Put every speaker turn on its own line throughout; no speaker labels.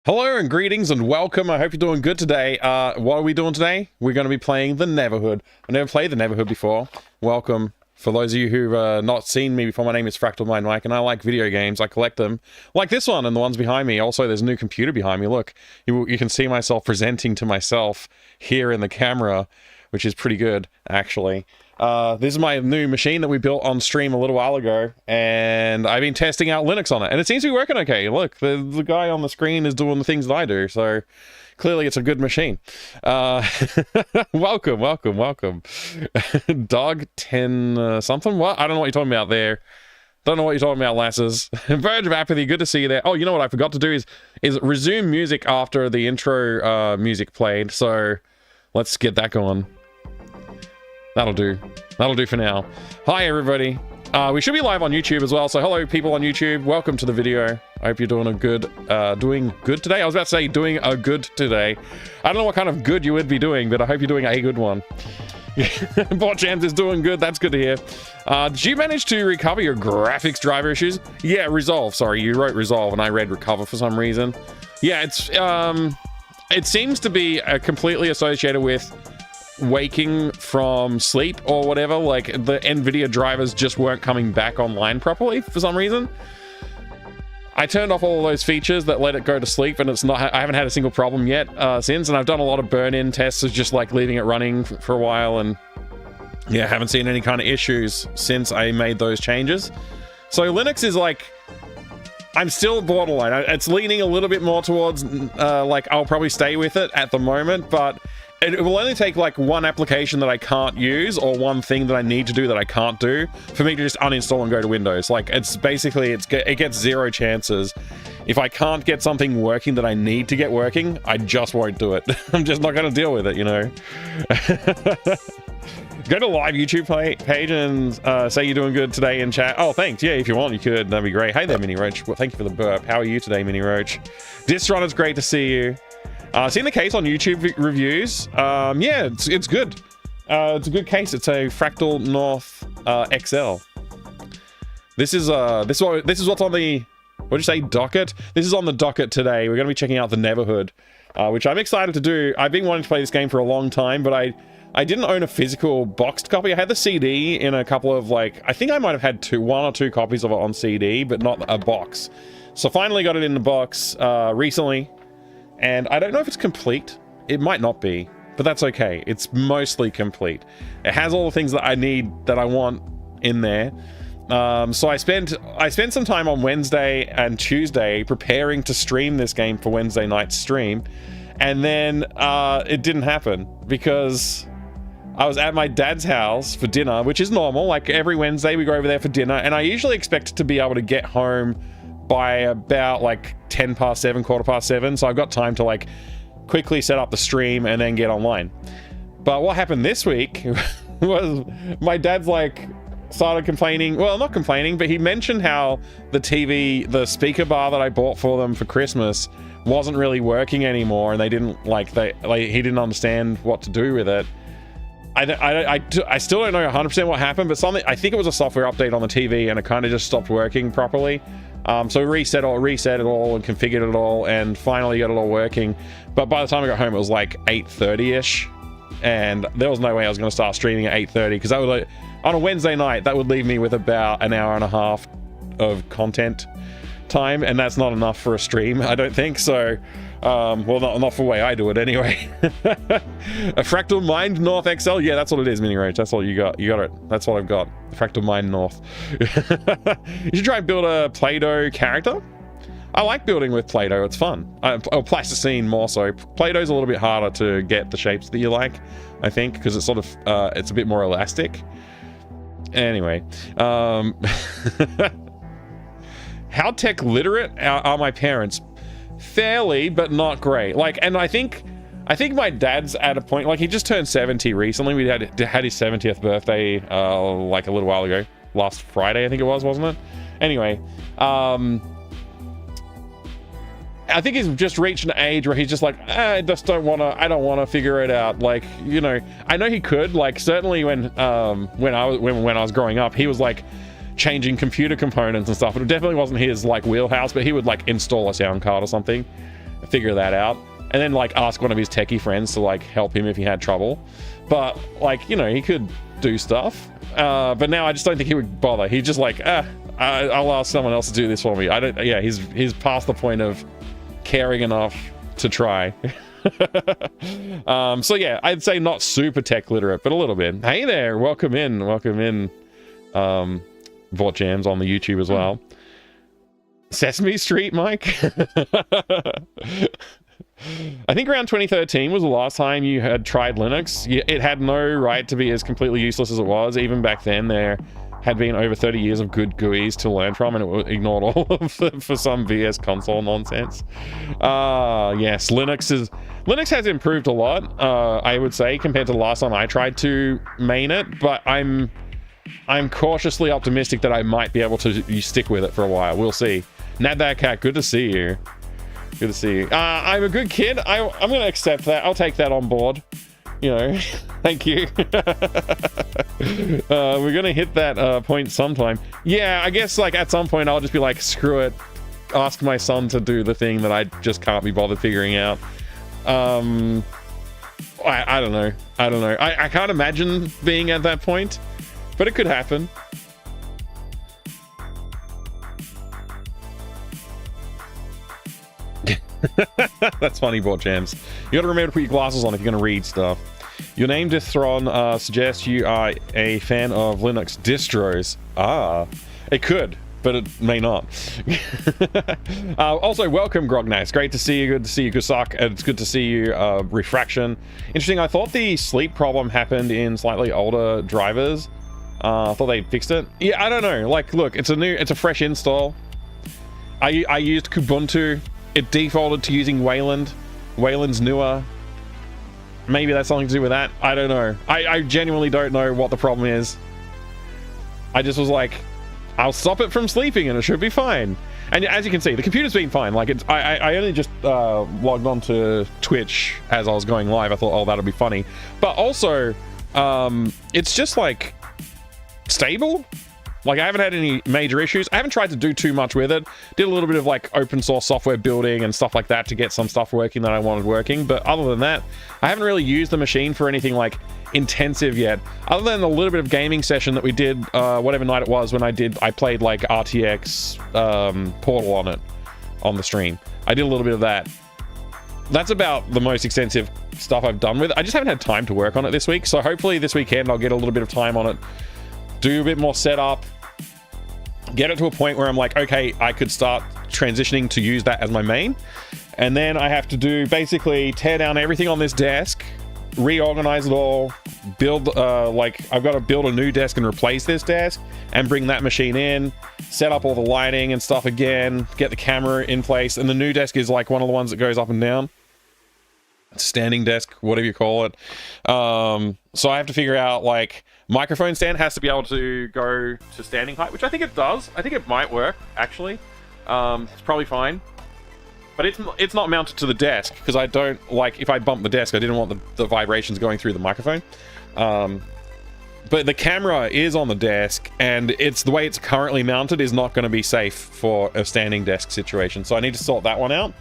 Hello and greetings and welcome. I hope you're doing good today. What are we doing today? We're going to be playing the Neverhood. I've never played the Neverhood before. Welcome. For those of you who've not seen me before, my name is Fractal Mind Mike and I like video games. I collect them. Like this one and the ones behind me. Also, there's a new computer behind me. Look, you can see myself presenting to myself here in the camera, which is pretty good, actually. This is my new machine that we built on stream a little while ago, and I've been testing out Linux on it, and it seems to be working okay. Look, the guy on the screen is doing the things that I do, so clearly it's a good machine. Welcome. Dog 10 something? What? I don't know what you're talking about there. Don't know what you're talking about, lasses. Verge of Apathy, good to see you there. Oh, you know what I forgot to do is resume music after the intro music played, so let's get that going. That'll do. That'll do for now. Hi, everybody. We should be live on YouTube as well. So hello, people on YouTube. Welcome to the video. I hope you're doing doing good today. I was about to say doing a good today. I don't know what kind of good you would be doing, but I hope you're doing a good one. Botchams is doing good. That's good to hear. Did you manage to recover your graphics driver issues? Yeah, resolve. Sorry, you wrote resolve and I read recover for some reason. Yeah, it seems to be completely associated with waking from sleep or whatever. Like the NVIDIA drivers just weren't coming back online properly for some reason. I turned off all of those features that let it go to sleep, and I haven't had a single problem yet since, and I've done a lot of burn-in tests of just like leaving it running for a while, and yeah, haven't seen any kind of issues since I made those changes. So Linux is like, I'm still borderline. It's leaning a little bit more towards like I'll probably stay with it at the moment, but it will only take like one application that I can't use or one thing that I need to do that I can't do for me to just uninstall and go to Windows. Like it's basically, it gets zero chances. If I can't get something working that I need to get working, I just won't do it. I'm just not going to deal with it, you know? Go to live YouTube page and say you're doing good today in chat. Oh, thanks. Yeah, if you want, you could. That'd be great. Hey there, Mini Roach. Well, thank you for the burp. How are you today, Mini Roach? Distron, it's great to see you. Seen the case on YouTube reviews. Yeah, it's good. It's a good case. It's a Fractal North XL. This is what's on the, what'd you say, docket? This is on the docket today. We're going to be checking out the Neverhood, which I'm excited to do. I've been wanting to play this game for a long time, but I didn't own a physical boxed copy. I had the CD in a couple of, like, I think I might have had one or two copies of it on CD, but not a box. So finally got it in the box recently. And I don't know if it's complete. It might not be, but that's okay. It's mostly complete. It has all the things that I need, that I want in there. So I spent some time on Wednesday and Tuesday preparing to stream this game for Wednesday night's stream. And then it didn't happen because I was at my dad's house for dinner, which is normal. Like every Wednesday we go over there for dinner, and I usually expect to be able to get home by about like 10 past 7, quarter past 7, so I've got time to like quickly set up the stream and then get online. But what happened this week was my dad's like started complaining, well, not complaining, but he mentioned how the TV, the speaker bar that I bought for them for Christmas wasn't really working anymore, and they didn't he didn't understand what to do with it. I still don't know 100% what happened, but I think it was a software update on the TV and it kind of just stopped working properly. So we reset it all and configured it all and finally got it all working. But by the time I got home, it was like 8:30ish, and there was no way I was going to start streaming at 8:30 because that would, on a Wednesday night, that would leave me with about an hour and a half of content time, and that's not enough for a stream, I don't think. So, well, not for the way I do it anyway. A Fractal Mind North XL, yeah, that's what it is, Mini Rage. That's all you got. You got it. That's what I've got. Fractal Mind North. You should try and build a Play-Doh character. I like building with Play-Doh. It's fun. Or plasticine more so. Play-Doh's a little bit harder to get the shapes that you like, I think, because it's sort of it's a bit more elastic. Anyway, how tech literate are my parents? Fairly, but not great. Like, and I think my dad's at a point, like, he just turned 70 recently. We had his 70th birthday like a little while ago, last Friday I think it was, wasn't it? Anyway, I think he's just reached an age where he's just like, I don't want to figure it out. Like, you know, I know he could, like, certainly when I was growing up, he was like changing computer components and stuff, but it definitely wasn't his like wheelhouse. But he would like install a sound card or something. figure that out, and then like ask one of his techie friends to like help him if he had trouble. But like, you know, he could do stuff. But now I just don't think he would bother. He's just like, I'll ask someone else to do this for me. I don't. Yeah, he's past the point of caring enough to try. So yeah, I'd say not super tech literate, but a little bit. Hey there, welcome in. Vought Jams on the YouTube as well. Sesame Street, Mike. I think around 2013 was the last time you had tried Linux. It had no right to be as completely useless as it was. Even back then, there had been over 30 years of good GUIs to learn from, and it ignored all of for some VS console nonsense. Yes, Linux has improved a lot, I would say, compared to the last time I tried to main it, but I'm cautiously optimistic that I might be able to stick with it for a while. We'll see. Nad Cat, good to see you. Good to see you. I'm a good kid. I'm going to accept that. I'll take that on board. You know, thank you. We're going to hit that point sometime. Yeah, I guess like at some point I'll just be like, screw it. Ask my son to do the thing that I just can't be bothered figuring out. I don't know. I can't imagine being at that point, but it could happen. That's funny, Board Jams. You gotta remember to put your glasses on if you're gonna read stuff. Your name, Dithron, suggests you are a fan of Linux distros. It could, but it may not. Also, welcome, Grognax. Great to see you. Good to see you, Gusak. It's good to see you, Refraction. Interesting. I thought the sleep problem happened in slightly older drivers. I thought they fixed it. Yeah, I don't know. Like, look, it's a fresh install. I used Kubuntu. It defaulted to using Wayland. Wayland's newer. Maybe that's something to do with that. I don't know. I genuinely don't know what the problem is. I just was like, I'll stop it from sleeping and it should be fine. And as you can see, the computer's been fine. Like, I only just logged on to Twitch as I was going live. I thought, oh, that'll be funny. But also, it's just like stable. Like, I haven't had any major issues. I haven't tried to do too much with it. Did a little bit of like open source software building and stuff like that to get some stuff working that I wanted working. But other than that, I haven't really used the machine for anything like intensive yet. Other than a little bit of gaming session that we did, whatever night it was when I played like RTX Portal on it, on the stream. I did a little bit of that. That's about the most extensive stuff I've done with it. I just haven't had time to work on it this week. So hopefully this weekend I'll get a little bit of time on it, do a bit more setup, get it to a point where I'm like, okay, I could start transitioning to use that as my main. And then I have to do basically tear down everything on this desk, reorganize it all, build, I've got to build a new desk and replace this desk and bring that machine in, set up all the lighting and stuff again, get the camera in place. And the new desk is like one of the ones that goes up and down. Standing desk, whatever you call it. So I have to figure out, like, microphone stand has to be able to go to standing height, which I think it does. I think it might work, actually. It's probably fine. But it's not mounted to the desk, because I don't, like, if I bump the desk, I didn't want the vibrations going through the microphone. But the camera is on the desk, and it's the way it's currently mounted is not going to be safe for a standing desk situation. So I need to sort that one out.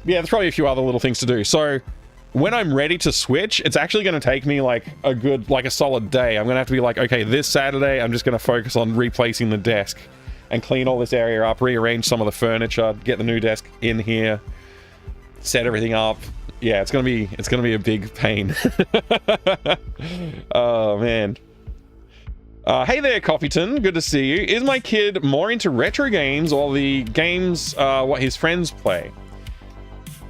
Yeah, there's probably a few other little things to do. So when I'm ready to switch, it's actually going to take me like a solid day. I'm going to have to be like, okay, this Saturday, I'm just going to focus on replacing the desk and clean all this area up, rearrange some of the furniture, get the new desk in here, set everything up. Yeah, it's going to be a big pain. Oh, man. Hey there, Coffeeton. Good to see you. Is my kid more into retro games or the games what his friends play?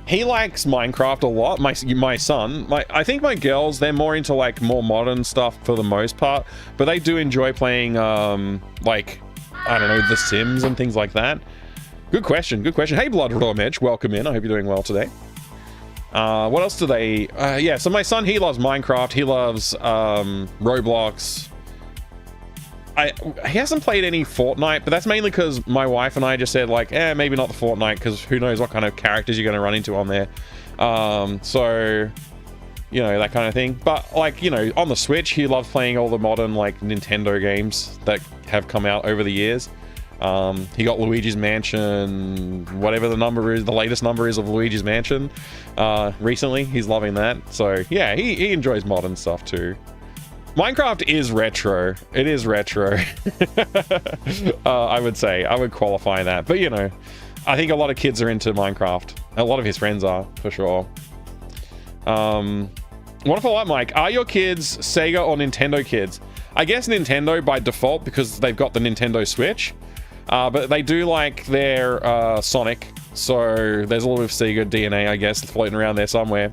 He likes Minecraft a lot. My son. I think my girls, they're more into like more modern stuff for the most part, but they do enjoy playing like, I don't know, The Sims and things like that. Good question. Good question. Hey, Blood Raw Edge, welcome in. I hope you're doing well today. What else do they? Yeah. So my son, he loves Minecraft. He loves Roblox. He hasn't played any Fortnite, but that's mainly because my wife and I just said like, maybe not the Fortnite, because who knows what kind of characters you're going to run into on there. So, you know, that kind of thing. But like, you know, on the Switch, he loves playing all the modern like Nintendo games that have come out over the years. He got Luigi's Mansion, whatever the number is, the latest number is of Luigi's Mansion, recently. He's loving that. So yeah, he enjoys modern stuff too. Minecraft is retro. It is retro. I would say. I would qualify that. But, you know, I think a lot of kids are into Minecraft. A lot of his friends are, for sure. What if I like Mike? Are your kids Sega or Nintendo kids? I guess Nintendo by default because they've got the Nintendo Switch. But they do like their Sonic. So there's a little bit of Sega DNA, I guess, floating around there somewhere.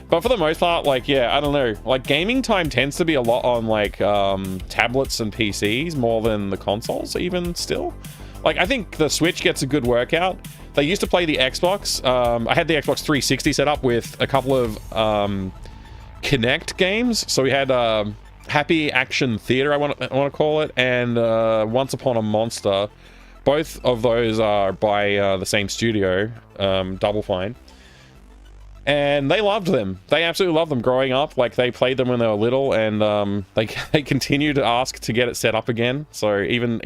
But for the most part, like, yeah, I don't know. Like, gaming time tends to be a lot on, like, tablets and PCs more than the consoles, even still. Like, I think the Switch gets a good workout. They used to play the Xbox. I had the Xbox 360 set up with a couple of Kinect games. So we had Happy Action Theater, I want to call it, and Once Upon a Monster. Both of those are by the same studio, Double Fine. And they loved them. They absolutely loved them growing up. Like, they played them when they were little, and they continue to ask to get it set up again. So even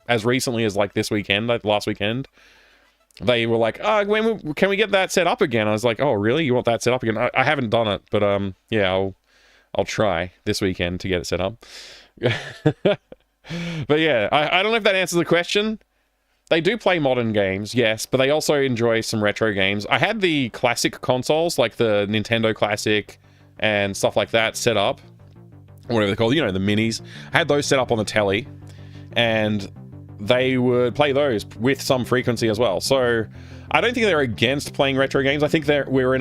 as recently as, like, this weekend, like last weekend, they were like, can we get that set up again? I was like, oh, really? You want that set up again? I haven't done it, but yeah, I'll try this weekend to get it set up. But yeah, I don't know if that answers the question. They do play modern games, yes, but they also enjoy some retro games. I had the classic consoles, like the Nintendo Classic and stuff like that, set up. Whatever they're called, you know, the minis. I had those set up on the telly, and they would play those with some frequency as well. So I don't think they're against playing retro games. I think we're in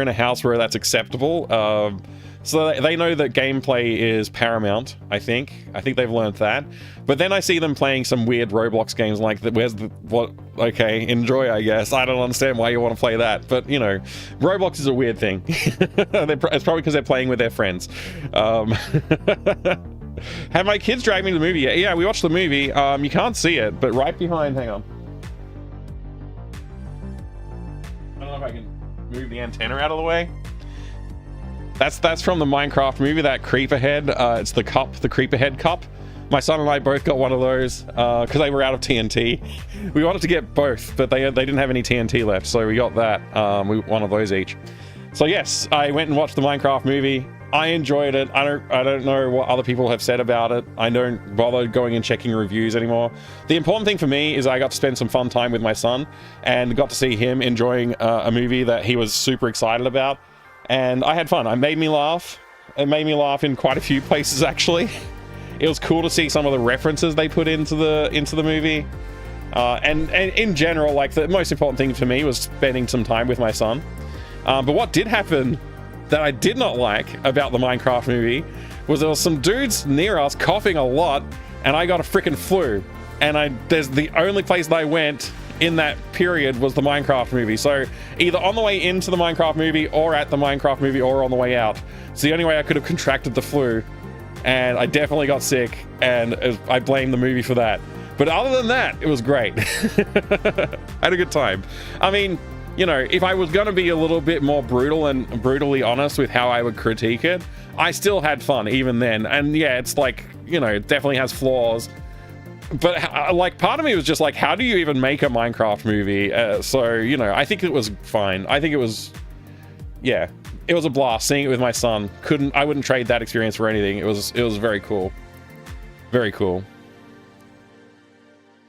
a house where that's acceptable. So they know that gameplay is paramount, I think. I think they've learned that. But then I see them playing some weird Roblox games like, okay, enjoy, I guess. I don't understand why you want to play that. But, you know, Roblox is a weird thing. It's probably because they're playing with their friends. Have my kids drag me to the movie? Yeah, we watched the movie. You can't see it, but right behind, hang on. I don't know if I can move the antenna out of the way. That's from the Minecraft movie, that creeper head. It's the cup, the creeper head cup. My son and I both got one of those because they were out of TNT. We wanted to get both, but they didn't have any TNT left, so we got that. One of those each. So yes, I went and watched the Minecraft movie. I enjoyed it. I don't know what other people have said about it. I don't bother going and checking reviews anymore. The important thing for me is I got to spend some fun time with my son and got to see him enjoying a movie that he was super excited about. And I had fun. It made me laugh. It made me laugh in quite a few places, actually. It was cool to see some of the references they put into the movie. And in general, like, the most important thing for me was spending some time with my son. But what did happen that I did not like about the Minecraft movie was there was some dudes near us coughing a lot, and I got a freaking flu. And there's the only place that I went in that period was the Minecraft movie. So either on the way into the Minecraft movie or at the Minecraft movie or on the way out. It's the only way I could have contracted the flu, and I definitely got sick, and I blame the movie for that. But other than that, it was great. I had a good time. I mean, you know, if I was going to be a little bit more brutal and brutally honest with how I would critique it, I still had fun even then. And yeah, it's like, you know, it definitely has flaws. But like, part of me was just like, how do you even make a Minecraft movie? So, you know, I think it was fine. I think it was, yeah, it was a blast seeing it with my son. I wouldn't trade that experience for anything. It was very cool. Very cool.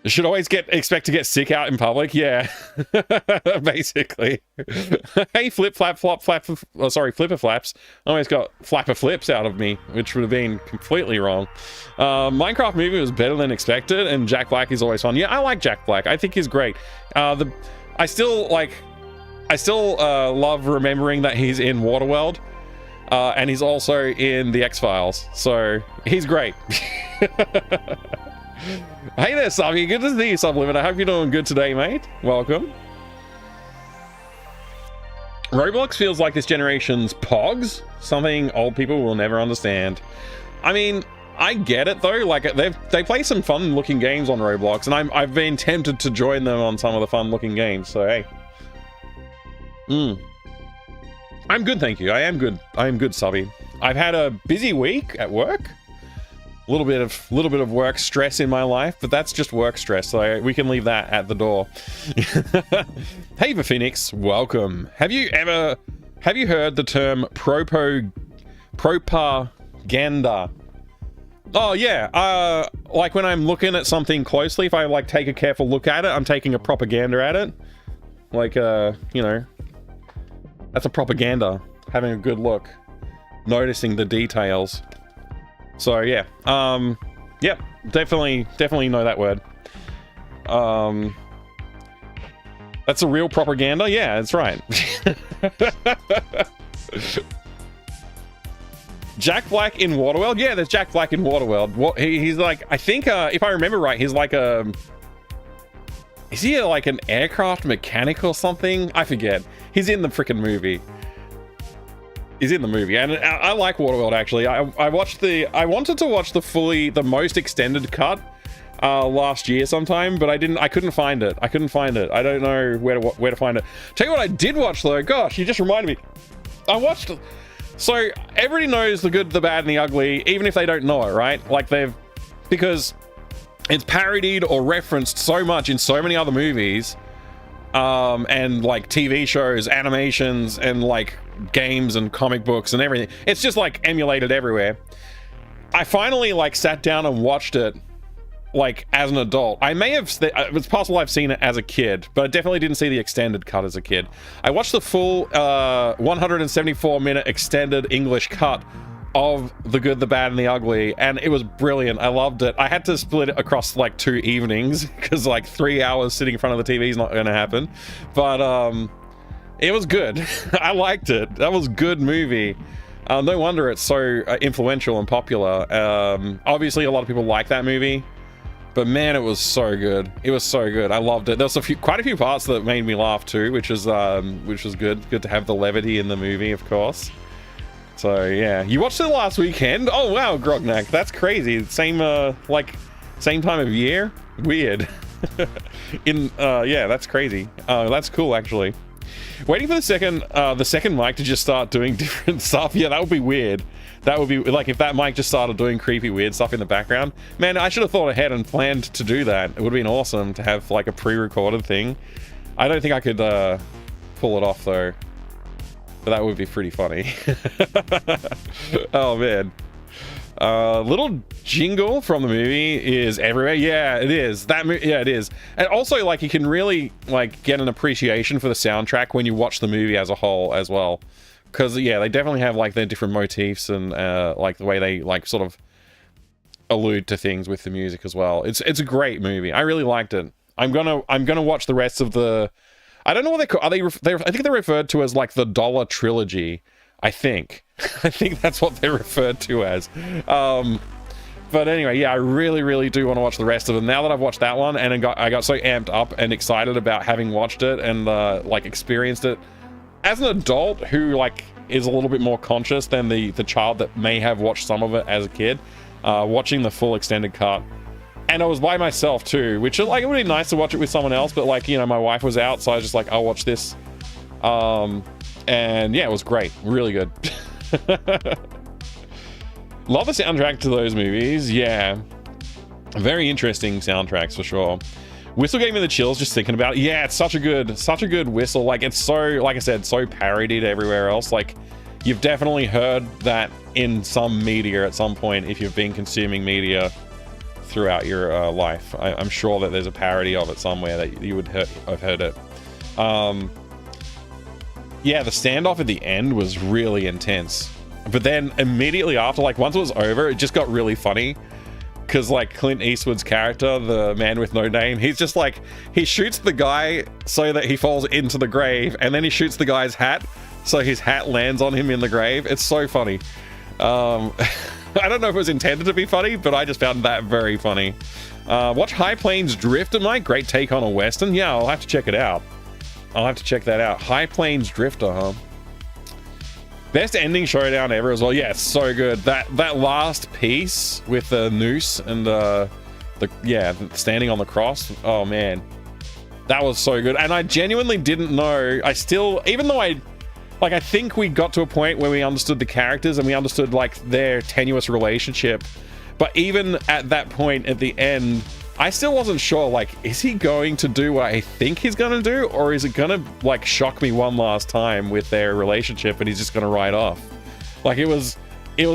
You should always expect to get sick out in public. Yeah, basically. Hey, flipper flaps. I almost got flapper flips out of me, which would have been completely wrong. Minecraft movie was better than expected, and Jack Black is always fun. Yeah, I like Jack Black. I think he's great. I still love remembering that he's in Waterworld, and he's also in the X-Files. So he's great. Hey there, Subby. Good to see you, Sublimit. I hope you're doing good today, mate. Welcome. Roblox feels like this generation's Pogs, something old people will never understand. I mean, I get it though. Like, they play some fun-looking games on Roblox, and I've been tempted to join them on some of the fun-looking games. So hey, I'm good, thank you. I am good. I am good, Subby. I've had a busy week at work. little bit of work stress in my life, but that's just work stress, so we can leave that at the door. Hey, the Phoenix, welcome. Have you heard the term propaganda? Oh yeah, like when I'm looking at something closely, if I like take a careful look at it, I'm taking a propaganda at it. Like you know, that's a propaganda. Having a good look, noticing the details. So yeah, yep, definitely know that word. That's a real propaganda. Yeah, that's right. Jack Black in Waterworld. Yeah, there's Jack Black in Waterworld. What he's like? I think if I remember right, he's like a. Is he like an aircraft mechanic or something? I forget. He's in the freaking movie. He's in the movie, and I like Waterworld actually. I wanted to watch the most extended cut last year sometime, but I couldn't find it. I don't know where to find it. Tell you what I did watch though. Gosh, you just reminded me. I watched. So everybody knows the good, the bad, and the ugly, even if they don't know it, right? Like because it's parodied or referenced so much in so many other movies, and like TV shows, animations, and like games and comic books and everything. It's just like emulated everywhere. I finally like sat down and watched it like as an adult. It's possible I've seen it as a kid, but I definitely didn't see the extended cut as a kid. I watched the full 174-minute extended English cut of The Good, the Bad, and the Ugly, and it was brilliant. I loved it. I had to split it across like 2 evenings because like 3 hours sitting in front of the TV is not going to happen, but it was good. I liked it. That was a good movie. No wonder it's so influential and popular. Obviously a lot of people like that movie, but man, it was so good. It was so good. I loved it. There was quite a few parts that made me laugh too, which was good. Good to have the levity in the movie, of course. So yeah, you watched it last weekend. Oh wow, Grognak, that's crazy. Same time of year. Weird. Yeah, that's crazy. That's cool actually. Waiting for the second mic to just start doing different stuff. Yeah, that would be weird. That would be like if that mic just started doing creepy, weird stuff in the background. Man, I should have thought ahead and planned to do that. It would have been awesome to have like a pre-recorded thing. I don't think I could pull it off though. But that would be pretty funny. Oh man. Little jingle from the movie is everywhere. Yeah, it is. Yeah, it is. And also, like, you can really like get an appreciation for the soundtrack when you watch the movie as a whole as well. Because yeah, they definitely have like their different motifs and like the way they like sort of allude to things with the music as well. It's a great movie. I really liked it. I'm gonna watch the rest of the. I don't know what they call. I think they're referred to as like the Dollar Trilogy. I think that's what they're referred to as. But anyway, yeah, I really do want to watch the rest of them. Now that I've watched that one, and I got so amped up and excited about having watched it and like experienced it as an adult who like is a little bit more conscious than the child that may have watched some of it as a kid. Watching the full extended cut, and I was by myself too, which like it would be nice to watch it with someone else, but like, you know, my wife was out, so I was just like, I'll watch this. And yeah, it was great. Really good. Love the soundtrack to those movies. Yeah. Very interesting soundtracks for sure. Whistle gave me the chills just thinking about it. Yeah, it's such a good whistle. Like, it's so, like I said, so parodied everywhere else. Like, you've definitely heard that in some media at some point if you've been consuming media throughout your life. I'm sure that there's a parody of it somewhere that you would have heard it. Yeah, the standoff at the end was really intense. But then immediately after, like once it was over, it just got really funny. Because like Clint Eastwood's character, the man with no name, he's just like, he shoots the guy so that he falls into the grave, and then he shoots the guy's hat so his hat lands on him in the grave. It's so funny. I don't know if it was intended to be funny, but I just found that very funny. Watch High Plains Drifter, Mike. Great take on a Western. Yeah, I'll have to check it out. I'll have to check that out. High Plains Drifter, huh? Best ending showdown ever as well. Yeah, it's so good. That last piece with the noose and standing on the cross. Oh man, that was so good. And I genuinely didn't know. I still, even though I think we got to a point where we understood the characters and we understood like their tenuous relationship, But even at that point at the end, I still wasn't sure, like, is he going to do what I think he's gonna do, or is it gonna like shock me one last time with their relationship and he's just gonna ride off? Like, it was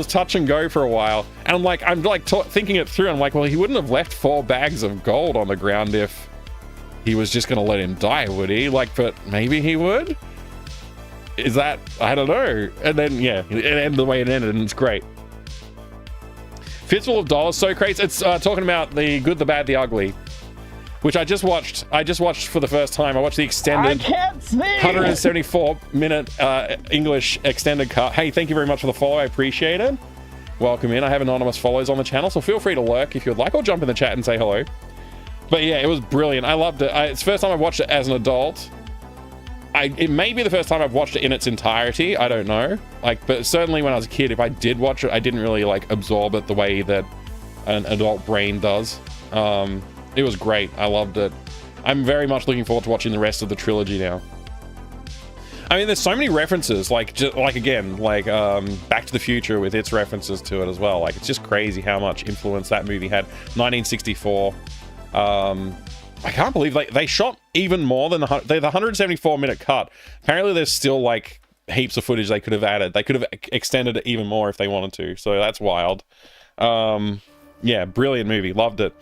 touch and go for a while, and I'm like thinking it through. I'm like, well, he wouldn't have left 4 bags of gold on the ground if he was just gonna let him die, would he? Like, but maybe he would. Is that, I don't know. And then yeah, it ended the way it ended, and it's great. Fistful of Dollars, so crazy. It's talking about the Good, the Bad, the Ugly, which I just watched. I just watched for the first time. I watched the extended 174-minute English extended cut. Hey, thank you very much for the follow. I appreciate it. Welcome in. I have anonymous follows on the channel, so feel free to lurk if you'd like, or jump in the chat and say hello. But yeah, it was brilliant. I loved it. It's the first time I've watched it as an adult. It may be the first time I've watched it in its entirety. I don't know. Like, but certainly when I was a kid, if I did watch it, I didn't really like absorb it the way that an adult brain does. It was great. I loved it. I'm very much looking forward to watching the rest of the trilogy now. I mean, there's so many references, like again, Back to the Future with its references to it as well. Like, it's just crazy how much influence that movie had. 1964. I can't believe they shot even more than the 174-minute cut. Apparently, there's still like heaps of footage they could have added. They could have extended it even more if they wanted to. So that's wild. Yeah, brilliant movie. Loved it.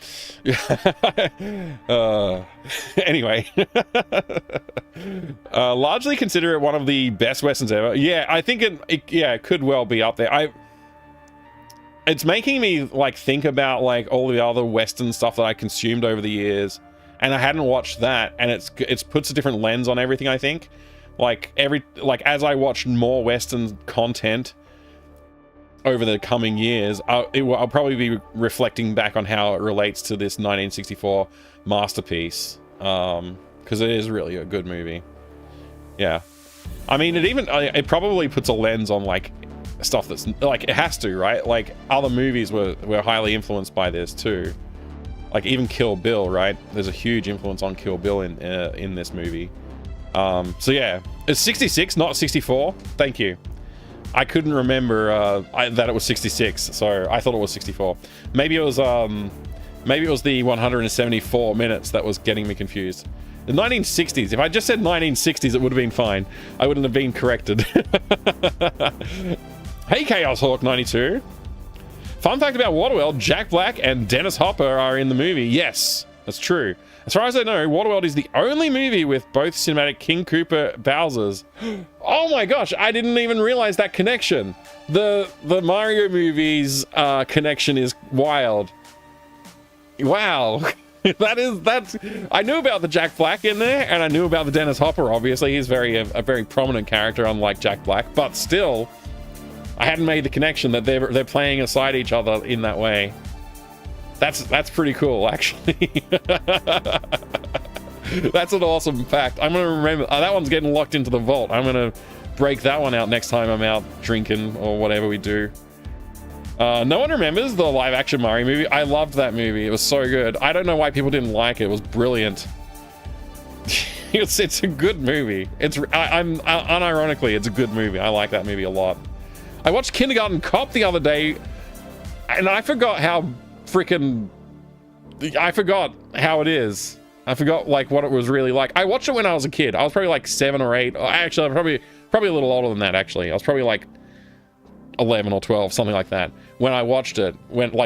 Anyway, largely consider it one of the best westerns ever. Yeah, I think it could well be up there. It's making me like think about like all the other western stuff that I consumed over the years, and I hadn't watched that, and it's puts a different lens on everything. I think as I watch more western content over the coming years, I'll probably be reflecting back on how it relates to this 1964 masterpiece, because it is really a good movie. Yeah, I mean, it probably puts a lens on like stuff that's like, it has to, right? Like, other movies were highly influenced by this too. Like even Kill Bill, right? There's a huge influence on Kill Bill in this movie. So yeah, it's 66, not 64. Thank you. I couldn't remember that it was 66, so I thought it was 64. Maybe it was the 174 minutes that was getting me confused. The 1960s. If I just said 1960s, it would have been fine. I wouldn't have been corrected. Hey, Chaos Hawk 92. Fun fact about Waterworld: Jack Black and Dennis Hopper are in the movie. Yes, that's true. As far as I know, Waterworld is the only movie with both cinematic King Koopa Bowsers. Oh my gosh, I didn't even realize that connection. The Mario movies connection is wild. Wow. that's I knew about the Jack Black in there, and I knew about the Dennis Hopper. Obviously, he's a very prominent character, unlike Jack Black, but still, I hadn't made the connection that they're playing aside each other in that way. That's pretty cool, actually. That's an awesome fact. I'm gonna remember. That one's getting locked into the vault. I'm gonna break that one out next time I'm out drinking or whatever we do. No one remembers the live-action Mario movie. I loved that movie. It was so good. I don't know why people didn't like it. It was brilliant. It's a good movie. Unironically, it's a good movie. I like that movie a lot. I watched Kindergarten Cop the other day, and I forgot how how it is. I forgot like what it was really like. I watched it when I was a kid. I was probably like 7 or 8. Actually, I'm probably a little older than that, actually. I was probably like 11 or 12, something like that, when I watched it,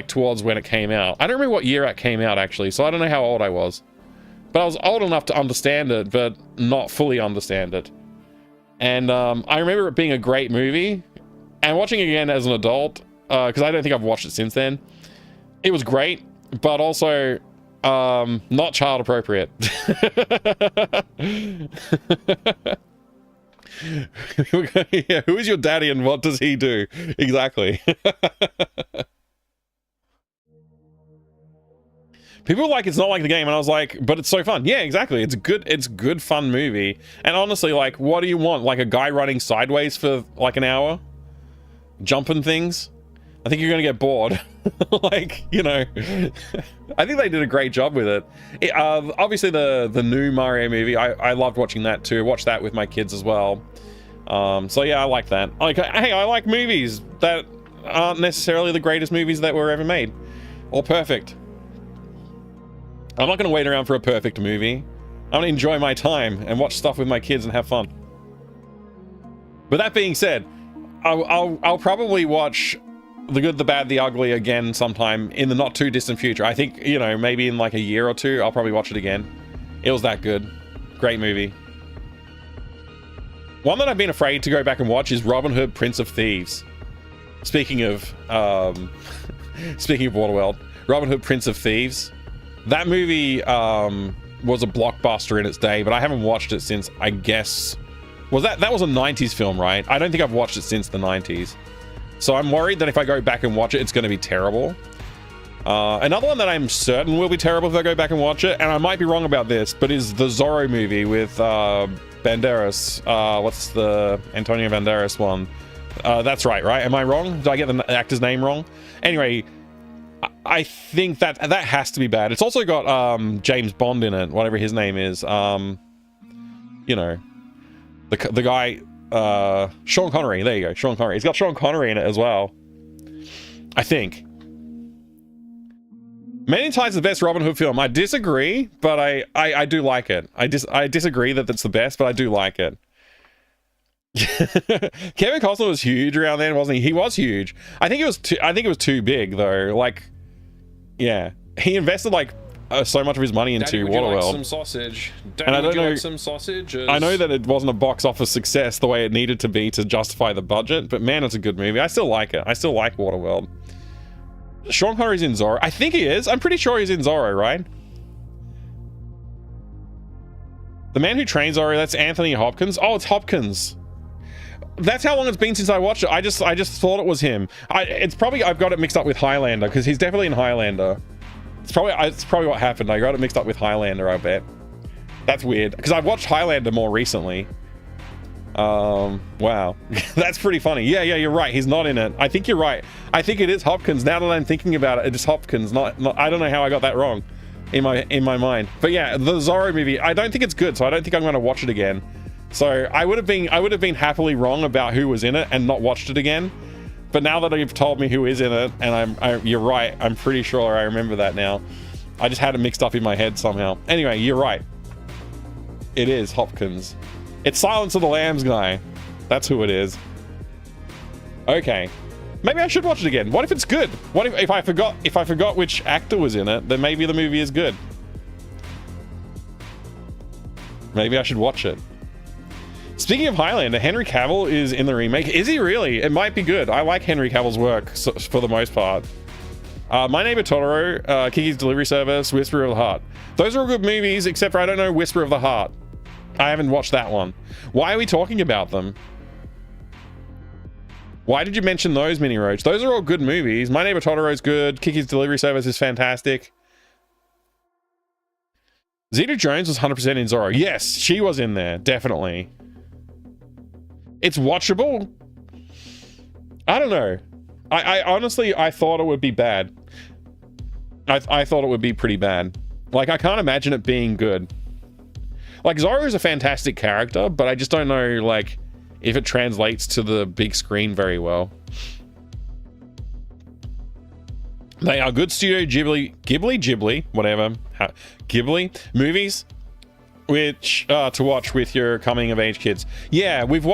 towards when it came out. I don't remember what year it came out, actually, so I don't know how old I was. But I was old enough to understand it, but not fully understand it. And I remember it being a great movie, and watching it again as an adult, because I don't think I've watched it since then. It was great, but also not child appropriate. Yeah, who is your daddy and what does he do? Exactly. People were like, it's not like the game, and I was like, but it's so fun. Yeah, exactly. It's good fun movie. And honestly, like, what do you want? Like a guy running sideways for like an hour? Jumping things? I think you're gonna get bored. Like, you know, I think they did a great job with it. Obviously the new Mario movie, I loved watching that too. Watched that with my kids as well. So yeah, I like that. Like, hey, I like movies that aren't necessarily the greatest movies that were ever made, or perfect. I'm not going to wait around for a perfect movie. I'm going to enjoy my time and watch stuff with my kids and have fun. But that being said, I'll probably watch The Good, the Bad, the Ugly again sometime in the not too distant future. I think, you know, maybe in like a year or two, I'll probably watch it again. It was that good. Great movie. One that I've been afraid to go back and watch is Robin Hood, Prince of Thieves. Speaking of Waterworld, Robin Hood, Prince of Thieves. That movie was a blockbuster in its day, but I haven't watched it since, I guess... Was that was a 90s film, right? I don't think I've watched it since the 90s. So I'm worried that if I go back and watch it, it's going to be terrible. Another one that I'm certain will be terrible if I go back and watch it, and I might be wrong about this, but is the Zorro movie with Banderas. What's the Antonio Banderas one? That's right? Am I wrong? Did I get the actor's name wrong? Anyway, I think that has to be bad. It's also got James Bond in it, whatever his name is. You know, the guy, Sean Connery. There you go, Sean Connery. He's got Sean Connery in it as well, I think. Men in Tights is the best Robin Hood film. I disagree, but I do like it. I disagree that it's the best, but I do like it. Kevin Costner was huge around then, wasn't he? He was huge. I think it was too big though. Like, yeah, he invested like so much of his money into Waterworld. Like some sausage. Daddy, and I don't know. Like some sausages? I know that it wasn't a box office success the way it needed to be to justify the budget, but man, it's a good movie. I still like it. I still like Waterworld. Sean Connery's in Zorro. I think he is. I'm pretty sure he's in Zorro, right? The Man Who Trained Zorro, that's Anthony Hopkins. Oh, it's Hopkins. That's how long it's been since I watched it. I just thought it was him. It's probably, I've got it mixed up with Highlander, because he's definitely in Highlander. It's probably what happened. I got it mixed up with Highlander, I bet. That's weird, because I've watched Highlander more recently. Wow. That's pretty funny. Yeah, you're right. He's not in it. I think you're right. I think it is Hopkins. Now that I'm thinking about it, it is Hopkins. Not I don't know how I got that wrong in my mind. But yeah, the Zorro movie, I don't think it's good, so I don't think I'm going to watch it again. So I would have been happily wrong about who was in it and not watched it again. But now that you've told me who is in it, and you're right, I'm pretty sure I remember that now. I just had it mixed up in my head somehow. Anyway, you're right. It is Hopkins. It's Silence of the Lambs guy. That's who it is. Okay. Maybe I should watch it again. What if it's good? What if I forgot which actor was in it, then maybe the movie is good. Maybe I should watch it. Speaking of Highlander, Henry Cavill is in the remake. Is he really? It might be good. I like Henry Cavill's work for the most part. My Neighbor Totoro, Kiki's Delivery Service, Whisper of the Heart. Those are all good movies, except for I don't know Whisper of the Heart. I haven't watched that one. Why are we talking about them? Why did you mention those, Mini Roach? Those are all good movies. My Neighbor Totoro is good. Kiki's Delivery Service is fantastic. Zeta Jones was 100% in Zorro. Yes, she was in there. Definitely. It's watchable. I don't know. I honestly, I thought it would be bad. I thought it would be pretty bad. Like, I can't imagine it being good. Like, Zorro is a fantastic character, but I just don't know, like, if it translates to the big screen very well. They are good Studio Ghibli, whatever, Ghibli movies, which to watch with your coming of age kids. Yeah, we've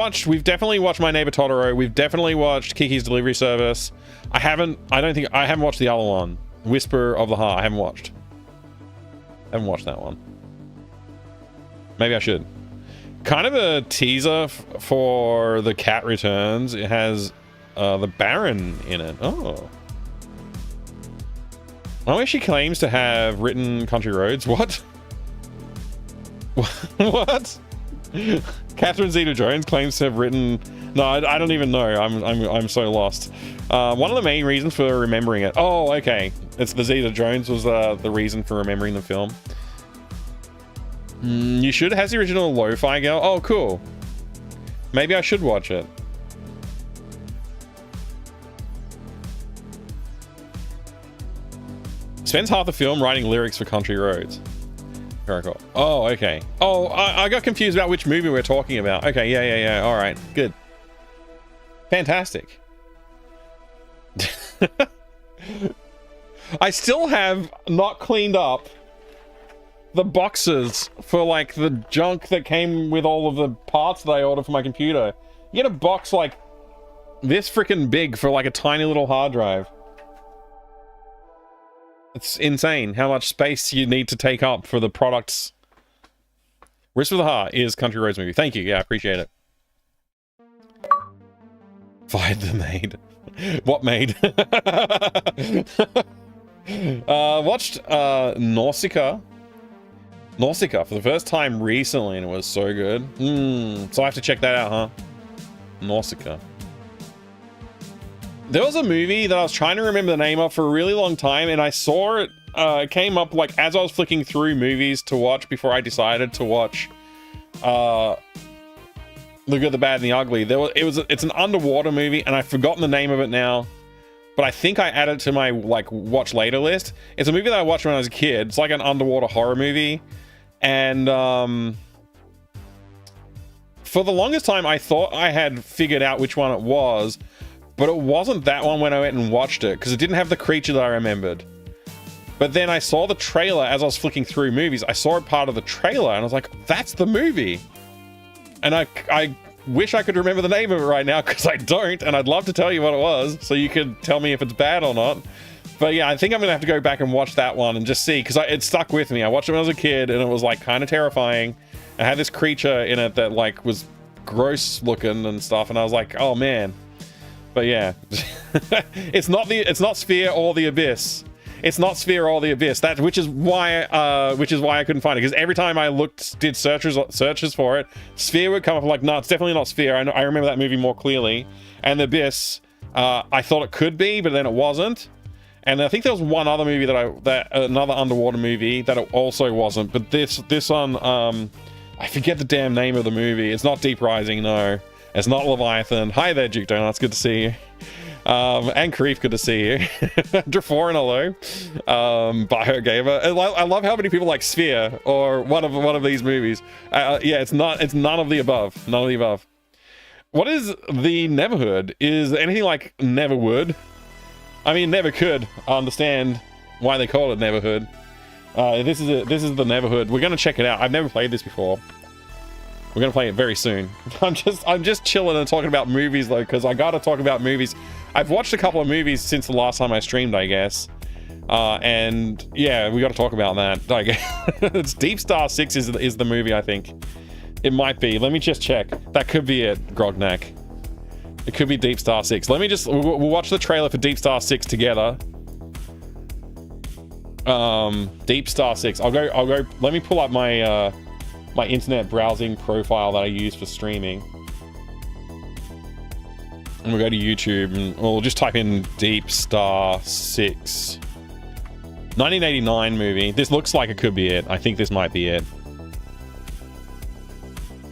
definitely watched My Neighbor Totoro. We've definitely watched Kiki's Delivery Service. I haven't watched the other one, Whisper of the Heart. I haven't watched that one. Maybe I should. Kind of a teaser for The Cat Returns. It has the Baron in it. Oh. Oh, she claims to have written Country Roads. What? What? Catherine Zeta-Jones claims to have written... No, I don't even know. I'm so lost. One of the main reasons for remembering it... Oh, okay. It's the Zeta-Jones was the reason for remembering the film. You should. It has the original Lo-Fi Girl. Oh, cool. Maybe I should watch it. Spends half the film writing lyrics for Country Roads. Very cool. Oh, okay. Oh, I got confused about which movie we're talking about. Okay, yeah. All right, good. Fantastic. I still have not cleaned up the boxes for like the junk that came with all of the parts that I ordered for my computer. You get a box like this freaking big for like a tiny little hard drive. It's insane how much space you need to take up for the products. Wrist with a Heart is Country Roads movie. Thank you. Yeah, I appreciate it. Fired the maid. What maid? Watched Nausicaa for the first time recently, and it was so good. So I have to check that out, huh? Nausicaa. There was a movie that I was trying to remember the name of for a really long time, and I saw it. It came up like as I was flicking through movies to watch before I decided to watch The Good, the Bad, and the Ugly. It's an underwater movie, and I've forgotten the name of it now, but I think I added it to my like watch later list. It's a movie that I watched when I was a kid. It's like an underwater horror movie, and for the longest time I thought I had figured out which one it was, but it wasn't that one when I went and watched it, because it didn't have the creature that I remembered. But then I saw the trailer as I was flicking through movies. I saw it part of the trailer, and I was like, that's the movie. And I wish I could remember the name of it right now, because I don't, and I'd love to tell you what it was, so you could tell me if it's bad or not. But yeah, I think I'm gonna have to go back and watch that one and just see, because it stuck with me. I watched it when I was a kid, and it was like kind of terrifying. It had this creature in it that like was gross looking and stuff, and I was like, oh man. But yeah, it's not Sphere or the Abyss. It's not Sphere or the Abyss. Which is why I couldn't find it, because every time I did searches for it, Sphere would come up like, no, it's definitely not Sphere. I remember that movie more clearly. And the Abyss, I thought it could be, but then it wasn't. And I think there was one other movie another underwater movie that it also wasn't. But this one, I forget the damn name of the movie. It's not Deep Rising, no. It's not Leviathan. Hi there, Duke Donuts. Good to see you. And Creef, good to see you. Drafor and hello. Biogamer. I love how many people like Sphere or one of these movies. Yeah, it's none of the above. None of the above. What is the Neverhood? Is anything like Neverwood? I mean, never could understand why they call it Neverhood. This is the Neverhood. We're gonna check it out. I've never played this before. We're gonna play it very soon. I'm just chilling and talking about movies though, because I gotta talk about movies. I've watched a couple of movies since the last time I streamed, I guess. And yeah, we gotta talk about that. Like, it's Deep Star 6 is the movie, I think. It might be. Let me just check. That could be it, Grognak. It could be Deep Star 6. Let me just we'll watch the trailer for Deep Star 6 together. Deep Star 6. I'll go let me pull up my my internet browsing profile that I use for streaming. And we'll go to YouTube and we'll just type in Deep Star 6. 1989 movie. This looks like it could be it. I think this might be it.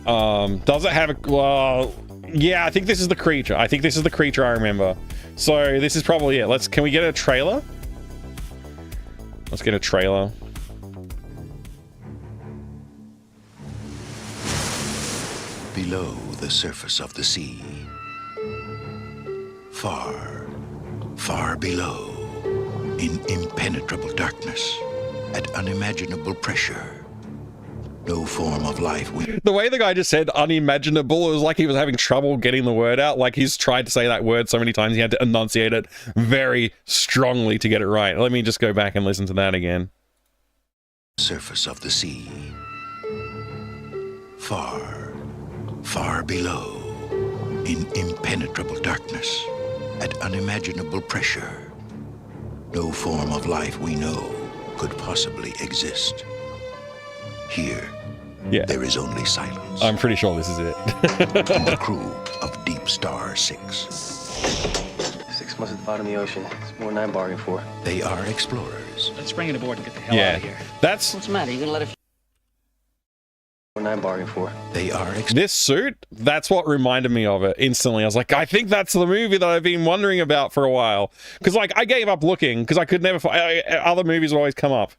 Does it have a... Well, yeah, I think this is the creature. I think this is the creature I remember. So this is probably it. Can we get a trailer? Let's get a trailer.
Below the surface of the sea, far, far below, in impenetrable darkness, at unimaginable pressure, no form of life
The way the guy just said unimaginable, it was like he was having trouble getting the word out. Like he's tried to say that word so many times he had to enunciate it very strongly to get it right. Let me just go back and listen to that again.
Surface of the sea, far, far below, in impenetrable darkness, at unimaginable pressure, no form of life we know could possibly exist. Here,
yeah,
there is only silence.
I'm pretty sure this is it.
And the crew of Deep Star 6.
6 months at the bottom of the ocean. It's more than I bargained for.
They are explorers.
Let's bring it aboard and get the hell out of here.
That's...
What's the matter? You gonna let it...
More than I bargained for.
They are...
This suit, that's what reminded me of it instantly. I was like, I think that's the movie that I've been wondering about for a while. Because, like, I gave up looking because I could never find... Other movies would always come up.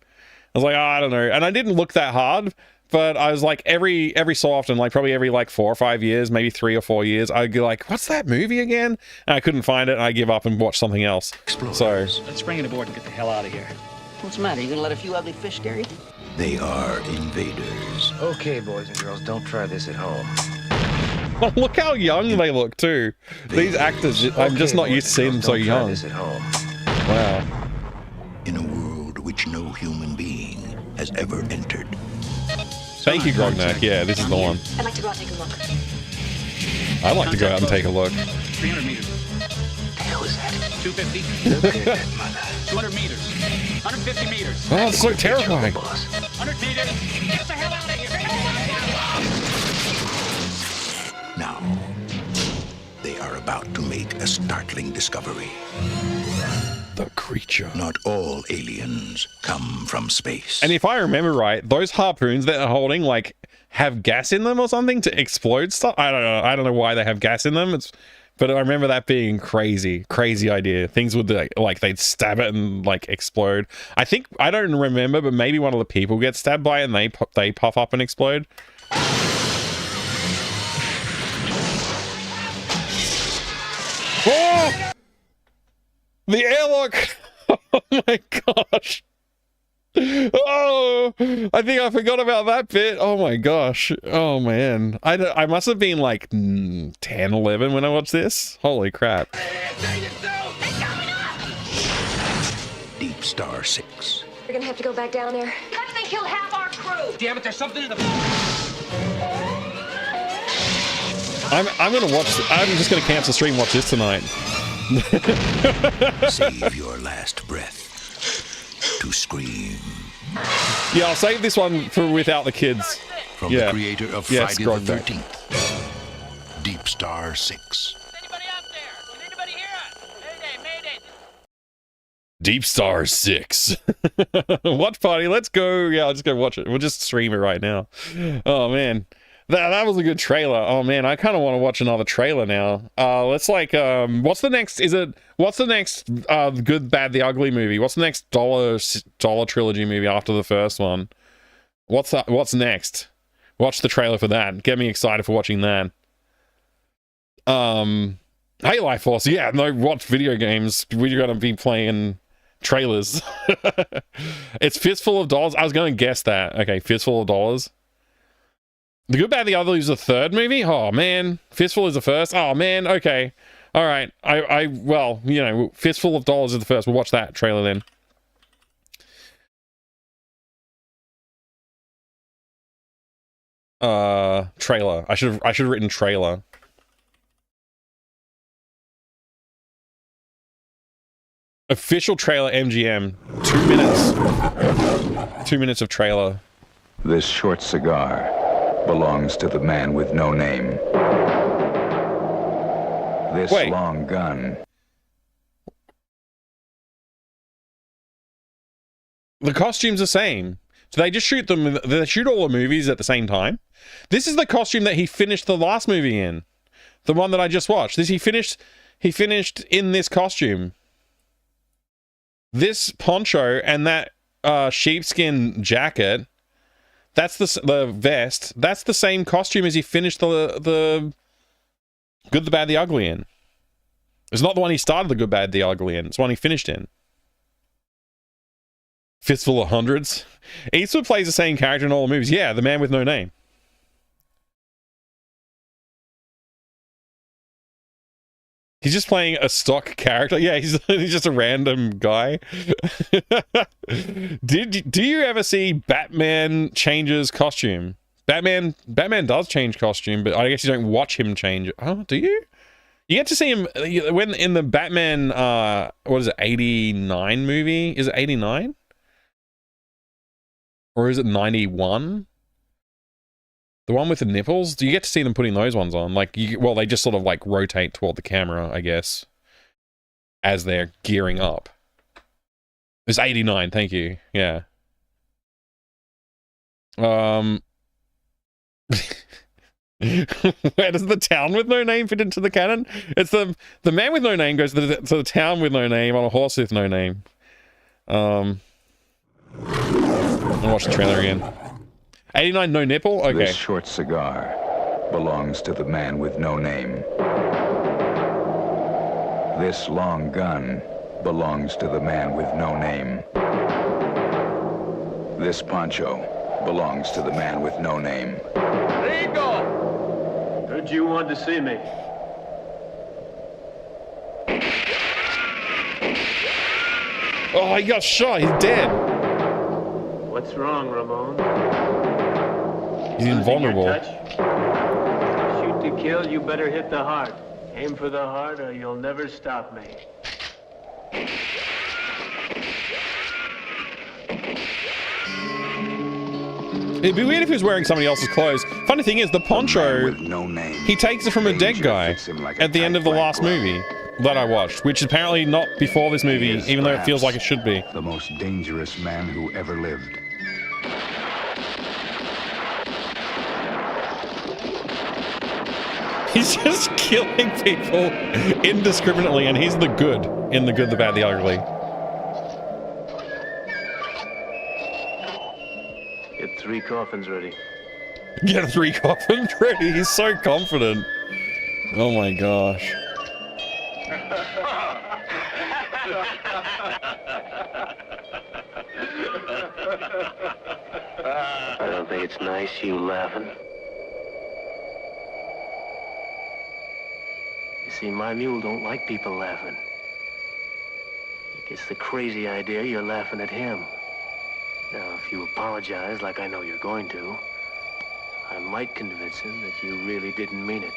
I was like, oh, I don't know. And I didn't look that hard. but I was like every so often, like probably every like 4 or 5 years, maybe 3 or 4 years, I'd be like, what's that movie again? And I couldn't find it, and I give up and watch something else. So
let's bring it aboard and get the hell out of here.
What's the matter? You gonna let a few ugly fish scare you?
They are invaders.
Okay, boys and girls, don't try this at home.
look how young they look too. These actors, I'm just not used to seeing them so young.
This at home.
Wow.
In a world which no human being has ever entered.
Thank you, Grognak. Yeah, this is the one.
I'd like to go out and take a look.
I'd like to go out and take a look.
300 meters.
The hell is that?
250.
Look at that mother.
200 meters. 150 meters.
Oh, it's so terrifying.
Boss.
100 meters. Get the hell out of here.
Now, they are about to make a startling discovery.
The creature.
Not all aliens come from space.
And if I remember right, those harpoons that they're holding, like, have gas in them or something to explode stuff. I don't know. I don't know why they have gas in them. But I remember that being crazy idea. Things would like they'd stab it and like explode. I think I don't remember, but maybe one of the people gets stabbed by it and they puff up and explode. Oh! The airlock! Oh my gosh! Oh, I think I forgot about that bit. Oh my gosh. Oh man. I must have been like 10, 11 when I watched this. Holy crap.
Deep Star 6.
You're gonna have to go back down there. How did they kill half our crew?
Damn it, there's something in the...
I'm gonna watch. I'm just gonna cancel stream and watch this tonight.
Save your last breath to scream.
Yeah, I'll save this one for without the kids.
From
Yeah.
the creator of
Yes,
Friday the
Grognak.
13th. Deep Star 6.
Anybody out there? Can anybody hear us? Mayday, mayday.
Deep Star 6. Watch party, let's go. Yeah, I'll just go watch it. We'll just stream it right now. Oh man. That was a good trailer. Oh man, I kind of want to watch another trailer now. Let's like what's the next Good, Bad, the Ugly movie? What's the next dollar trilogy movie after the first one? What's next? Watch the trailer for that. Get me excited for watching that. Hey Life Force, yeah, no, watch video games. We're gonna be playing trailers. It's Fistful of Dollars. I was gonna guess that. Okay, Fistful of Dollars. The Good, Bad, the Ugly is the third movie? Oh, man. Fistful is the first? Oh, man. Okay. All right. Well, you know, Fistful of Dollars is the first. We'll watch that trailer then. Trailer. I should have written trailer. Official trailer MGM. 2 minutes. 2 minutes of trailer.
This short cigar belongs to the man with no name. This
Wait.
long gun.
The costume's the same. So they just shoot them. They shoot all the movies at the same time. This is the costume that he finished the last movie in. The one that I just watched. He finished in this costume. This poncho and that sheepskin jacket. That's the vest. That's the same costume as he finished the Good, the Bad, the Ugly in. It's not the one he started the Good, Bad, the Ugly in. It's the one he finished in. Fistful of Hundreds. Eastwood plays the same character in all the movies. Yeah, the man with no name. He's just playing a stock character. Yeah, he's just a random guy. Do you ever see Batman changes costume? Batman does change costume, but I guess you don't watch him change. Oh, do you? You get to see him when in the Batman what is it, 89 movie? Is it 89? Or is it 91? The one with the nipples? Do you get to see them putting those ones on? Like, well, they just sort of like rotate toward the camera, I guess, as they're gearing up. It's 89, thank you. Yeah. Where does the town with no name fit into the canon? It's the man with no name goes to the town with no name on a horse with no name. I'll watch the trailer again. 89 no nipple? Okay.
This short cigar belongs to the man with no name. This long gun belongs to the man with no name. This poncho belongs to the man with no name.
Rico! Heard you wanted to see me.
Oh, he got shot. He's dead.
What's wrong, Ramon?
He's invulnerable.
Losing your touch? Shoot to kill, you better hit the heart. Aim for the heart or you'll never stop me.
It'd be weird if he was wearing somebody else's clothes. Funny thing is, the poncho,
With no name.
he takes it from a dead guy at the end of the last movie that I watched, which is apparently not before this movie,
He is
even though it feels like it
perhaps
should be.
the most dangerous man who ever lived.
He's just killing people indiscriminately, and he's the good in The Good, the Bad, the Ugly.
Get 3 coffins ready.
Get 3 coffins ready. He's so confident. Oh my gosh.
I don't think it's nice, you laughing. You see, my mule don't like people laughing. He gets the crazy idea you're laughing at him. Now, if you apologize like I know you're going to, I might convince him that you really didn't mean it.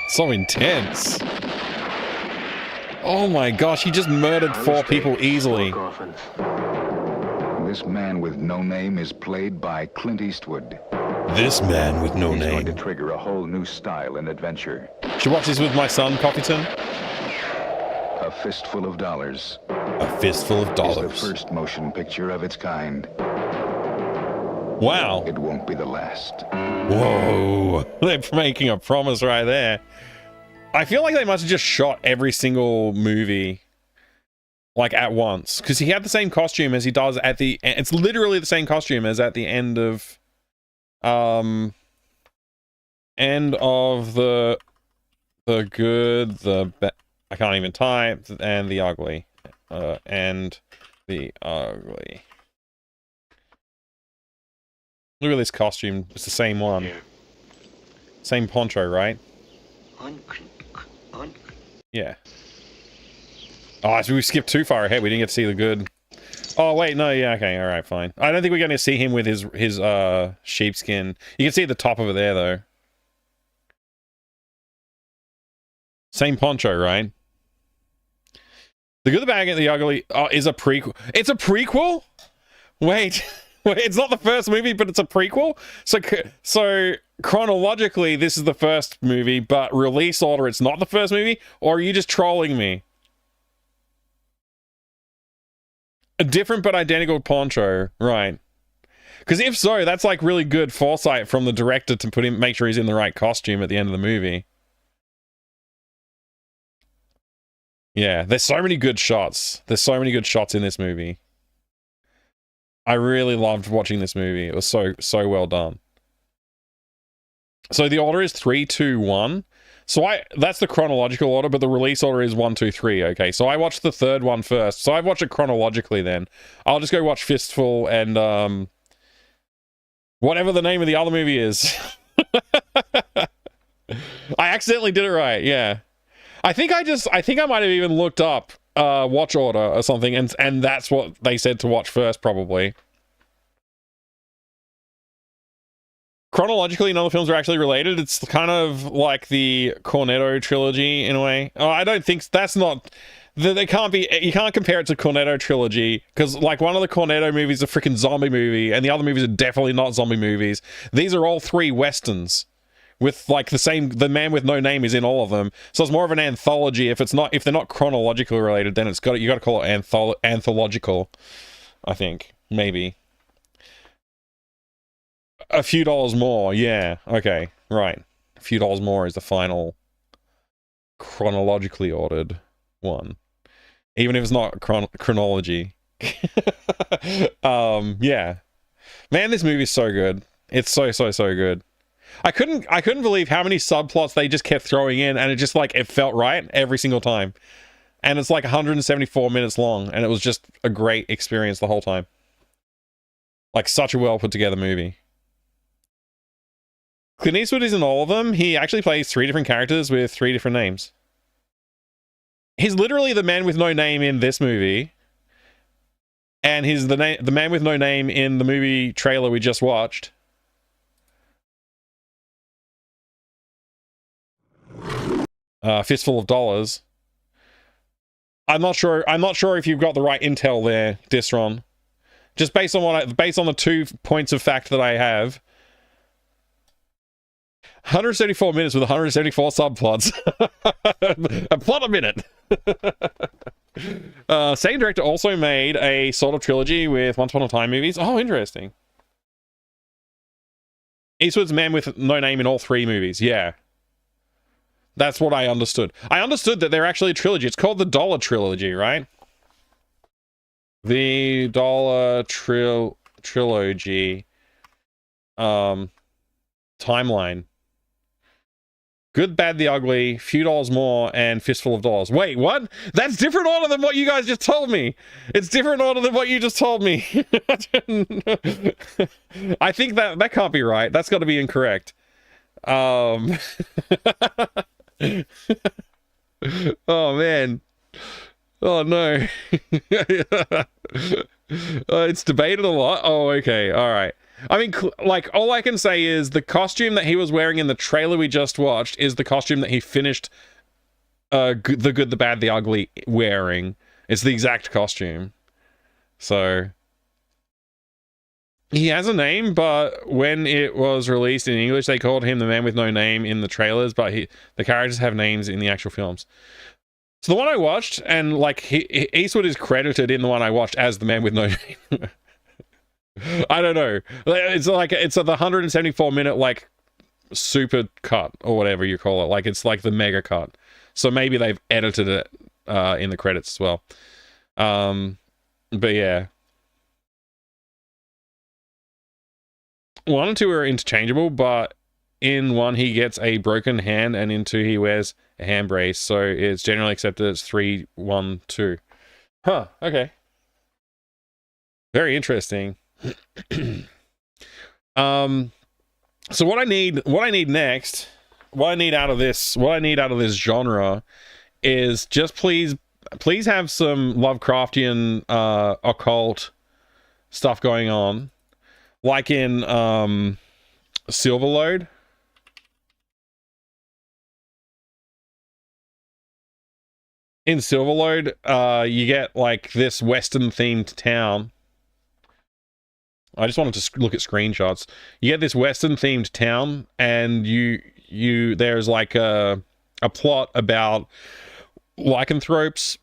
So intense. Oh my gosh, he just murdered 4 people easily.
4 coffins.
This man with no name is played by Clint Eastwood.
This man with no
He's going to
name.
trigger a whole new style in adventure.
Should watch this with my son, Coffeeton.
A Fistful of Dollars
A Fistful of
is the
Dollars.
first motion picture of its kind.
Wow.
It won't be the last.
Whoa. They're making a promise right there. I feel like they must have just shot every single movie like at once, because he had the same costume as he does at the it's literally the same costume as at the end of the good, the I can't even type, and the ugly. And the ugly. Look at this costume. It's the same one.
Here.
Same poncho, right? Yeah. Oh, so we skipped too far ahead. We didn't get to see the good. Oh, wait, no, yeah, okay, alright, fine. I don't think we're going to see him with his sheepskin. You can see the top of it there, though. Same poncho, right? The Good, the Bad, and the Ugly is a prequel. It's a prequel? Wait. It's not the first movie, but it's a prequel? So chronologically, this is the first movie, but release order, it's not the first movie? Or are you just trolling me? A different but identical poncho, right? Because if so, that's like really good foresight from the director to put him, make sure he's in the right costume at the end of the movie. Yeah, there's so many good shots. There's so many good shots in this movie. I really loved watching this movie. It was so well done. So the order is 3, 2, 1. So that's the chronological order, but the release order is 1, 2, 3. Okay, so I watched the third one first. So I've watched it chronologically then. I'll just go watch Fistful and whatever the name of the other movie is. I accidentally did it right, yeah. I think I might have even looked up watch order or something, and that's what they said to watch first, probably. Chronologically, none of the films are actually related. It's kind of like the Cornetto trilogy in a way. Oh, I don't think that's not. They can't be. You can't compare it to Cornetto trilogy because, like, one of the Cornetto movies is a freaking zombie movie, and the other movies are definitely not zombie movies. These are all 3 westerns with like the man with no name is in all of them. So it's more of an anthology. If they're not chronologically related, then you got to call it anthological. I think maybe. A few dollars more, yeah. Okay, right. A few dollars more is the final chronologically ordered one. Even if it's not chronology. Yeah. Man, this movie's so good. It's so good. I couldn't believe how many subplots they just kept throwing in, and it just like it felt right every single time. And it's like 174 minutes long, and it was just a great experience the whole time. Like such a well put together movie. Clint Eastwood is in all of them. He actually plays 3 different characters with 3 different names. He's literally the man with no name in this movie. And he's the man with no name in the movie trailer we just watched. Fistful of Dollars. I'm not sure if you've got the right intel there, Disron. Just based on the 2 points of fact that I have. 174 minutes with 174 subplots. A plot a minute. Same director also made a sort of trilogy with Once Upon a Time movies. Oh, interesting. Eastwood's man with no name in all 3 movies. Yeah. That's what I understood. I understood that they're actually a trilogy. It's called the Dollar Trilogy, right? The Dollar Trilogy. Timeline. Good, Bad, the Ugly, Few Dollars More, and Fistful of Dollars. Wait, what? That's different order than what you guys just told me. It's different order than what you just told me. I think that can't be right. That's got to be incorrect. Oh, man. Oh, no. It's debated a lot. Oh, okay. All right. I mean, like, all I can say is the costume that he was wearing in the trailer we just watched is the costume that he finished The Good, the Bad, the Ugly wearing. It's the exact costume. So, he has a name, but when it was released in English, they called him the man with no name in the trailers, but the characters have names in the actual films. So the one I watched, and like, Eastwood is credited in the one I watched as the man with no name. I don't know. It's like the 174 minute like super cut or whatever you call it. Like it's like the mega cut. So maybe they've edited it in the credits as well. But yeah, 1 and 2 are interchangeable, but in 1 he gets a broken hand, and in 2 he wears a hand brace. So it's generally accepted as 3, 1, 2. Huh. Okay. Very interesting. So what I need next, what I need out of this genre is just please have some Lovecraftian occult stuff going on, like in Silverlode. In Silverlode, you get like this Western themed town. I just wanted to look at screenshots. You get this Western themed town, and there's like a plot about lycanthropes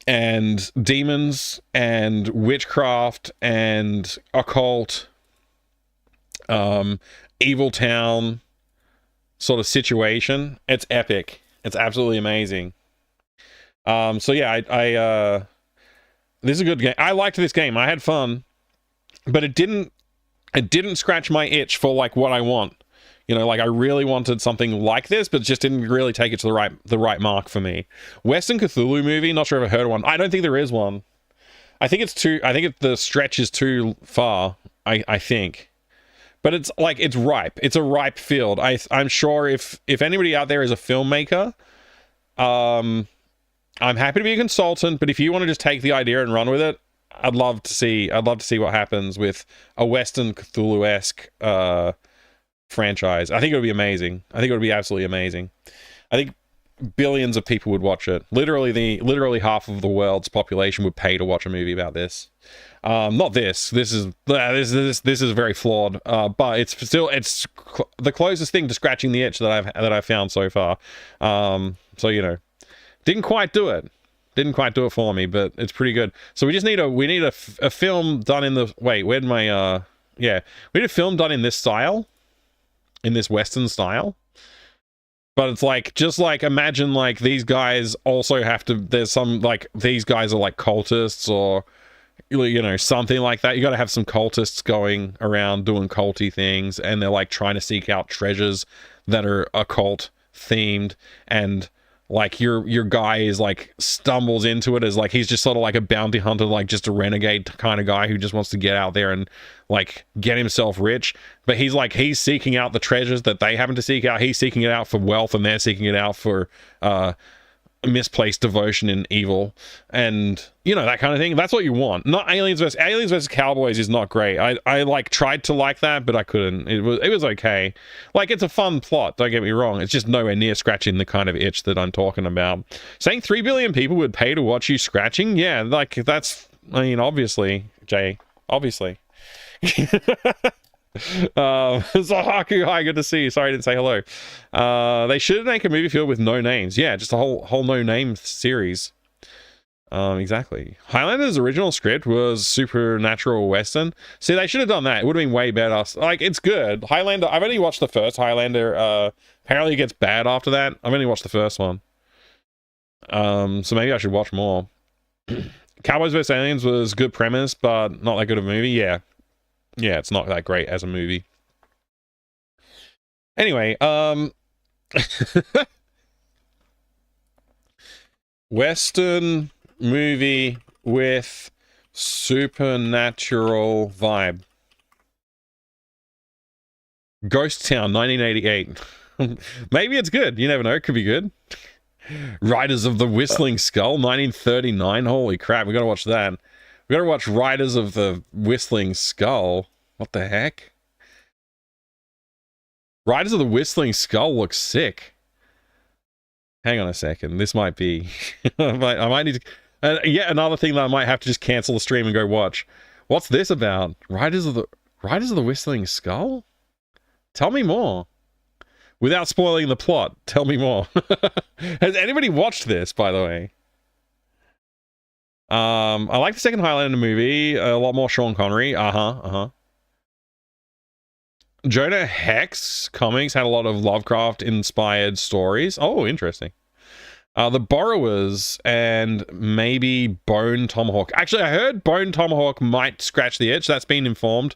and demons and witchcraft and occult, evil town sort of situation. It's epic. It's absolutely amazing. So yeah, this is a good game. I liked this game. I had fun. But it didn't scratch my itch for like what I want. You know, like I really wanted something like this, but just didn't really take it to the right mark for me. Western Cthulhu movie, not sure if I've heard of one. I don't think there is one. I think the stretch is too far, I think. But it's like, it's ripe. It's a ripe field. I'm sure if anybody out there is a filmmaker, I'm happy to be a consultant, but if you want to just take the idea and run with it, I'd love to see what happens with a Western Cthulhu-esque franchise. I think it would be amazing. I think it would be absolutely amazing. I think billions of people would watch it. Literally half of the world's population would pay to watch a movie about this. Not this. This is very flawed. But it's the closest thing to scratching the itch that I've found so far. So you know, didn't quite do it for me, but it's pretty good. So we need a film done in the we need a film done in this style, in this Western style. But it's like, just like, imagine like these guys also have to, there's some like, these guys are like cultists or you know, something like that. You got to have some cultists going around doing culty things, and they're like trying to seek out treasures that are occult themed, and like your guy is like stumbles into it as like he's just sort of like a bounty hunter, like just a renegade kind of guy who just wants to get out there and like get himself rich. But he's seeking out the treasures that they happen to seek out. He's seeking it out for wealth, and they're seeking it out for misplaced devotion and evil, and you know, that kind of thing. That's what you want. Not Aliens versus Cowboys is not great. I like tried to like that, but I couldn't. It was okay. Like, it's a fun plot, don't get me wrong. It's just nowhere near scratching the kind of itch that I'm talking about. Saying 3 billion people would pay to watch you scratching, yeah, like that's, I mean, obviously, Jay, obviously. So Haku, hi, good to see you. Sorry I didn't say hello. They should make a movie filled with no names. Yeah, just a whole no name series. Exactly. Highlander's original script was supernatural western. See, they should have done that. It would have been way better. Like, it's good. Highlander, I've only watched the first Highlander. Apparently it gets bad after that. I've only watched the first one. So maybe I should watch more. Cowboys vs Aliens was good premise, but not that good of a movie. Yeah, it's not that great as a movie. Anyway, Western movie with supernatural vibe. Ghost Town, 1988. Maybe it's good. You never know. It could be good. Riders of the Whistling Skull, 1939. Holy crap, we gotta watch that. We gotta watch Riders of the Whistling Skull. What the heck? Riders of the Whistling Skull looks sick. Hang on a second. This might be... I might need to... yet another thing that I might have to just cancel the stream and go watch. What's this about? Riders of the Whistling Skull? Tell me more. Without spoiling the plot, tell me more. Has anybody watched this, by the way? I like the second Highlander movie. A lot more Sean Connery. Jonah Hex comics had a lot of Lovecraft-inspired stories. Oh, interesting. The Borrowers and maybe Bone Tomahawk. Actually, I heard Bone Tomahawk might scratch the itch. That's been informed.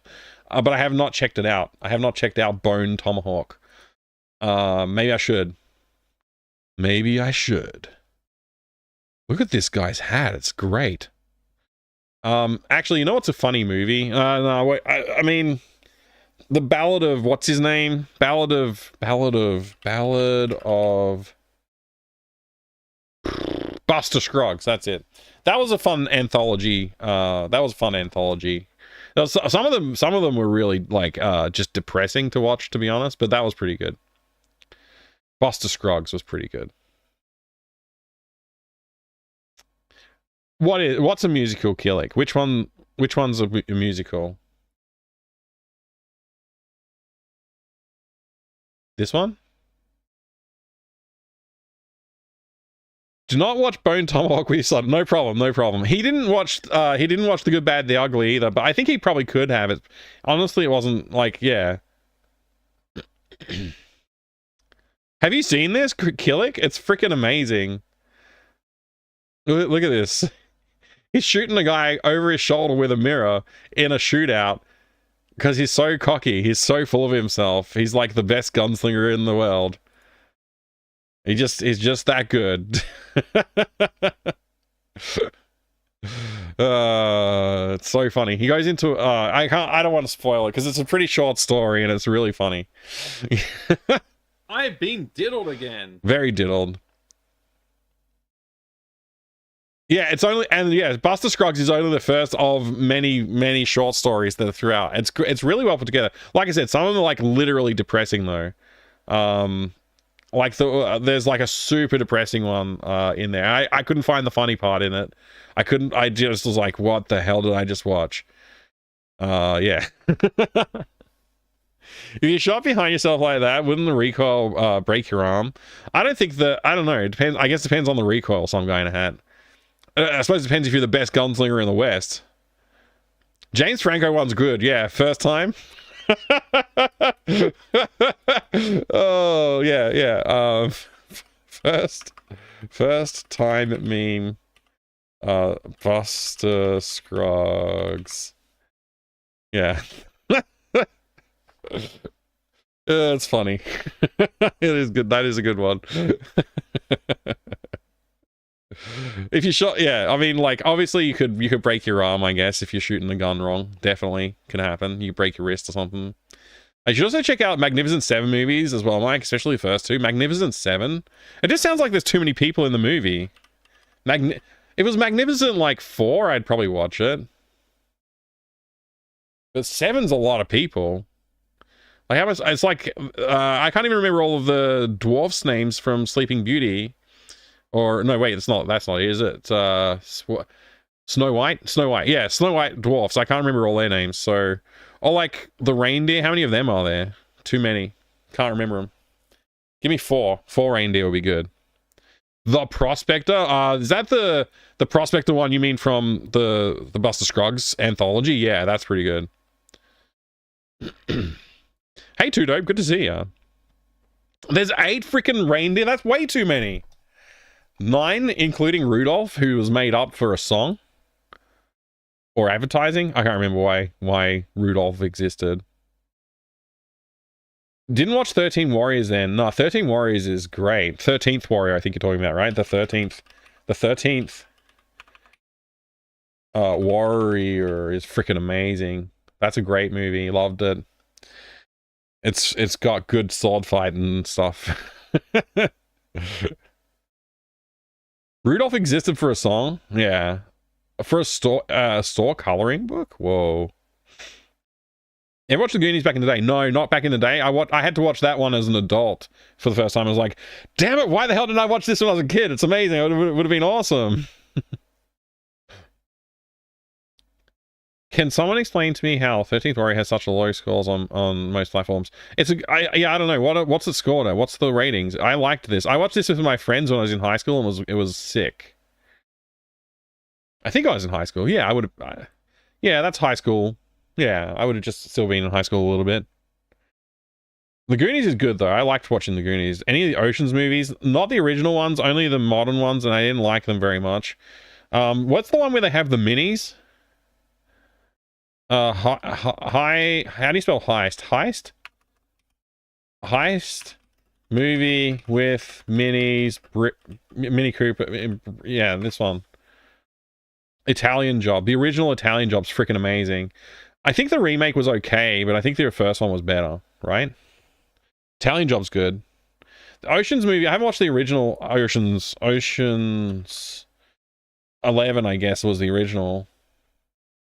But I have not checked it out. I have not checked out Bone Tomahawk. Maybe I should. Maybe I should. Look at this guy's hat. It's great. Actually, you know what's a funny movie? No, wait. I mean... The Ballad of what's his name? Ballad of Buster Scruggs. That's it. That was a fun anthology. Some of them were really like just depressing to watch, to be honest. But that was pretty good. Buster Scruggs was pretty good. What's a musical, Killick? Which one's a musical? This one? Do not watch Bone Tomahawk with your son. No problem, no problem. He didn't watch The Good, Bad, the Ugly either, but I think he probably could have it. Honestly, it wasn't like, yeah. Have you seen this, Killick? It's freaking amazing. Look at this. He's shooting a guy over his shoulder with a mirror in a shootout. Because he's so cocky. He's so full of himself. He's like the best gunslinger in the world. He's just that good. It's so funny. He goes into I don't want to spoil it because it's a pretty short story and it's really funny.
I've been diddled again.
Very diddled. Yeah, Buster Scruggs is only the first of many short stories that are throughout. It's really well put together. Like I said, some of them are like literally depressing though. Like there's like a super depressing one in there. I couldn't find the funny part in it. I just was like, what the hell did I just watch? Yeah. If you shot behind yourself like that, wouldn't the recoil break your arm? I don't know. It depends. I guess it depends on the recoil some guy in a hat. I suppose it depends if you're the best gunslinger in the West. James Franco one's good. Yeah, first time. Oh, yeah. First time meme. Buster Scruggs. Yeah. It's funny. It is good. That is a good one. If you shot, yeah, I mean, like, obviously you could break your arm, I guess, if you're shooting the gun wrong. Definitely can happen. You break your wrist or something. I should also check out Magnificent Seven movies as well, Mike, especially the first two. Magnificent Seven. It just sounds like there's too many people in the movie. If it was Magnificent like 4, I'd probably watch it. But 7's a lot of people. Like how much? It's like I can't even remember all of the dwarfs' names from Sleeping Beauty. Or no, wait, it's not. That's not. Is it? Snow White. Snow White. Yeah, Snow White dwarfs. I can't remember all their names. So, or like the reindeer. How many of them are there? Too many. Can't remember them. Give me 4. 4 reindeer will be good. The Prospector. Is that the Prospector one you mean from the Buster Scruggs anthology? Yeah, that's pretty good. Hey, Two Dope, good to see ya. There's 8 freaking reindeer. That's way too many. 9, including Rudolph, who was made up for a song or advertising. I can't remember why Rudolph existed. Didn't watch 13 Warriors then. No, 13 Warriors is great. 13th Warrior, I think you're talking about, right? The 13th Warrior is freaking amazing. That's a great movie. Loved it. It's got good sword fighting and stuff. Rudolph existed for a song? Yeah. For a store coloring book? Whoa. Ever watched The Goonies back in the day? No, not back in the day. I had to watch that one as an adult for the first time. I was like, damn it, why the hell didn't I watch this when I was a kid? It's amazing. It would have been awesome. Can someone explain to me how 13th Warrior has such a low scores on most platforms? I don't know. What's the score though? What's the ratings? I liked this. I watched this with my friends when I was in high school and it was sick. I think I was in high school. Yeah, I would have. Yeah, that's high school. Yeah, I would have just still been in high school a little bit. The Goonies is good though. I liked watching the Goonies. Any of the Oceans movies, not the original ones, only the modern ones, and I didn't like them very much. What's the one where they have the minis? How do you spell heist? Heist movie with minis, Mini Cooper. Yeah, this one. Italian Job. The original Italian Job's freaking amazing. I think the remake was okay, but I think the first one was better, right? Italian Job's good. The Oceans movie, I haven't watched the original Oceans 11, I guess, was the original.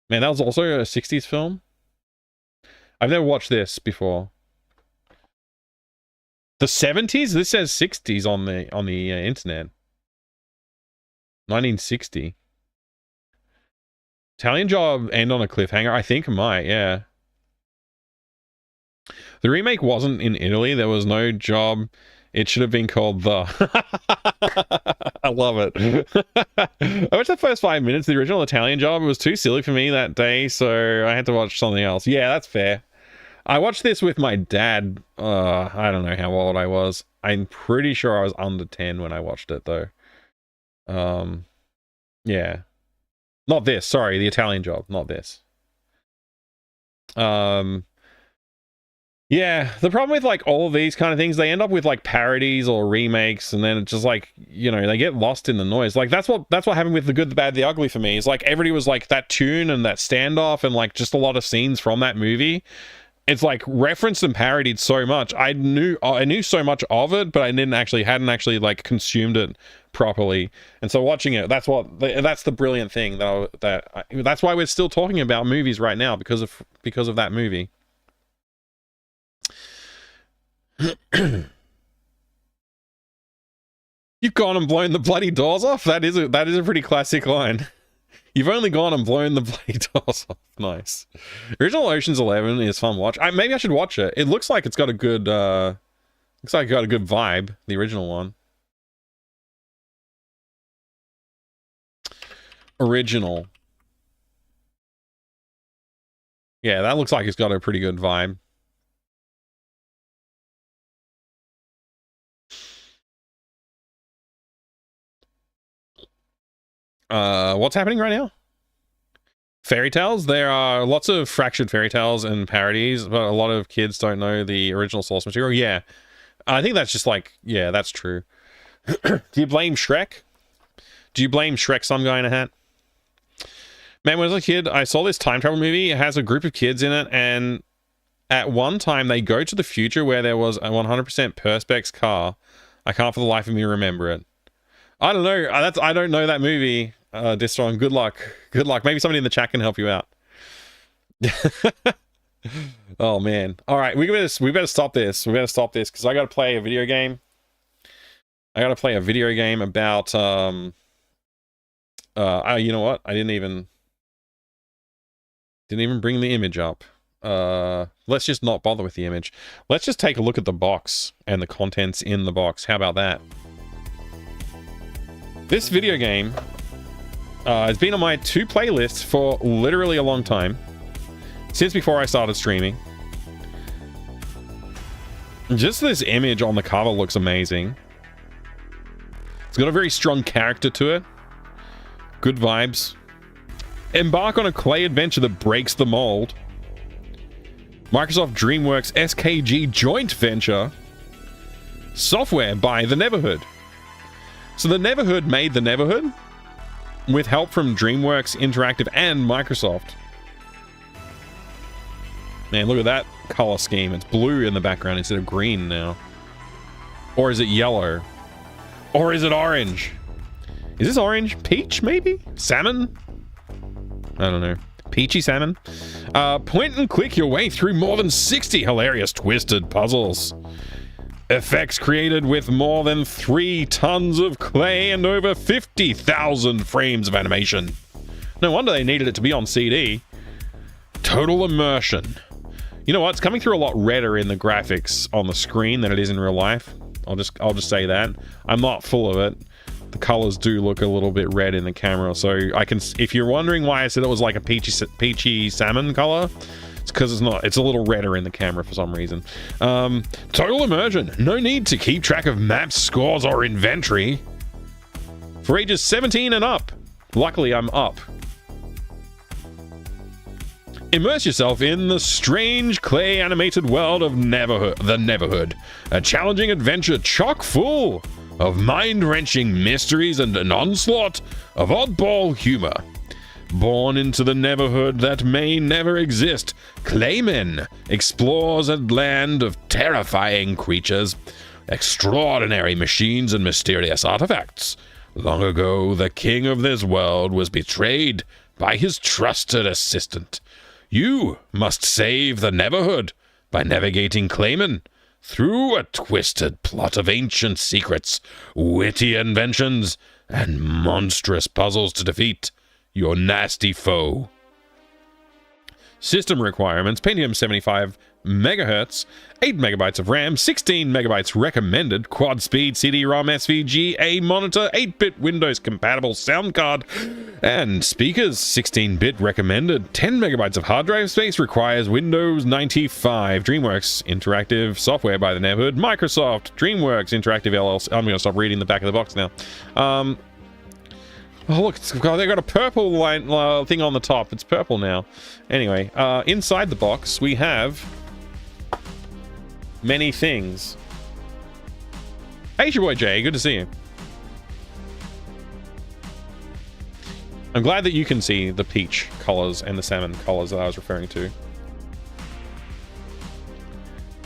Man, that was also a 60s film. I've never watched this before. The 70s? This says 60s on the internet. 1960. Italian Job end on a cliffhanger? I think it might, yeah. The remake wasn't in Italy. There was no job. It should have been called The. I love it. I watched the first 5 minutes. The original Italian Job, it was too silly for me that day, so I had to watch something else. Yeah, that's fair. I watched this with my dad. I don't know how old I was. I'm pretty sure I was under 10 when I watched it, though. Yeah. Not this. Sorry, the Italian Job. Not this. Yeah, the problem with like all of these kind of things, they end up with like parodies or remakes, and then it's just like, you know, they get lost in the noise. Like that's what happened with The Good, the Bad, the Ugly for me. It's like everybody was like that tune and that standoff and like just a lot of scenes from that movie. It's like referenced and parodied so much. I knew so much of it, but I hadn't actually like consumed it properly. And so watching it, that's the brilliant thing that's why we're still talking about movies right now, because of that movie. You've gone and blown the bloody doors off. That is a pretty classic line. You've only gone and blown the bloody doors off. Nice. Original Ocean's 11 is fun to watch. Maybe I should watch it. It looks like it's got a good vibe, the original one. Original. Yeah, that looks like it's got a pretty good vibe. What's happening right now? Fairy tales. There are lots of fractured fairy tales and parodies, but a lot of kids don't know the original source material. Yeah, I think that's just like, yeah, that's true. Do you blame Shrek? Do you blame Shrek, some guy in a hat? Man, when I was a kid, I saw this time travel movie. It has a group of kids in it, and at one time they go to the future where there was a 100% Perspex car. I can't for the life of me remember it. I don't know. I don't know that movie. Distron, good luck. Good luck. Maybe somebody in the chat can help you out. Oh man. All right, we better stop this. We better stop this because I got to play a video game. I got to play a video game about you know what? I didn't even bring the image up. Let's just not bother with the image. Let's just take a look at the box and the contents in the box. How about that? This video game has been on my to play list for literally a long time, since before I started streaming. Just this image on the cover looks amazing. It's got a very strong character to it. Good vibes. Embark on a clay adventure that breaks the mold. Microsoft DreamWorks SKG joint venture. Software by the Neverhood. So the Neverhood made the Neverhood with help from DreamWorks Interactive and Microsoft. Man, look at that color scheme. It's blue in the background instead of green now. Or is it yellow? Or is it orange? Is this orange? Peach, maybe? Salmon? I don't know. Peachy salmon? Point and click your way through more than 60 hilarious twisted puzzles. Effects created with more than 3 tons of clay and over 50,000 frames of animation. No wonder they needed it to be on CD. Total immersion. You know what? It's coming through a lot redder in the graphics on the screen than it is in real life. I'll just say that. I'm not full of it. The colors do look a little bit red in the camera, so I can. If you're wondering why I said it was like a peachy salmon color, it's because it's not. It's a little redder in the camera for some reason. Total immersion. No need to keep track of maps, scores, or inventory. For ages 17 and up. Luckily, I'm up. Immerse yourself in the strange clay animated world of Neverhood, the Neverhood, a challenging adventure chock full of mind-wrenching mysteries and an onslaught of oddball humor. Born into the Neverhood that may never exist, Clayman explores a land of terrifying creatures, extraordinary machines, and mysterious artifacts. Long ago, the king of this world was betrayed by his trusted assistant. You must save the Neverhood by navigating Clayman through a twisted plot of ancient secrets, witty inventions, and monstrous puzzles to defeat your nasty foe. System requirements: Pentium 75 MHz, 8 MB of RAM, 16 MB recommended, quad speed CD-ROM SVGA monitor, 8-bit Windows compatible sound card, and speakers, 16-bit recommended. 10 MB of hard drive space, requires Windows 95. DreamWorks Interactive, software by the Neverhood. Microsoft DreamWorks Interactive LLC. I'm going to stop reading the back of the box now. Oh look, they've got a purple line thing on the top. It's purple now. Anyway, inside the box we have many things. Hey, it's your boy Jay. Good to see you. I'm glad that you can see the peach colors and the salmon colors that I was referring to.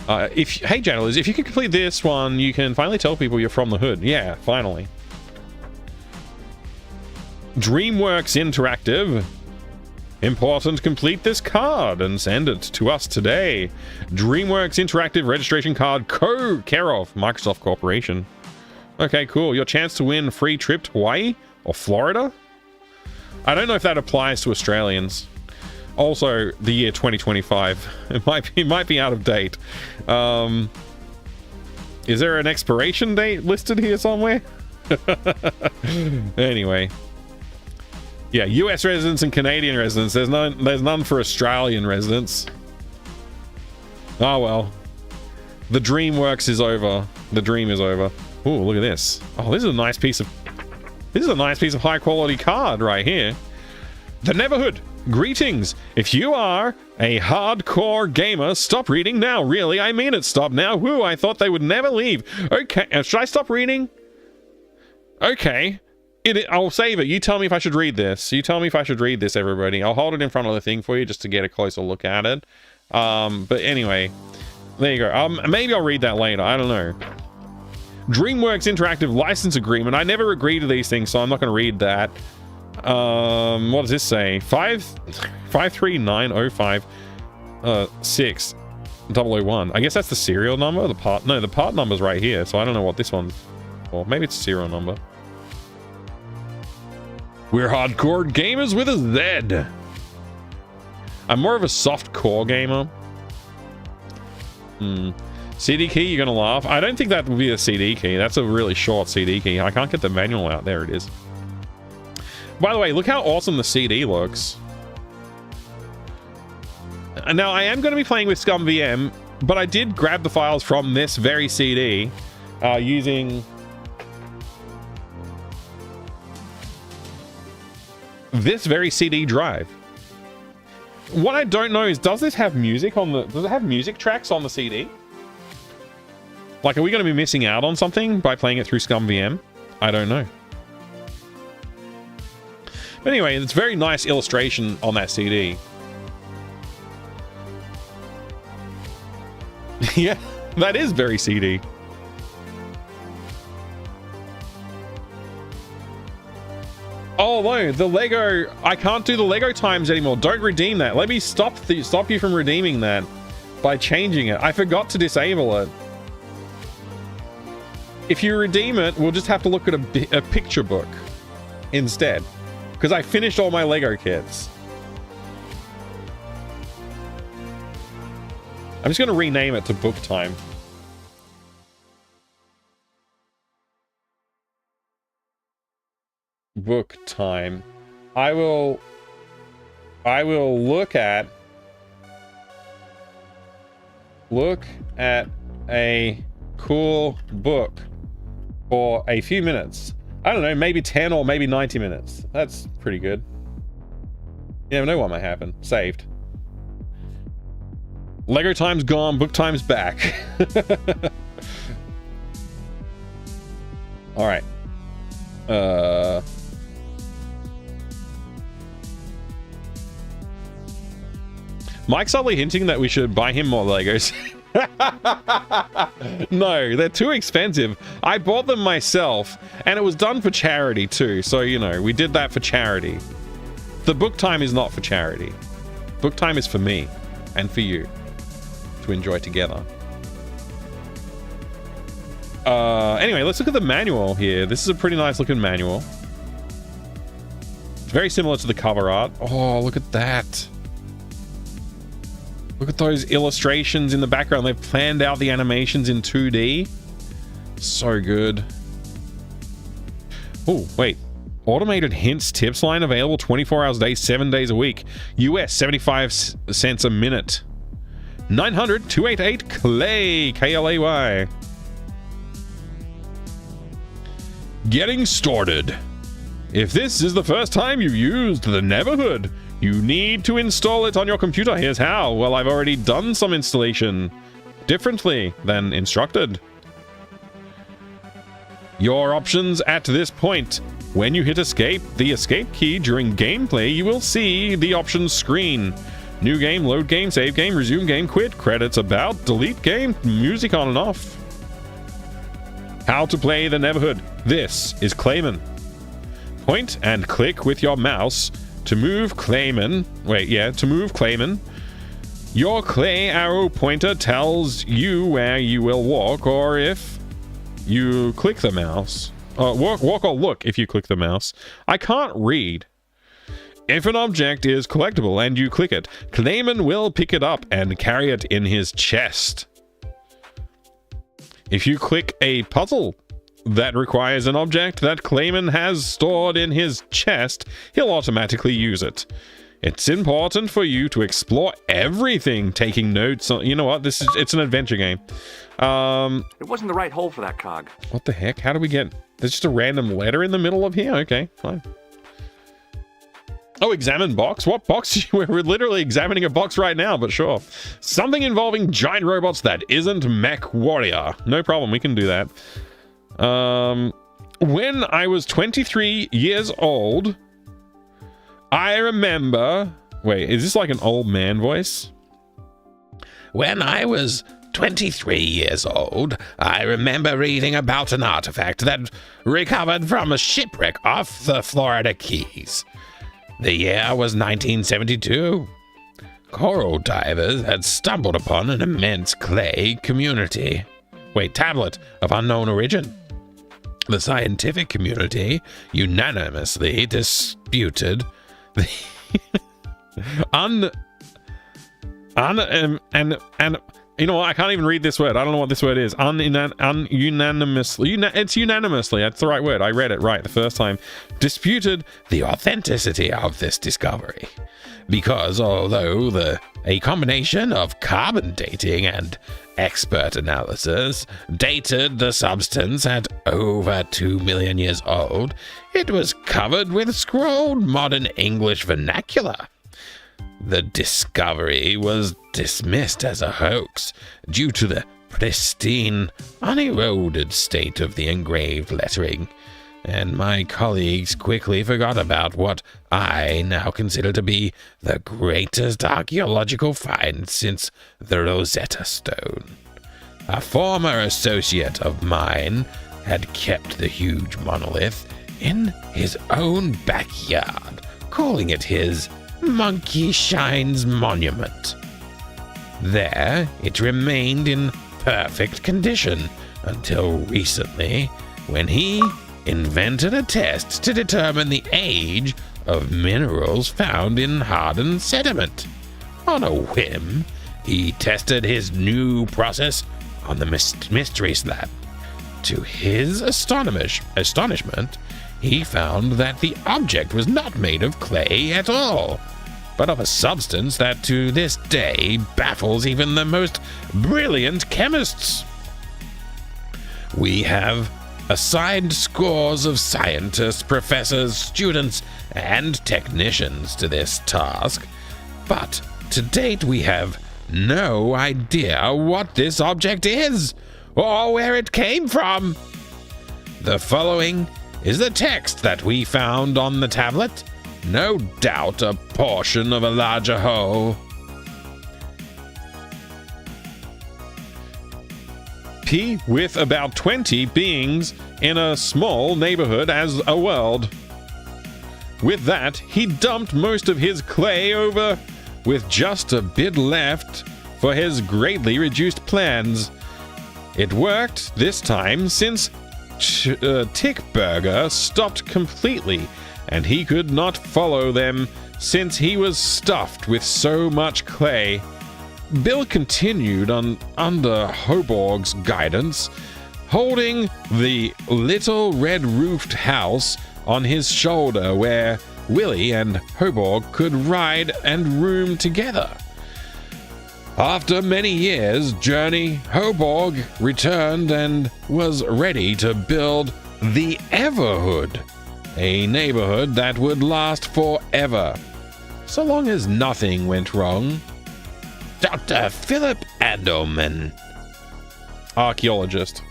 Hey, channelers, if you can complete this one, you can finally tell people you're from the hood. Yeah, finally. DreamWorks Interactive. Important, complete this card and send it to us today. DreamWorks Interactive registration card, care of Microsoft Corporation. Okay, cool. Your chance to win free trip to Hawaii or Florida? I don't know if that applies to Australians. Also, the year 2025. It might be out of date. Is there an expiration date listed here somewhere? Anyway. Yeah, US residents and Canadian residents. There's none for Australian residents. Oh well. The DreamWorks is over. The dream is over. Oh, look at this. Oh, this is a nice piece of... This is a nice piece of high quality card right here. The Neverhood. Greetings. If you are a hardcore gamer, stop reading now. Really, I mean it. Stop now. Whoo, I thought they would never leave. Okay, should I stop reading? Okay. I'll save it. You tell me if I should read this. You tell me if I should read this, everybody. I'll hold it in front of the thing for you just to get a closer look at it. But anyway, there you go. Maybe I'll read that later. I don't know. DreamWorks Interactive License Agreement. I never agree to these things, so I'm not going to read that. What does this say? 539056001. I guess that's the serial number. The part number's right here, so I don't know what this one's for. Maybe it's a serial number. We're hardcore gamers with a Z. I'm more of a soft core gamer. CD key, you're gonna laugh. I don't think that would be a CD key. That's a really short CD key. I can't get the manual out. There it is. By the way, look how awesome the CD looks. And now I am going to be playing with ScumVM, but I did grab the files from this very CD using this very CD drive. What I don't know is, does this have music on the... Does it have music tracks on the CD? Like, are we going to be missing out on something by playing it through ScumVM? I don't know. But anyway, it's very nice illustration on that CD. Yeah, that is very CD. Oh no, the Lego... I can't do the Lego times anymore. Don't redeem that. Let me stop you from redeeming that by changing it. I forgot to disable it. If you redeem it, we'll just have to look at a picture book instead. Because I finished all my Lego kits. I'm just going to rename it to Book Time. Book Time. I will look at a cool book for a few minutes. I don't know, maybe 10 or maybe 90 minutes. That's pretty good. You never know what might happen. Saved. Lego time's gone, book time's back. All right. Mike's subtly hinting that we should buy him more Legos. No, they're too expensive. I bought them myself, and it was done for charity too. So, you know, we did that for charity. The book time is not for charity. Book time is for me and for you to enjoy together. Anyway, let's look at the manual here. This is a pretty nice looking manual. It's very similar to the cover art. Oh, look at that. Look at those illustrations in the background. They've planned out the animations in 2D. So good. Oh, wait. Automated hints tips line available 24 hours a day, 7 days a week. US 75 cents a minute. 900-288 Clay. K-L-A-Y. Getting started. If this is the first time you've used the Neverhood, you need to install it on your computer. Here's how. Well, I've already done some installation differently than instructed. Your options at this point. When you hit escape, the escape key during gameplay, you will see the options screen. New game, load game, save game, resume game, quit, credits, about, delete game, music on and off. How to play the Neverhood. This is Clayman. Point and click with your mouse to move Clayman. To move Clayman. Your clay arrow pointer tells you where you will walk, or if you click the mouse. Walk or look if you click the mouse. I can't read. If an object is collectible and you click it, Clayman will pick it up and carry it in his chest. If you click a puzzle that requires an object that Clayman has stored in his chest, he'll automatically use it. It's important for you to explore everything, taking notes on... You know what? It's an adventure game.
It wasn't the right hole for that cog.
What the heck? How do we get... There's just a random letter in the middle of here. Okay, fine. Oh, examine box? What box? We're literally examining a box right now, but sure. Something involving giant robots that isn't Mech Warrior. No problem, we can do that. When I was 23 years old, I remember... Wait, is this like an old man voice? When I was 23 years old, I remember reading about an artifact that recovered from a shipwreck off the Florida Keys. The year was 1972. Coral divers had stumbled upon an immense clay community. Wait, tablet of unknown origin. The scientific community unanimously disputed the you know what? I can't even read this word. I don't know what this word is. Unanimously. It's unanimously. That's the right word. I read it right the first time. Disputed the authenticity of this discovery. Because although a combination of carbon dating and expert analysis dated the substance at over 2 million years old, it was covered with scrolled modern English vernacular. The discovery was dismissed as a hoax due to the pristine, uneroded state of the engraved lettering, and my colleagues quickly forgot about what I now consider to be the greatest archaeological find since the Rosetta Stone. A former associate of mine had kept the huge monolith in his own backyard, calling it his Monkey Shines Monument. There, it remained in perfect condition until recently, when he invented a test to determine the age of minerals found in hardened sediment. On a whim, he tested his new process on the mystery slab. To his astonishment, he found that the object was not made of clay at all, but of a substance that to this day baffles even the most brilliant chemists. We have assigned scores of scientists, professors, students, and technicians to this task, but to date we have no idea what this object is, or where it came from. The following is the text that we found on the tablet. No doubt a portion of a larger whole. P with about 20 beings in a small neighborhood as a world. With that, he dumped most of his clay over, with just a bit left for his greatly reduced plans. It worked this time since Tickburger stopped completely, and he could not follow them since he was stuffed with so much clay. Bill continued under Hoborg's guidance, holding the little red-roofed house on his shoulder where Willie and Hoborg could ride and room together. After many years' journey, Hoborg returned and was ready to build the Neverhood, a neighborhood that would last forever, so long as nothing went wrong. Dr. Philip Andelman, archaeologist.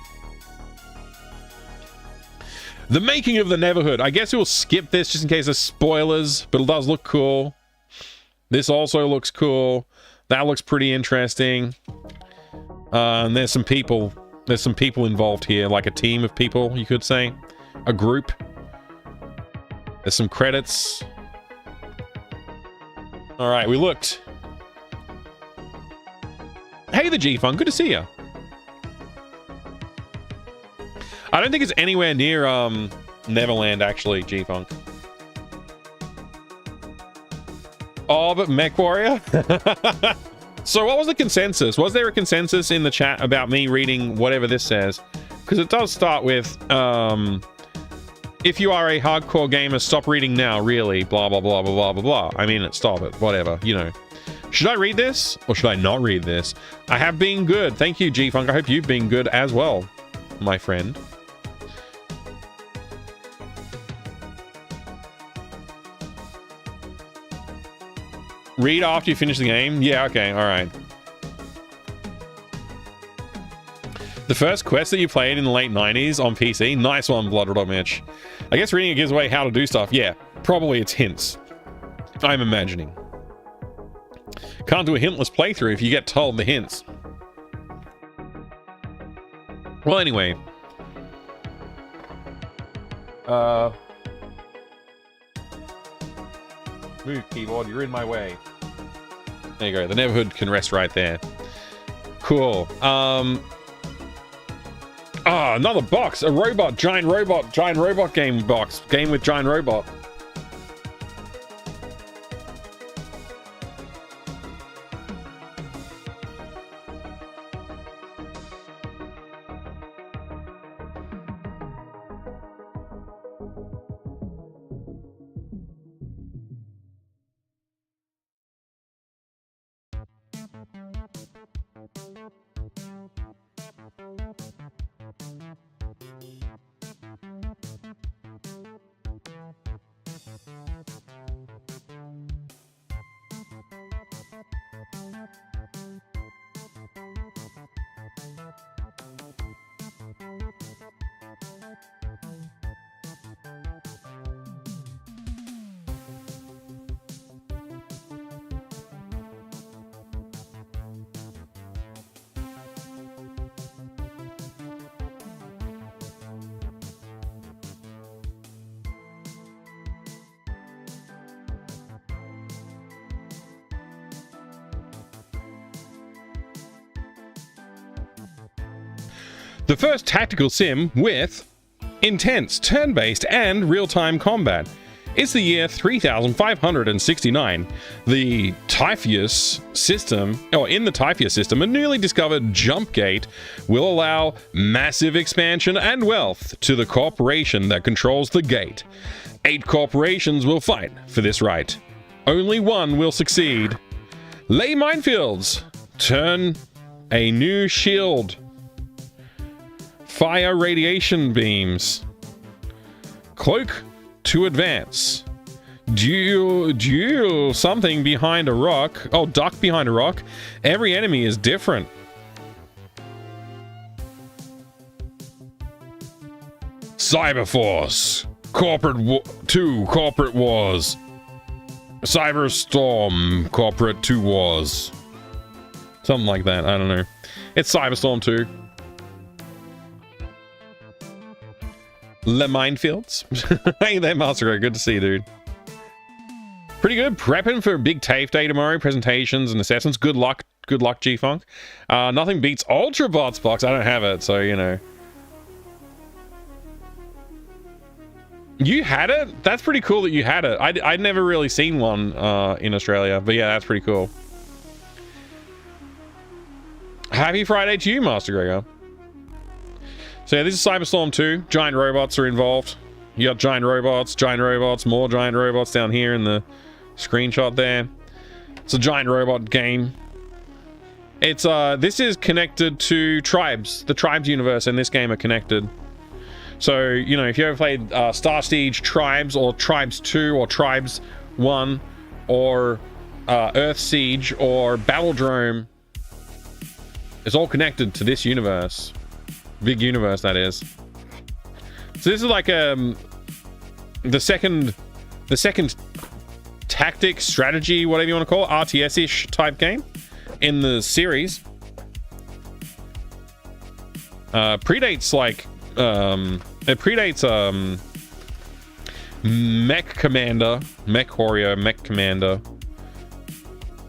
The making of the Neverhood. I guess we'll skip this just in case there's spoilers, but it does look cool. This also looks cool. That looks pretty interesting. And there's some people involved here, like a team of people, you could say. A group. There's some credits. All right, we looked. Hey, the G-Funk, good to see you. I don't think it's anywhere near Neverland, actually, G-Funk. Oh, but Mech Warrior? So what was the consensus? Was there a consensus in the chat about me reading whatever this says? Because it does start with, if you are a hardcore gamer, stop reading now, really, blah, blah, blah, blah, blah, blah, blah. I mean, stop it, whatever, you know. Should I read this, or should I not read this? I have been good. Thank you, G-Funk. I hope you've been good as well, my friend. Read after you finish the game? Yeah, okay, alright. The first quest that you played in the late 90s on PC? Nice one, Blood Mitch. I guess reading it gives away how to do stuff. Yeah, probably it's hints. I'm imagining. Can't do a hintless playthrough if you get told the hints. Well, anyway. Move, keyboard, you're in my way. There you go, the Neverhood can rest right there. Cool. Another box! A robot, giant robot game box. Game with giant robot. The first tactical sim with intense, turn-based, and real-time combat. It's the year 3569. The Typheus system, in the Typheus system, a newly discovered jump gate will allow massive expansion and wealth to the corporation that controls the gate. 8 corporations will fight for this right. Only one will succeed. Lay minefields. Turn a new shield. Fire radiation beams. Cloak to advance. Duel something behind a rock. Oh, duck behind a rock. Every enemy is different. Cyberforce. Corporate Wars. Cyberstorm. Corporate 2 Wars. Something like that. I don't know. It's Cyberstorm 2. Le Minefields. Hey there, Master. Good to see you, dude. Pretty good. Prepping for a big TAFE day tomorrow. Presentations and assessments. Good luck. Good luck, G-Funk. Nothing beats Ultrabots box. I don't have it, so, you know. You had it? That's pretty cool that you had it. I'd never really seen one in Australia, but yeah, that's pretty cool. Happy Friday to you, Master Gregor. So yeah, this is Cyberstorm 2. Giant robots are involved. You got giant robots, more giant robots down here in the screenshot there. It's a giant robot game. It's this is connected to Tribes. The Tribes universe and this game are connected. So, you know, if you ever played Star Siege Tribes or Tribes 2 or Tribes 1 or Earth Siege or Battledrome, it's all connected to this universe. Big universe, that is. So this is like the second tactic, strategy, whatever you want to call it, RTS-ish type game in the series. Predates like it predates Mech Commander, Mech Warrior, Mech Commander.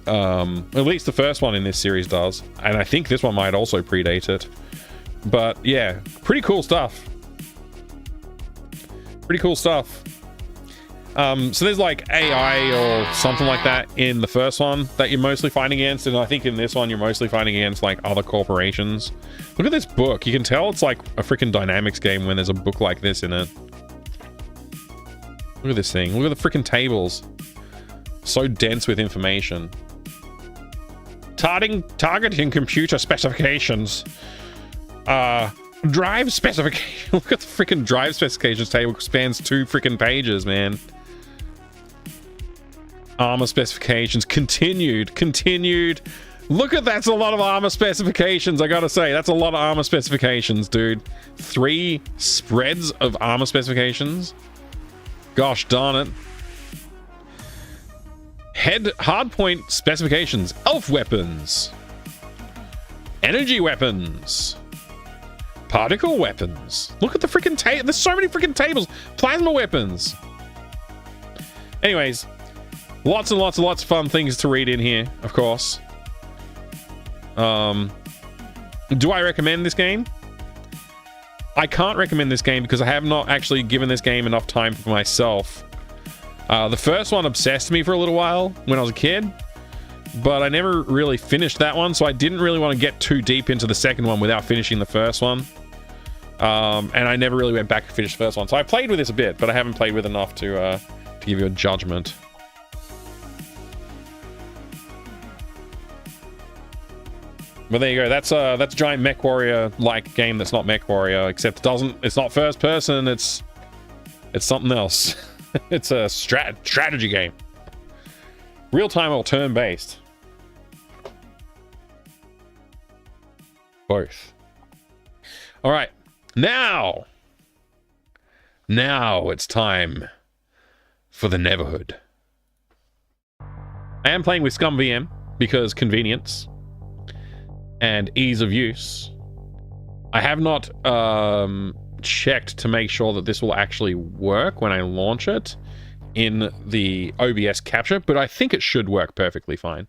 At least the first one in this series does, and I think this one might also predate it. But yeah, pretty cool stuff. Pretty cool stuff. So there's like AI or something like that in the first one that you're mostly fighting against, and I think in this one you're mostly fighting against like other corporations. Look at this book. You can tell it's like a freaking dynamics game when there's a book like this in it. Look at this thing. Look at the freaking tables. So dense with information. Targeting computer specifications. Drive specification. Look at the freaking drive specifications table. Spans 2 freaking pages, man. Armor specifications. Continued. Look at that's a lot of armor specifications. I gotta say, that's a lot of armor specifications, dude. 3 spreads of armor specifications. Gosh darn it. Hardpoint specifications. Elf weapons. Energy weapons. Particle weapons. Look at the freaking table. There's so many freaking tables. Plasma weapons. Anyways, lots and lots of fun things to read in here, of course. Do I recommend this game? I can't recommend this game because I have not actually given this game enough time for myself. The first one obsessed me for a little while when I was a kid, but I never really finished that one, so I didn't really want to get too deep into the second one without finishing the first one. And I never really went back and finished the first one. So I played with this a bit, but I haven't played with enough to give you a judgment. But there you go. That's a giant Mech Warrior like game that's not Mech Warrior, except it's not first person. It's something else. It's a strategy game. Real time or turn based. Both. All right. Now it's time for the Neverhood. I am playing with Scum VM because convenience and ease of use. I have not checked to make sure that this will actually work when I launch it in the OBS capture, but I think it should work perfectly fine.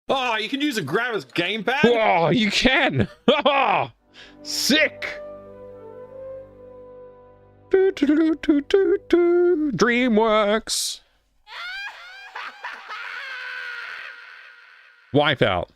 Oh, you can use a Gravis gamepad? Oh, you can! Oh, sick! DreamWorks. Wipeout.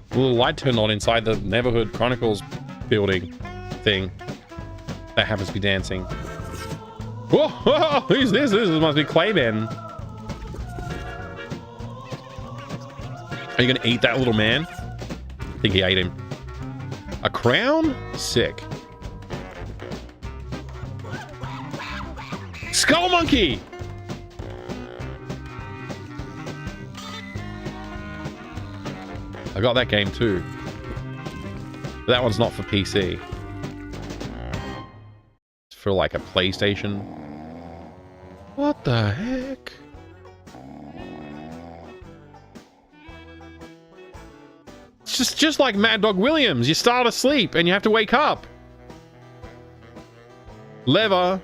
A little light turned on inside the Neverhood Chronicles building thing that happens to be dancing. Whoa, whoa, who's this? This must be Clayman. Are you gonna eat that little man? I think he ate him. A crown? Sick. Skull Monkey! I got that game too. But that one's not for PC. It's for like a PlayStation. What the heck? It's just like Mad Dog Williams. You start asleep and you have to wake up. Lever.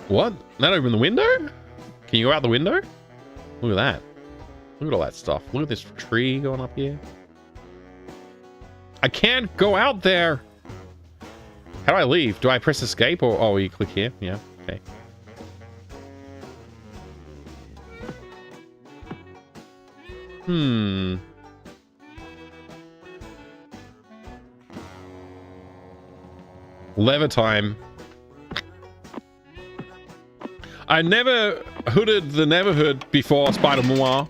What? That open the window? Can you go out the window? Look at that. Look at all that stuff. Look at this tree going up here. I can't go out there. How do I leave? Do I press escape or... Oh, you click here? Yeah, okay. Lever time. I never hooded the Neverhood before Spider-Man.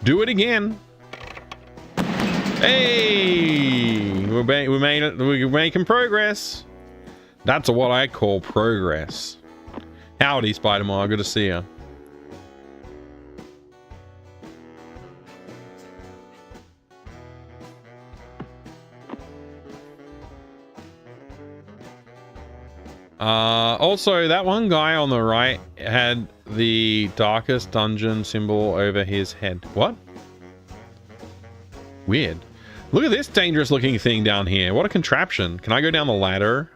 Do it again. Hey, we made it. We're making progress. That's what I call progress. Howdy, Spider-Man. Good to see you. Also, that one guy on the right had the darkest dungeon symbol over his head. What? Weird. Look at this dangerous looking thing down here. What a contraption. Can I go down the ladder?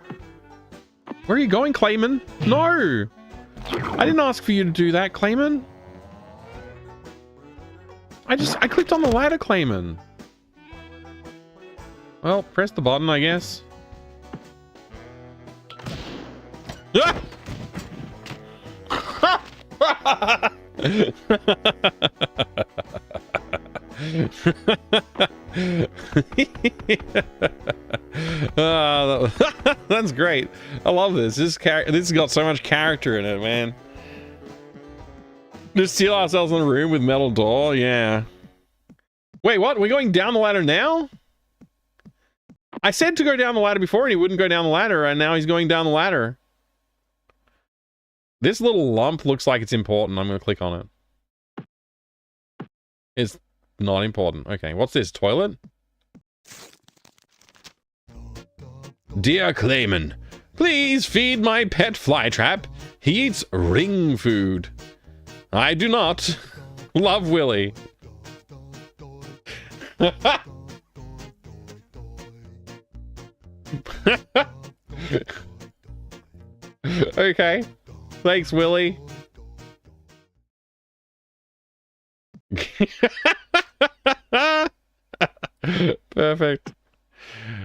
Where are you going, Clayman? No! I didn't ask for you to do that, Clayman. I clicked on the ladder, Clayman. Well, press the button, I guess. Ah! That's great. I love this. This has got so much character in it, man. Just seal ourselves in a room with metal door. Yeah. Wait, what? We're going down the ladder now? I said to go down the ladder before and he wouldn't go down the ladder, and now he's going down the ladder. This little lump looks like it's important. I'm going to click on it. It's not important. Okay, what's this? Toilet? Dear Clayman, please feed my pet flytrap. He eats ring food. I do not. Love, Willie. Okay. Thanks, Willie. Perfect.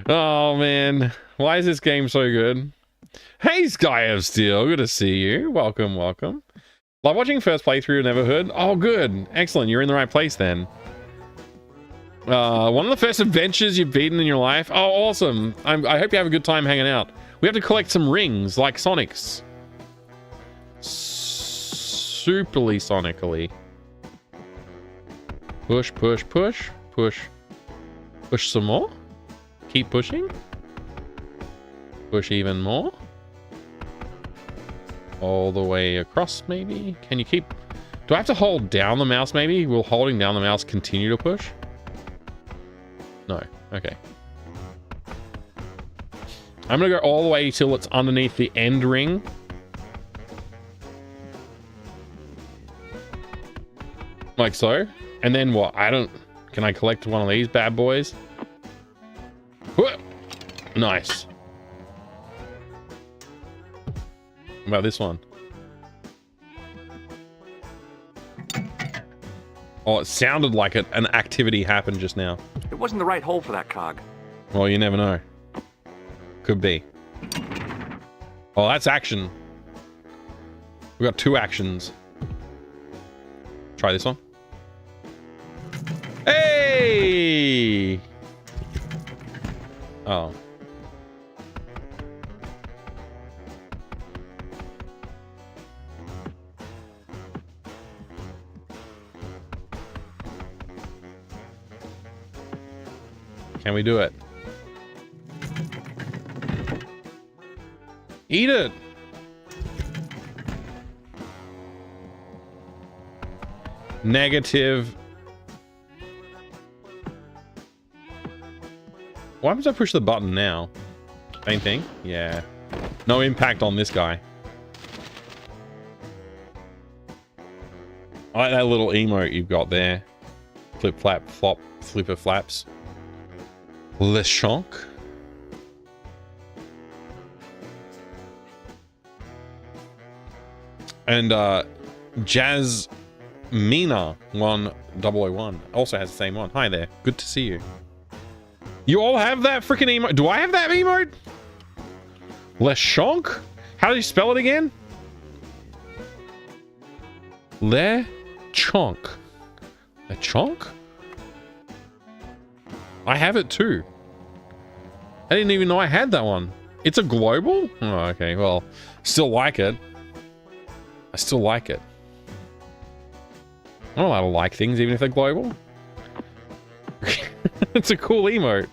Oh, man. Why is this game so good? Hey, Sky of Steel. Good to see you. Welcome, welcome. Love watching first playthrough of Neverhood. Oh, good. Excellent. You're in the right place then. One of the first adventures you've beaten in your life. Oh, awesome. I hope you have a good time hanging out. We have to collect some rings like Sonic's. Superly sonically. Push, push, push, push. Push some more. Keep pushing. Push even more. All the way across, maybe? Can you keep... Do I have to hold down the mouse, maybe? Will holding down the mouse continue to push? No. Okay. I'm gonna go all the way till it's underneath the end ring. Like so. And then what? I don't... Can I collect one of these bad boys? Whoa! Nice. What about this one? Oh, it sounded like an activity happened just now.
It wasn't the right hole for that cog.
Well, you never know. Could be. Oh, that's action. We got 2 actions. Try this one. Hey! Oh. Can we do it? Eat it! Negative. What happens if I push the button now? Same thing? Yeah. No impact on this guy. I like that little emote you've got there. Flip, flap, flop, flipper flaps. Lechonk. And Jasmina 1001 also has the same one. Hi there. Good to see you. You all have that freaking emote. Do I have that emote? Lechonk? How do you spell it again? Lechonk. Lechonk? I have it too. I didn't even know I had that one. It's a global? Oh, okay. Well, still like it. I still like it. I'm not allowed to like things even if they're global. It's a cool emote.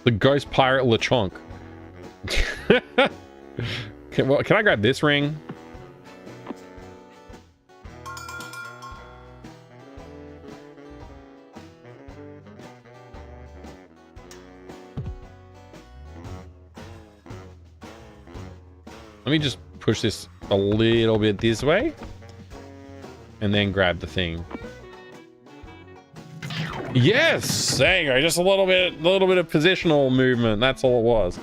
The Ghost Pirate Lechonk. Can I grab this ring? Let me just push this a little bit this way and then grab the thing. Yes, there you go. Just a little bit of positional movement. That's all it was.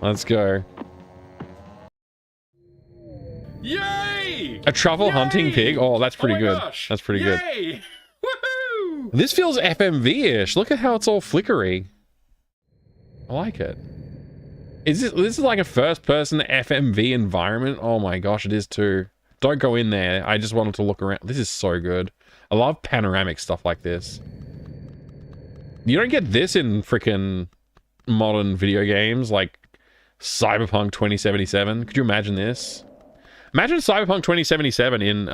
Let's go. Yay! A truffle hunting pig? Oh, that's pretty good.
Gosh.
That's pretty
Yay.
good.
Woohoo!
This feels FMV-ish. Look at how it's all flickery. I like it. This is like a first-person FMV environment? Oh my gosh, it is too. Don't go in there. I just wanted to look around. This is so good. I love panoramic stuff like this. You don't get this in freaking modern video games like Cyberpunk 2077. Could you imagine this? Imagine Cyberpunk 2077 in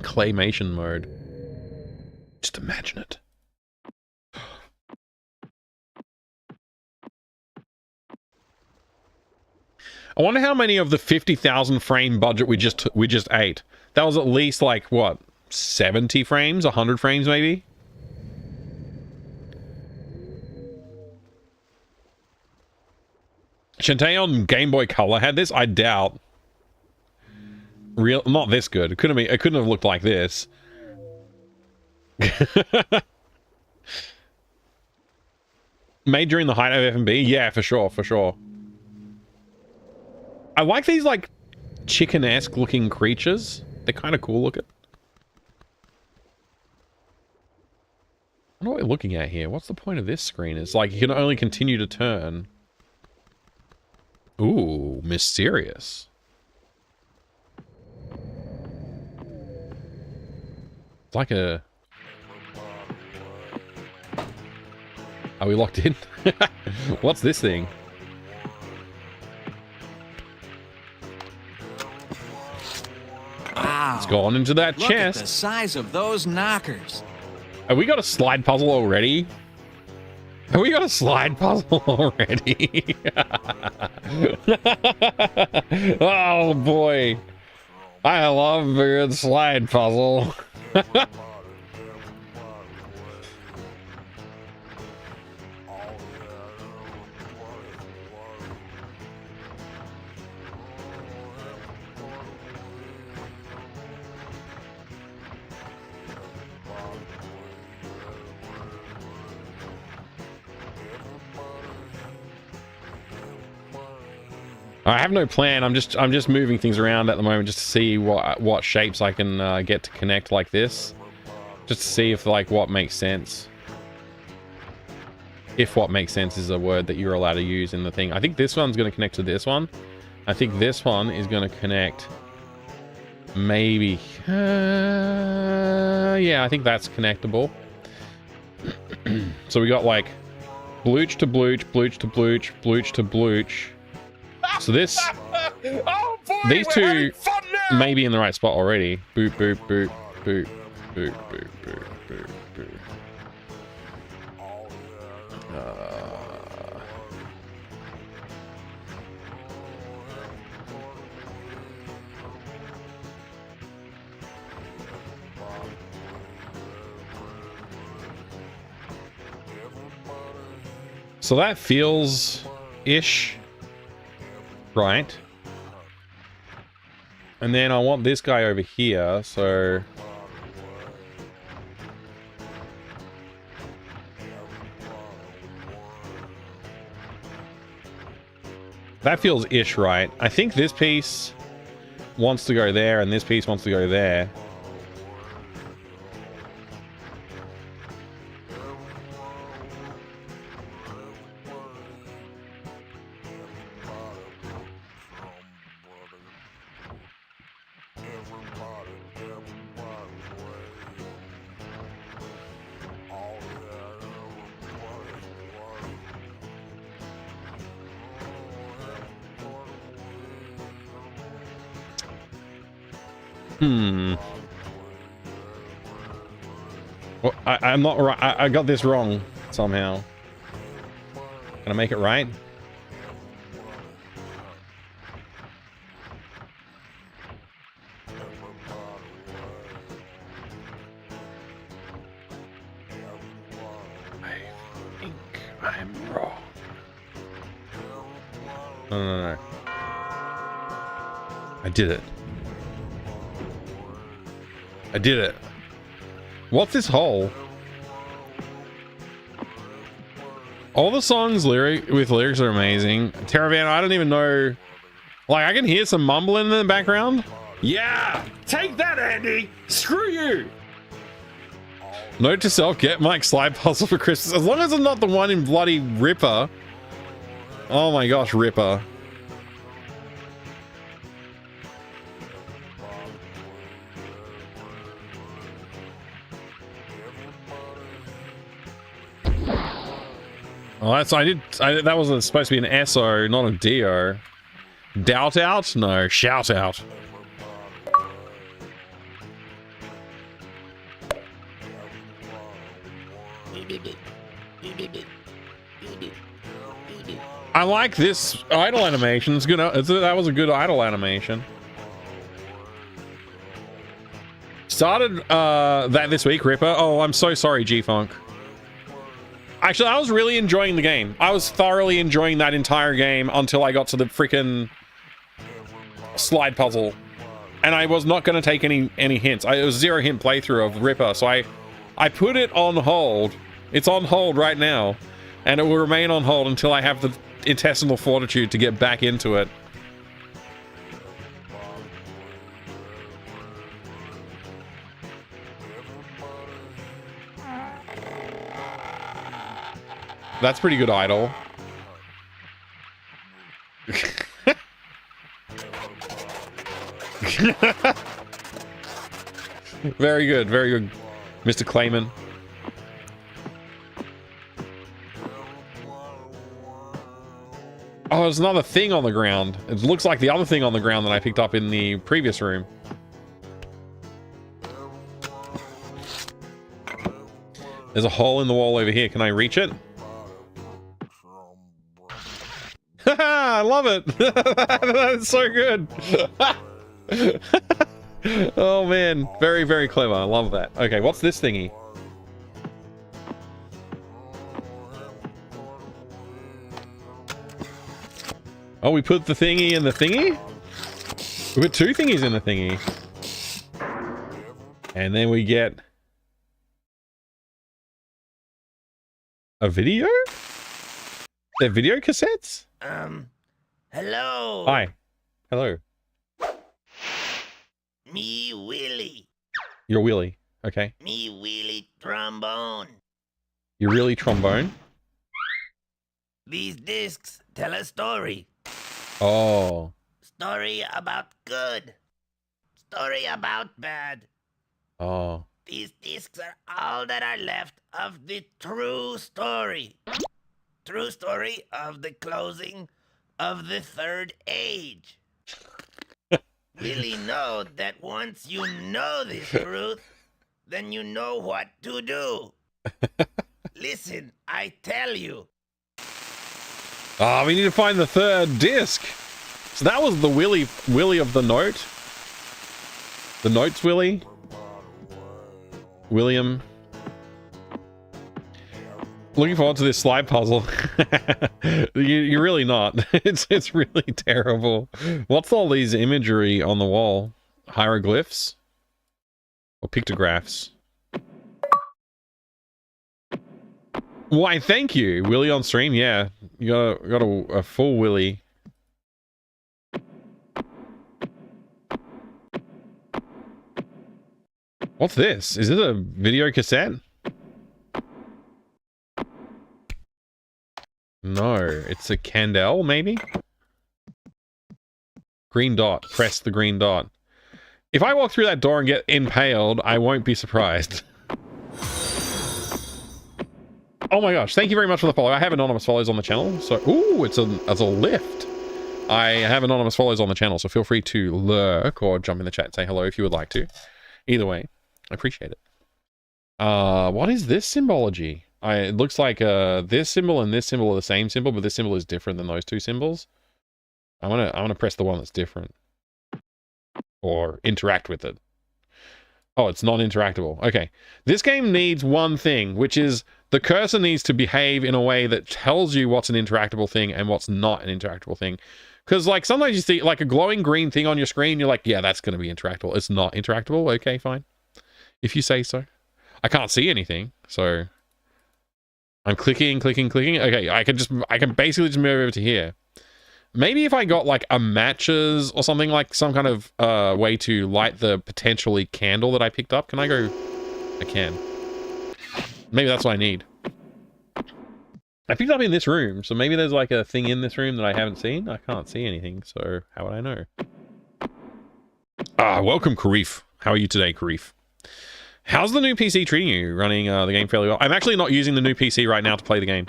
claymation mode. Just imagine it. I wonder how many of the 50,000 frame budget we just ate. That was at least like what, 70 frames, 100 frames maybe. Shantae on Game Boy Color had this? I doubt. Not this good. It couldn't have looked like this. Made during the height of FMB? Yeah, for sure, for sure. I like these like chicken-esque looking creatures. They're kind of cool looking. I don't know what we're looking at here. What's the point of this screen? It's like you can only continue to turn. Ooh, mysterious. It's like a... Are we locked in? What's this thing?
Wow.
It's gone into that
Look
chest.
at the size of those knockers.
Have we got a slide puzzle already? Have we got a slide puzzle already? Oh boy. I love a good slide puzzle. I have no plan. I'm just moving things around at the moment just to see what shapes I can get to connect like this. Just to see if like what makes sense. If what makes sense is a word that you're allowed to use in the thing. I think this one's going to connect to this one. I think this one is going to connect maybe. Yeah, I think that's connectable. So we got like blooch to blooch, blooch to blooch, blooch to blooch. So this,
Oh boy,
these
we're
two
having fun now.
may be in the right spot already. Boop, boop, boop, boop, boop, boop, boop, boop, boop. So that feels-ish. Right. And then I want this guy over here, so... That feels ish right. I think this piece wants to go there, and this piece wants to go there. Well, I'm not right. I got this wrong somehow. Can I make it right? I think I'm wrong. No. I did it. I did it. What's this hole? All the songs with lyrics are amazing. Terravan, I don't even know Like, I can hear some mumbling in the background. Yeah, take that, Andy. Screw you. Note to self, get Mike slide puzzle for Christmas. As long as it's not the one in bloody Ripper. Oh my gosh, Ripper. Oh, that was supposed to be an SO, not a DO. Doubt out? No, shout out. I like this idle animation. It's good. That was a good idle animation. Started that this week, Ripper. Oh, I'm so sorry, G-Funk. Actually, I was really enjoying the game. I was thoroughly enjoying that entire game until I got to the freaking slide puzzle. And I was not going to take any hints. It was 0 hint playthrough of Ripper, so I put it on hold. It's on hold right now. And it will remain on hold until I have the intestinal fortitude to get back into it. That's pretty good idle. Very good, Mr. Clayman. Oh, there's another thing on the ground. It looks like the other thing on the ground that I picked up in the previous room. There's a hole in the wall over here. Can I reach it? I love it. That's so good. Oh man, very, very clever. I love that. Okay, what's this thingy? Oh, we put the thingy in the thingy? We put 2 thingies in the thingy. And then we get a video? They're video cassettes?
Hello.
Hi. Hello.
Me Willie.
You're Willie. Okay.
Me Willie Trombone.
You're really trombone?
These discs tell a story.
Oh.
Story about good. Story about bad.
Oh.
These discs are all that are left of the true story. True story of the closing of the third age. Really know that once you know this truth, then you know what to do. Listen, I tell you.
Ah, we need to find the 3rd disc. So that was the Willie of the note. The notes Willie. William. Looking forward to this slide puzzle. You're really not. It's really terrible. What's all these imagery on the wall? Hieroglyphs? Or pictographs? Why, thank you. Willie on stream? Yeah. You got a full Willie. What's this? Is it a video cassette? No, it's a candle, maybe? Green dot. Press the green dot. If I walk through that door and get impaled, I won't be surprised. Oh my gosh, thank you very much for the follow. I have anonymous follows on the channel, so... Ooh, it's a lift. I have anonymous follows on the channel, so feel free to lurk or jump in the chat and say hello if you would like to. Either way, I appreciate it. What is this symbology? It looks like this symbol and this symbol are the same symbol, but this symbol is different than those 2 symbols. I wanna press the one that's different. Or interact with it. Oh, it's non-interactable. Okay. This game needs one thing, which is the cursor needs to behave in a way that tells you what's an interactable thing and what's not an interactable thing. Because, like, sometimes you see, like, a glowing green thing on your screen, you're like, yeah, that's going to be interactable. It's not interactable. Okay, fine. If you say so. I can't see anything, so... I'm clicking. Okay, I can basically just move over to here. Maybe if I got like a matches or something, like some kind of way to light the potentially candle that I picked up. Can I go? I can. Maybe that's what I need. I picked it up in this room, so maybe there's like a thing in this room that I haven't seen. I can't see anything, so how would I know? Welcome, Karif. How are you today, Karif? How's the new PC treating you? Running the game fairly well. I'm actually not using the new PC right now to play the game.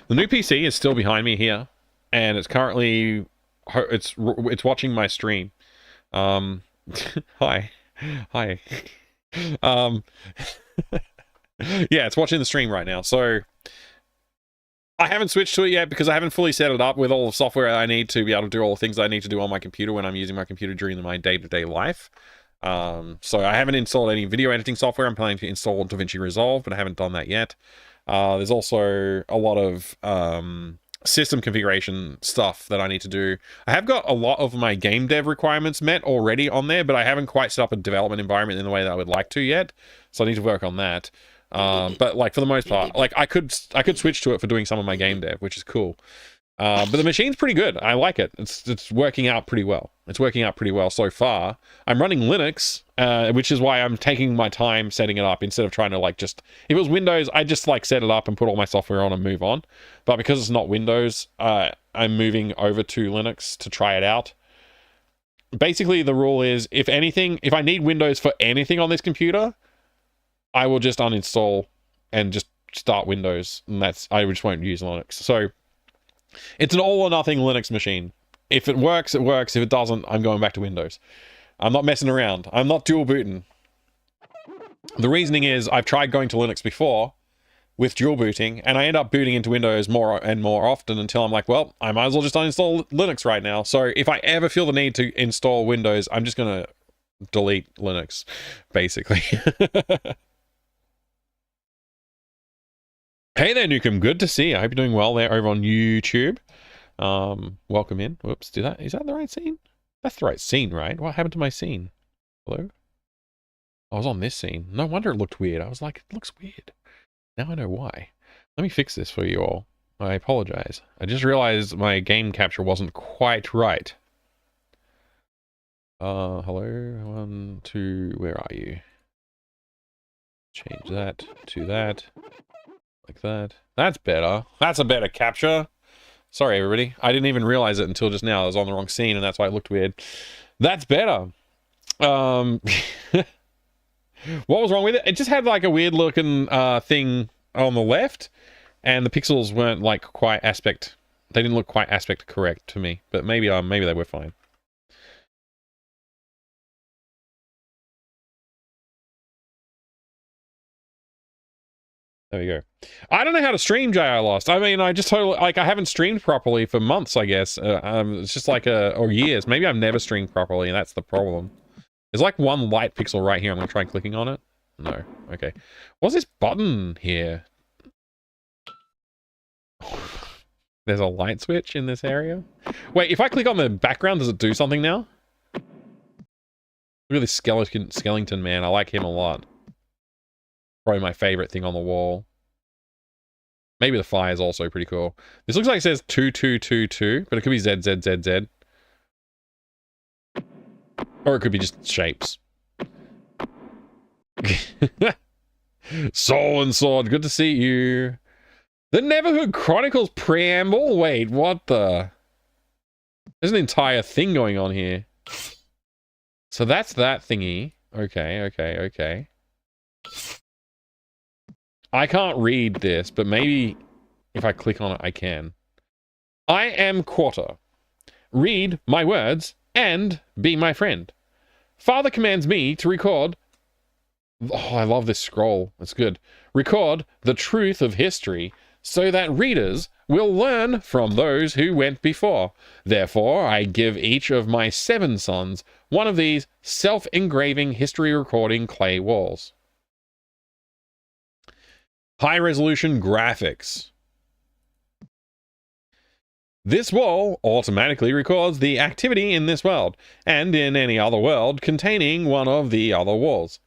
The new PC is still behind me here, and it's currently it's watching my stream. Hi, hi. Yeah, it's watching the stream right now. So I haven't switched to it yet because I haven't fully set it up with all the software I need to be able to do all the things I need to do on my computer when I'm using my computer during my day-to-day life. So I haven't installed any video editing software. I'm planning to install DaVinci Resolve, but I haven't done that yet. There's also a lot of system configuration stuff that I need to do. I have got a lot of my game dev requirements met already on there, but I haven't quite set up a development environment in the way that I would like to yet. So I need to work on that. But like for the most part, like I could switch to it for doing some of my game dev, which is cool. But the machine's pretty good. I like it. It's working out pretty well. It's working out pretty well so far. I'm running Linux, which is why I'm taking my time setting it up instead of trying to like just... If it was Windows, I just like set it up and put all my software on and move on. But because it's not Windows, I'm moving over to Linux to try it out. Basically, the rule is if I need Windows for anything on this computer, I will just uninstall and just start Windows, and I just won't use Linux. So it's an all or nothing Linux machine. If it works, it works. If it doesn't, I'm going back to Windows. I'm not messing around. I'm not dual booting. The reasoning is I've tried going to Linux before with dual booting, and I end up booting into Windows more and more often until I'm like, well, I might as well just uninstall Linux right now. So if I ever feel the need to install Windows, I'm just going to delete Linux, basically. Hey there, Nukem. Good to see you. I hope you're doing well there over on YouTube. Welcome in. Whoops, is that the right scene? That's the right scene, right? What happened to my scene? Hello? I was on this scene. No wonder it looked weird. I was like, it looks weird. Now I know why. Let me fix this for you all. I apologize. I just realized my game capture wasn't quite right. Hello? 1, 2, where are you? Change that to that. Like that. That's better. That's a better capture. Sorry, everybody. I didn't even realize it until just now. I was on the wrong scene, and that's why it looked weird. That's better. What was wrong with it? It just had like a weird looking thing on the left, and the pixels weren't like quite aspect. They didn't look quite aspect correct to me, but maybe they were fine. There we go. I don't know how to stream J.I. Lost. I mean, I just totally, like, I haven't streamed properly for months, I guess. It's just like or years. Maybe I've never streamed properly, and that's the problem. There's like one light pixel right here. I'm going to try clicking on it. No. Okay. What's this button here? There's a light switch in this area. Wait, if I click on the background, does it do something now? Look at this skeleton man. I like him a lot. Probably my favorite thing on the wall. Maybe the fire is also pretty cool. This looks like it says 2222, but it could be ZZZZ. Or it could be just shapes. Soul and Sword, good to see you. The Neverhood Chronicles preamble? Wait, what the? There's an entire thing going on here. So that's that thingy. Okay. I can't read this, but maybe if I click on it, I can. I am Quarter. Read my words and be my friend. Father commands me to record... Oh, I love this scroll. It's good. Record the truth of history so that readers will learn from those who went before. Therefore, I give each of my 7 sons one of these self-engraving history recording clay walls. High-resolution graphics. This wall automatically records the activity in this world, and in any other world containing one of the other walls.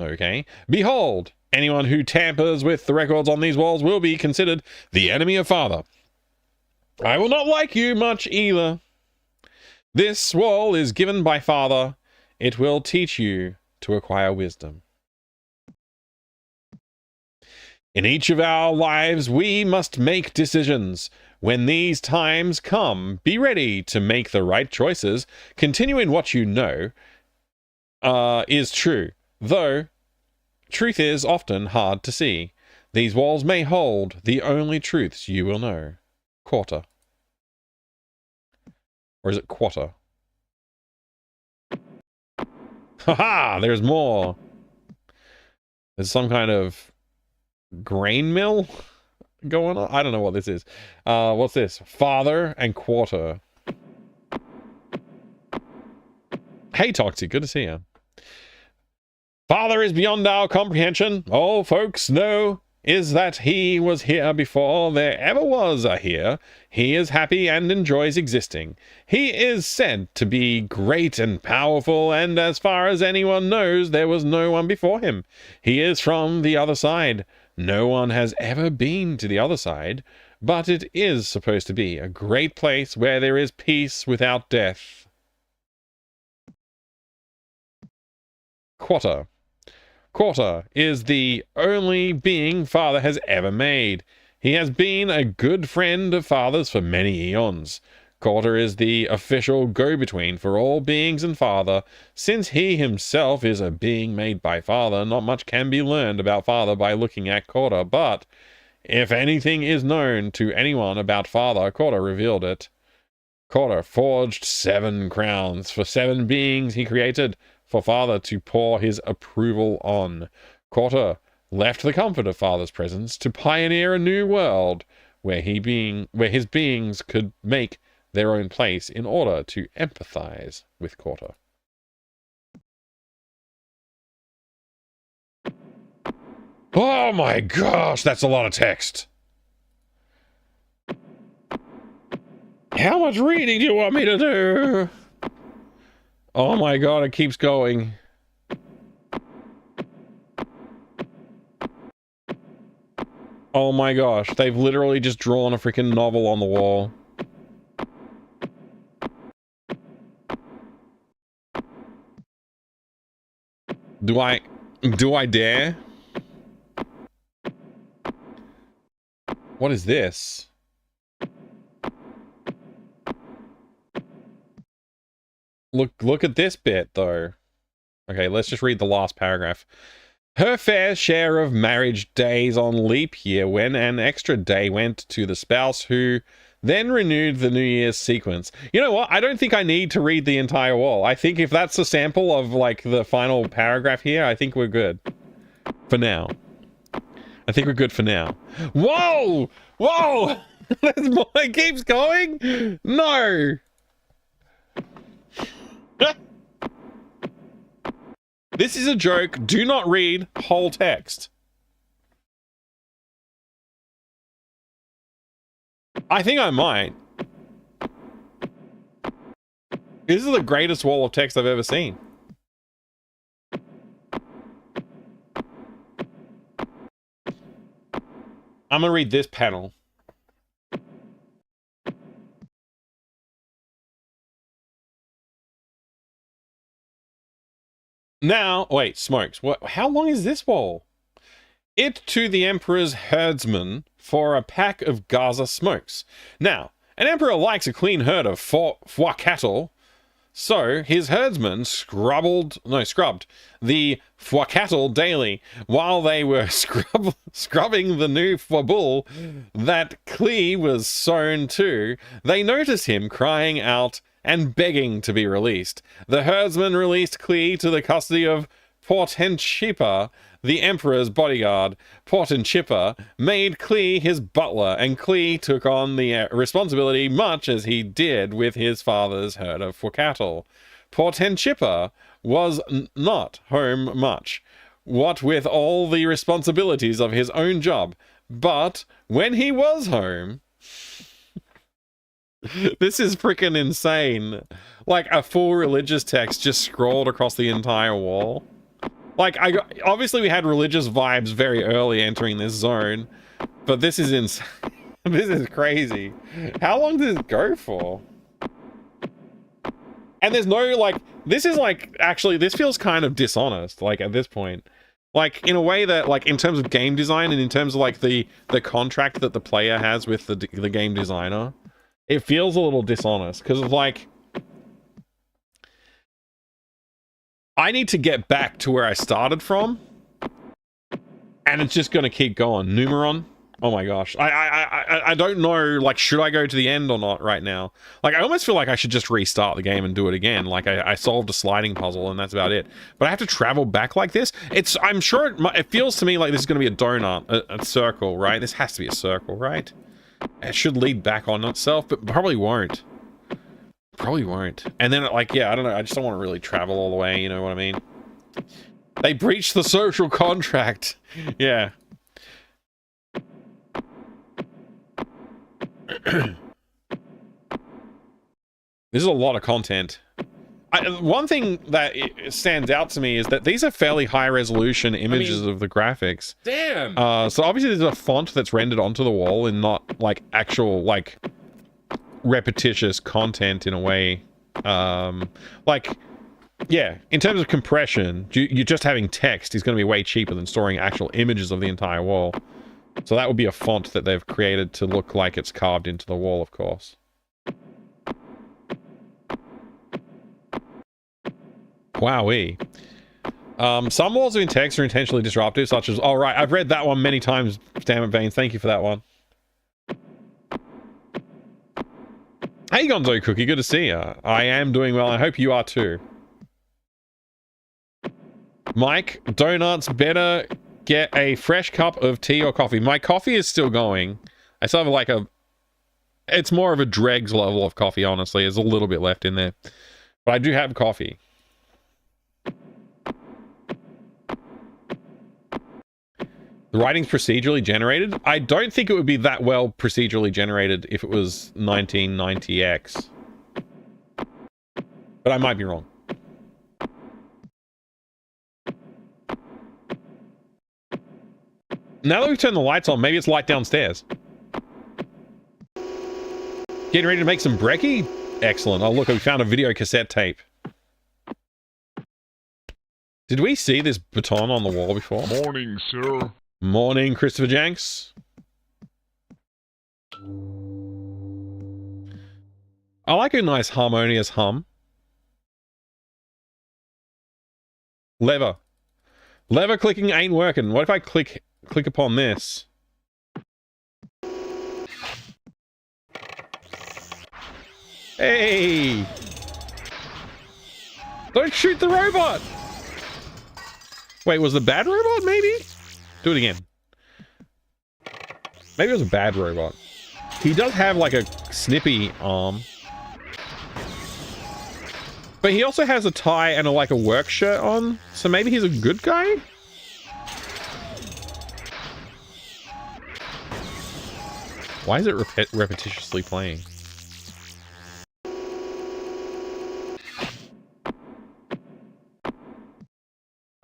Okay. Behold, anyone who tampers with the records on these walls will be considered the enemy of Father. I will not like you much either. This wall is given by Father. It will teach you to acquire wisdom. In each of our lives, we must make decisions. When these times come, be ready to make the right choices. Continue in what you know is true, though truth is often hard to see. These walls may hold the only truths you will know. Quarter. Or is it quarter? Haha! There's more. There's some kind of grain mill going on. I don't know what this is. What's this? Father and quarter. Hey, Toxie. Good to see you. Father is beyond our comprehension. All folks know is that he was here before there ever was a here. He is happy and enjoys existing. He is said to be great and powerful, and as far as anyone knows, there was no one before him. He is from the other side. No one has ever been to the other side, but it is supposed to be a great place where there is peace without death. Quarter. Quarter is the only being Father has ever made. He has been a good friend of Father's for many eons. Quarter is the official go-between for all beings and Father. Since he himself is a being made by Father, not much can be learned about Father by looking at Quarter, but if anything is known to anyone about Father, Quarter revealed it. Quarter forged 7 crowns for 7 beings he created, for Father to pour his approval on. Quarter left the comfort of Father's presence to pioneer a new world where his beings could make their own place in order to empathize with Quarter. Oh my gosh, that's a lot of text. How much reading do you want me to do? Oh my god, it keeps going. Oh my gosh, they've literally just drawn a freaking novel on the wall. Do I dare? What is this? Look at this bit, though. Okay, let's just read the last paragraph. Her fair share of marriage days on leap year when an extra day went to the spouse who then renewed the New Year's sequence. You know what? I don't think I need to read the entire wall. I think if that's a sample of, like, the final paragraph here, I think we're good. For now. I think we're good for now. Whoa! Whoa! There's more. It keeps going? No! This is a joke. Do not read whole text. I think I might. This is the greatest wall of text I've ever seen. I'm gonna read this panel. Now, wait, smokes. What? How long is this wall? It to the Emperor's herdsman for a pack of Gaza smokes. Now, an emperor likes a clean herd of foie cattle, so his herdsmen scrubbed the foie cattle daily while they were scrubbing the new foie bull that Clee was sewn to. They noticed him crying out and begging to be released. The herdsman released Clee to the custody of Portenchipa, the emperor's bodyguard. Portenchipa made Clee his butler, and Clee took on the responsibility much as he did with his father's herd of cattle. Portenchipa was not home much, what with all the responsibilities of his own job, but when he was home... This is freaking insane. Like a full religious text just scrolled across the entire wall. Like, obviously we had religious vibes very early entering this zone, but this is insane. This is crazy. How long does it go for? And there's no, like, this is like, actually, this feels kind of dishonest, like, at this point. Like, in a way that, like, in terms of game design and in terms of, like, the contract that the player has with the game designer, it feels a little dishonest, because of, like, I need to get back to where I started from, and it's just going to keep going. Numeron? Oh my gosh. I don't know, like, should I go to the end or not right now? Like, I almost feel like I should just restart the game and do it again. Like, I solved a sliding puzzle and that's about it. But I have to travel back like this? I'm sure it feels to me like this is going to be a donut, a circle, right? This has to be a circle, right? It should lead back on itself, but probably won't. Probably won't. And then, like, yeah, I don't know. I just don't want to really travel all the way, you know what I mean? They breached the social contract. Yeah. This is a lot of content. One thing that stands out to me is that these are fairly high resolution images of the graphics.
Damn!
So obviously there's a font that's rendered onto the wall and not like actual like repetitious content in a way. Like, yeah, in terms of compression, you're just having text is going to be way cheaper than storing actual images of the entire wall. So that would be a font that they've created to look like it's carved into the wall, of course. Wowee. Some walls in text are intentionally disruptive, such as... Oh, right, I've read that one many times, damn it, Vane. Thank you for that one. Hey, Gonzo Cookie, good to see you. I am doing well, I hope you are too. Mike, donuts better... Get a fresh cup of tea or coffee. My coffee is still going. I still have like a... It's more of a dregs level of coffee, honestly. There's a little bit left in there. But I do have coffee. The writing's procedurally generated? I don't think it would be that well procedurally generated if it was 1990X. But I might be wrong. Now that we've turned the lights on, maybe it's light downstairs. Getting ready to make some brekkie? Excellent. Oh, look, we found a video cassette tape. Did we see this baton on the wall before?
Morning, sir.
Morning, Christopher Jenks. I like a nice harmonious hum. Lever. Lever clicking ain't working. What if I click upon this? Hey! Don't shoot the robot! Wait, was the bad robot, maybe? Do it again. Maybe it was a bad robot. He does have, like, a snippy arm. But he also has a tie and, like, a work shirt on. So maybe he's a good guy? Why is it repetitiously playing?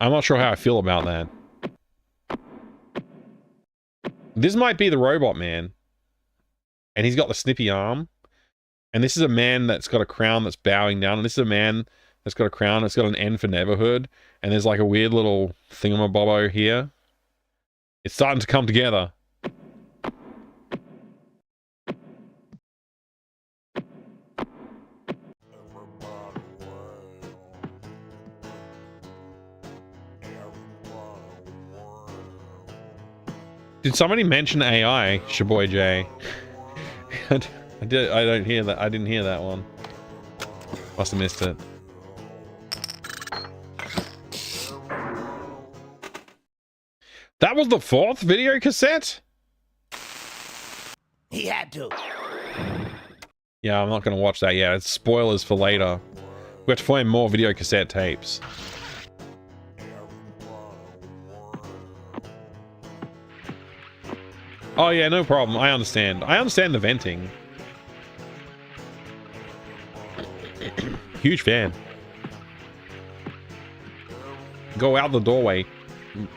I'm not sure how I feel about that. This might be the robot man. And he's got the snippy arm. And this is a man that's got a crown that's bowing down. And this is a man that's got a crown that's got an N for Neverhood. And there's like a weird little thingamabobbo here. It's starting to come together. Did somebody mention AI, Shaboy J? I don't hear that. I didn't hear that one. Must have missed it. That was the fourth video cassette?
He had to.
Yeah, I'm not going to watch that yet. It's spoilers for later. We have to find more video cassette tapes. Oh yeah, no problem. I understand. I understand the venting. Huge fan. Go out the doorway,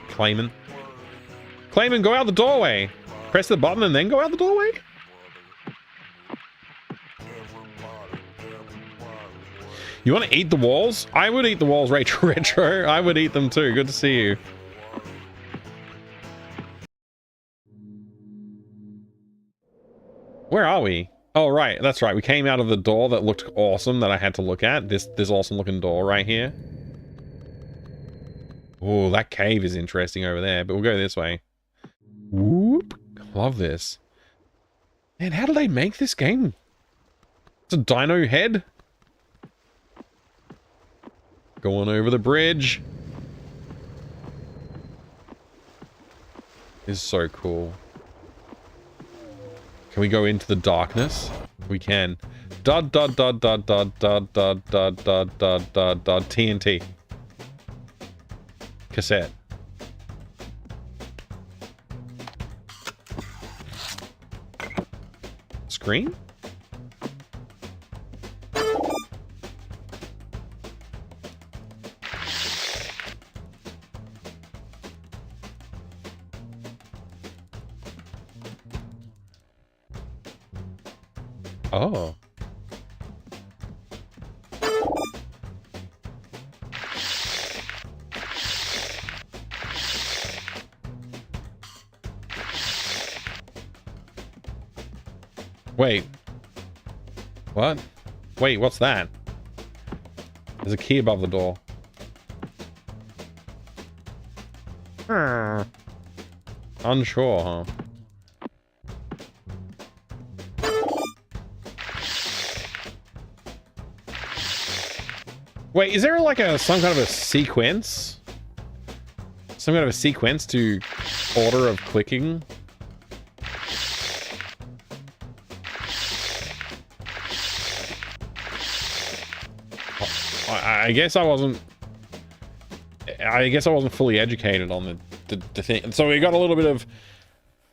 Clayman. Clayman, go out the doorway. Press the button and then go out the doorway? You want to eat the walls? I would eat the walls, Rachel Retro. I would eat them too. Good to see you. Where are we? Oh, right. That's right. We came out of the door that looked awesome that I had to look at. This awesome looking door right here. Oh, that cave is interesting over there, but we'll go this way. Whoop. Love this. Man, how do they make this game? It's a dino head. Going over the bridge. This is so cool. Can we go into the darkness? We can. Dud dud dud dud dud dud dud dud dud dud dud dud TNT. Cassette. Screen? Oh. Wait. What? Wait, what's that? There's a key above the door. Unsure, huh? Wait, is there like some kind of a sequence? Some kind of a sequence to order of clicking? I guess I wasn't fully educated on the thing. So we got a little bit of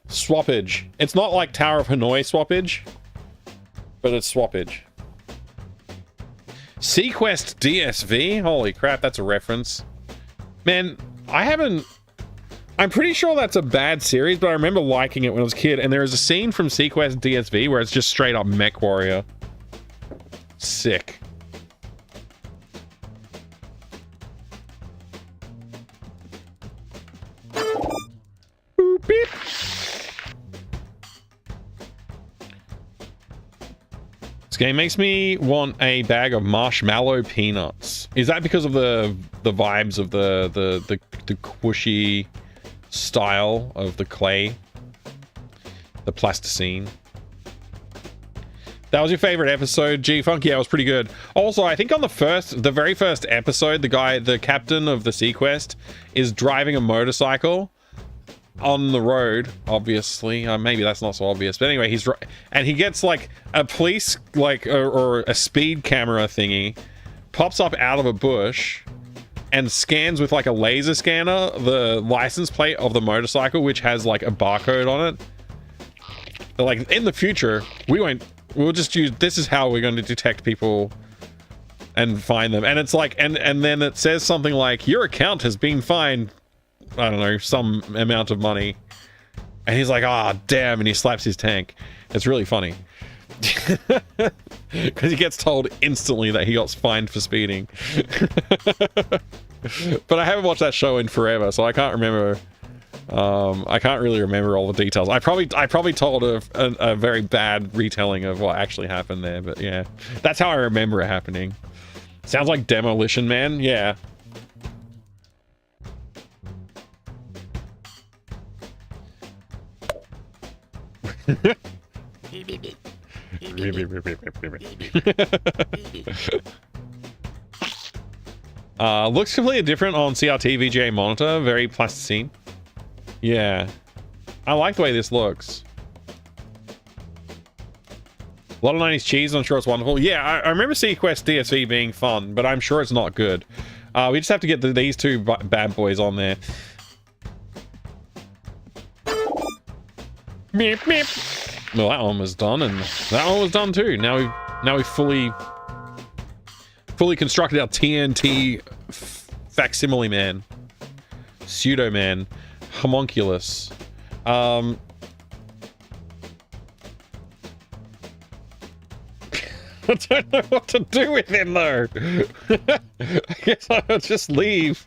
swappage. It's not like Tower of Hanoi swappage, but it's swappage. Sequest DSV? Holy crap, that's a reference. Man, I'm pretty sure that's a bad series, but I remember liking it when I was a kid, and there is a scene from Sequest DSV where it's just straight up Mech Warrior. Sick. Boop, beep. This game makes me want a bag of marshmallow peanuts. Is that because of the vibes of the squishy style of the clay, the plasticine? That was your favorite episode, G-Funk? Yeah, it was pretty good. Also, I think on the very first episode, the captain of the Sequest is driving a motorcycle on the road, obviously. Maybe that's not so obvious, but anyway, and he gets like a police or a speed camera thingy, pops up out of a bush and scans with like a laser scanner the license plate of the motorcycle, which has like a barcode on it. But, like, in the future, we'll just use, this is how we're going to detect people and find them. And it's like, and then it says something like, your account has been fined, I don't know, some amount of money. And he's like, ah, damn, and he slaps his tank. It's really funny. Because he gets told instantly that he got fined for speeding. But I haven't watched that show in forever, so I can't remember. I can't really remember all the details. I probably told a very bad retelling of what actually happened there, but yeah, that's how I remember it happening. Sounds like Demolition Man, yeah. Looks completely different on CRT VGA monitor. Very plasticine. Yeah, I like the way this looks. A lot of 90s cheese. I'm sure it's wonderful. Yeah, I remember Sequest DSV being fun, but I'm sure it's not good. We just have to get these two bad boys on there. Meep, meep. Well, that one was done, and that one was done too. Now we've fully constructed our TNT facsimile man, pseudo man, homunculus. I don't know what to do with him, though. I guess I'll just leave.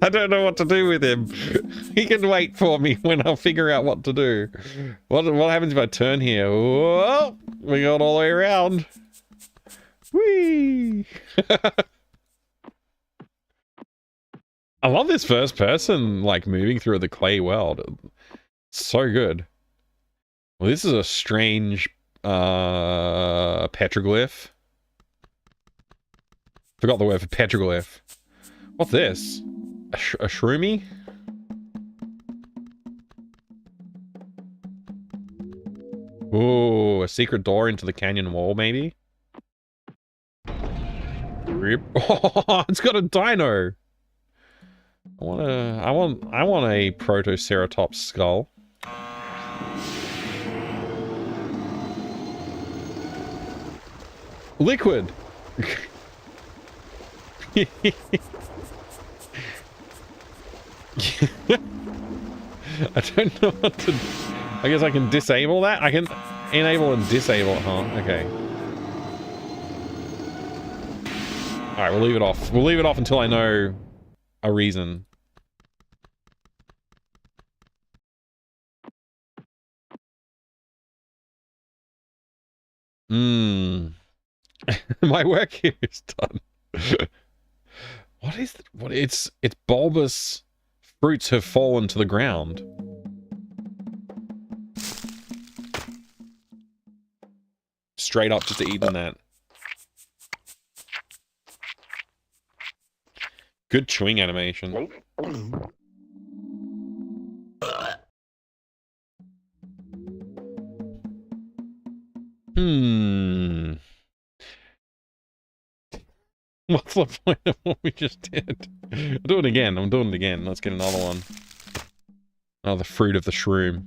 I don't know what to do with him. He can wait for me when I figure out what to do. What happens if I turn here? Whoa! We got all the way around. Whee! I love this first person, like, moving through the clay world. It's so good. Well, this is a strange petroglyph. Forgot the word for petroglyph. What's this? A shroomy? Ooh, a secret door into the canyon wall, maybe? Rip. Oh, it's got a dino. I want a Protoceratops skull. Liquid. I don't know what to... I guess I can disable that? I can enable and disable it, huh? Okay. Alright, we'll leave it off. We'll leave it off until I know a reason. My work here is done. What is it's bulbous fruits have fallen to the ground. Straight up just eating that. Good chewing animation. What's the point of what we just did? I'll do it again. I'm doing it again. Let's get another one. Oh, the fruit of the shroom.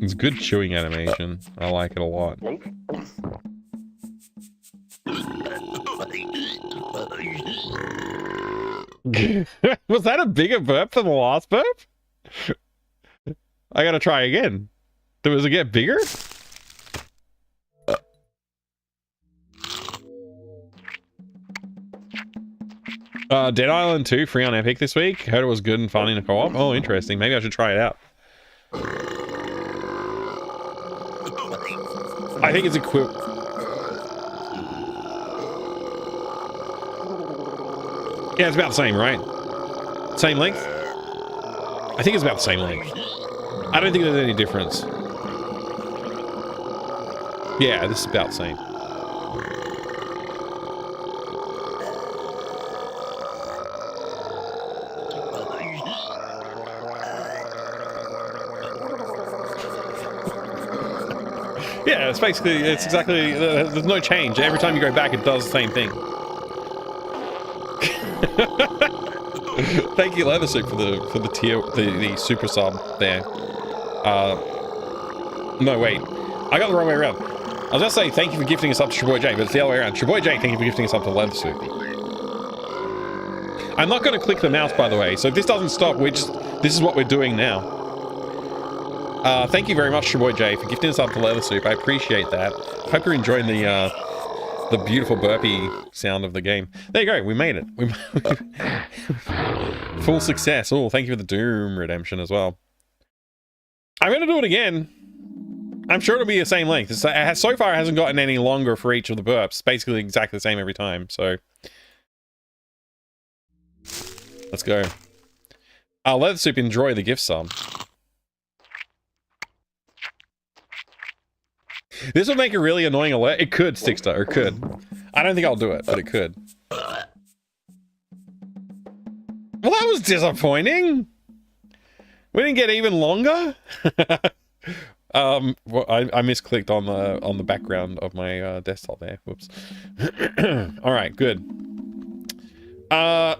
It's good chewing animation. I like it a lot. Was that a bigger burp than the last burp? I gotta try again. Does it get bigger? Dead Island 2 free on Epic this week. Heard it was good and fun in a co-op. Oh, interesting. Maybe I should try it out. I think it's equivalent. Yeah, it's about the same, right? Same length? I think it's about the same length. I don't think there's any difference. Yeah, this is about the same. Yeah, it's basically, it's exactly, there's no change. Every time you go back, it does the same thing. Thank you, Leather Soup, for the super sub there. No, wait. I got the wrong way around. I was gonna say thank you for gifting us up to Shaboy J, but it's the other way around. Shaboy J, thank you for gifting us up to Leather Soup. I'm not gonna click the mouse, by the way, so if this doesn't stop, this is what we're doing now. Thank you very much, Shaboy J, for gifting us up to Leather Soup. I appreciate that. Hope you're enjoying the beautiful burpee sound of the game. There you go, we made it. Full success. Oh, thank you for the Doom redemption as well. I'm gonna do it again. I'm sure it'll be the same length. So far, it hasn't gotten any longer for each of the burps. Basically exactly the same every time, so. Let's go. Leather Soup, enjoy the gift sub. This would make a really annoying alert. It could, Stickstar, it could. I don't think I'll do it, but it could. Well, that was disappointing. We didn't get even longer. Well, I misclicked on the background of my desktop there. Whoops. All right, good. I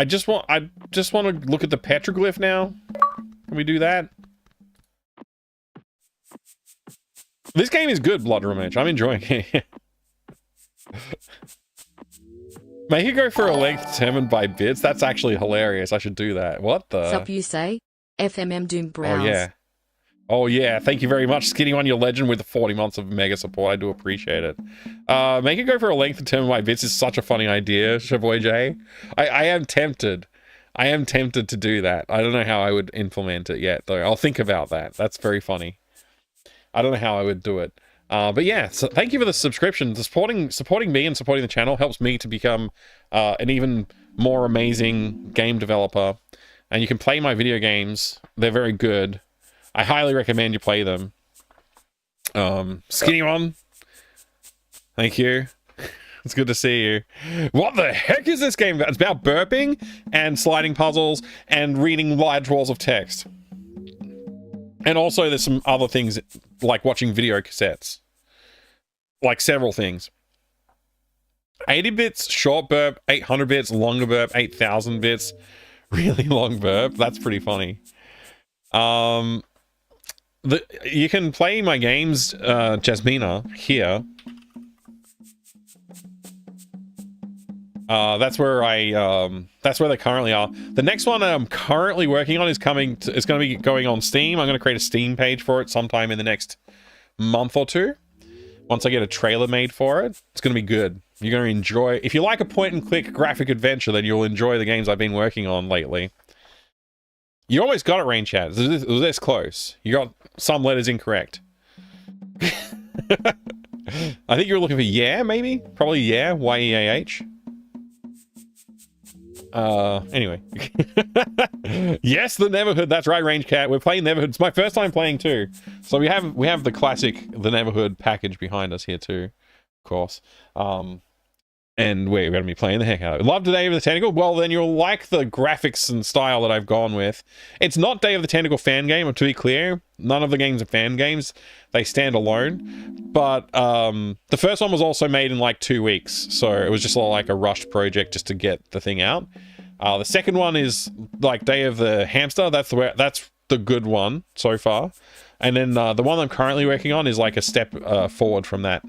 just want to look at the petroglyph now. Can we do that? This game is good, Blood Revenge. I'm enjoying it. Make it go for a length determined by bits. That's actually hilarious. I should do that. What the?
Sup you say? FMM Doom Browse.
Oh, yeah. Oh, yeah. Thank you very much, Skinny One, your legend with the 40 months of mega support. I do appreciate it. Make it go for a length determined by bits is such a funny idea, Shavoy J. I am tempted. I am tempted to do that. I don't know how I would implement it yet, though. I'll think about that. That's very funny. I don't know how I would do it. But yeah, so thank you for the subscription. Supporting me and supporting the channel helps me to become an even more amazing game developer. And you can play my video games. They're very good. I highly recommend you play them. Skinny One, thank you. It's good to see you. What the heck is this game about? It's about burping and sliding puzzles and reading large walls of text. And also there's some other things like watching video cassettes. Like several things. 80 bits, short burp, 800 bits, longer burp, 8,000 bits, really long burp. That's pretty funny. You can play my games, Jasmina, here. That's where that's where they currently are. The next one I'm currently working on is going to be going on Steam. I'm going to create a Steam page for it sometime in the next month or two. Once I get a trailer made for it, it's going to be good. You're going to enjoy. If you like a point-and-click graphic adventure, then you'll enjoy the games I've been working on lately. You almost got it, Rain Chat. It was this close. You got some letters incorrect. I think you were looking for yeah, maybe? Probably yeah, Y-E-A-H. Anyway. Yes, the Neverhood. That's right, Range Cat. We're playing Neverhood. It's my first time playing too. So we have the classic, the Neverhood package behind us here too, of course. And we're going to be playing the heck out of it. Love Day of the Tentacle? Well, then you'll like the graphics and style that I've gone with. It's not Day of the Tentacle fan game, to be clear. None of the games are fan games. They stand alone. But the first one was also made in like 2 weeks. So it was just like a rushed project just to get the thing out. The second one is like Day of the Hamster. That's the good one so far. And then the one I'm currently working on is like a step forward from that.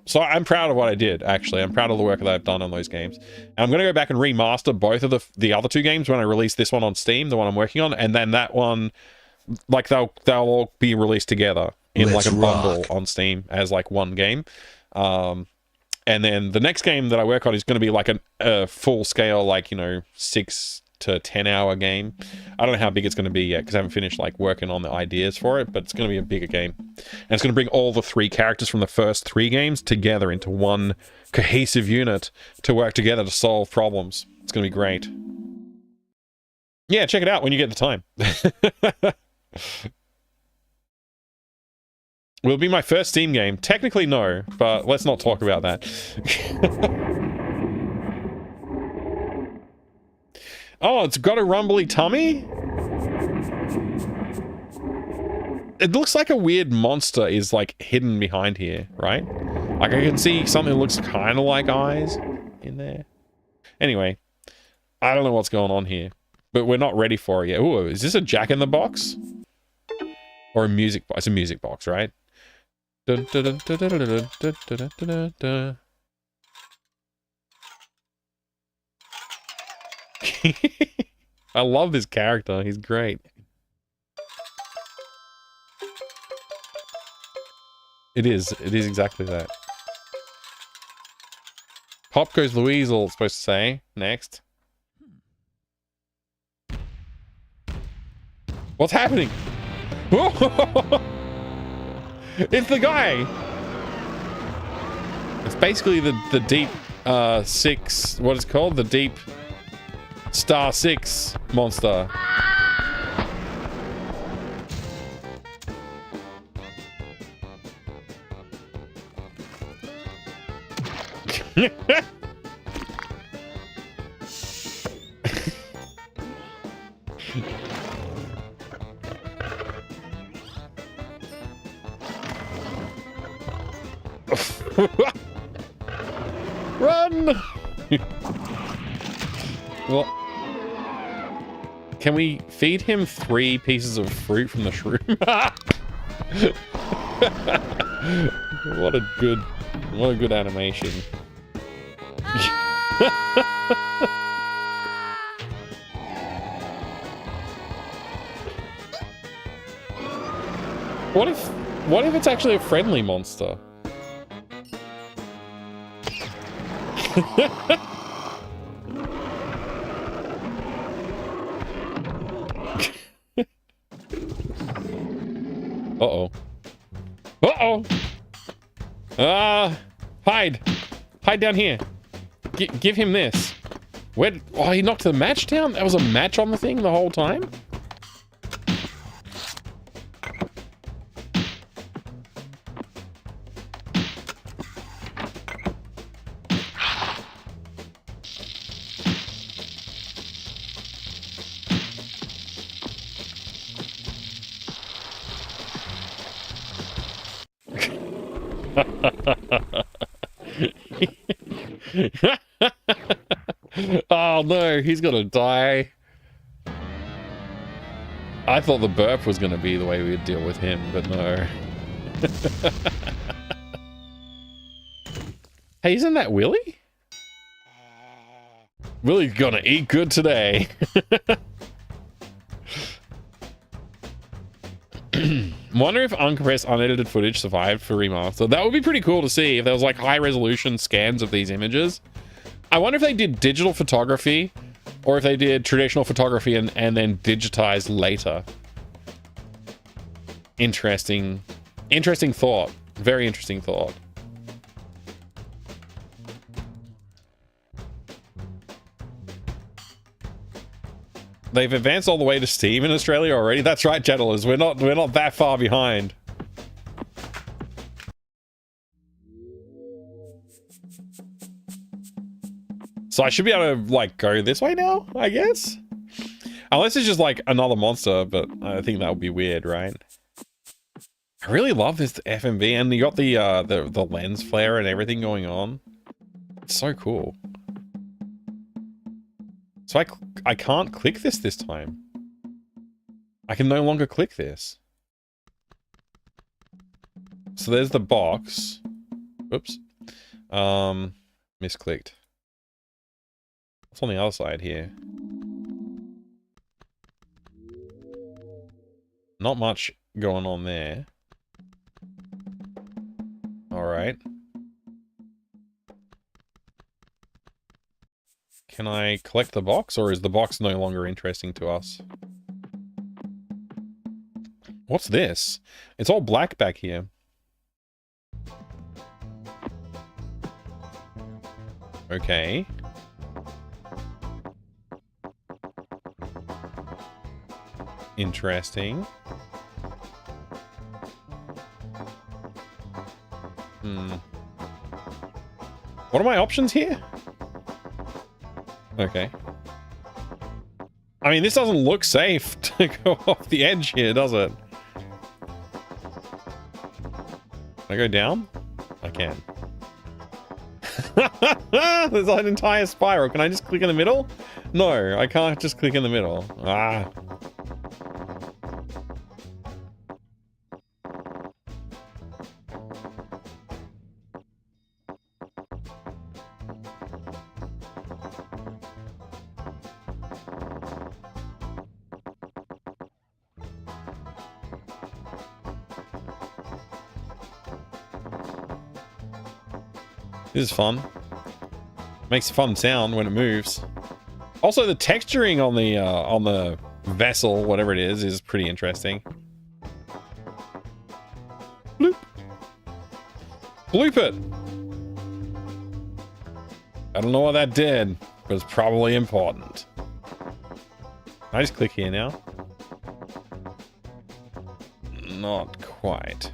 So I'm proud of what I did, actually. I'm proud of the work that I've done on those games. And I'm going to go back and remaster both of the other two games when I release this one on Steam, the one I'm working on, and then that one, like, they'll all be released together in like a bundle on Steam as like one game. And then the next game that I work on is going to be like a full scale, like, you know, 6 to 10 hour game. I don't know how big it's going to be yet because I haven't finished like working on the ideas for it, but it's going to be a bigger game. And it's going to bring all the 3 characters from the first 3 games together into one cohesive unit to work together to solve problems. It's going to be great. Yeah, check it out when you get the time. Will it be my first Steam game? Technically no, but let's not talk about that. Oh, it's got a rumbly tummy? It looks like a weird monster is like hidden behind here, right? Like I can see something that looks kind of like eyes in there. Anyway, I don't know what's going on here, but we're not ready for it yet. Ooh, is this a Jack in the Box? Or a music box? It's a music box, right? I love this character. He's great. It is exactly that. Pop goes Louiseal, it's supposed to say. Next. What's happening? It's the guy! It's basically the deep 6, what is it called? The deep Star 6 monster. Run! Well, can we feed him 3 pieces of fruit from the shroom? What a good animation. What if it's actually a friendly monster? Uh-oh. Uh-oh! Hide! Hide down here. Give him this. Where? Oh, he knocked the match down? There was a match on the thing the whole time? Oh no, he's gonna die. I thought the burp was gonna be the way we'd deal with him, but no. Hey, isn't that Willy? Willy's gonna eat good today. Wonder if uncompressed, unedited footage survived for remaster. That would be pretty cool to see if there was like high resolution scans of these images. I wonder if they did digital photography or if they did traditional photography and then digitized later. Interesting thought. Very interesting thought. They've advanced all the way to Steam in Australia already. That's right, Jettlers. We're not that far behind. So I should be able to like go this way now, I guess. Unless it's just like another monster, but I think that would be weird, right? I really love this FMV, and you got the lens flare and everything going on. It's so cool. So I can't click this time. I can no longer click this. So there's the box. Oops. Misclicked. What's on the other side here? Not much going on there. Alright. Can I collect the box, or is the box no longer interesting to us? What's this? It's all black back here. Okay. Interesting. What are my options here? Okay. I mean, this doesn't look safe to go off the edge here, does it? Can I go down? I can. There's an entire spiral. Can I just click in the middle? No, I can't just click in the middle. Ah. This is fun. Makes a fun sound when it moves. Also, the texturing on the vessel, whatever it is pretty interesting. Bloop. Bloop it. I don't know what that did, but it's probably important. Can I just click here now? Not quite.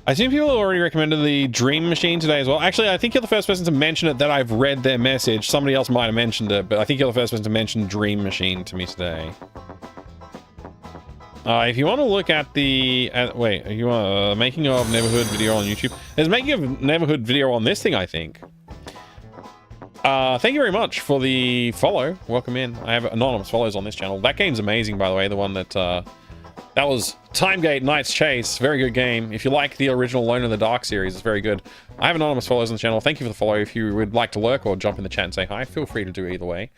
I assume people already recommended the Dream Machine today as well. Actually, I think you're the first person to mention it that I've read their message. Somebody else might have mentioned it, but I think you're the first person to mention Dream Machine to me today. If you want to look at the... wait, you want making of Neverhood video on YouTube? There's making of Neverhood video on this thing, I think. Thank you very much for the follow. Welcome in. I have anonymous follows on this channel. That game's amazing, by the way. The one that that was Timegate Knight's Chase. Very good game. If you like the original Alone in the Dark series, it's very good. I have anonymous follows on the channel. Thank you for the follow. If you would like to lurk or jump in the chat and say hi, feel free to do either way.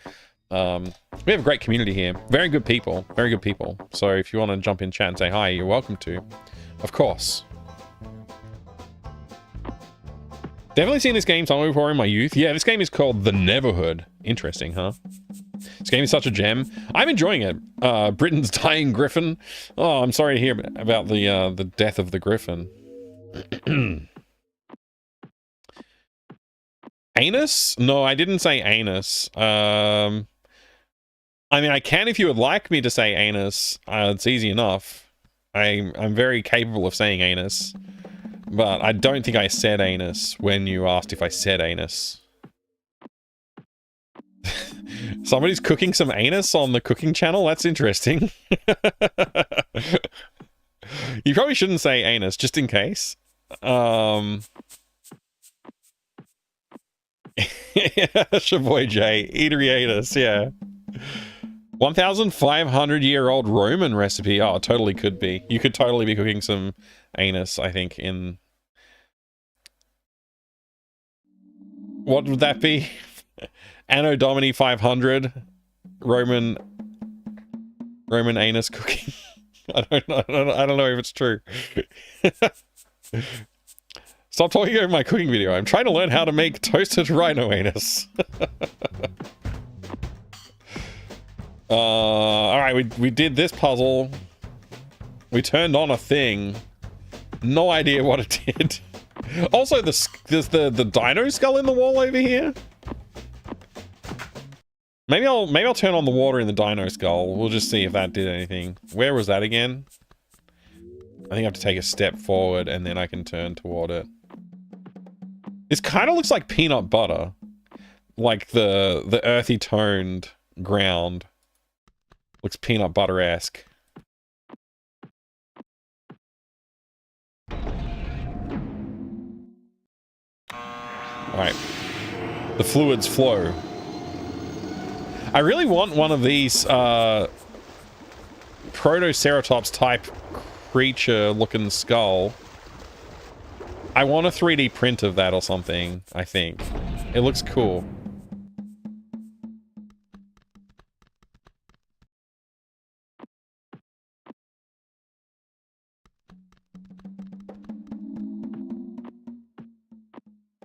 We have a great community here. Very good people. Very good people. So if you want to jump in chat and say hi, you're welcome to. Of course. Definitely seen this game somewhere before in my youth. Yeah, this game is called The Neverhood. Interesting, huh? This game is such a gem. I'm enjoying it. Britain's dying griffin. Oh, I'm sorry to hear about the death of the griffin. Anus? No, I didn't say anus. I mean, I can if you would like me to say anus. It's easy enough. I'm very capable of saying anus. But I don't think I said anus when you asked if I said anus. Somebody's cooking some anus on the cooking channel? That's interesting. You probably shouldn't say anus, just in case. Shavoy J, Eatery Anus, yeah. 1,500-year-old Roman recipe. Oh, it totally could be. You could totally be cooking some anus, I think, in... What would that be? Anno Domini 500 Roman anus cooking. I don't know if it's true. Stop talking over my cooking video. I'm trying to learn how to make toasted rhino anus. Alright, we did this puzzle. We turned on a thing. No idea what it did. Also, there's the dino skull in the wall over here. Maybe I'll turn on the water in the dino skull. We'll just see if that did anything. Where was that again? I think I have to take a step forward and then I can turn toward it. This kind of looks like peanut butter. Like the earthy toned ground. Looks peanut butter-esque. Alright. The fluids flow. I really want one of these Protoceratops type creature looking skull. I want a 3D print of that or something, I think. It looks cool.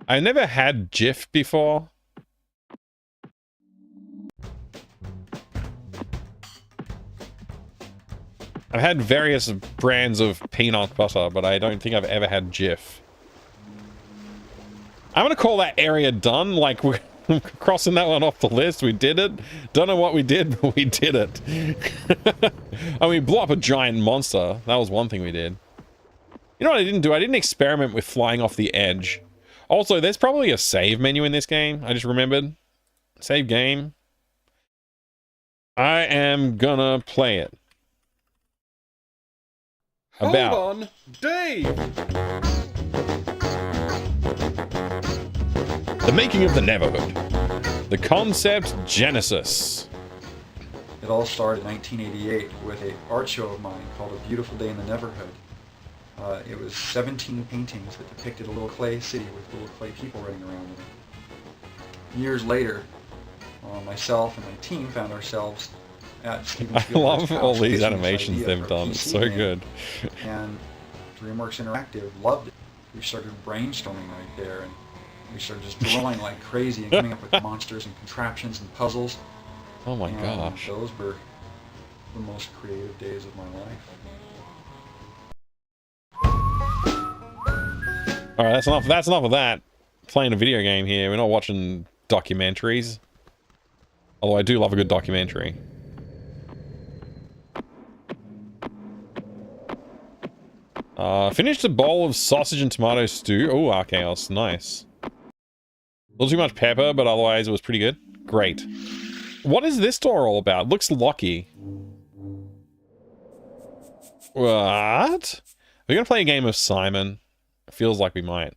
I never had GIF before. I've had various brands of peanut butter, but I don't think I've ever had Jif. I'm gonna call that area done, like we're crossing that one off the list. We did it. Don't know what we did, but we did it. I mean, blew up a giant monster. That was one thing we did. You know what I didn't do? I didn't experiment with flying off the edge. Also, there's probably a save menu in this game. I just remembered. Save game. I am gonna play it.
Hold on, Dave!
The making of the Neverhood. The concept genesis.
It all started in 1988 with an art show of mine called A Beautiful Day in the Neverhood. It was 17 paintings that depicted a little clay city with little clay people running around in it. Years later, myself and my team found ourselves at Steven
I
Spielberg's
love all
house
these
pitching this
animations
idea
they've
for a
done. It's
PC
so
game,
good.
And DreamWorks Interactive loved it. We started brainstorming right there, and we started just drawing like crazy and coming up with monsters and contraptions and puzzles.
Oh my gosh.
Those were the most creative days of my life.
Alright, that's enough of that. Playing a video game here. We're not watching documentaries. Although I do love a good documentary. Finished a bowl of sausage and tomato stew. Oh, Archaeos. Nice. A little too much pepper, but otherwise it was pretty good. Great. What is this door all about? It looks locky. What? We're gonna play a game of Simon. It feels like we might.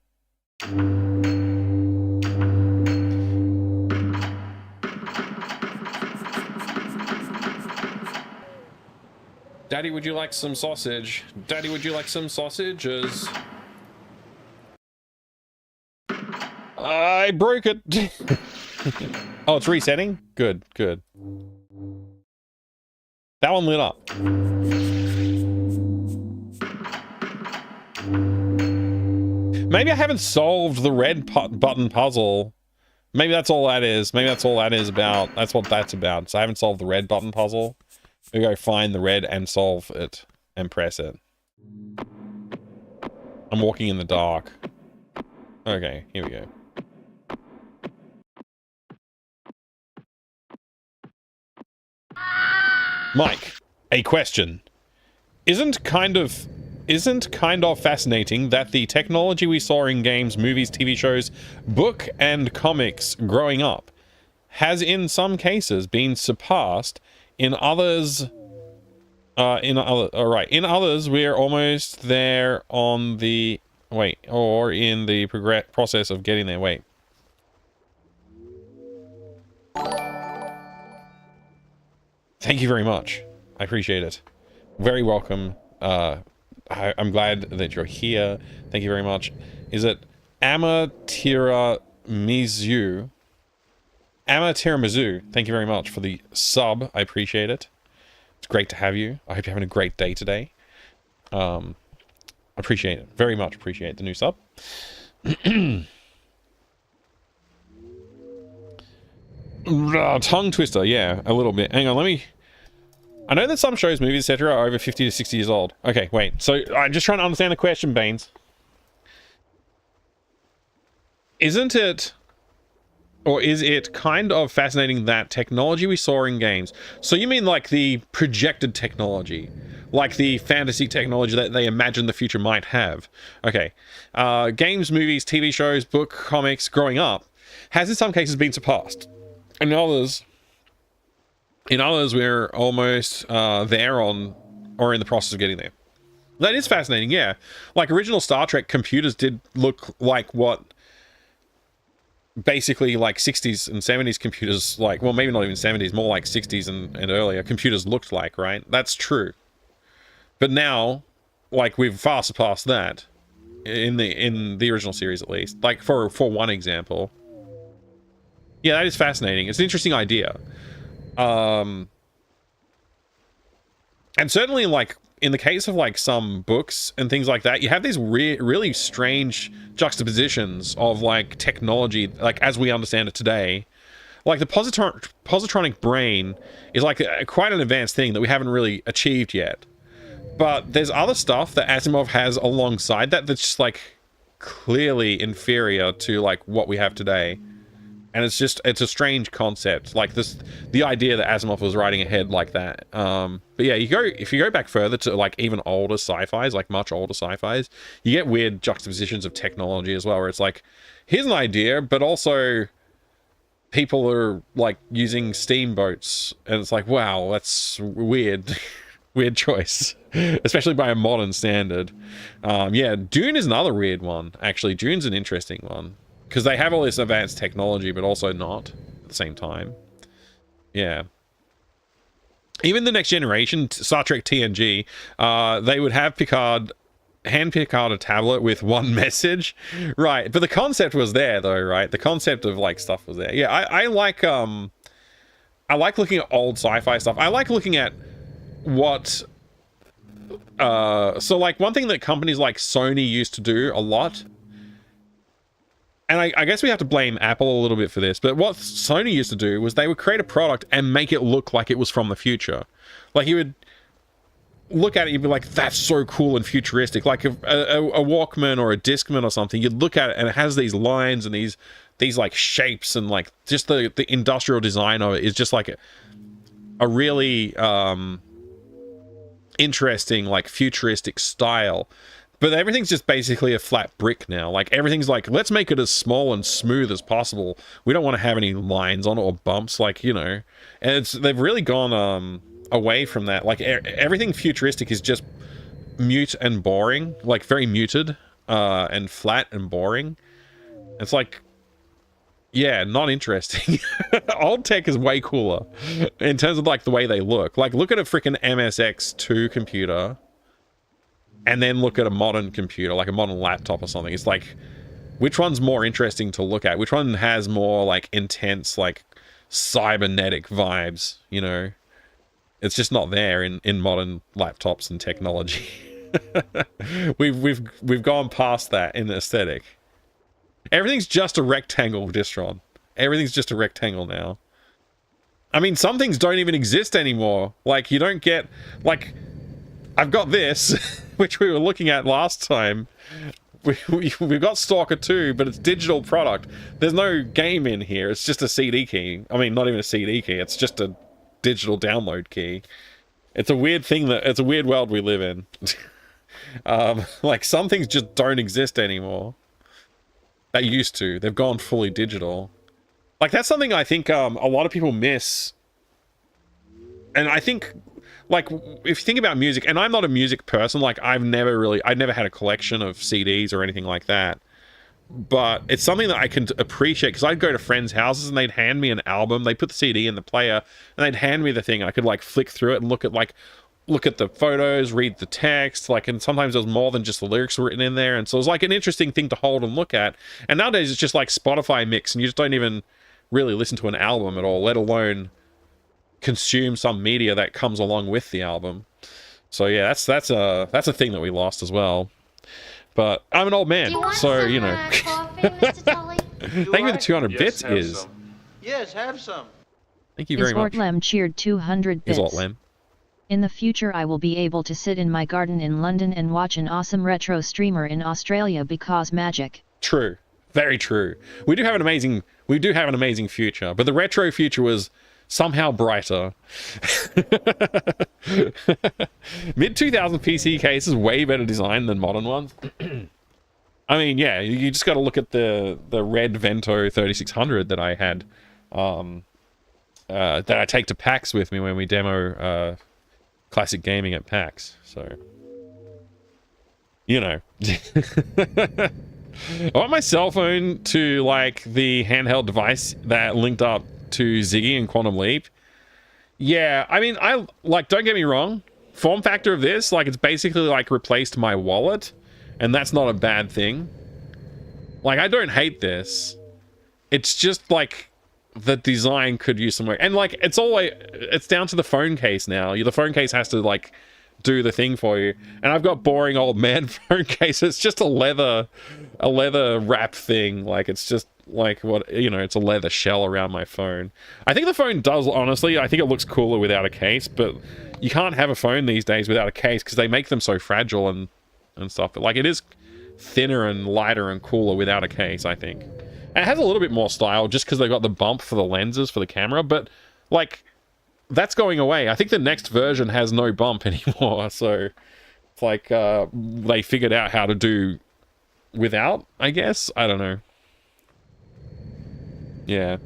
Daddy, would you like some sausage? Daddy, would you like some sausages? I broke it. Oh, it's resetting? Good, good. That one lit up. Maybe I haven't solved the red button puzzle. Maybe that's all that is. Maybe that's all that is about. That's what that's about. So I haven't solved the red button puzzle. We go find the red and solve it and press it. I'm walking in the dark. Okay, here we go. Mike, a question. Isn't kind of fascinating that the technology we saw in games, movies, TV shows, book and comics growing up has in some cases been surpassed, in others in others we're almost there on the in the process of getting there. Wait. Thank you very much. I appreciate it. Very welcome. I'm glad that you're here. Thank you very much. Is it Amatiramizu? Amatiramizu. Thank you very much for the sub. I appreciate it. It's great to have you. I hope you're having a great day today. Appreciate it. Very much appreciate the new sub. Tongue twister, yeah, a little bit. Hang on, let me... I know that some shows, movies, etc. are over 50 to 60 years old. Okay, wait. So, I'm just trying to understand the question, Baines. Isn't it... or is it kind of fascinating that technology we saw in games... So you mean like the projected technology? Like the fantasy technology that they imagine the future might have? Okay. Games, movies, TV shows, book, comics, growing up, has in some cases been surpassed. In others, we're almost there on, or in the process of getting there. That is fascinating, yeah. Like original Star Trek computers did look like what basically like 60s and 70s computers, like, well, maybe not even 70s, more like 60s and earlier computers looked like, right? That's true. But now, like, we've far surpassed that in the original series, at least. Like for one example. Yeah, that is fascinating. It's an interesting idea. And certainly, like, in the case of, like, some books and things like that, you have these really strange juxtapositions of, like, technology, like, as we understand it today. Like, the positronic brain is, like, quite an advanced thing that we haven't really achieved yet. But there's other stuff that Asimov has alongside that that's just, like, clearly inferior to, like, what we have today. And it's a strange concept, like the idea that Asimov was writing ahead like that. But yeah, if you go back further to like even older sci-fis, like much older sci-fis, you get weird juxtapositions of technology as well, where it's like, here's an idea, but also people are like using steamboats, and it's like, wow, that's weird, weird choice, especially by a modern standard. Yeah, Dune is another weird one. Actually, Dune's an interesting one. Because they have all this advanced technology, but also not at the same time. Yeah. Even the Next Generation, Star Trek TNG, they would have hand Picard a tablet with one message. Right, but the concept was there, though, right? The concept of, like, stuff was there. Yeah, I like looking at old sci-fi stuff. I like looking at what... so, like, one thing that companies like Sony used to do a lot... And I guess we have to blame Apple a little bit for this, but what Sony used to do was they would create a product and make it look like it was from the future. Like, you would look at it, you'd be like, that's so cool and futuristic. Like a Walkman or a Discman or something, you'd look at it and it has these lines and these like shapes, and like just the industrial design of it is just like a really interesting, like, futuristic style. But everything's just basically a flat brick now. Like, everything's like, let's make it as small and smooth as possible. We don't want to have any lines on it or bumps, like, you know. And they've really gone away from that. Like, everything futuristic is just mute and boring. Like, very muted and flat and boring. It's like, Yeah, not interesting. Old tech is way cooler in terms of like the way they look. Like look at a freaking MSX2 computer and then look at a modern computer, like a modern laptop or something. It's like, which one's more interesting to look at? Which one has more like intense, like cybernetic vibes, you know? It's just not there in modern laptops and technology. We've gone past that in aesthetic. Everything's just a rectangle, Distron. Everything's just a rectangle now. I mean, some things don't even exist anymore. Like, you don't get... Like, I've got this, which we were looking at last time. We've got Stalker 2, but it's digital product. There's no game in here. It's just a CD key. I mean, not even a CD key. It's just a digital download key. It's a weird thing that... It's a weird world we live in. Like, some things just don't exist anymore. They used to. They've gone fully digital. Like, that's something I think a lot of people miss. And I think, like, if you think about music, and I'm not a music person, like, I've never had a collection of CDs or anything like that. But it's something that I can appreciate, because I'd go to friends' houses and they'd hand me an album, they'd put the CD in the player, and they'd hand me the thing, and I could, like, flick through it and look at the photos, read the text, like, and sometimes there's more than just the lyrics written in there, and so it's like an interesting thing to hold and look at. And nowadays it's just like Spotify mix, and you just don't even really listen to an album at all, let alone consume some media that comes along with the album. So yeah, that's a thing that we lost as well. But I'm an old man, so you know.
Coffee, Mr. Tully?
Thank you for the 200 bits.
Yes, have some.
Thank you very much.
Ortlem cheered 200 bits.
Is Ortlem.
In the future I will be able to sit in my garden in London and watch an awesome retro streamer in Australia because magic. True.
Very true. We do have an amazing future, but the retro future was somehow brighter. Mid-2000 PC case is way better design than modern ones. I mean, yeah, you just got to look at the red Vento 3600 that I had, that I take to PAX with me when we demo classic gaming at PAX, so you know. I want my cell phone to like the handheld device that linked up to Ziggy and Quantum Leap. Yeah, I mean, I like, don't get me wrong, form factor of this, like, it's basically like replaced my wallet, and that's not a bad thing. Like, I don't hate this. It's just like the design could use some work, and like it's down to the phone case now. The phone case has to like do the thing for you, and I've got boring old man phone case. It's just a leather wrap thing. Like, it's just like, what, you know, it's a leather shell around my phone. I think the phone does, honestly, I think it looks cooler without a case, but you can't have a phone these days without a case because they make them so fragile and stuff. But like, it is thinner and lighter and cooler without a case, I think. And it has a little bit more style just because they got the bump for the lenses for the camera, but like, that's going away. I think the next version has no bump anymore, so it's like they figured out how to do without, I guess. I don't know. Yeah.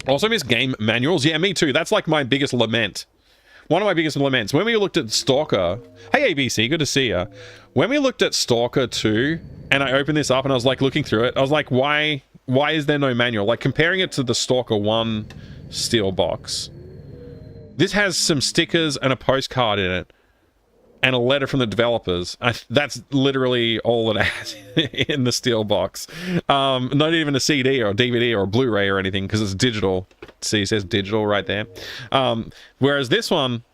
Also miss game manuals. Yeah, me too. That's like my biggest lament. One of my biggest laments. When we looked at Stalker... Hey, ABC, good to see ya. When we looked at Stalker 2, and I opened this up and I was like looking through it, I was like, why is there no manual? Like, comparing it to the Stalker 1 steel box, this has some stickers and a postcard in it, and a letter from the developers. That's literally all it has in the steel box. Not even a CD or a DVD or a Blu-ray or anything, because it's digital. See, it says digital right there. Whereas this one,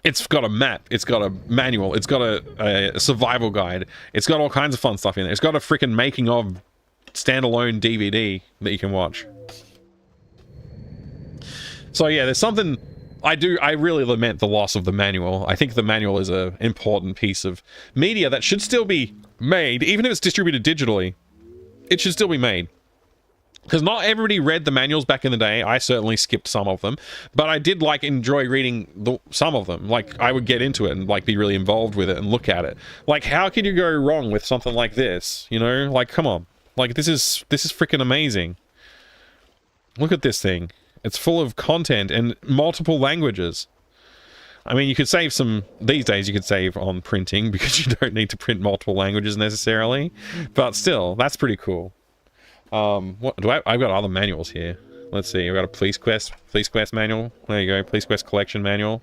it's got a map, it's got a manual, it's got a survival guide, it's got all kinds of fun stuff in there. It's got a freaking making of standalone DVD that you can watch. So yeah, there's something... I really lament the loss of the manual. I think the manual is an important piece of media that should still be made, even if it's distributed digitally. It should still be made. Because not everybody read the manuals back in the day. I certainly skipped some of them, but I did like enjoy reading some of them. Like, I would get into it and like be really involved with it and look at it. Like, how could you go wrong with something like this? You know, like, come on. Like, this is freaking amazing. Look at this thing. It's full of content and multiple languages. I mean, you could save some... These days, you could save on printing because you don't need to print multiple languages necessarily. But still, that's pretty cool. What do I've got other manuals here. Let's see. I've got a police quest manual. There you go. Police quest collection manual.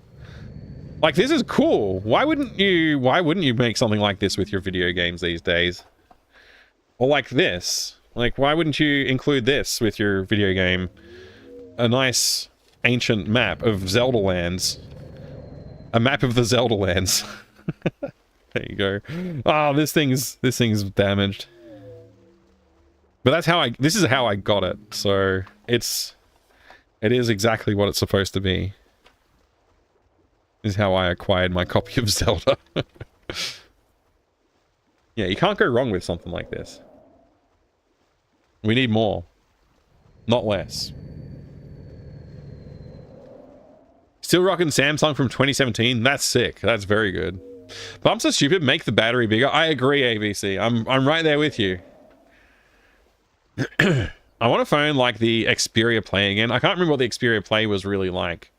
Like, this is cool. Why wouldn't you make something like this with your video games these days? Or like this. Like, why wouldn't you include this with your video game? A nice ancient map of Zelda lands. A map of the Zelda lands. There you go. Oh, this thing's damaged. But that's how this is how I got it. So it is exactly what it's supposed to be. This is how I acquired my copy of Zelda. Yeah, you can't go wrong with something like this. We need more, not less. Still rocking Samsung from 2017. That's sick. That's very good. Bumps are stupid. Make the battery bigger. I agree, ABC. I'm right there with you. I want a phone like the Xperia Play again. I can't remember what the Xperia Play was really like.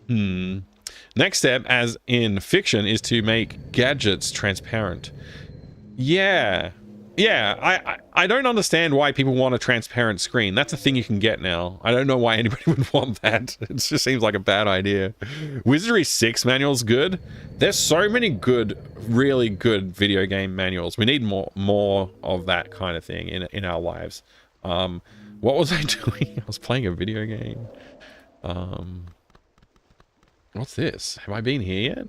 Next step, as in fiction, is to make gadgets transparent. Yeah. Yeah, I don't understand why people want a transparent screen. That's a thing you can get now. I don't know why anybody would want that. It just seems like a bad idea. Wizardry 6 manual's good. There's so many good, really good video game manuals. We need more of that kind of thing in our lives. What was I doing? I was playing a video game. What's this? Have I been here yet?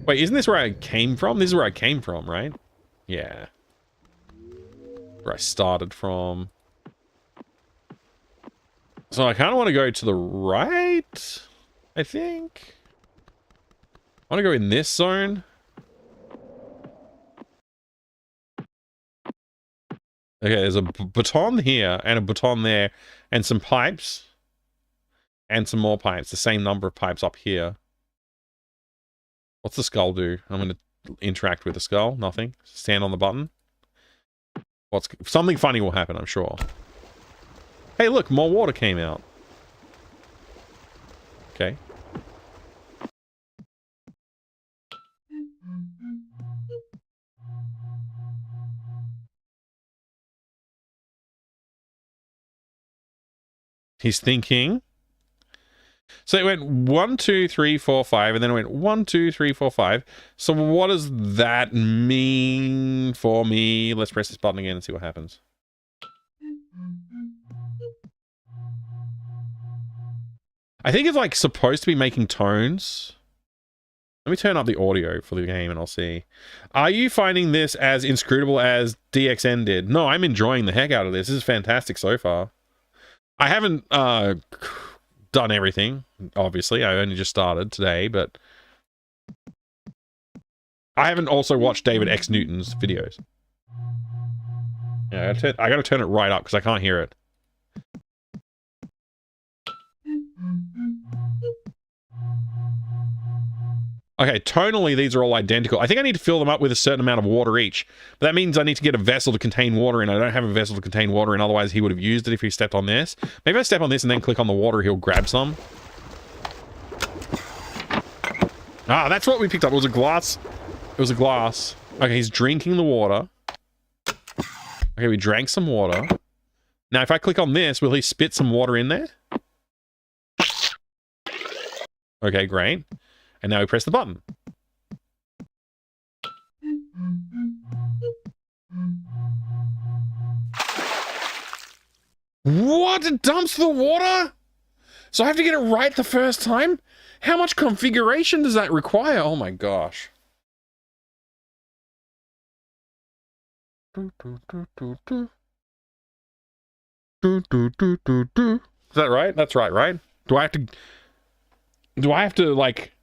Wait, isn't this where I came from? This is where I came from, right? Yeah. Where I started from. So I kind of want to go to the right, I think. I want to go in this zone. Okay, there's a baton here and a baton there and some pipes and some more pipes. The same number of pipes up here. What's the skull do? I'm going to interact with the skull. Nothing. Stand on the button. Something funny will happen, I'm sure. Hey, look, more water came out. Okay. He's thinking. So it went 1, 2, 3, 4, 5, and then it went 1, 2, 3, 4, 5. So what does that mean for me? Let's press this button again and see what happens. I think it's like supposed to be making tones. Let me turn up the audio for the game and I'll see. Are you finding this as inscrutable as DXN did? No, I'm enjoying the heck out of this. This is fantastic so far. I haven't done everything, obviously. I only just started today, but I haven't also watched David X. Newton's videos. Yeah, I gotta turn it right up because I can't hear it. Okay, tonally these are all identical. I think I need to fill them up with a certain amount of water each. But that means I need to get a vessel to contain water in. I don't have a vessel to contain water in, otherwise he would have used it if he stepped on this. Maybe if I step on this and then click on the water, he'll grab some. Ah, that's what we picked up. It was a glass. It was a glass. Okay, he's drinking the water. Okay, we drank some water. Now, if I click on this, will he spit some water in there? Okay, great. And now we press the button. What? It dumps the water? So I have to get it right the first time? How much configuration does that require? Oh my gosh. Is that right? That's right, right? Do I have to like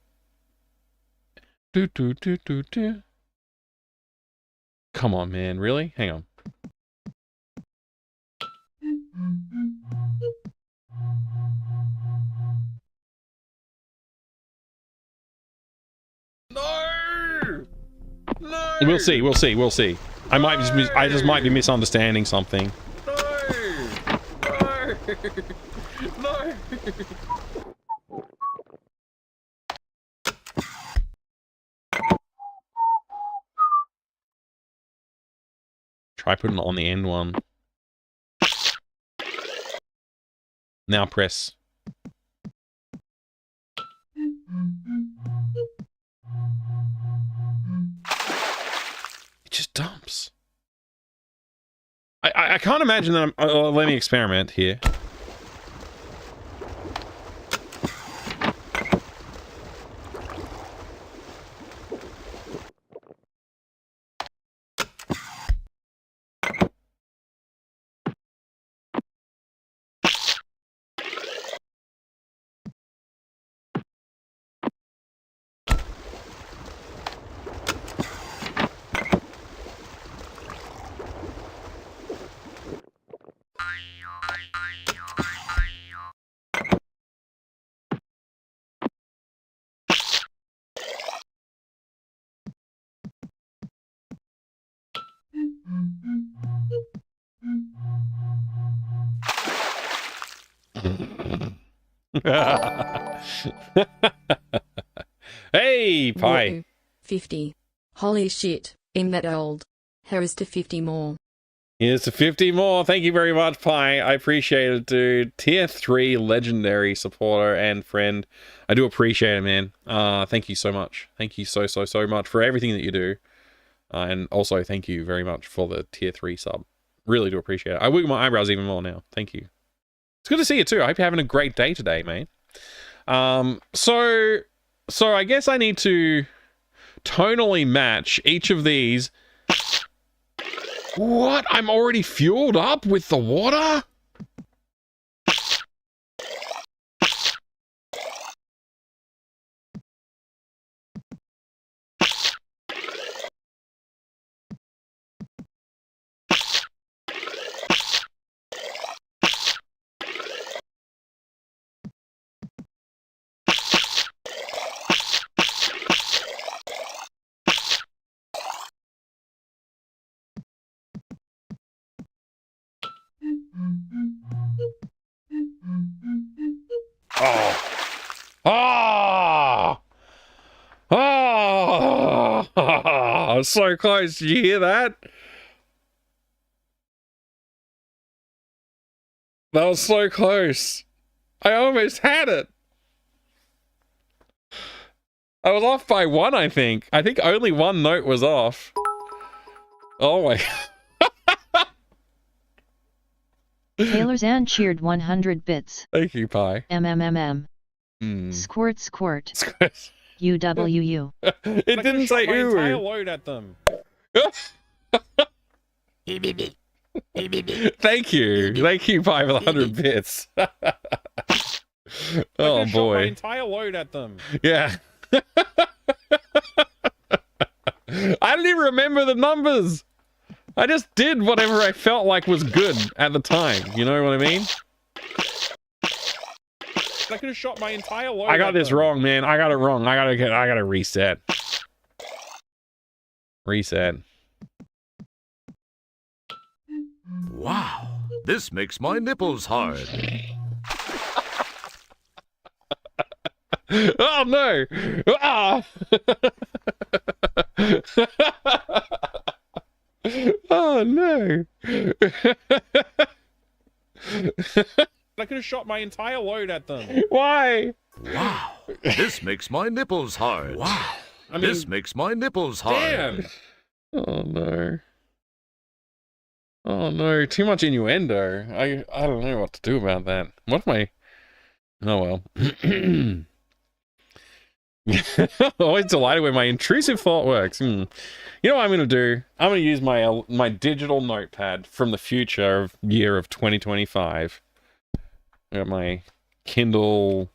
Come on, man, really? Hang on. No! No! We'll see, we'll see, we'll see. I just might be misunderstanding something. No! No! No! Try putting it on the end one. Now press. It just dumps. I can't imagine that let me experiment here. Hey, Pie.
Whoa, 50. Holy shit, I'm that old. Here's to 50 more.
Here's to 50 more. Thank you very much, Pie. I appreciate it, dude. Tier 3 legendary supporter and friend. I do appreciate it, man. Thank you so much. Thank you so much for everything that you do. And also, thank you very much for the Tier 3 sub. Really do appreciate it. I wiggle my eyebrows even more now. Thank you. It's good to see you, too. I hope you're having a great day today, mate. So I guess I need to tonally match each of these. What? I'm already fueled up with the water? Oh, so close. Did you hear that? That was so close. I almost had it. I was off by one, I think. I think only one note was off. Oh my God.
Taylor Zan cheered 100 bits.
Thank you, Pie.
MMMM. Squirt squirt. UWU.
It didn't say ooh.
I load at them.
Thank you. Thank you, Pie, for the 100 bits. Oh boy.
My entire load at them.
Yeah. I didn't even remember the numbers. I just did whatever I felt like was good at the time. You know what I mean?
I could have shot my entire load.
I got this wrong, man. I got it wrong. I gotta reset. Reset.
Wow, this makes my nipples hard.
Oh no! Ah! Oh no!
I could have shot my entire load at them.
Why?
Wow, this makes my nipples hard. Wow, this makes my nipples hard.
Damn! Oh no! Oh no! Too much innuendo. I don't know what to do about that. What am I? Oh well. Always delighted when my intrusive thought works. You know what I'm gonna do? I'm gonna use my digital notepad from the future year of 2025. I got my Kindle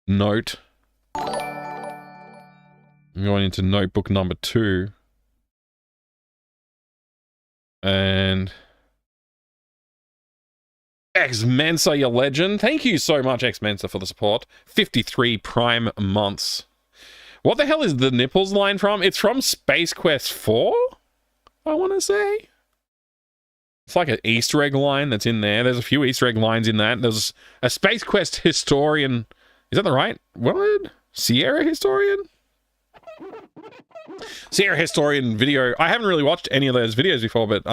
Note. I'm going into notebook number 2. And X Mensa, you legend. Thank you so much, X Mensa, for the support. 53 prime months. What the hell is the nipples line from? It's from Space Quest 4, I want to say. It's like an Easter egg line that's in there. There's a few Easter egg lines in that. There's a Space Quest historian. Is that the right word? Sierra historian? Sierra Historian video. I haven't really watched any of those videos before, but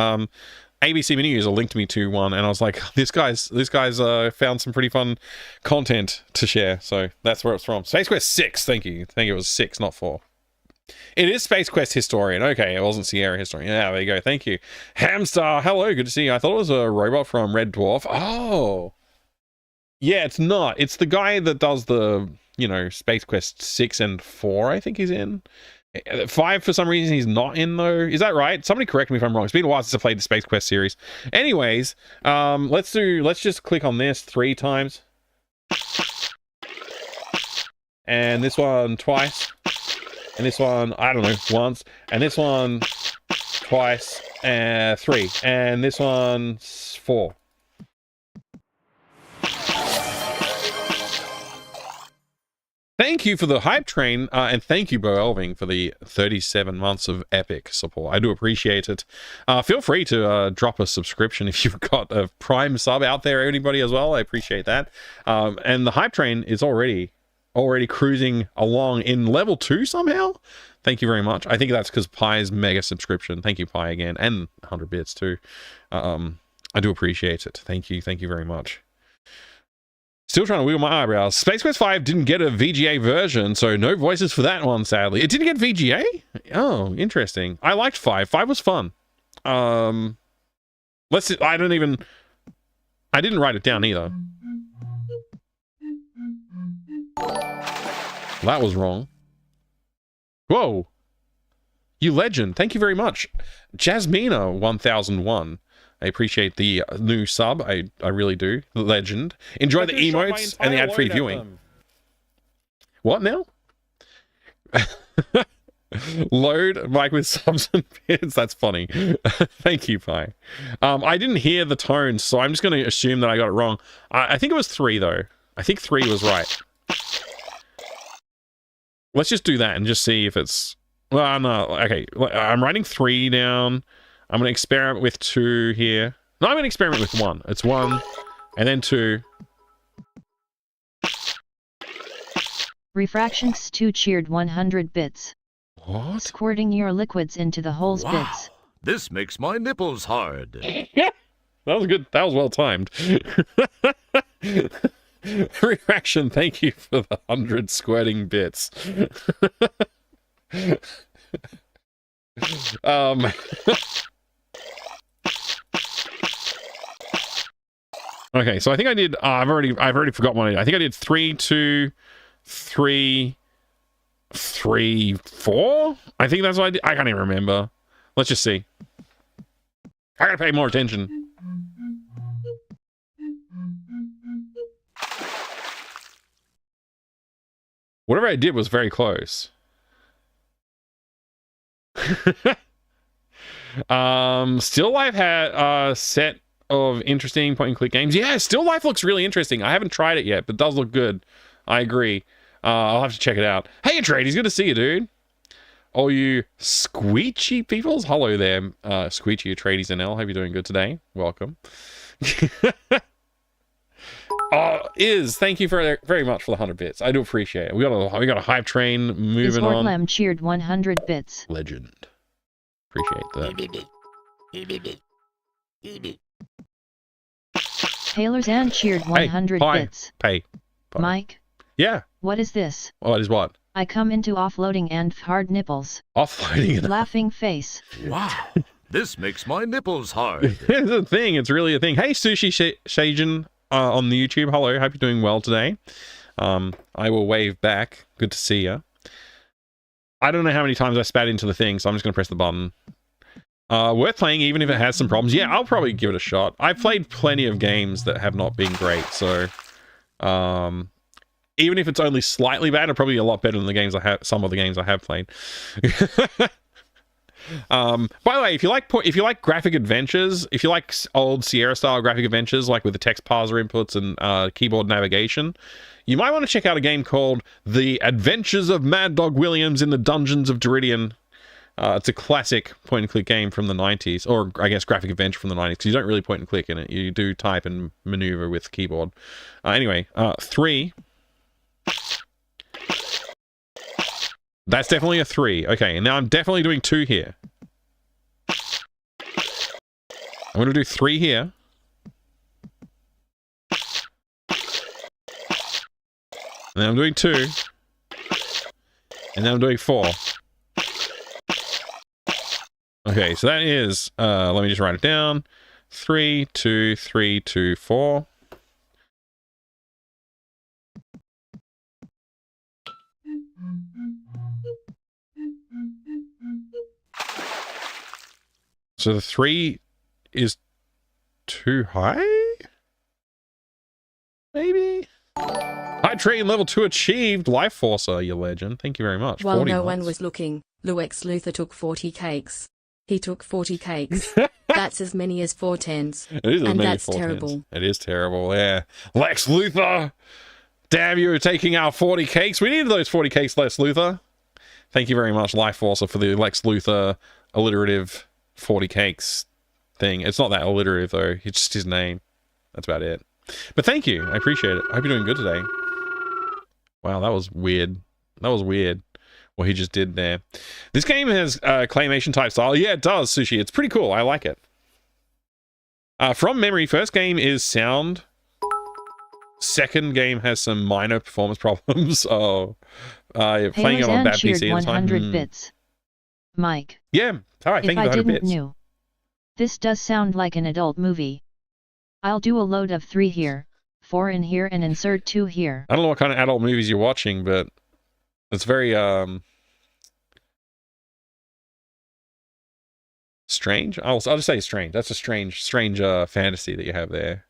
ABC Mini User linked me to one, and I was like, this guy's found some pretty fun content to share. So that's where it's from. Space Quest 6. Thank you. I think it was 6, not 4. It is Space Quest Historian. Okay, it wasn't Sierra Historian. Yeah, there you go. Thank you. Hamstar, hello. Good to see you. I thought it was a robot from Red Dwarf. Oh. Yeah, it's not. It's the guy that does the, you know, Space Quest 6 and 4, I think he's in. 5, for some reason, he's not in, though. Is that right? Somebody correct me if I'm wrong. It's been a while since I played the Space Quest series. Anyways, let's just click on this 3 times. And this one twice. And this one, I don't know, once. And this one twice. 3. And this one 4. Thank you for the hype train, and thank you, Bo Elving, for the 37 months of epic support. I do appreciate it. Feel free to drop a subscription if you've got a Prime sub out there, anybody as well. I appreciate that. And the hype train is already cruising along in level 2 somehow. Thank you very much. I think that's because Pi's mega subscription. Thank you, Pi, again, and 100 bits too. I do appreciate it. Thank you very much. Still trying to wiggle my eyebrows. Space Quest 5 didn't get a VGA version, so no voices for that one, sadly. It didn't get VGA? Oh, interesting. I liked 5. 5 was fun. I didn't write it down either. That was wrong. Whoa. You legend. Thank you very much. Jasmina 1001. I appreciate the new sub. I really do. Legend. Enjoy the emotes and the ad-free viewing. What now? Load Mike with subs and bits. That's funny. Thank you, Pi. I didn't hear the tones, so I'm just going to assume that I got it wrong. I think it was 3, though. I think 3 was right. Let's just do that and just see if it's... Well, no. Okay. I'm writing 3 down. I'm going to experiment with 2 here. No, I'm going to experiment with 1. It's 1, and then 2.
Refractions 2 cheered 100 bits.
What?
Squirting your liquids into the holes bits.
This makes my nipples hard.
Yeah, that was good. That was well timed. Refraction, thank you for the 100 squirting bits. Okay, so I think I did. I've already forgot one. I think I did 3, 2, 3, 3, 4. I think that's what I did. I can't even remember. Let's just see. I gotta pay more attention. Whatever I did was very close. Still Life had a set of interesting point-and-click games. Yeah, Still Life looks really interesting. I haven't tried it yet, but it does look good. I agree. I'll have to check it out. Hey, Atreides, good to see you, dude. All you squeechy peoples, hello there. Squeechy Atreides NL, hope you're doing good today. Welcome. Thank you very much for the 100 bits. I do appreciate it. We got a hype train moving on.
Hortlem cheered 100 bits.
Legend. Appreciate that.
Taylor's and cheered 100 bits.
Pay.
Mike?
Yeah.
What is this?
What is what?
I come into offloading and hard nipples.
Offloading and...
Laughing face.
Wow. This makes my nipples hard.
It's a thing. It's really a thing. Hey, Sushi Shajin on the YouTube. Hello. Hope you're doing well today. I will wave back. Good to see you. I don't know how many times I spat into the thing, so I'm just going to press the button. Worth playing even if it has some problems. Yeah, I'll probably give it a shot. I've played plenty of games that have not been great, so even if it's only slightly bad, it'll probably be a lot better than the games I have. Some of the games I have played. By the way, if you like graphic adventures, if you like old Sierra style graphic adventures, like with the text parser inputs and keyboard navigation, you might want to check out a game called The Adventures of Mad Dog Williams in the Dungeons of Deridion. It's a classic point-and-click game from the 90s, or I guess graphic adventure from the 90s, because you don't really point-and-click in it. You do type and maneuver with keyboard. Anyway, 3. That's definitely a 3. Okay, and now I'm definitely doing 2 here. I'm going to do 3 here. And then I'm doing 2. And then I'm doing 4. Okay, so that is, let me just write it down. 3, 2, 3, 2, 4. So the 3 is too high? Maybe? High train level 2 achieved. Life Forcer, you legend. Thank you very much.
While no one was looking, Lex Luthor took 40 cakes. He took 40 cakes. That's as many as 4 tens.
It is as
and
many
that's
as 4
terrible.
tens. It is terrible, yeah. Lex Luthor! Damn, you were taking our 40 cakes. We needed those 40 cakes, Lex Luthor. Thank you very much, Life Forcer, for the Lex Luthor alliterative 40 cakes thing. It's not that alliterative, though. It's just his name. That's about it. But thank you. I appreciate it. I hope you're doing good today. Wow, that was weird. That was weird what he just did there. This game has claymation type style. Yeah, it does, Sushi. It's pretty cool. I like it. From memory, first game is sound. Second game has some minor performance problems. Oh, playing it on a bad PC at the time.
100 bits. Mike.
Yeah. Hi, thank you for 100 bits.
Knew. This does sound like an adult movie. I'll do a load of 3 here, 4 in here, and insert 2 here.
I don't know what kind of adult movies you're watching, but it's very strange. I'll just say strange. That's a strange fantasy that you have there.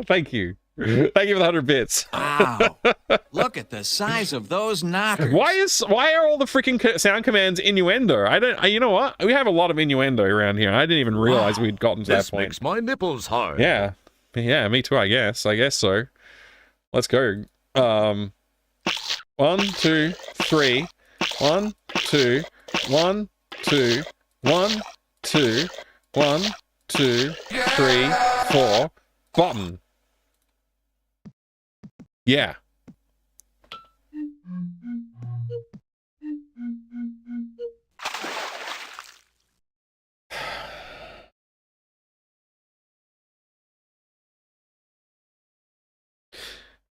Thank you. Thank you for the 100 bits.
Wow. Look at the size of those knockers.
Why are all the freaking sound commands innuendo? You know what? We have a lot of innuendo around here. I didn't even realize we'd gotten to that point.
This makes my nipples hard.
Yeah. Yeah, me too, I guess. I guess so. Let's go. 1, 2, 3. 1, 2, 1, 2, 1, 2, 1, 2, 3, 4. Button. Yeah.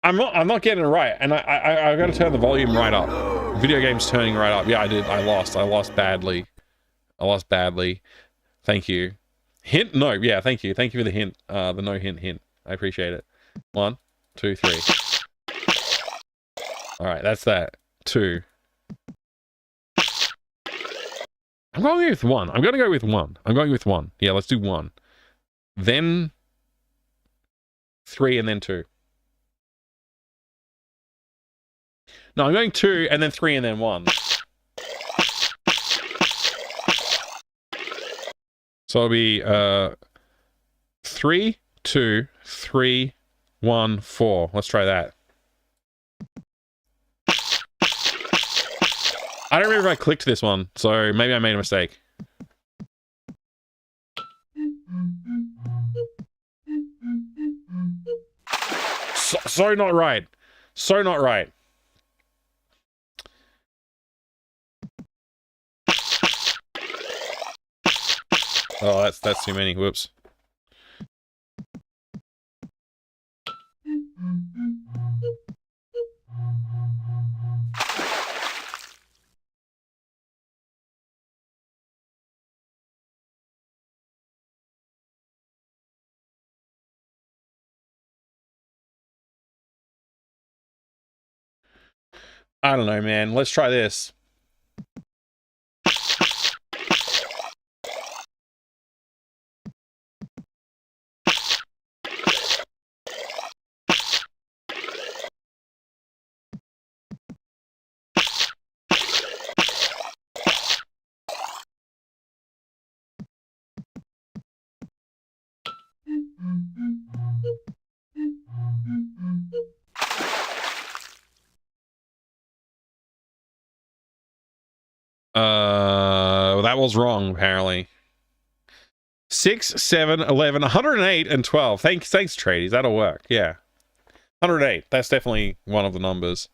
I'm not getting it right, and I got to turn the volume right up. Video game's turning right up. Yeah, I did. I lost badly. Thank you. Hint? No. Yeah, thank you. Thank you for the hint. The no hint. I appreciate it. 1, 2, 3. All right, that's that. 2. I'm going with 1. I'm going to go with 1. I'm going with 1. Yeah, let's do 1. Then 3 and then 2. No, I'm going 2 and then 3 and then 1. So it'll be 3, 2, 3, 1, 4. Let's try that. I don't remember if I clicked this one, so maybe I made a mistake. So not right. So not right. Oh, that's too many. Whoops. I don't know, man. Let's try this. That was wrong, apparently. 6, 7, 11, 108, and 12. Thanks, tradies. That'll work. Yeah. 108. That's definitely one of the numbers.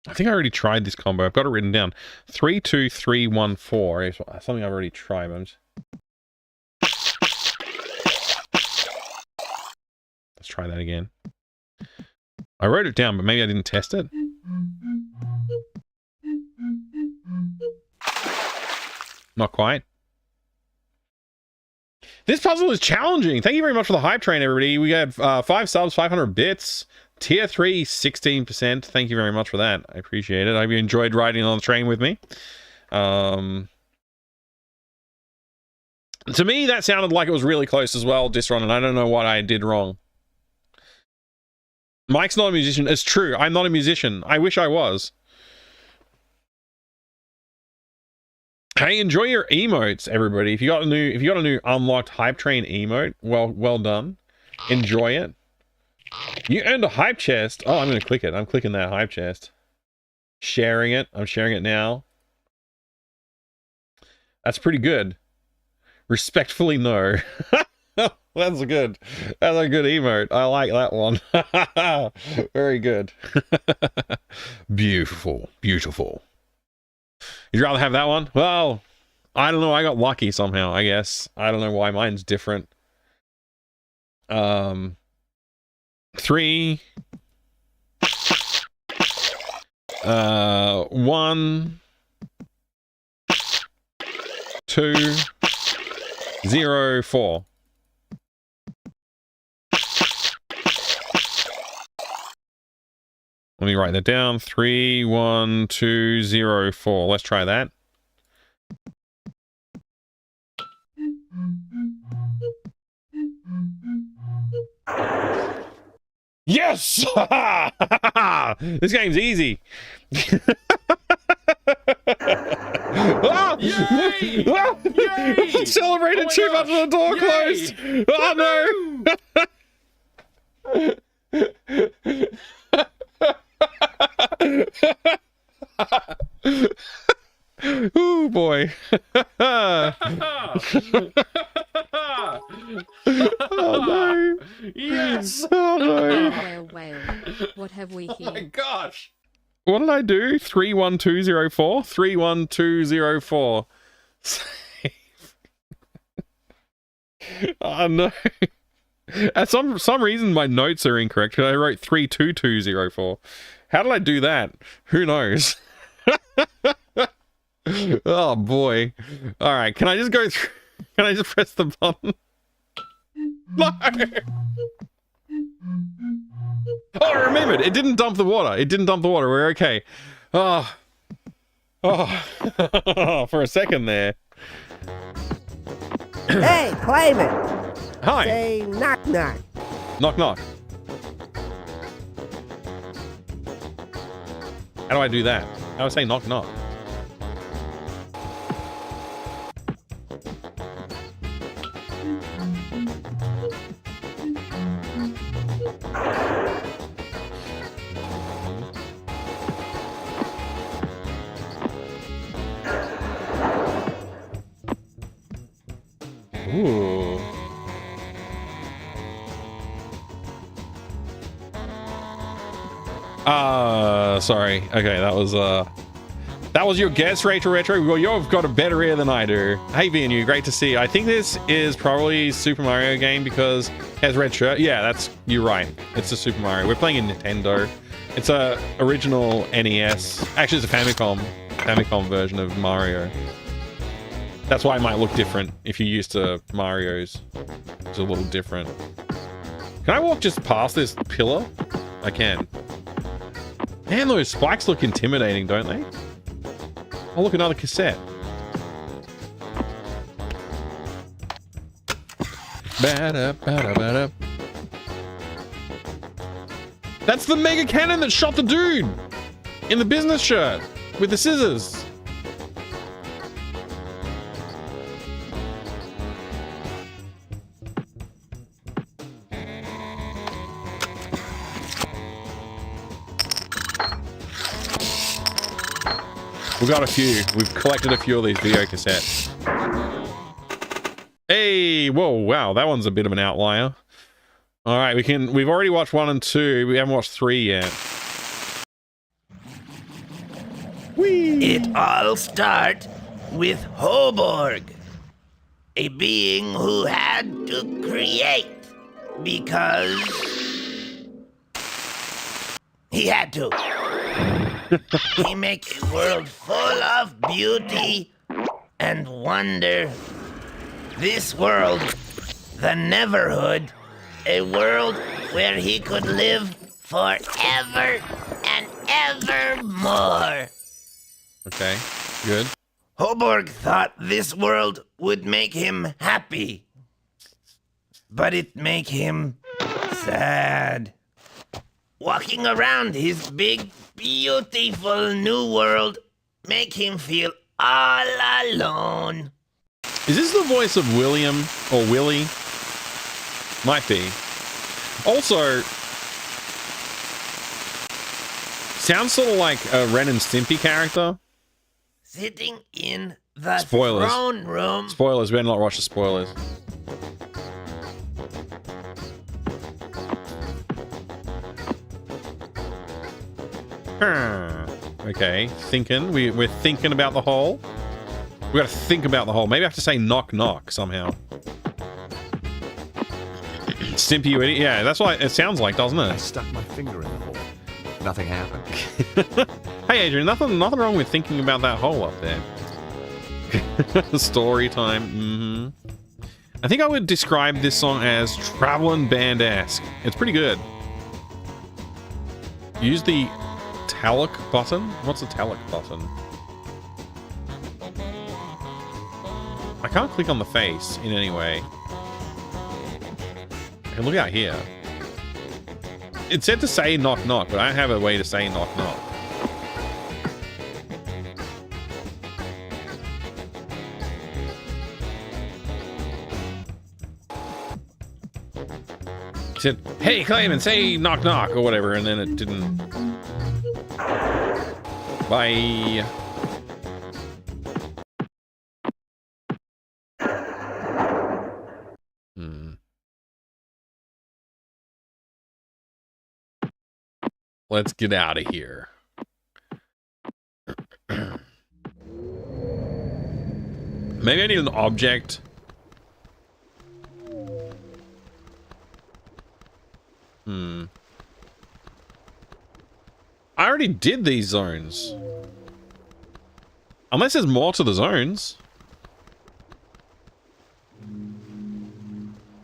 I think I already tried this combo. I've got it written down. 3, 2, 3, 1, 4 is something I've already tried. Let's try that again. I wrote it down, but maybe I didn't test it. Not quite. This puzzle is challenging. Thank you very much for the hype train, everybody. We had 5 subs, 500 bits. Tier 3, 16%. Thank you very much for that. I appreciate it. I hope you enjoyed riding on the train with me. To me, that sounded like it was really close as well, Disron, and I don't know what I did wrong. Mike's not a musician. It's true. I'm not a musician. I wish I was. Hey, enjoy your emotes, everybody. If you got a new unlocked hype train emote, well done. Enjoy it. You earned a hype chest. Oh, I'm gonna click it. I'm clicking that hype chest. Sharing it. I'm sharing it now. That's pretty good. Respectfully, no. That's a good emote. I like that one. Very good. Beautiful, beautiful. You'd rather have that one? Well, I don't know. I got lucky somehow, I guess. I don't know why mine's different. 3, 1, 2, 0, 4. Let me write that down. 3, 1, 2, 0, 4. Let's try that. Yes! This game's easy. Ah!
Yay!
Ah!
Yay!
Celebrated
Oh
too much
gosh!
of the door closed. Oh no! Ooh boy. Oh no.
Yes.
Oh no.
Whale. What have we here?
Oh my gosh.
What did I do? 31204? 31204. Save. Oh no. At some reason my notes are incorrect because I wrote 32204. How did I do that? Who knows? Oh boy. Alright, can I just go through? Can I just press the button? No! Oh, I remembered! It didn't dump the water. It didn't dump the water. We're okay. Oh. Oh. For a second there.
Hey, Clayman!
Hi!
Say knock knock.
Knock knock. How do I do that? How do I say knock knock? Ooh. Sorry. Okay, that was your guess, Rachel Retro. Well, you've got a better ear than I do. Hey, VNU, great to see you. I think this is probably Super Mario game because it has red shirt. Yeah, you're right. It's a Super Mario. We're playing a Nintendo. It's a original NES. Actually, it's a Famicom version of Mario. That's why it might look different if you're used to Mario's. It's a little different. Can I walk just past this pillar? I can. Man, those spikes look intimidating, don't they? Oh, look, another cassette. That's the mega cannon that shot the dude in the business shirt with the scissors. We've got a few. We've collected a few of these video cassettes. Hey, whoa, wow, that one's a bit of an outlier. All right, we've already watched 1 and 2. We haven't watched 3 yet. Whee!
It all starts with Hoborg, a being who had to create because he had to. He make a world full of beauty and wonder. This world, the Neverhood, a world where he could live forever and evermore.
Okay, good.
Hoborg thought this world would make him happy, but it make him sad. Walking around his big, beautiful new world make him feel all alone.
Is this the voice of William or Willie? Might be. Also, sounds sort of like a Ren and Stimpy character.
Sitting in the
Spoilers.
throne room.
Spoilers. Better not watch the spoilers. Okay, thinking. We're thinking about the hole. We gotta think about the hole. Maybe I have to say knock knock somehow. Stimpy, you idiot. Yeah, that's what it sounds like, doesn't it?
I stuck my finger in the hole. Nothing happened.
Hey, Adrian, nothing wrong with thinking about that hole up there. Story time. Mm-hmm. I think I would describe this song as traveling band-esque. It's pretty good. Use the talic button. What's the talic button? I can't click on the face in any way. I can look out here. It said to say knock knock, but I don't have a way to say knock knock. It said, hey, Clayman, say knock knock or whatever, and then it didn't. Bye. Let's get out of here. Maybe I need an object. I already did these zones. Unless there's more to the zones.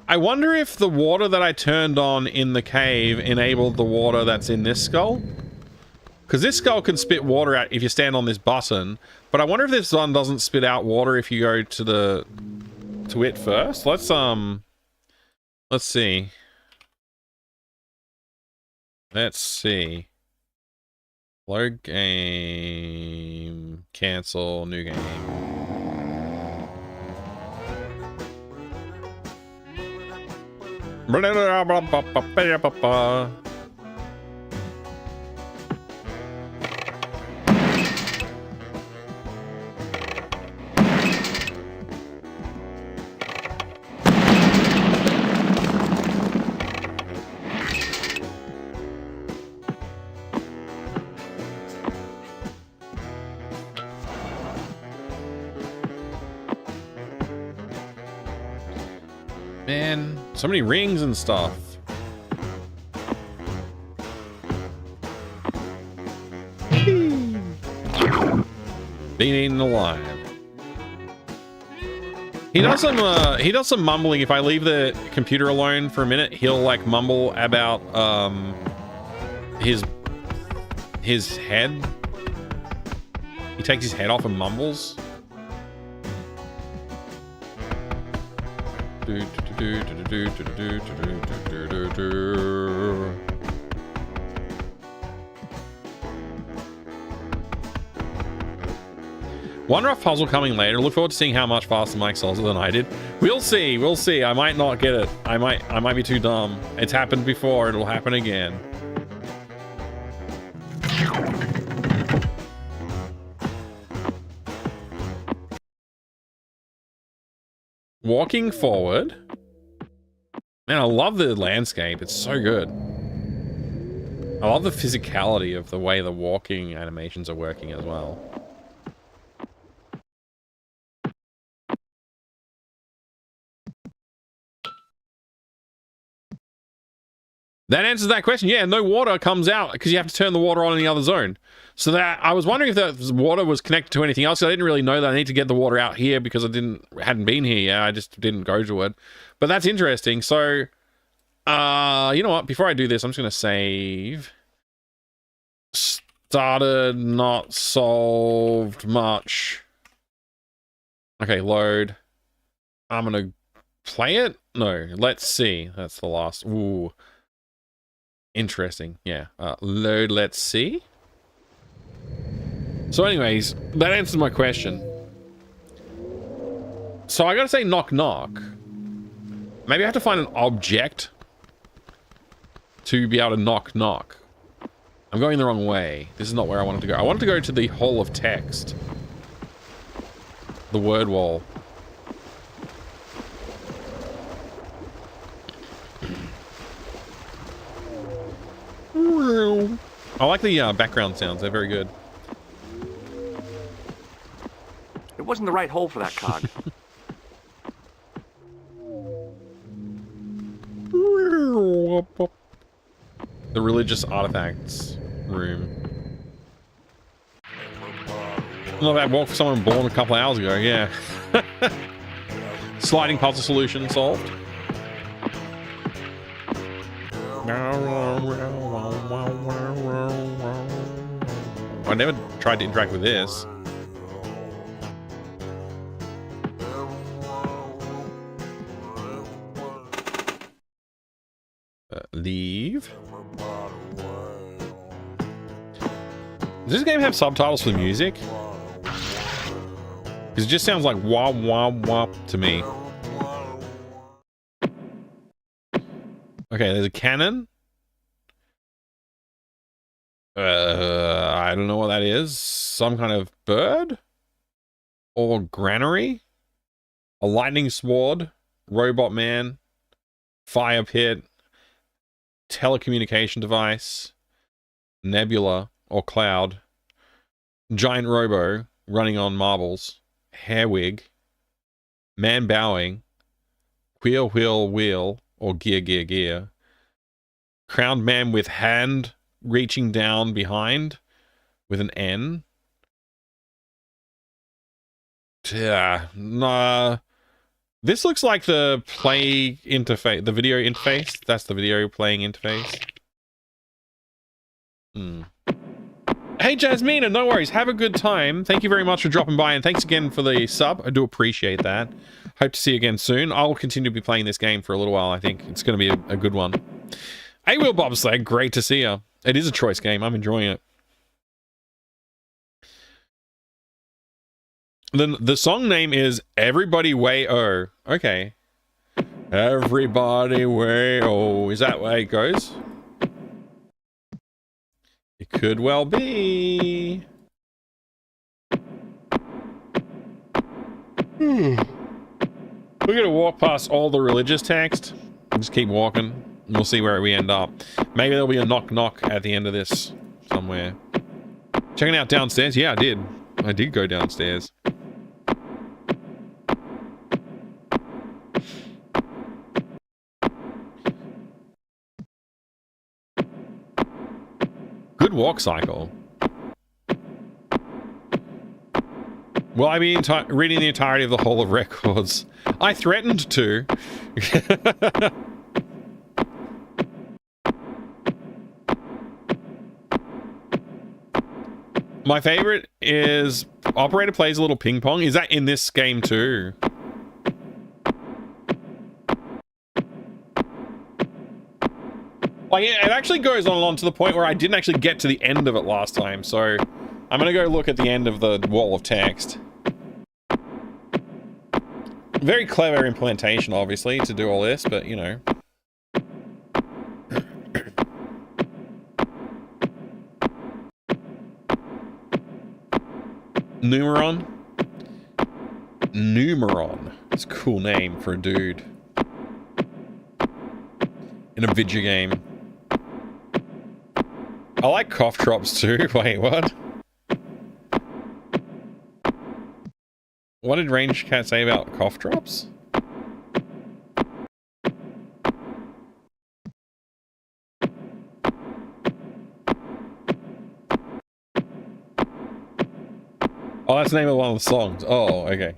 I wonder if the water that I turned on in the cave enabled the water that's in this skull. Because this skull can spit water out if you stand on this button. But I wonder if this one doesn't spit out water if you go to it first. Let's see. Let's see. Load game. Cancel. New game. Blah, blah, blah, blah, blah, blah, blah, blah. Man, so many rings and stuff. Being eaten alive. He does some mumbling. If I leave the computer alone for a minute, he'll like mumble about his head. He takes his head off and mumbles. One rough puzzle coming later. Look forward to seeing how much faster Mike solves it than I did. We'll see. We'll see. I might not get it. I might be too dumb. It's happened before. It'll happen again. Walking forward. Man, I love the landscape. It's so good. I love the physicality of the way the walking animations are working as well. That answers that question. Yeah, no water comes out because you have to turn the water on in the other zone. So that I was wondering if the water was connected to anything else. I didn't really know that I need to get the water out here because I hadn't been here yet. I just didn't go to it. But that's interesting. So, you know what? Before I do this, I'm just going to save. Started, not solved much. Okay, load. I'm going to play it? No, let's see. That's the last. Ooh. Interesting. Yeah. Load, let's see. So anyways, that answers my question. So I gotta say knock knock. Maybe I have to find an object to be able to knock knock. I'm going the wrong way. This is not where I wanted to go. I wanted to go to the hall of text. The word wall. I like the background sounds. They're very good.
It wasn't the right hole for that cog.
The religious artifacts room. Not that walk for someone born a couple of hours ago, yeah. Sliding puzzle solution solved. I never tried to interact with this. Leave. Does this game have subtitles for the music? Because it just sounds like wah wah wah to me. Okay, there's a cannon. I don't know what that is. Some kind of bird? Or granary? A lightning sword? Robot man? Fire pit? Telecommunication device? Nebula or cloud? Giant robo running on marbles? Hair wig? Man bowing? Wheel wheel wheel or gear gear gear? Crowned man with hand reaching down behind with an N. Yeah, nah. This looks like the play interface, the video interface. That's the video playing interface. Hey, Jasmina, no worries. Have a good time. Thank you very much for dropping by, and thanks again for the sub. I do appreciate that. Hope to see you again soon. I'll continue to be playing this game for a little while. I think it's going to be a good one. Hey, Will Bobsled, great to see you. It is a choice game. I'm enjoying it. The song name is Everybody Way Oh. Okay. Everybody Way Oh. Is that way it goes? It could well be. We're gonna walk past all the religious text and just keep walking, and we'll see where we end up. Maybe there'll be a knock knock at the end of this somewhere. Checking out downstairs? Yeah, I did. I did go downstairs. Good walk cycle. Will I be reading the entirety of the Hall of Records? I threatened to. My favorite is Operator plays a little ping pong. Is that in this game too? Like, it actually goes on to the point where I didn't actually get to the end of it last time, so I'm gonna go look at the end of the wall of text. Very clever implementation, obviously, to do all this, but, you know. Numeron. It's a cool name for a dude. In a video game. I like cough drops too. Wait, what? What did Range Cat say about cough drops? Oh, that's the name of one of the songs. Oh, okay.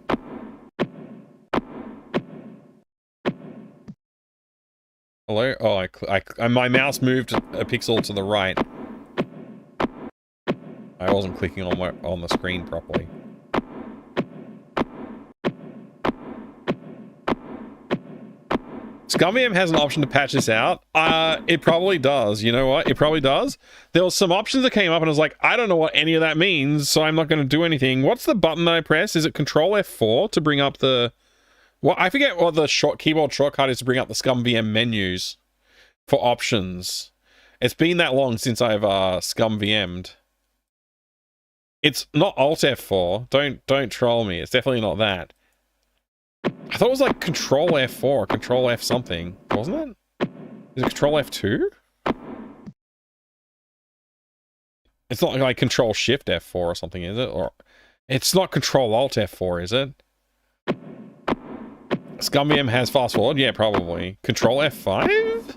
Hello? Oh, my mouse moved a pixel to the right. I wasn't clicking on the screen properly. ScumVM has an option to patch this out. It probably does. You know what? It probably does. There was some options that came up and I was like, I don't know what any of that means, so I'm not going to do anything. What's the button that I press? Is it Control F4 to bring up the... Well, I forget what the keyboard shortcut is to bring up the ScumVM menus for options. It's been that long since I've ScumVM'd. It's not Alt F4. Don't troll me. It's definitely not that. I thought it was like Control F4 or Control F something, wasn't it? Is it Control F2? It's not like Control Shift F4 or something, is it? Or it's not Control Alt F4, is it? ScumVM has fast forward? Yeah, probably. Control F5?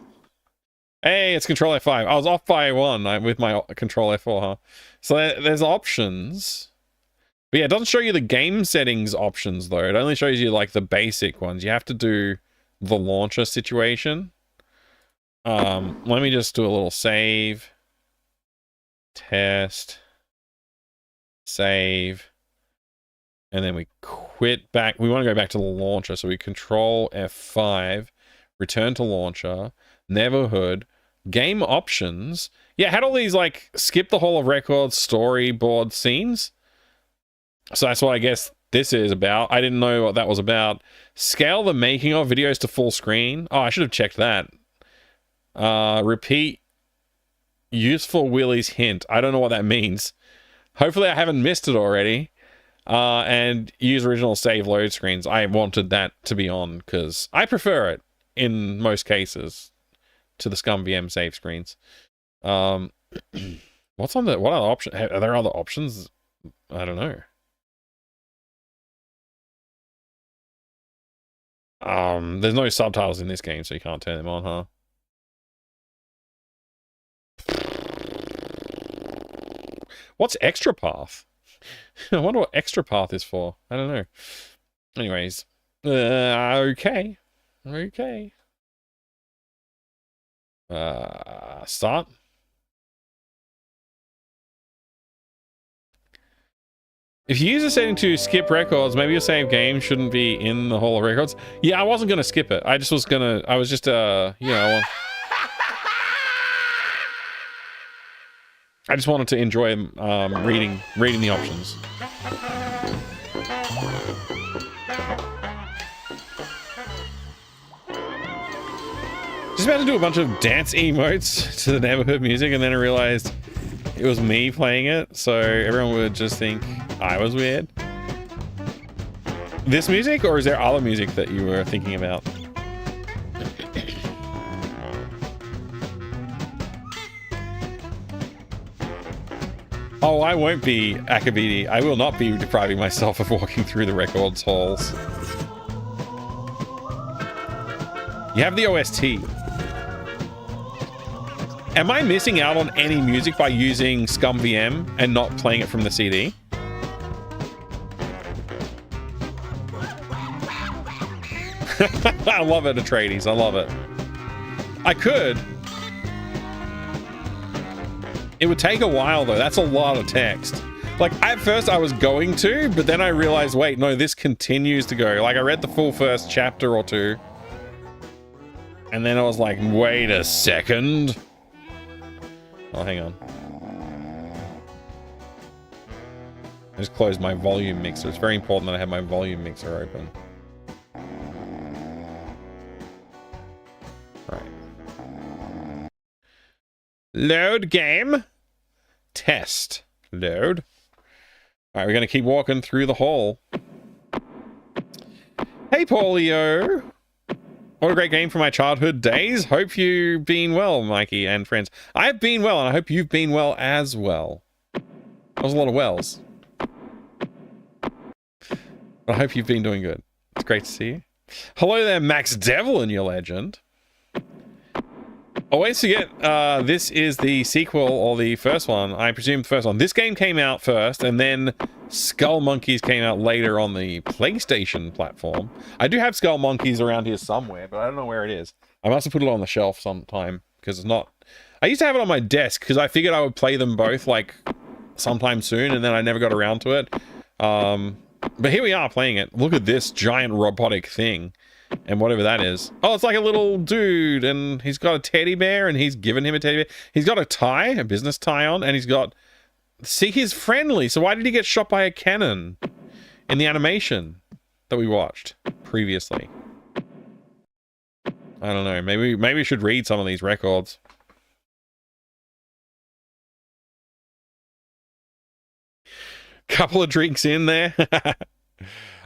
Hey, it's Control F5. I was off by one with my Control F4, huh? So there's options. But yeah, it doesn't show you the game settings options, though. It only shows you, like, the basic ones. You have to do the launcher situation. Let me just do a little save. Test. Save. And then we quit back. We want to go back to the launcher. So we Control F5. Return to launcher. Neverhood. Game options. Yeah, had all these, like, skip the whole of records, storyboard scenes. So that's what I guess this is about. I didn't know what that was about. Scale the making of videos to full screen. Oh, I should have checked that. Repeat useful Willie's hint. I don't know what that means. Hopefully I haven't missed it already. And use original save load screens. I wanted that to be on because I prefer it in most cases to the ScumVM save screens. What's on the... What other options? Are there other options? I don't know. There's no subtitles in this game, so you can't turn them on, huh? What's extra path? I wonder what extra path is for. I don't know. Anyways, okay. Okay. Start. If you use a setting to skip records, maybe your save game shouldn't be in the Hall of Records. Yeah, I wasn't gonna skip it. I just was gonna. I was just you know. I just wanted to enjoy reading the options. Just about to do a bunch of dance emotes to the Neverhood music, and then I realized it was me playing it, so everyone would just think I was weird. This music, or is there other music that you were thinking about? Oh, I won't be Akabidi. I will not be depriving myself of walking through the records halls. You have the OST. Am I missing out on any music by using ScumVM and not playing it from the CD? I love it, Atreides. I love it. I could. It would take a while, though. That's a lot of text. Like, at first I was going to, but then I realized, wait, no, this continues to go. Like, I read the full first chapter or two. And then I was like, wait a second. Oh, hang on. I just closed my volume mixer. It's very important that I have my volume mixer open. Right. Load game. Test. Load. Alright, we're going to keep walking through the hall. Hey, Paulio. What a great game for my childhood days. Hope you've been well, Mikey and friends. I've been well, and I hope you've been well as well. That was a lot of wells. But I hope you've been doing good. It's great to see you. Hello there, Max Devlin, your legend. Always forget, this is the sequel, or the first one. I presume the first one. This game came out first, and then Skull Monkeys came out later on the PlayStation platform. I do have Skull Monkeys around here somewhere, but I don't know where it is. I must have put it on the shelf sometime, because it's not... I used to have it on my desk, because I figured I would play them both, like, sometime soon, and then I never got around to it. But here we are playing it. Look at this giant robotic thing. And whatever that is. Oh, it's like a little dude, and he's got a teddy bear, and he's given him a teddy bear. He's got a tie, a business tie on, and he's got... See, he's friendly, so why did he get shot by a cannon in the animation that we watched previously? I don't know. Maybe we should read some of these records. Couple of drinks in there.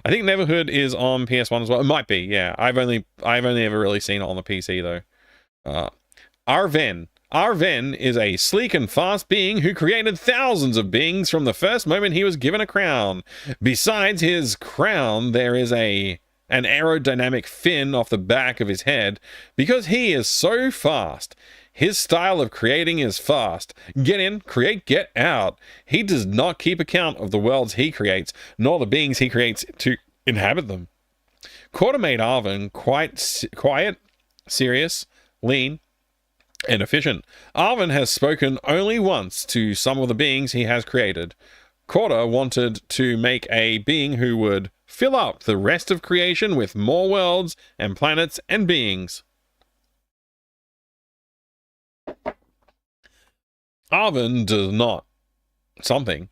I think Neverhood is on PS1 as well. It might be, yeah. I've only ever really seen it on the PC though. Arven. Arven is a sleek and fast being who created thousands of beings from the first moment he was given a crown. Besides his crown, there is an aerodynamic fin off the back of his head because he is so fast. His style of creating is fast. Get in, create, get out. He does not keep account of the worlds he creates, nor the beings he creates to inhabit them. Quarter made Arven quiet, serious, lean, and efficient. Arven has spoken only once to some of the beings he has created. Quarter wanted to make a being who would fill up the rest of creation with more worlds and planets and beings. Arven does not something.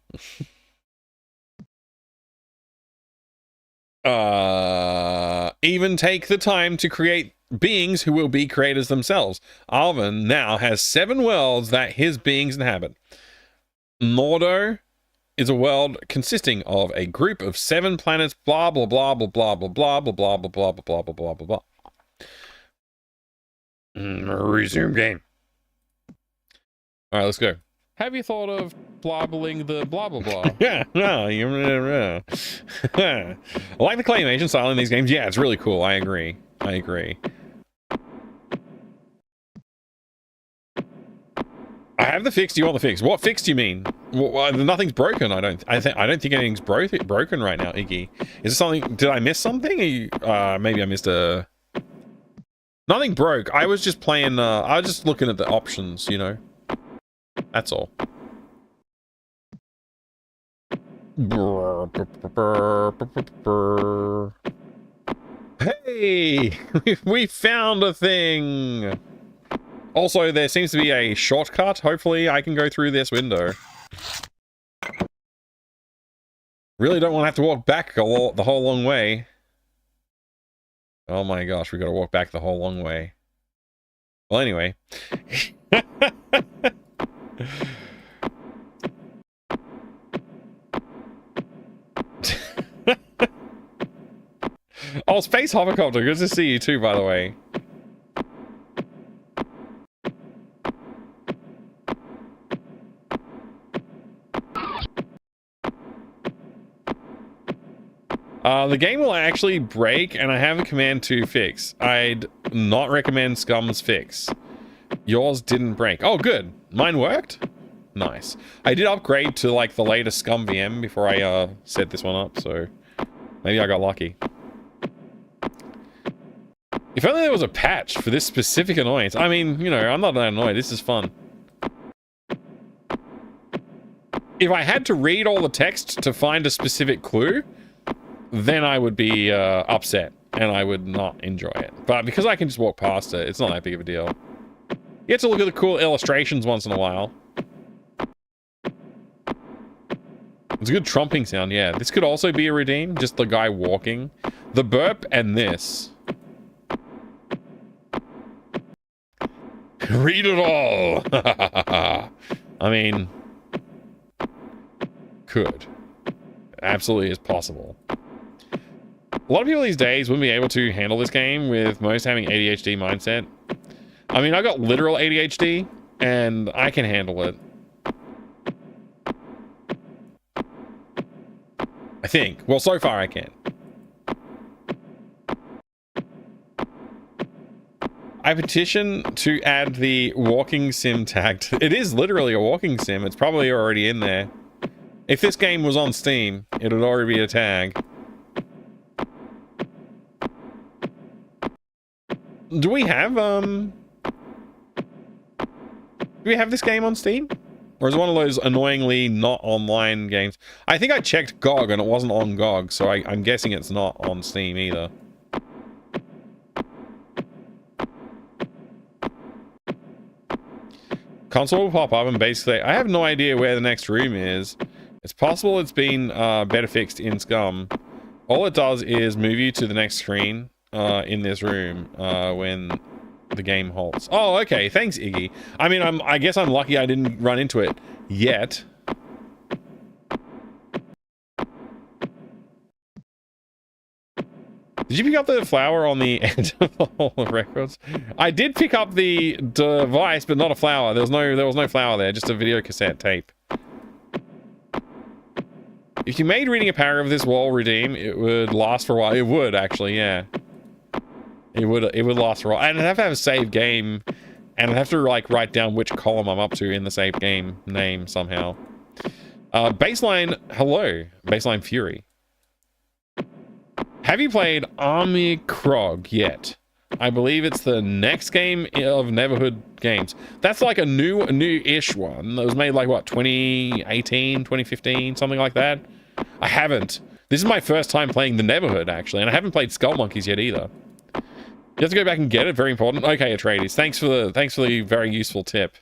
Even take the time to create beings who will be creators themselves. Arven now has 7 worlds that his beings inhabit. Nordo is a world consisting of a group of 7 planets, blah blah blah blah blah blah blah blah blah blah blah blah blah blah blah blah. Resume game. All right, let's go. Have you thought of blobbling the blah blah blah? Yeah, no, I like the claymation style in these games. Yeah, it's really cool. I agree. I agree. I have the fix. Do you want the fix? What fix do you mean? Nothing's broken. I don't think anything's broken right now, Iggy. Is it something? Did I miss something? Maybe I missed a. Nothing broke. I was just playing. I was just looking at the options. You know. That's all. Hey! We found a thing! Also, there seems to be a shortcut. Hopefully, I can go through this window. Really don't want to have to walk back the whole long way. Oh my gosh, we gotta walk back the whole long way. Well, anyway. Oh, Space Hovercopter, good to see you too, by the way. The game will actually break, and I have a command to fix. I'd not recommend Scum's fix. Yours didn't break. Oh, good. Mine worked? Nice. I did upgrade to, like, the latest Scum VM before I, set this one up, so maybe I got lucky. If only there was a patch for this specific annoyance. I mean, you know, I'm not that annoyed. This is fun. If I had to read all the text to find a specific clue, then I would be upset, and I would not enjoy it. But because I can just walk past it, it's not that big of a deal. You get to look at the cool illustrations once in a while. It's a good trumping sound, yeah. This could also be a redeem, just the guy walking. The burp and this. Read it all! I mean... Could. Absolutely is possible. A lot of people these days wouldn't be able to handle this game with most having ADHD mindset. I mean, I got literal ADHD and I can handle it. I think. Well, so far I can. I petition to add the walking sim tag. It is literally a walking sim. It's probably already in there. If this game was on Steam, it would already be a tag. Do we have this game on Steam? Or is it one of those annoyingly not online games? I think I checked GOG and it wasn't on GOG, so I'm guessing it's not on Steam either. Console will pop up and basically, I have no idea where the next room is. It's possible it's been better fixed in Scum. All it does is move you to the next screen in this room when the game halts. Oh, okay. Thanks, Iggy. I mean, I guess I'm lucky I didn't run into it yet. Did you pick up the flower on the end of the Hall of Records? I did pick up the device, but not a flower. There was no flower there, just a video cassette tape. If you made reading a paragraph of this wall redeem, it would last for a while. It would actually, yeah. It would last for a while. And I'd have to have a save game, and I'd have to like write down which column I'm up to in the save game name somehow. Baseline, hello, Baseline Fury. Have you played Army Krog yet? I believe it's the next game of Neverhood games. That's like a new-ish one that was made like what, 2018, 2015, something like that. I haven't. This is my first time playing the Neverhood actually, and I haven't played Skull Monkeys yet either. You have to go back and get it. Very important. Okay, Atreides. Thanks for the very useful tip.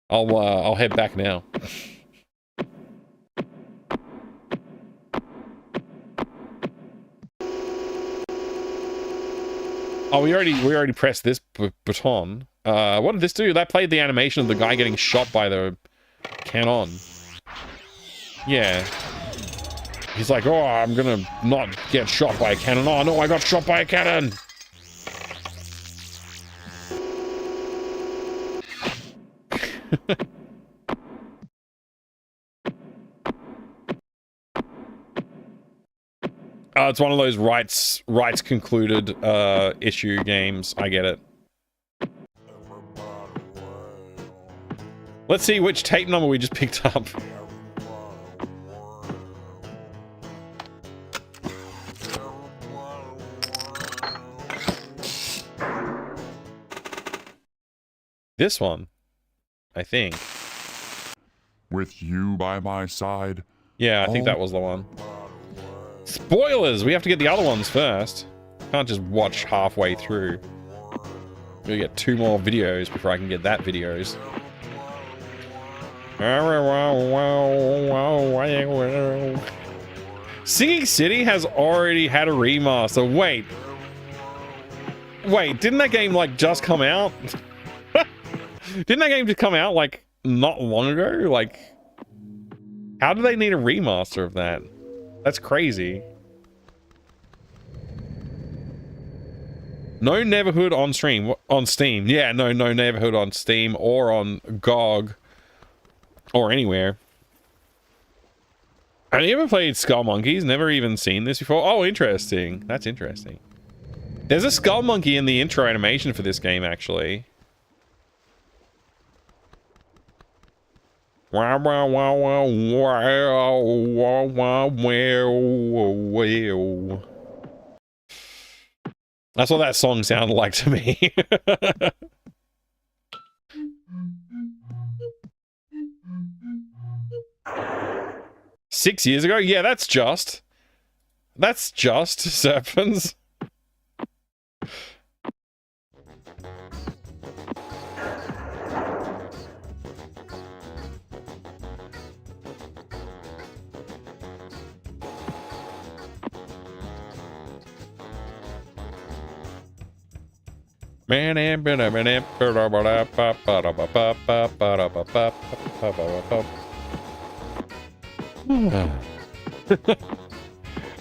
I'll head back now. Oh, we already pressed this baton. What did this do? That played the animation of the guy getting shot by the cannon. Yeah. He's like, oh, I'm gonna not get shot by a cannon. Oh no, I got shot by a cannon. It's one of those rights concluded issue games. I get it. Let's see which tape number we just picked up. This one, I think.
With you by my side.
Yeah, I think that was the one. Spoilers! We have to get the other ones first. Can't just watch halfway through. We'll get 2 more videos before I can get that videos. Singing City has already had a remaster. Wait, didn't that game like just come out? Didn't that game just come out like not long ago? Like, how do they need a remaster of that? That's crazy. No Neverhood on stream, on Steam. Yeah, no Neverhood on Steam or on GOG or anywhere. Have you ever played Skull Monkeys? Never even seen this before. Oh, interesting. That's interesting. There's a Skull Monkey in the intro animation for this game, actually. Wow, wow, wow, wow, wow, wow, wow, wow. That's what that song sounded like to me. 6 years ago? Yeah, that's just. That's just, Serpents.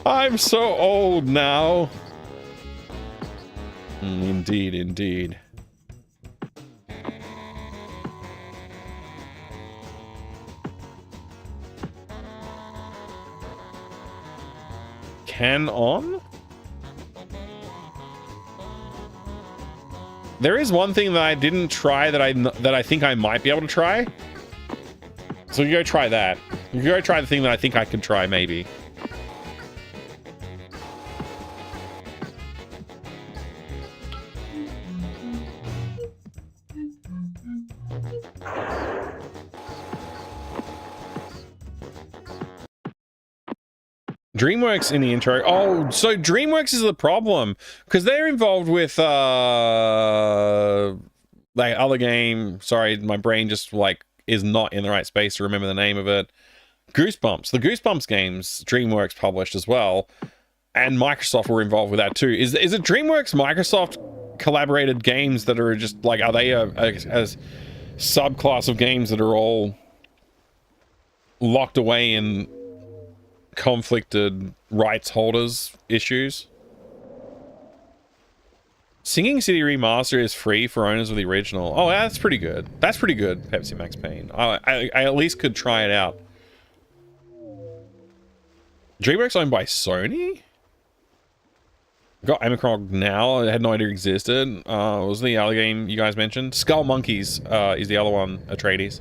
I'm so old now. Indeed, indeed. Can on? There is one thing that I didn't try that I think I might be able to try. So you go try that. You go try the thing that I think I could try, maybe. DreamWorks in the intro. Oh, so DreamWorks is the problem because they're involved with like other game. Sorry, my brain just like is not in the right space to remember the name of it. Goosebumps. The Goosebumps games DreamWorks published as well, and Microsoft were involved with that too. Is it DreamWorks Microsoft collaborated games that are just like, are they a subclass of games that are all locked away in conflicted rights holders issues? Singing City Remaster is free for owners of the original. Oh, that's pretty good. That's pretty good, Pepsi Max Pain. I at least could try it out. DreamWorks owned by Sony? Got Omicron now. I had no idea it existed. What was the other game you guys mentioned? Skull Monkeys is the other one, Atreides.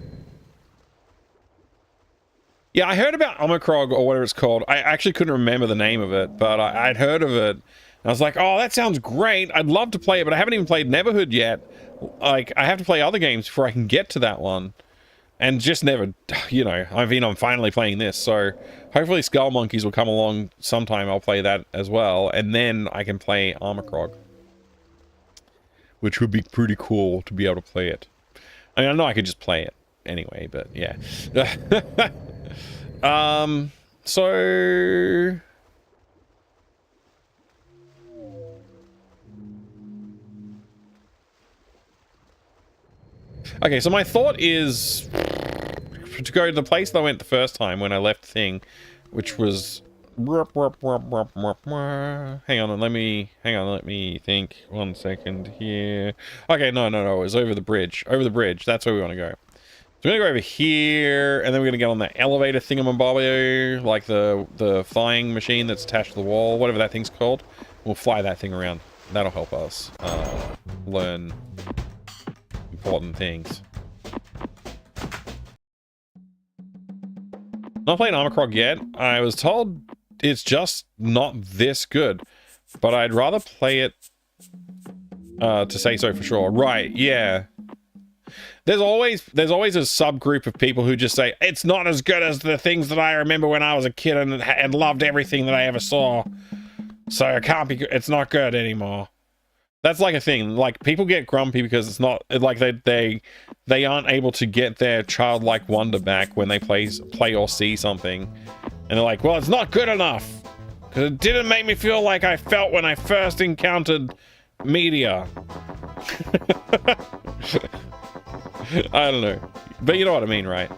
Yeah, I heard about Omicron or whatever it's called. I actually couldn't remember the name of it, but I'd heard of it. And I was like, oh, that sounds great. I'd love to play it, but I haven't even played Neverhood yet. Like, I have to play other games before I can get to that one. And just never, you know, I mean, I'm finally playing this. So hopefully Skull Monkeys will come along sometime. I'll play that as well. And then I can play Armacrog, which would be pretty cool to be able to play it. I mean, I know I could just play it anyway, but yeah. So okay, so my thought is to go to the place that I went the first time when I left the thing, which was hang on, let me think 1 second here. Okay, no, it was over the bridge. That's where we want to go. So we're gonna go over here, and then we're gonna get on the elevator thingamabobby, like the flying machine that's attached to the wall, whatever that thing's called. We'll fly that thing around. That'll help us learn important things. Not playing Armacrog yet. I was told it's just not this good, but I'd rather play it to say so for sure. Right? Yeah. There's always a subgroup of people who just say it's not as good as the things that I remember when I was a kid and loved everything that I ever saw. So it can't be. It's not good anymore. That's like a thing. Like, people get grumpy because it's not like they aren't able to get their childlike wonder back when they play or see something, and they're like, well, it's not good enough because it didn't make me feel like I felt when I first encountered media. I don't know, but you know what I mean, right?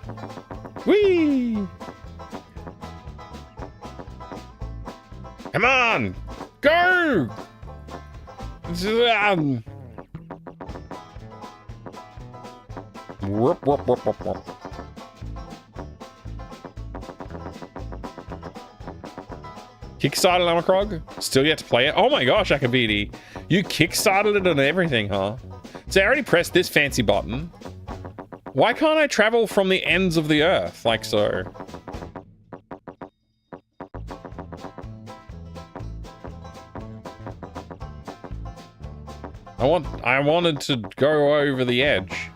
Whee! Come on, go! Whoop, whoop, whoop, whoop, whoop. Kickstarted Amacrog? Still yet to play it? Oh my gosh, Akabidi. You kickstarted it and everything, huh? So I already pressed this fancy button. Why can't I travel from the ends of the earth like so? I wanted to go over the edge.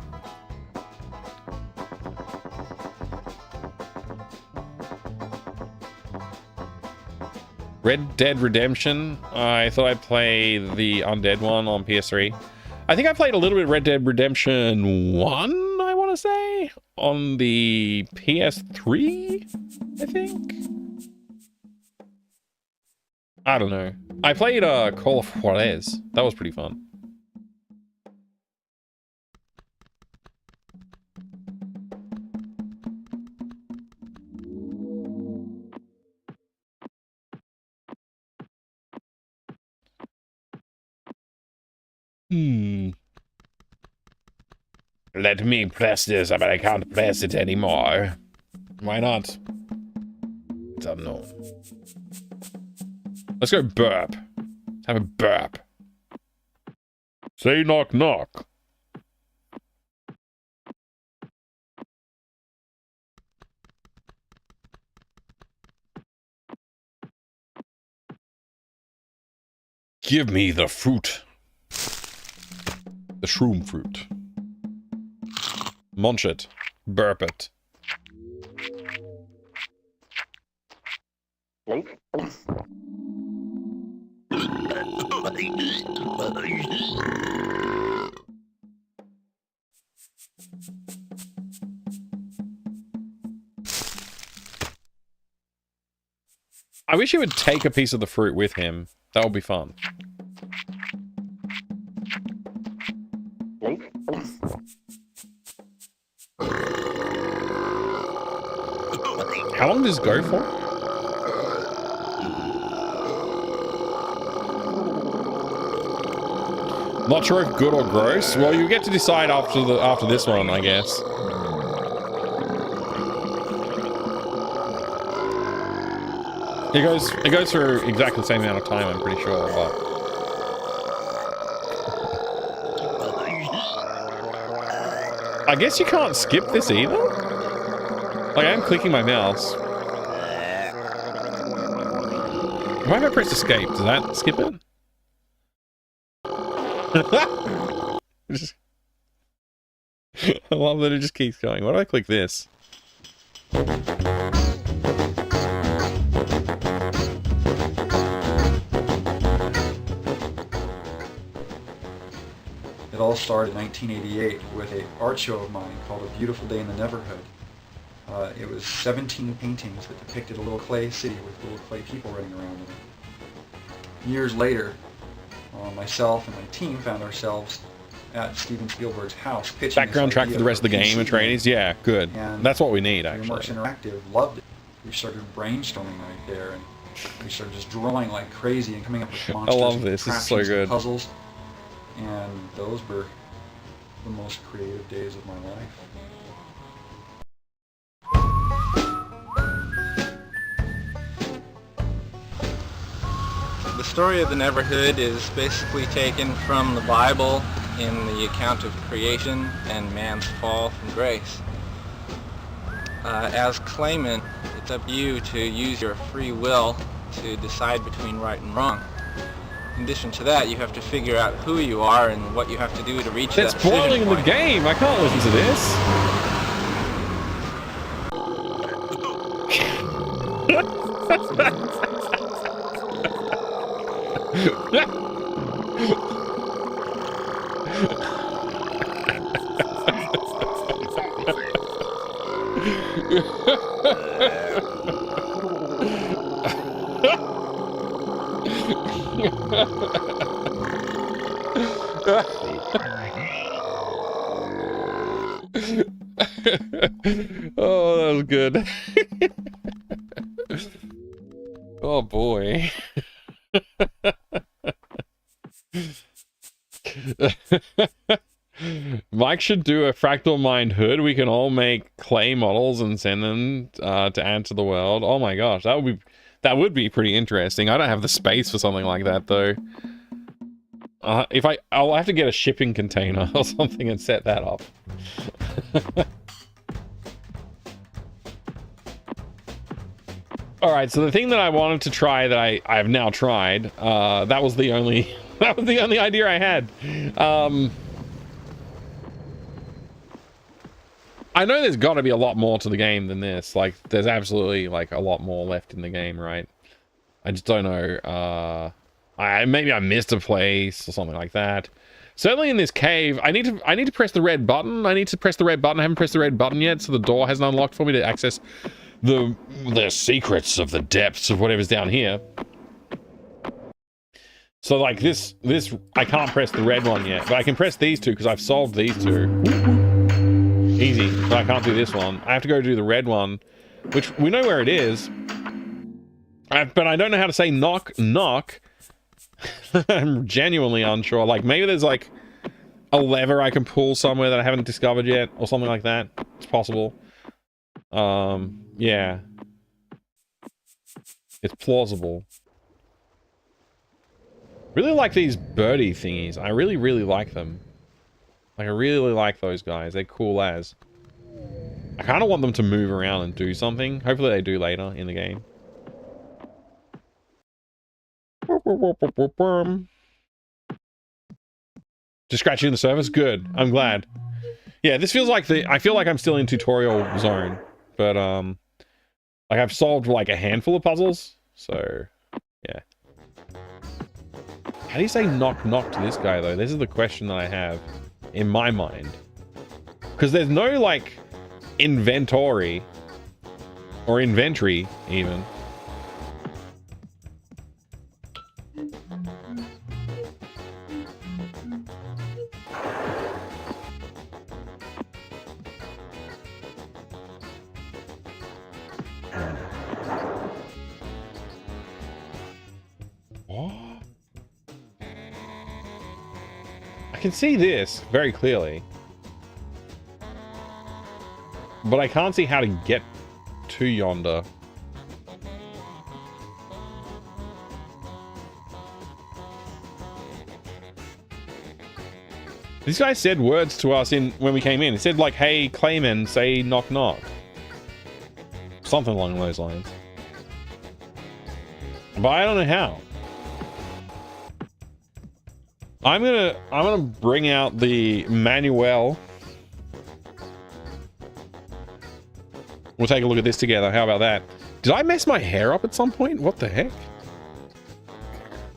Red Dead Redemption. I thought I'd play the undead one on PS3. I think I played a little bit of Red Dead Redemption 1, I want to say, on the PS3, I think? I don't know. I played Call of Juarez. That was pretty fun. Let me press this, but I can't press it anymore. Why not? It's unknown. Let's go burp. Let's have a burp. Say knock knock. Give me the fruit. The shroom fruit. Munch it. Burp it. I wish he would take a piece of the fruit with him. That would be fun. How long does this go for? Not sure if good or gross. Well, you get to decide after this one, I guess. It goes for exactly the same amount of time, I'm pretty sure, but I guess you can't skip this either? Like, I am clicking my mouse. Why have I pressed escape? Does that skip it? I love that it just keeps going. Why do I click this?
It all started in 1988 with an art show of mine called A Beautiful Day in the Neverhood. It was 17 paintings that depicted a little clay city with little clay people running around in it. Years later, myself and my team found ourselves at Steven Spielberg's house pitching
background track for the rest of the game, Atreides. Yeah, good.
And
that's what we need, actually.
Works Interactive loved it. We started brainstorming right there, and we started just drawing like crazy and coming up with monsters.
I love this. This is so good.
Puzzles, and those were the most creative days of my life.
The story of the Neverhood is basically taken from the Bible in the account of creation and man's fall from grace. As claimant, it's up to you to use your free will to decide between right and wrong. In addition to that, you have to figure out who you are and what you have to do to reach that decision point.
It's spoiling the game. I can't listen to this. Oh, that was good. Oh boy. Mike should do a Fractal Mind hood. We can all make clay models and send them to add to the world. Oh my gosh, that would be pretty interesting. I don't have the space for something like that though. I'll have to get a shipping container or something and set that up. All right, so the thing that I wanted to try that I have now tried, that was the only idea I had. I know there's got to be a lot more to the game than this. Like, there's absolutely like a lot more left in the game, right? I just don't know. Maybe I missed a place or something like that. Certainly in this cave, I need to press the red button. I haven't pressed the red button yet, so the door hasn't unlocked for me to access the secrets of the depths of whatever's down here. So like this I can't press the red one yet, but I can press these two because I've solved these two. Easy, but I can't do this one. I have to go do the red one, which we know where it is. But I don't know how to say knock, knock. I'm genuinely unsure. Like, maybe there's like a lever I can pull somewhere that I haven't discovered yet, or something like that. It's possible. Yeah. It's plausible. Really like these birdie thingies. I really, really like them. Like, I really like those guys. They're cool as. I kind of want them to move around and do something. Hopefully they do later in the game. Just scratching the surface? Good. I'm glad. Yeah, this feels like I feel like I'm still in tutorial zone. But, like, I've solved, like, a handful of puzzles. So, yeah. How do you say knock knock to this guy, though? This is the question that I have in my mind. Because there's no, like, inventory. Or inventory, even. I can see this very clearly, but I can't see how to get to yonder. This guy said words to us when we came in. He said like, "Hey, Clayman, say knock knock." Something along those lines. But I don't know how. I'm gonna bring out the manual. We'll take a look at this together. How about that? Did I mess my hair up at some point? What the heck?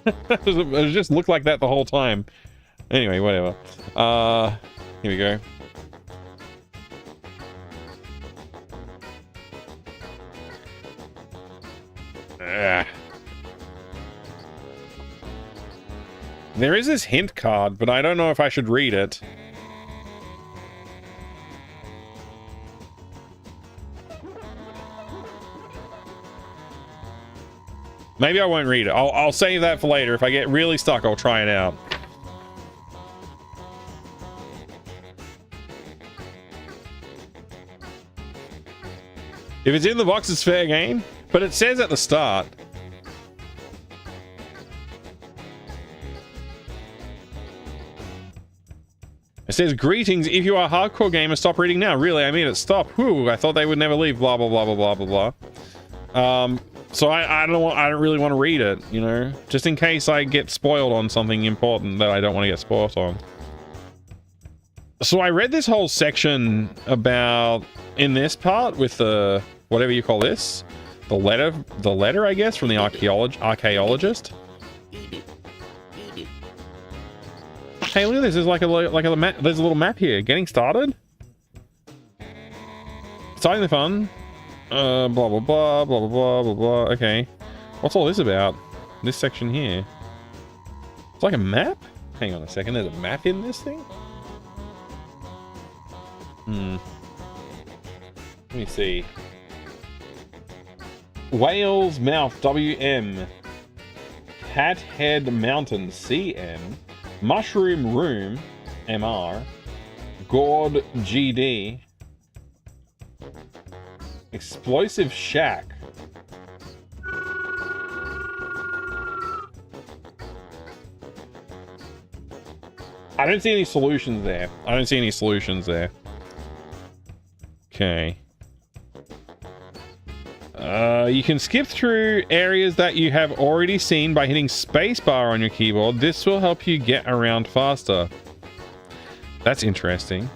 It just looked like that the whole time. Anyway, whatever. Here we go. There is this hint card, but I don't know if I should read it. Maybe I won't read it. I'll save that for later. If I get really stuck, I'll try it out. If it's in the box, it's fair game. But it says at the start. It says, greetings, if you are a hardcore gamer, stop reading now. Really, I mean it, stop. Whew, I thought they would never leave, blah, blah, blah, blah, blah, blah, blah. So I don't really want to read it, you know? Just in case I get spoiled on something important that I don't want to get spoiled on. So I read this whole section about, in this part, with the, whatever you call this, the letter, I guess, from the archaeologist. Hey, look at this. There's like a map. There's a little map here. Getting started. Starting the fun. Blah blah blah blah blah blah blah blah. Okay, what's all this about? This section here. It's like a map. Hang on a second. There's a map in this thing. Let me see. Whale's Mouth WM. Hat Head Mountain CM. Mushroom Room, MR, Gourd GD, Explosive Shack. I don't see any solutions there. Okay. You can skip through areas that you have already seen by hitting spacebar on your keyboard. This will help you get around faster. That's interesting.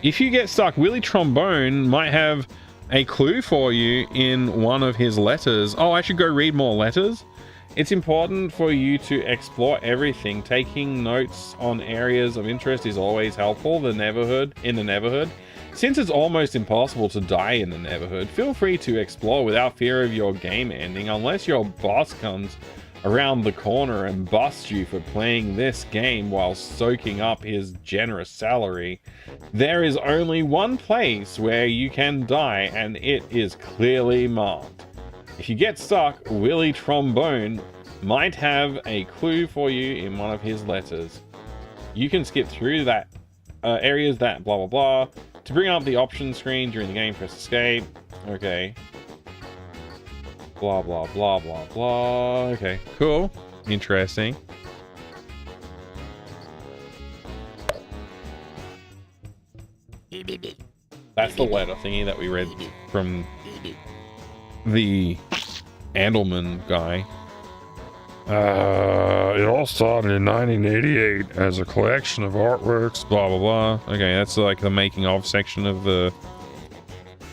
If you get stuck, Willie Trombone might have a clue for you in one of his letters. Oh, I should go read more letters? It's important for you to explore everything. Taking notes on areas of interest is always helpful. In the Neverhood. Since it's almost impossible to die in the Neverhood, feel free to explore without fear of your game ending, unless your boss comes around the corner and bust you for playing this game while soaking up his generous salary, there is only one place where you can die, and it is clearly marked. If you get stuck, Willie Trombone might have a clue for you in one of his letters. You can skip through that areas that blah blah blah. To bring up the options screen during the game, press escape. Okay. Blah blah blah blah blah. Okay, cool. Interesting. That's the letter thingy that we read from the Andelman guy.
It all started in 1988 as a collection of artworks.
Blah blah blah. Okay, that's like the making of section of the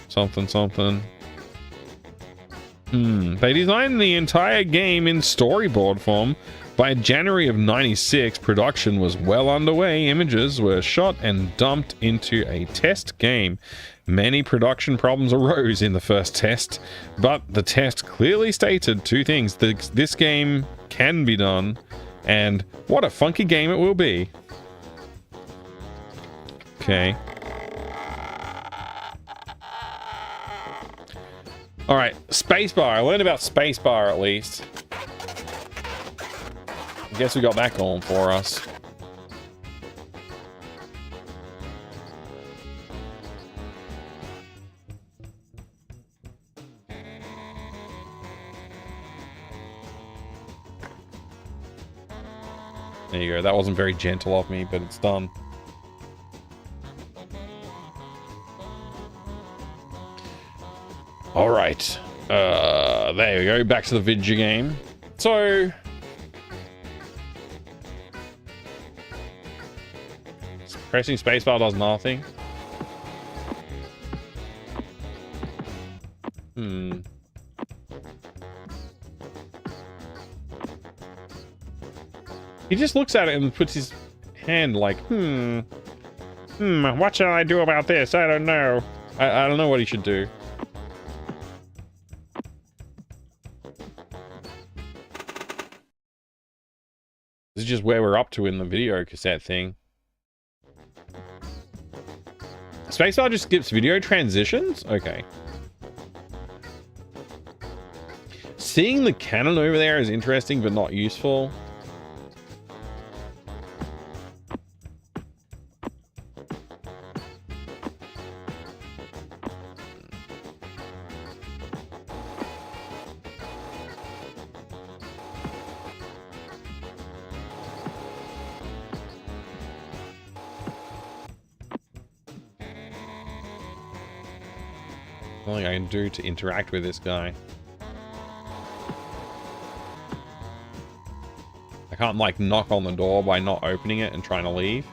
something something. They designed the entire game in storyboard form. By January of '96, production was well underway. Images were shot and dumped into a test game. Many production problems arose in the first test, but the test clearly stated two things: this game can be done, and what a funky game it will be. Okay. Alright, spacebar. I learned about spacebar at least. I guess we got that going for us. There you go. That wasn't very gentle of me, but it's done. All right. There we go. Back to the video game. So pressing spacebar does nothing. He just looks at it and puts his hand like, what shall I do about this? I don't know. I don't know what he should do. This is just where we're up to in the video cassette thing. Spacebar just skips video transitions? Okay. Seeing the cannon over there is interesting, but not useful. Nothing I can do to interact with this guy. I can't like knock on the door by not opening it and trying to leave.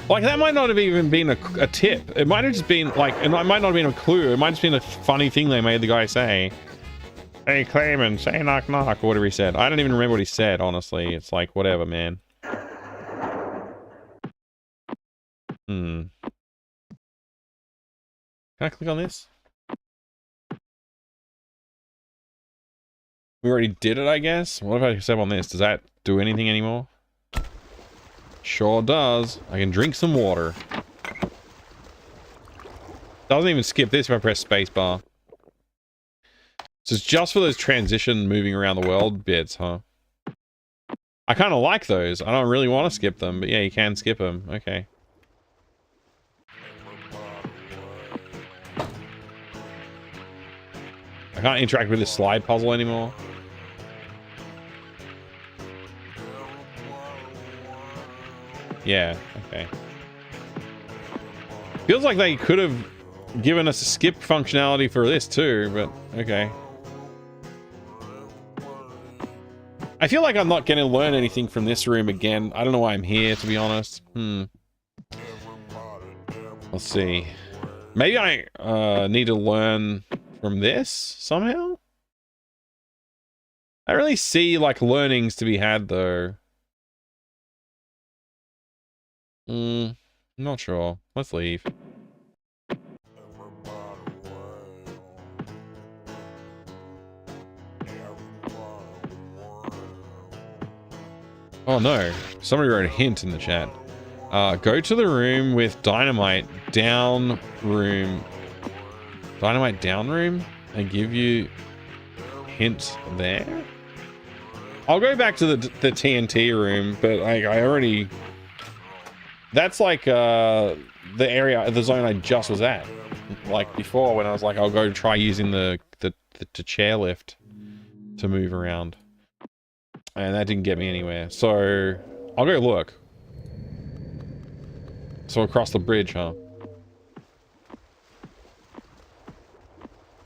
Like that might not have even been a tip. It might have just been like, it might not have been a clue. It might have just been a funny thing they made the guy say. Hey Clayman, say knock knock or whatever he said. I don't even remember what he said, honestly. It's like, whatever, man. Can I click on this? We already did it, I guess. What if I step on this? Does that do anything anymore? Sure does. I can drink some water. Doesn't even skip this if I press spacebar. So it's just for those transition moving around the world bits, huh? I kind of like those. I don't really want to skip them, but yeah, you can skip them. Okay. I can't interact with this slide puzzle anymore. Yeah, okay. Feels like they could have given us a skip functionality for this too, but okay. I feel like I'm not going to learn anything from this room again. I don't know why I'm here, to be honest. Let's see. Maybe I need to learn from this somehow? I really see like learnings to be had though. Not sure. Let's leave. Oh no, somebody wrote a hint in the chat. Go to the room with dynamite down room. Dynamite down room and give you hint there. I'll go back to the TNT room, but I already... That's like the area, the zone I just was at. Like before when I was like, I'll go try using the chairlift to move around. And that didn't get me anywhere. So I'll go look. So across the bridge, huh?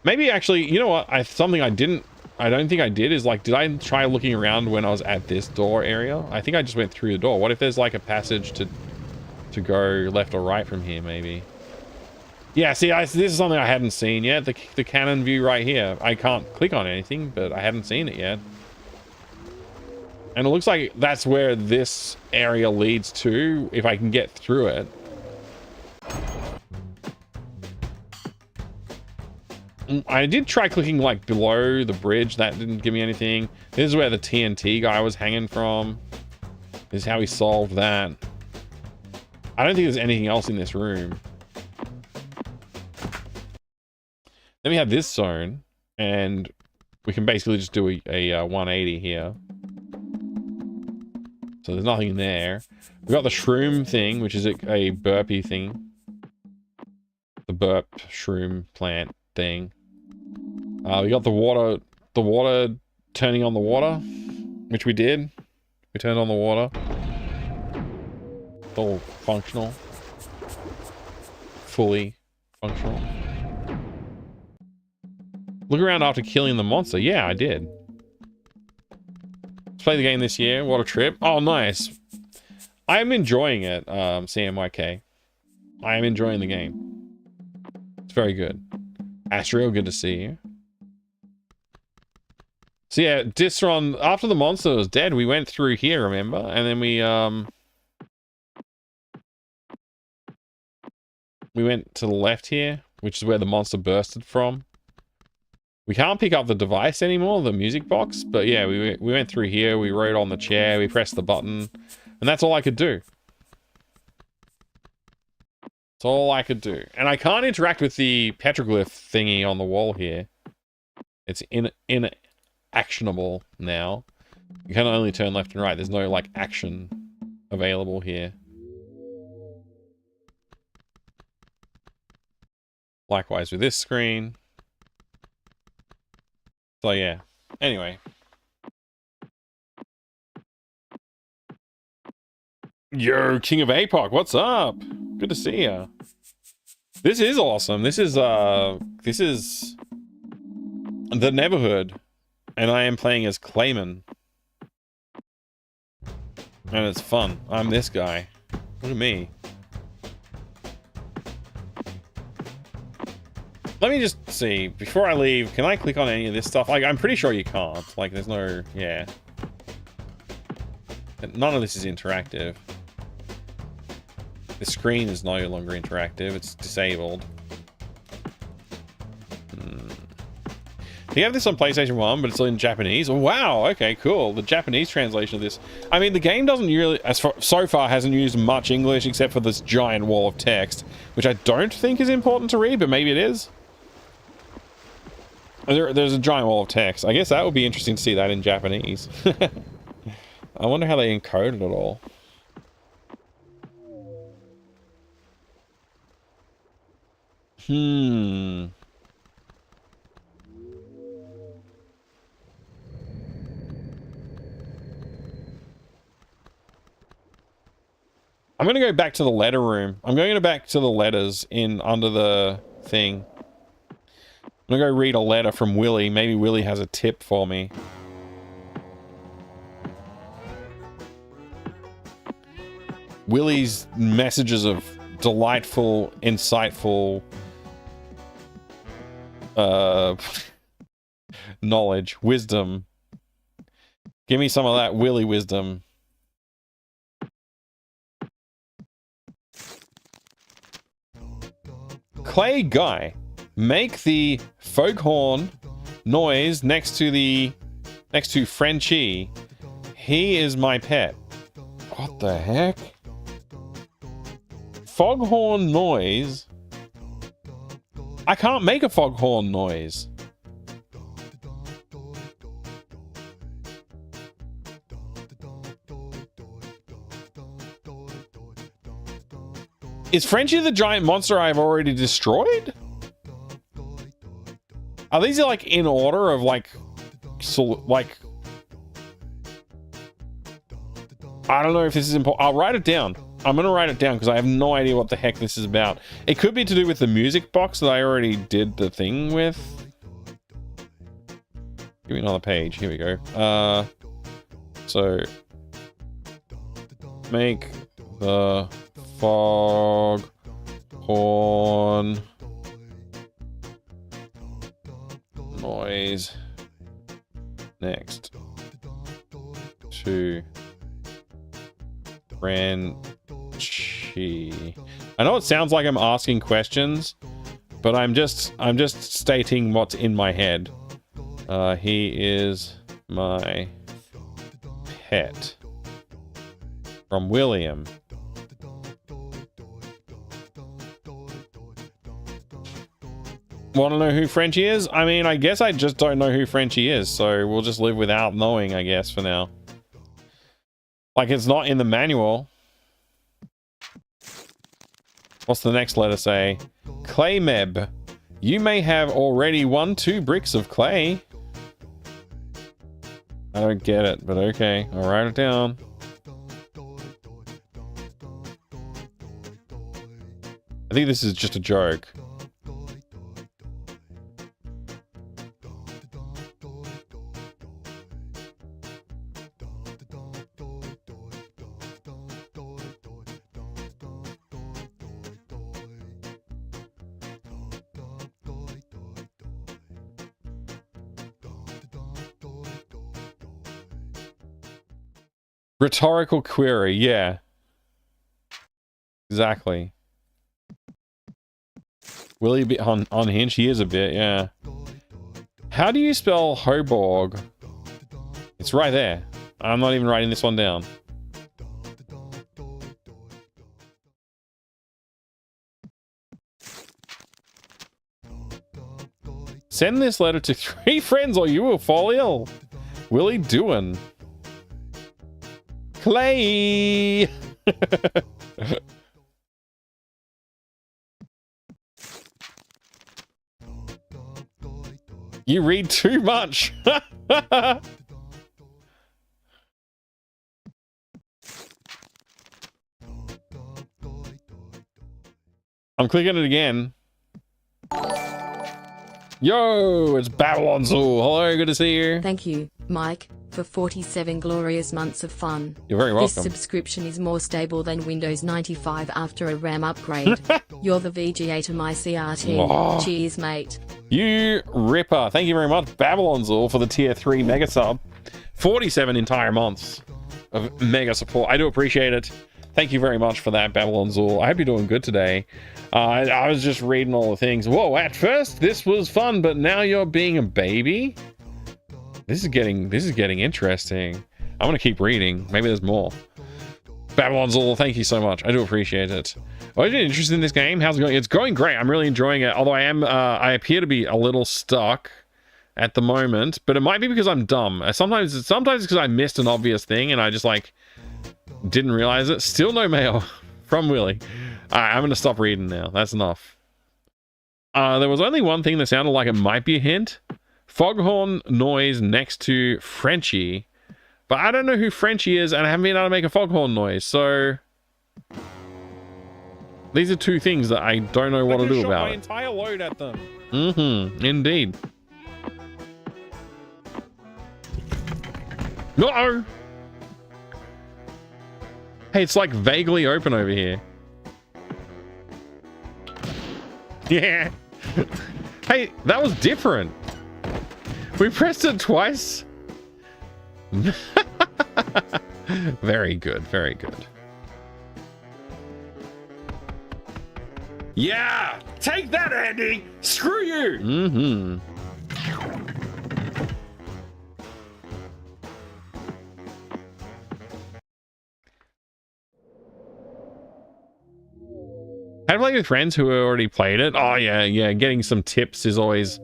Maybe actually, you know what? Something I don't think I did is like, did I try looking around when I was at this door area? I think I just went through the door. What if there's like a passage to go left or right from here, maybe? Yeah, see, this is something I hadn't seen yet. The cannon view right here. I can't click on anything, but I hadn't seen it yet. And it looks like that's where this area leads to, if I can get through it. I did try clicking like below the bridge. That didn't give me anything. This is where the TNT guy was hanging from. This is how he solved that. I don't think there's anything else in this room. Then we have this zone, and we can basically just do a 180 here. So there's nothing there. We've got the shroom thing, which is a burpee thing. The burp shroom plant thing. We got the water turning on the water, which we did. We turned on the water. It's all functional. Fully functional. Look around after killing the monster. Yeah, I did. Let's play the game this year. What a trip. Oh, nice. I am enjoying it, CMYK. I am enjoying the game. It's very good. Astral, good to see you. So yeah, Distron, after the monster was dead, we went through here, remember? And then we went to the left here, which is where the monster bursted from. We can't pick up the device anymore, the music box, but yeah, we went through here, we rode on the chair, we pressed the button, and that's all I could do. That's all I could do. And I can't interact with the petroglyph thingy on the wall here. It's inactionable now. You can only turn left and right. There's no, like, action available here. Likewise with this screen. So, yeah. Anyway. Yo, King of APOC, what's up? Good to see ya. This is awesome. This is the Neverhood. And I am playing as Clayman. And it's fun. I'm this guy. Look at me. Let me just see. Before I leave, can I click on any of this stuff? Like, I'm pretty sure you can't. Like, there's no... Yeah. None of this is interactive. The screen is no longer interactive. It's disabled. You have this on PlayStation 1, but it's in Japanese. Oh, wow, okay, cool. The Japanese translation of this. I mean, the game doesn't really, so far, hasn't used much English except for this giant wall of text, which I don't think is important to read, but maybe it is. There's a giant wall of text. I guess that would be interesting to see that in Japanese. I wonder how they encoded it all. I'm going to go back to the letter room. I'm going back to the letters in under the thing. I'm going to go read a letter from Willie. Maybe Willie has a tip for me. Willie's messages of delightful, insightful knowledge, wisdom. Give me some of that Willie wisdom. Clay Guy, make the foghorn noise next to Frenchie. He is my pet. What the heck? Foghorn noise? I can't make a foghorn noise. Is Frenchie the giant monster I've already destroyed? Are these like in order of like, like, I don't know if this is important. I'll write it down. I'm gonna write it down because I have no idea what the heck this is about. It could be to do with the music box that I already did the thing with. Give me another page. Here we go. So make the foghorn noise next to Frenchie. I know it sounds like I'm asking questions, but I'm just stating what's in my head. He is my pet. From William. Want to know who Frenchie is? I mean, I guess I just don't know who Frenchie is, so we'll just live without knowing, I guess, for now. Like, it's not in the manual. What's the next letter say? Claymeb. You may have already won 2 bricks of clay. I don't get it, but okay. I'll write it down. I think this is just a joke. Rhetorical query, yeah. Exactly. Will he be unhinged? He is a bit, yeah. How do you spell Hoborg? It's right there. I'm not even writing this one down. Send this letter to 3 friends or you will fall ill. Willie doing? Clay! You read too much. I'm clicking it again. Yo, it's Babylon Zoo. Hello, good to see you.
Thank you, Mike, for 47 glorious months of fun.
You're very welcome.
This subscription is more stable than Windows 95 after a RAM upgrade. You're the VGA to my CRT.
Oh.
Cheers, mate.
You ripper. Thank you very much, Babylon Zoo, for the tier 3 mega sub. 47 entire months of mega support. I do appreciate it. Thank you very much for that, Babylon Zoo. I hope you're doing good today. I was just reading all the things. Whoa, at first this was fun, but now you're being a baby? This is getting interesting. I'm gonna keep reading. Maybe there's more. Babylon Zoo, thank you so much. I do appreciate it. Are you interested in this game? How's it going? It's going great. I'm really enjoying it. Although I appear to be a little stuck at the moment, but it might be because I'm dumb. Sometimes it's because I missed an obvious thing and I just like didn't realize it. Still no mail from Willie. I'm gonna stop reading now. That's enough. There was only one thing that sounded like it might be a hint. Foghorn noise next to Frenchie. But I don't know who Frenchie is, and I haven't been able to make a foghorn noise, so these are 2 things that I don't know what to do about it.
Entire load at them.
Indeed. No. Hey, it's like vaguely open over here. Yeah. Hey, that was different. We pressed it twice. Very good, very good. Yeah! Take that, Andy! Screw you! Had played with friends who already played it. Oh yeah. Getting some tips is always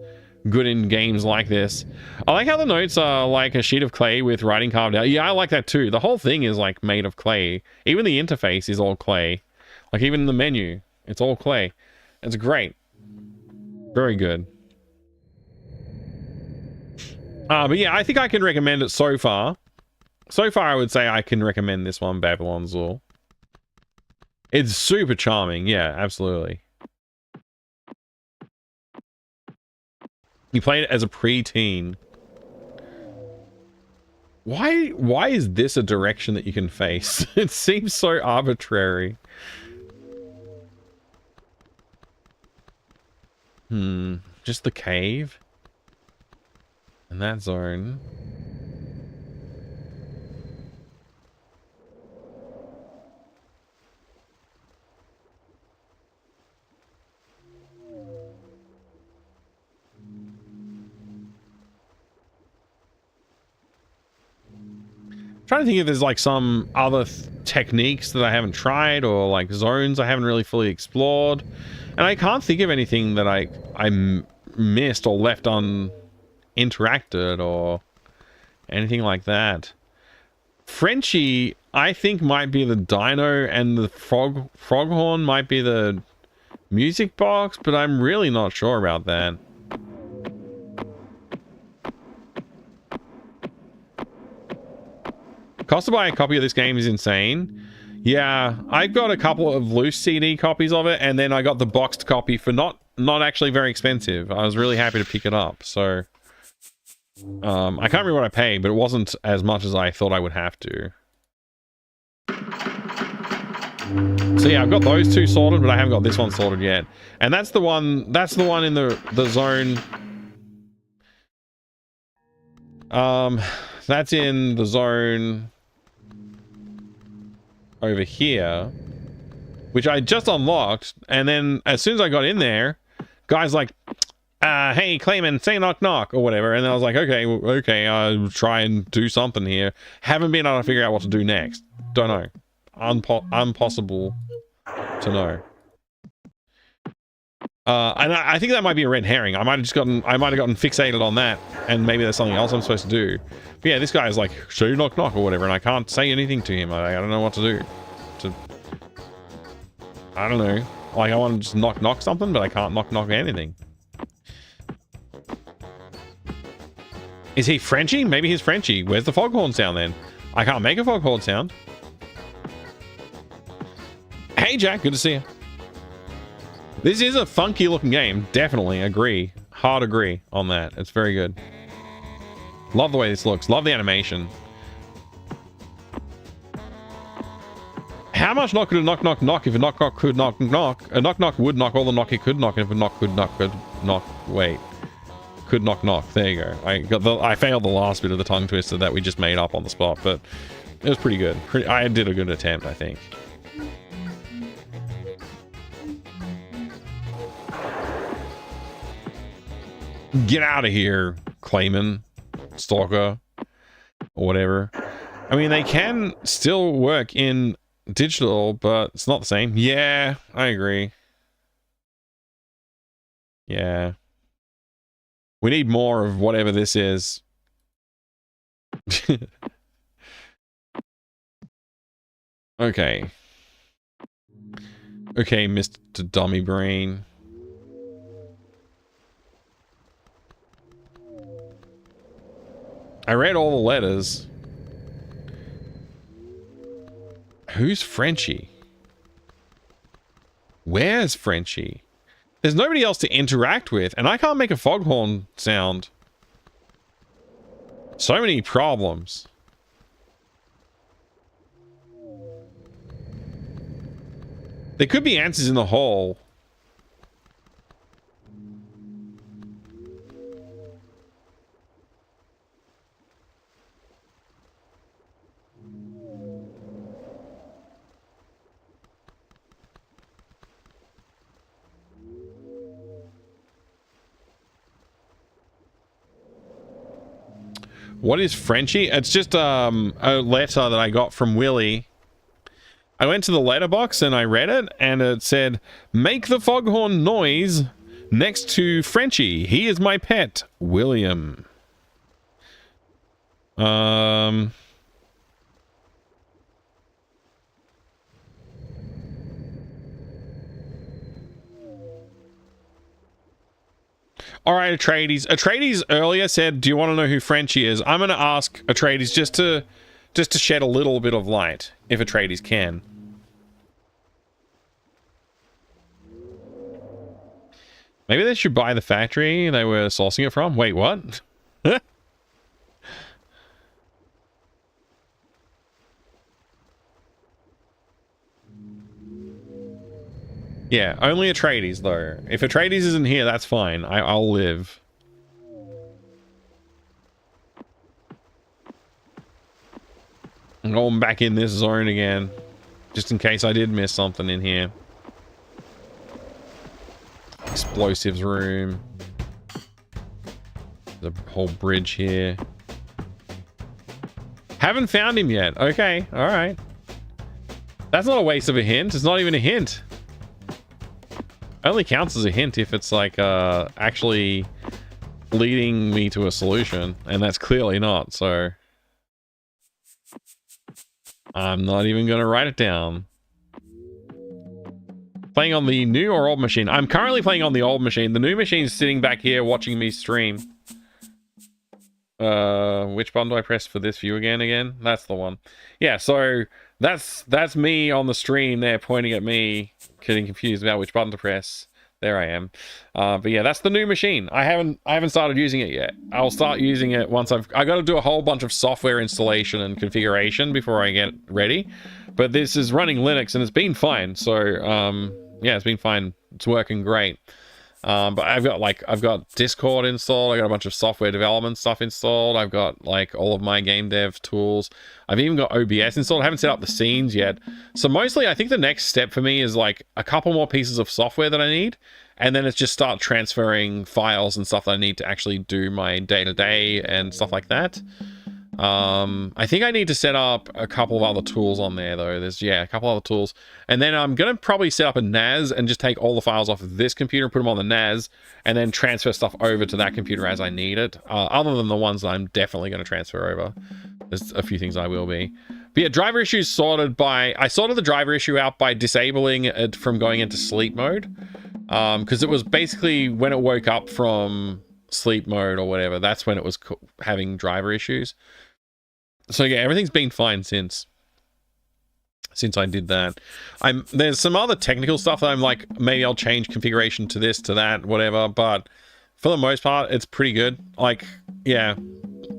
good in games like this. I like how the notes are like a sheet of clay with writing carved out. Yeah, I like that too. The whole thing is like made of clay. Even the interface is all clay. Like even the menu, it's all clay. It's great. Very good. But yeah, I think I can recommend it so far. So far, I would say I can recommend this one, Babylon's Law. It's super charming. Yeah, absolutely. You played it as a preteen. Why is this a direction that you can face? It seems so arbitrary. Just the cave? In that zone. Trying to think if there's like some other techniques that I haven't tried or like zones I haven't really fully explored, and I can't think of anything that I missed or left uninteracted or anything like that. Frenchie, I think, might be the dino, and the foghorn might be the music box, but I'm really not sure about that. Cost to buy a copy of this game is insane. Yeah, I've got a couple of loose CD copies of it, and then I got the boxed copy for not actually very expensive. I was really happy to pick it up. So I can't remember what I paid, but it wasn't as much as I thought I would have to. So yeah, I've got those two sorted, but I haven't got this one sorted yet. And that's the one in the zone. That's in the zone over here, which I just unlocked, and then as soon as I got in there, guy's like, hey Clayman, say knock knock or whatever, and then I was like, okay, I'll try and do something here. Haven't been able to figure out what to do next. Don't know. Impossible to know. And I think that might be a red herring. I might have gotten fixated on that, and maybe there's something else I'm supposed to do. But yeah, this guy is like, say knock knock or whatever, and I can't say anything to him. I don't know what to do. I don't know. Like, I want to just knock knock something, but I can't knock knock anything. Is he Frenchie? Maybe he's Frenchie. Where's the foghorn sound then? I can't make a foghorn sound. Hey Jack, good to see you. This is a funky looking game. Definitely agree. Hard agree on that. It's very good. Love the way this looks. Love the animation. How much knock could a knock knock knock if a knock knock could knock knock? A knock knock would knock all the knock it could knock, and if a knock could knock could knock. Wait. Could knock knock. There you go. I failed the last bit of the tongue twister that we just made up on the spot, but it was pretty good. I did a good attempt, I think. Get out of here, Clayman, Stalker, or whatever. I mean, they can still work in digital, but it's not the same. Yeah, I agree. Yeah. We need more of whatever this is. Okay. Okay, Mr. Dummy Brain. I read all the letters. Who's Frenchie? Where's Frenchie? There's nobody else to interact with, and I can't make a foghorn sound. So many problems. There could be answers in the hole. What is Frenchie? It's just a letter that I got from Willie. I went to the letterbox and I read it, and it said, "Make the foghorn noise next to Frenchie. He is my pet, William." All right, Atreides. Atreides earlier said, "Do you want to know who Frenchie is?" I'm going to ask Atreides just to shed a little bit of light, if Atreides can. Maybe they should buy the factory they were sourcing it from. Wait, what? Yeah, only Atreides, though. If Atreides isn't here, that's fine. I'll live. I'm going back in this zone again, just in case I did miss something in here. Explosives room. The whole bridge here. Haven't found him yet. Okay, all right. That's not a waste of a hint. It's not even a hint. Only counts as a hint if it's like actually leading me to a solution, and that's clearly not, so I'm not even gonna write it down. Playing on the new or old machine? I'm currently playing on the old machine. The new machine's sitting back here watching me stream. Which button do I press for this view again? That's the one. Yeah, so that's me on the stream there pointing at me, getting confused about which button to press. There I am. But yeah, that's the new machine. I haven't started using it yet. I'll start using it once I got to do a whole bunch of software installation and configuration before I get ready. But this is running Linux and it's been fine. So yeah, it's been fine. It's working great. But I've got Discord installed. I got a bunch of software development stuff installed. I've got like all of my game dev tools. I've even got OBS installed. I haven't set up the scenes yet. So mostly I think the next step for me is like a couple more pieces of software that I need. And then it's just start transferring files and stuff that I need to actually do my day-to-day and stuff like that. I think I need to set up a couple of other tools on there though. There's, yeah, a couple other tools. And then I'm going to probably set up a NAS and just take all the files off of this computer, put them on the NAS, and then transfer stuff over to that computer as I need it. Other than the ones that I'm definitely going to transfer over. There's a few things I will be. But yeah, driver issues sorted by... I sorted the driver issue out by disabling it from going into sleep mode. Because it was basically when it woke up from sleep mode or whatever, that's when it was having driver issues. So yeah, everything's been fine since I did that. There's some other technical stuff that I'm like, maybe I'll change configuration to this, to that, whatever, but for the most part, it's pretty good. Like, yeah,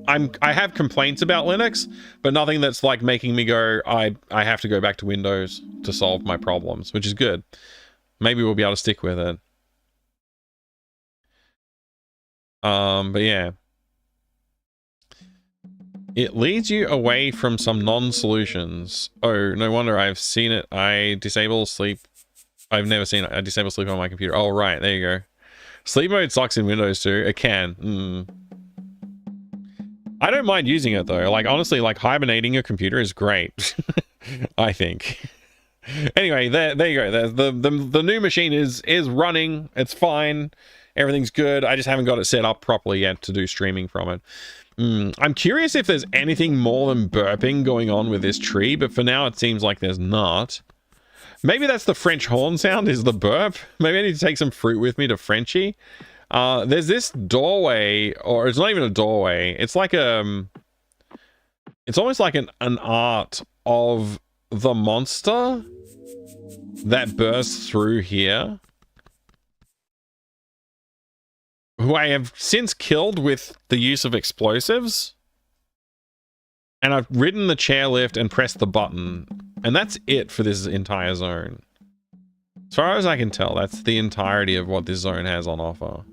I have complaints about Linux, but nothing that's like making me go, I have to go back to Windows to solve my problems, which is good. Maybe we'll be able to stick with it. But yeah. It leads you away from some non-solutions. Oh, no wonder I've seen it. I disable sleep. I've never seen it. I disable sleep on my computer. Oh, right. There you go. Sleep mode sucks in Windows too. It can. I don't mind using it though. Like, honestly, like hibernating your computer is great. I think. Anyway, there you go. The new machine is running. It's fine. Everything's good. I just haven't got it set up properly yet to do streaming from it. I'm curious if there's anything more than burping going on with this tree, but for now it seems like there's not. Maybe that's the French horn sound, is the burp. Maybe I need to take some fruit with me to Frenchie. There's this doorway, or it's not even a doorway. It's like it's almost like an art of the monster that bursts through here, who I have since killed with the use of explosives. And I've ridden the chairlift and pressed the button. And that's it for this entire zone. As far as I can tell, that's the entirety of what this zone has on offer.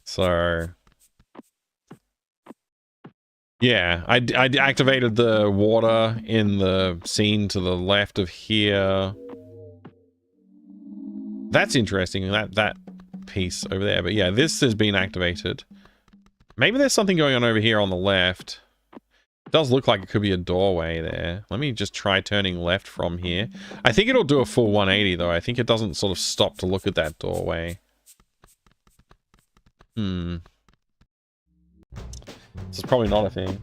So... yeah, I activated the water in the scene to the left of here. That's interesting, that piece over there. But yeah, this has been activated. Maybe there's something going on over here on the left. does look like it could be a doorway there. Let me just try turning left from here. I think it'll do a full 180 though. I think it doesn't sort of stop to look at that doorway. This is probably not a thing.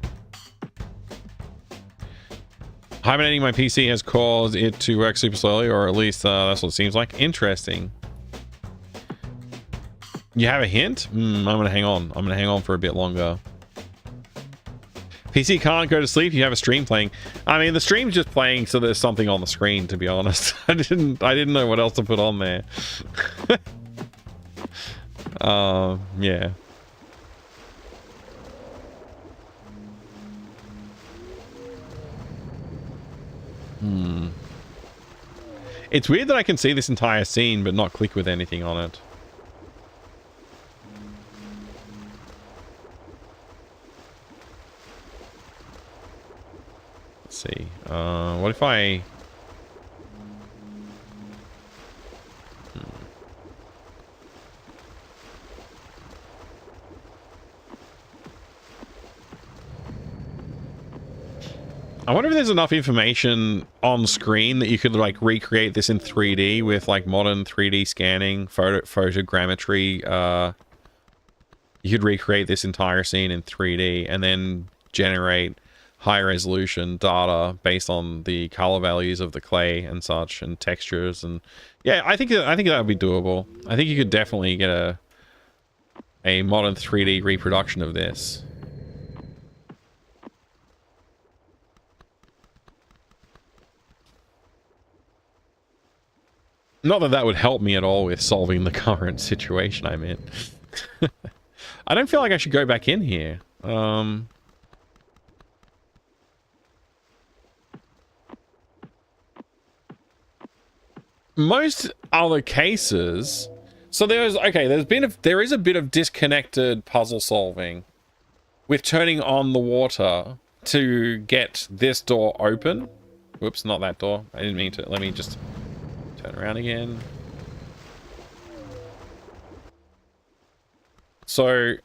Hibernating my PC has caused it to work super slowly, or at least that's what it seems like. Interesting. You have a hint? I'm gonna hang on. I'm gonna hang on for a bit longer. PC can't go to sleep. You have a stream playing. I mean, the stream's just playing, so there's something on the screen. To be honest, I didn't know what else to put on there. Yeah. It's weird that I can see this entire scene but not click with anything on it. Let's see. What if I... I wonder if there's enough information on screen that you could like recreate this in 3D with like modern 3D scanning, photogrammetry. You could recreate this entire scene in 3D and then generate high resolution data based on the color values of the clay and such and textures. And yeah, I think that would be doable. I think you could definitely get a modern 3D reproduction of this. Not that that would help me at all with solving the current situation I'm in. I don't feel like I should go back in here. Most other cases... So there is a bit of disconnected puzzle solving with turning on the water to get this door open. Whoops, not that door. I didn't mean to. Let me just... turn around again. So,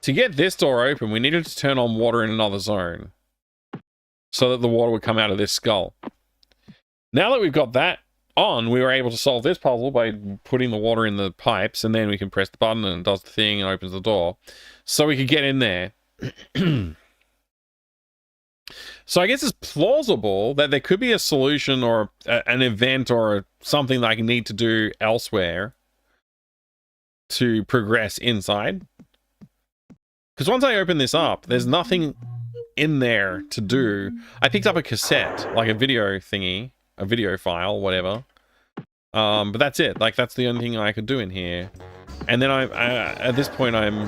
to get this door open, we needed to turn on water in another zone so that the water would come out of this skull. Now that we've got that on, we were able to solve this puzzle by putting the water in the pipes, and then we can press the button and it does the thing and opens the door. So we could get in there. So I guess it's plausible that there could be a solution or an event or something that I need to do elsewhere to progress inside. Because once I open this up, there's nothing in there to do. I picked up a cassette, like a video thingy, a video file, whatever. But that's it. Like, that's the only thing I could do in here. And then at this point, I'm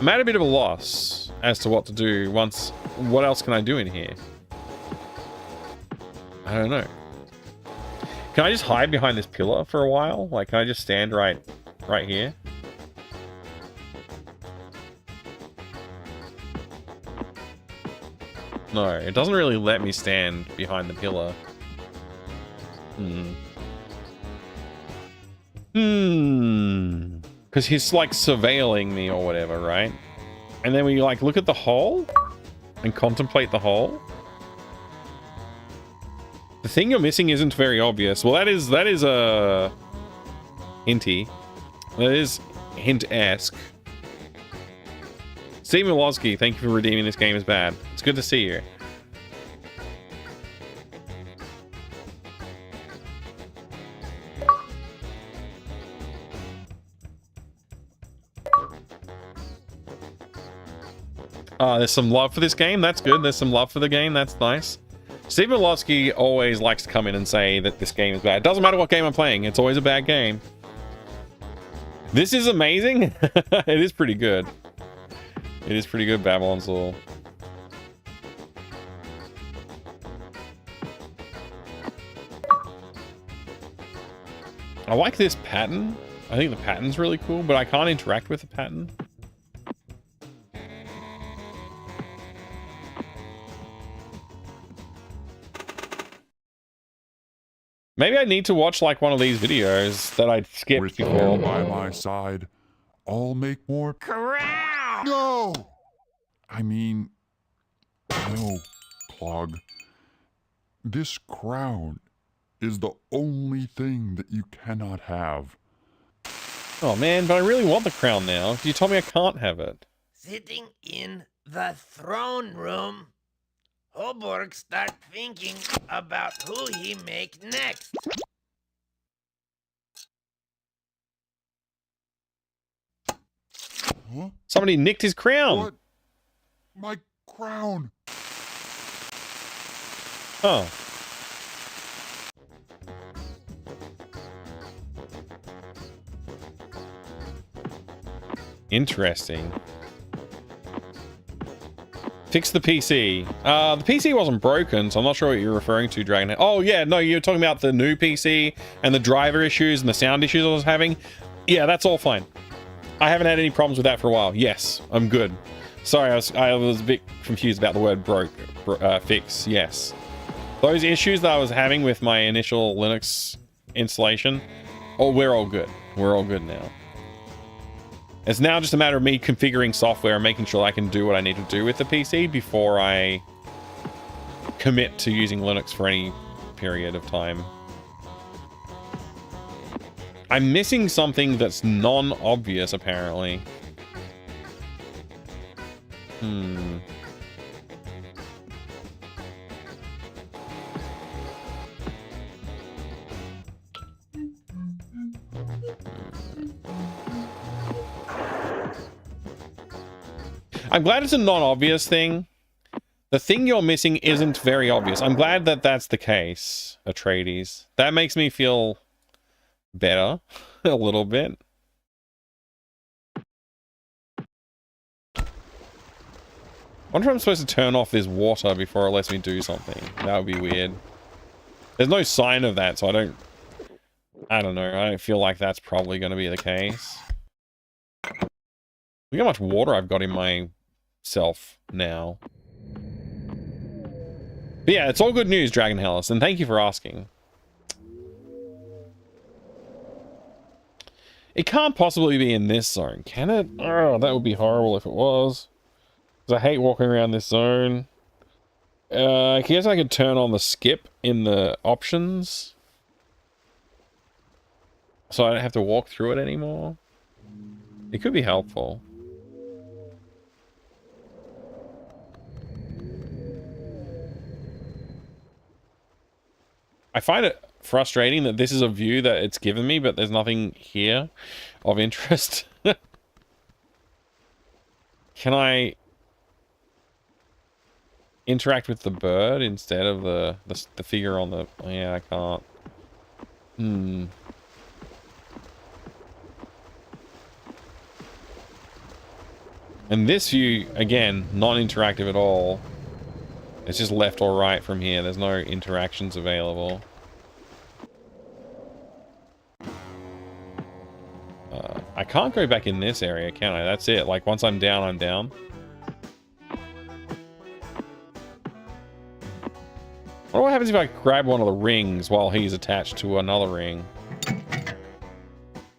at a bit of a loss as to what to do once... What else can I do in here? I don't know. Can I just hide behind this pillar for a while? Like, can I just stand right here? No, it doesn't really let me stand behind the pillar. Because he's, like, surveilling me or whatever, right? And then we, like, look at the hole and contemplate the hole. The thing you're missing isn't very obvious. Well, that is a hinty. That is hint-esque. Steve Milowski, thank you for redeeming this game as bad. It's good to see you. There's some love for this game. That's good. There's some love for the game. That's nice. Steve Milowski always likes to come in and say that this game is bad. It doesn't matter what game I'm playing. It's always a bad game. This is amazing. It is pretty good. It is pretty good, Babylon's Law. I like this pattern. I think the pattern's really cool, but I can't interact with the pattern. Maybe I need to watch like one of these videos that I skipped before.
By my side, I'll make more.
Corral!
No! I mean, no, Clog. This crown is the only thing that you cannot have.
Oh man, but I really want the crown now. You told me I can't have it.
Sitting in the throne room, Hoborg start thinking about who he make next.
Huh?
Somebody nicked his crown.
What? My crown.
Oh. Interesting. Fix the PC. The PC wasn't broken, so I'm not sure what you're referring to, Dragon. Oh, yeah, no, you're talking about the new PC and the driver issues and the sound issues I was having. Yeah, that's all fine. I haven't had any problems with that for a while. Yes, I'm good. Sorry, I was a bit confused about the word fix. Yes. Those issues that I was having with my initial Linux installation, oh, we're all good. We're all good now. It's now just a matter of me configuring software and making sure I can do what I need to do with the PC before I commit to using Linux for any period of time. I'm missing something that's non-obvious, apparently. I'm glad it's a non-obvious thing. The thing you're missing isn't very obvious. I'm glad that that's the case, Atreides. That makes me feel better a little bit. I wonder if I'm supposed to turn off this water before it lets me do something. That would be weird. There's no sign of that, so I don't know. I don't feel like that's probably going to be the case. Look how much water I've got in myself now. But yeah, it's all good news, Dragon Hellas, and thank you for asking. It can't possibly be in this zone, can it? Oh, that would be horrible if it was. Because I hate walking around this zone. I guess I could turn on the skip in the options. So I don't have to walk through it anymore. It could be helpful. I find it frustrating that this is a view that it's given me, but there's nothing here of interest. Can I interact with the bird instead of the figure on the... Oh, yeah, I can't. And this view, again, non-interactive at all. It's just left or right from here. There's no interactions available. I can't go back in this area, can I? That's it. Like, once I'm down, I'm down. What happens if I grab one of the rings while he's attached to another ring?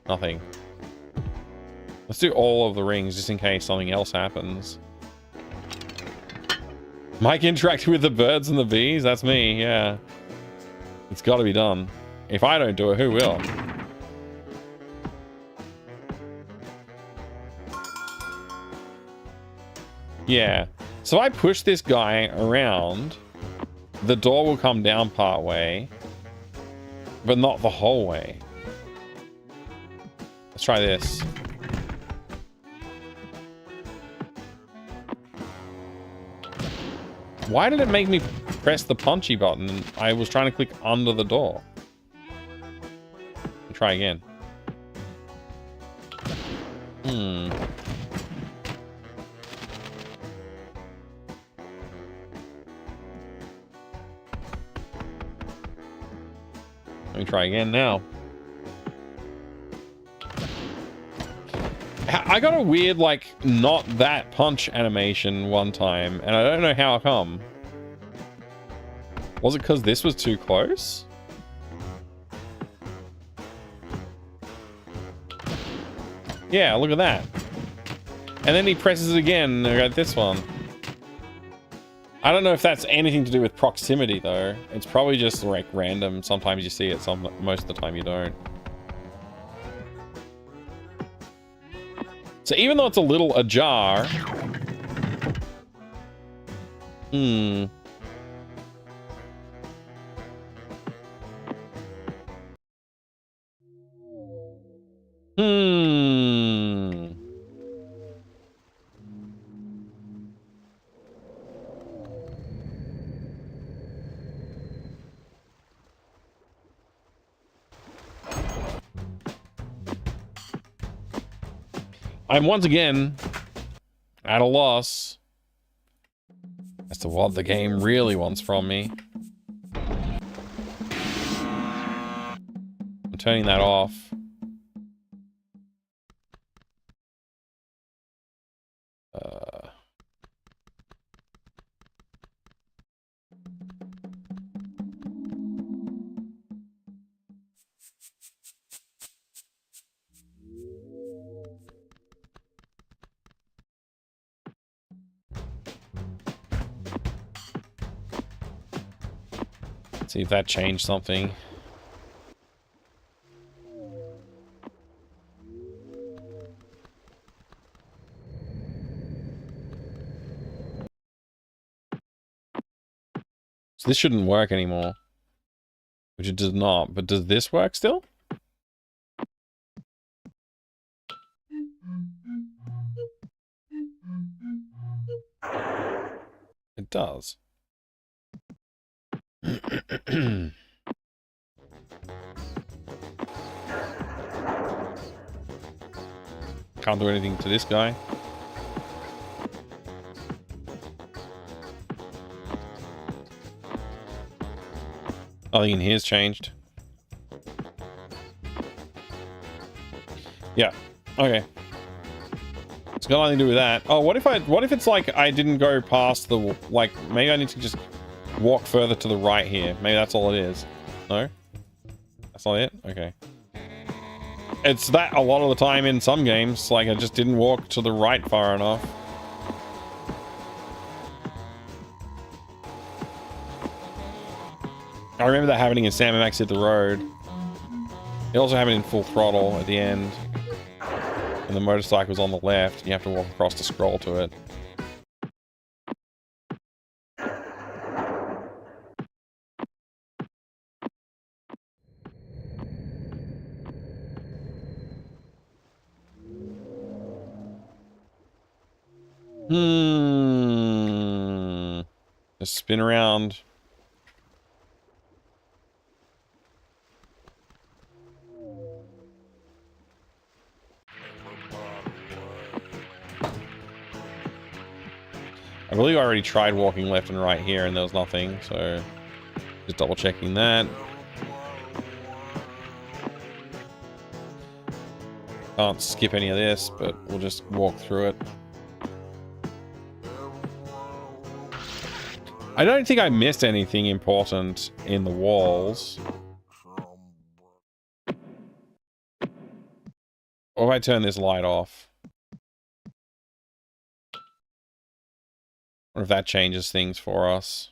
Nothing. Let's do all of the rings just in case something else happens. Mike interacting with the birds and the bees? That's me, yeah. It's got to be done. If I don't do it, who will? Yeah. So I push this guy around. The door will come down part way, but not the whole way. Let's try this. Why did it make me press the punchy button? I was trying to click under the door. Try again. Let me try again now. I got a weird, like, not that punch animation one time, and I don't know how come. Was it because this was too close? Yeah, look at that. And then he presses it again, and I got this one. I don't know if that's anything to do with proximity though. It's probably just like random. Sometimes you see it, most of the time you don't. So even though it's a little ajar, Hmm. I'm once again at a loss as to what the game really wants from me. I'm turning that off. See if that changed something. So this shouldn't work anymore. Which it does not. But does this work still? It does. Can't do anything to this guy. Nothing in here's changed. Yeah. Okay. It's got nothing to do with that. Oh, what if it's like I didn't go past the, like, maybe I need to just walk further to the right here. Maybe that's all it is. No? That's not it? Okay. It's that a lot of the time in some games. Like, I just didn't walk to the right far enough. I remember that happening in Sam & Max Hit the Road. It also happened in Full Throttle at the end. And the motorcycle's on the left. You have to walk across to scroll to it. Just spin around. I believe I already tried walking left and right here and there was nothing, so just double checking that. Can't skip any of this, but we'll just walk through it. I don't think I missed anything important in the walls. Or if I turn this light off. Or if that changes things for us.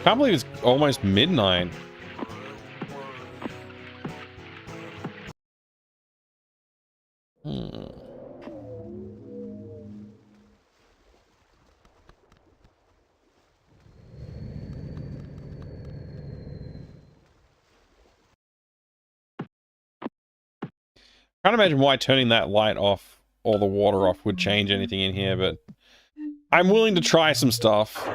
Can't believe it's almost midnight. Can't imagine why turning that light off or the water off would change anything in here, but I'm willing to try some stuff.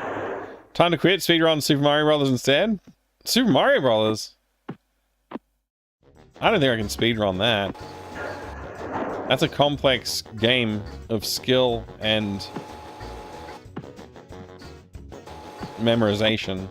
Time to quit, speedrun Super Mario Brothers instead? Super Mario Brothers? I don't think I can speedrun that. That's a complex game of skill and memorization.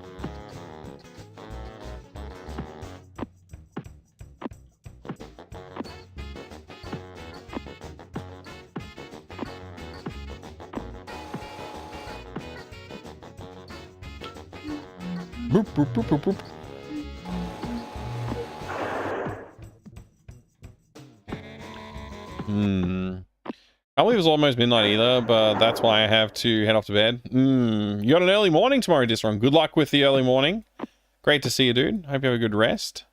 Boop, boop, boop, boop, boop. Can't believe it's almost midnight either, but that's why I have to head off to bed. You got an early morning tomorrow, Disron. Good luck with the early morning. Great to see you, dude. Hope you have a good rest.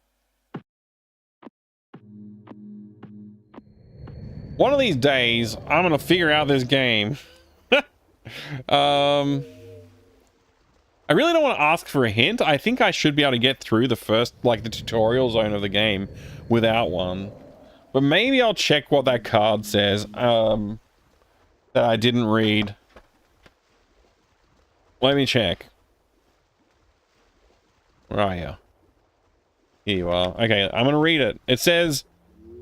One of these days, I'm gonna figure out this game. I really don't want to ask for a hint. I think I should be able to get through the first, like, the tutorial zone of the game without one. But maybe I'll check what that card says, that I didn't read. Let me check. Where are you? Here you are. Okay, I'm gonna read it. It says,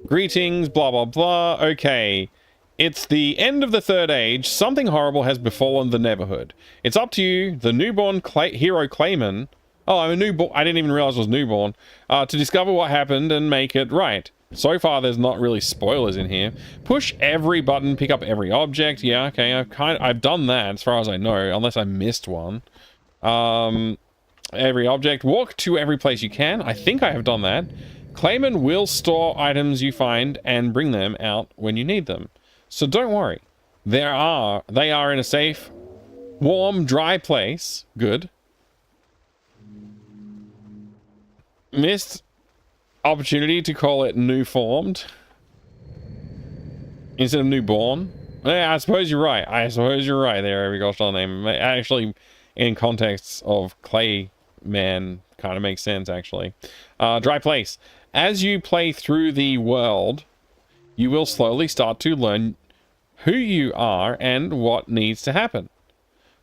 greetings, blah, blah, blah. Okay. It's the end of the Third Age. Something horrible has befallen the Neverhood. It's up to you, the newborn hero Clayman. Oh, I'm a newborn. I didn't even realize I was newborn. To discover what happened and make it right. So far, there's not really spoilers in here. Push every button, pick up every object. Yeah, okay, I've done that as far as I know, unless I missed one. Every object. Walk to every place you can. I think I have done that. Clayman will store items you find and bring them out when you need them. So don't worry. They are in a safe, warm, dry place. Good. Missed opportunity to call it new formed instead of newborn. Yeah, I suppose you're right. There, every gosh darn name. Actually, in context of Clayman, kind of makes sense, actually. Dry place. As you play through the world, you will slowly start to learn who you are and what needs to happen.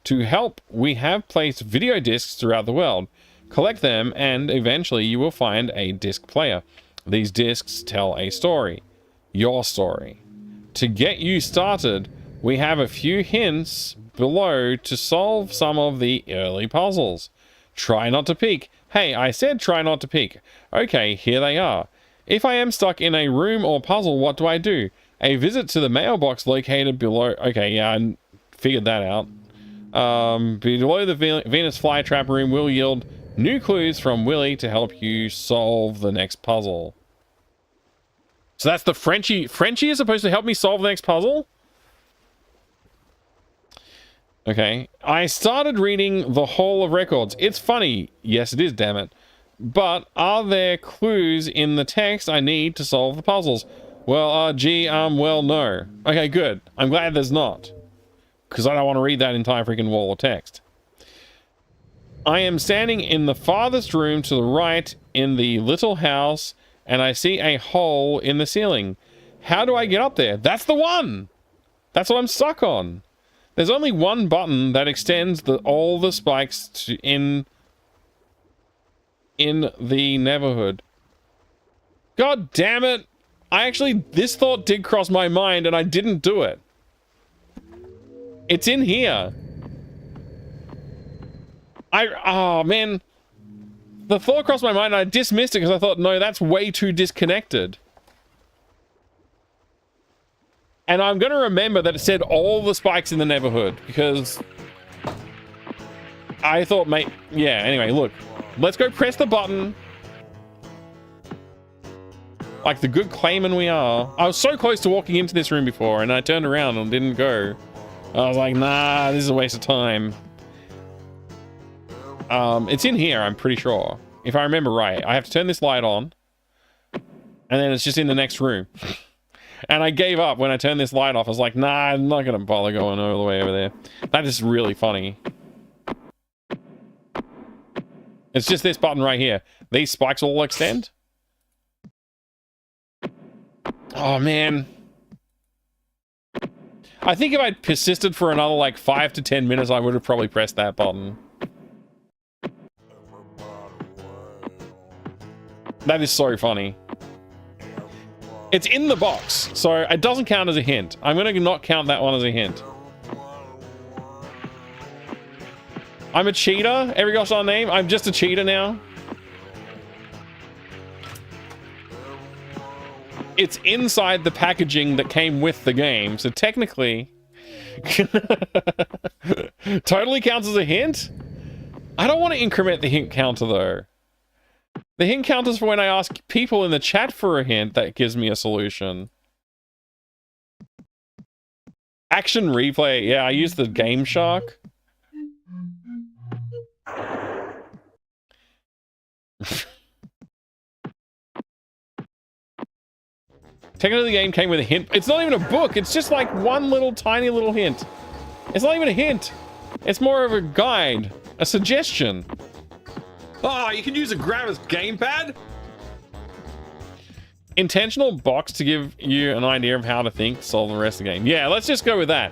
To help, we have placed video discs throughout the world. Collect them, and eventually you will find a disc player. These discs tell a story. Your story. To get you started, we have a few hints below to solve some of the early puzzles. Try not to peek. Hey, I said try not to peek. Okay, here they are. If I am stuck in a room or puzzle, what do I do? A visit to the mailbox located below... Okay, yeah, I figured that out. Below the Venus flytrap room will yield new clues from Willie to help you solve the next puzzle. So that's the Frenchie. Frenchie is supposed to help me solve the next puzzle? Okay. I started reading the Hall of Records. It's funny. Yes, it is, damn it. But are there clues in the text I need to solve the puzzles? Well, well, no. Okay, good. I'm glad there's not. Because I don't want to read that entire freaking wall of text. I am standing in the farthest room to the right in the little house, and I see a hole in the ceiling. How do I get up there? That's the one! That's what I'm stuck on. There's only one button that extends all the spikes to in the Neverhood. God damn it! This thought did cross my mind, and I didn't do it. It's in here. Oh, man. The thought crossed my mind, and I dismissed it because I thought, no, that's way too disconnected. And I'm going to remember that it said all the spikes in the Neverhood, because I thought, mate, yeah, anyway, look. Let's go press the button. Like the good Clayman we are. I was so close to walking into this room before, and I turned around and didn't go. I was like, nah, this is a waste of time. It's in here, I'm pretty sure. If I remember right. I have to turn this light on. And then it's just in the next room. And I gave up when I turned this light off. I was like, nah, I'm not going to bother going all the way over there. That is really funny. It's just this button right here. These spikes will extend. Oh, man. I think if I'd persisted for another, like, 5 to 10 minutes, I would have probably pressed that button. That is so funny. It's in the box, so it doesn't count as a hint. I'm going to not count that one as a hint. I'm a cheater? Every gosh darn name? I'm just a cheater now? It's inside the packaging that came with the game, so technically... totally counts as a hint? I don't want to increment the hint counter, though. The hint counter's for when I ask people in the chat for a hint that gives me a solution. Action replay. Yeah, I use the Game Shark. Technically, the game came with a hint. It's not even a book. It's just like one little tiny little hint. It's not even a hint. It's more of a guide, a suggestion. Oh, you can use a grabber's gamepad? Intentional box to give you an idea of how to think, solve the rest of the game. Yeah, let's just go with that.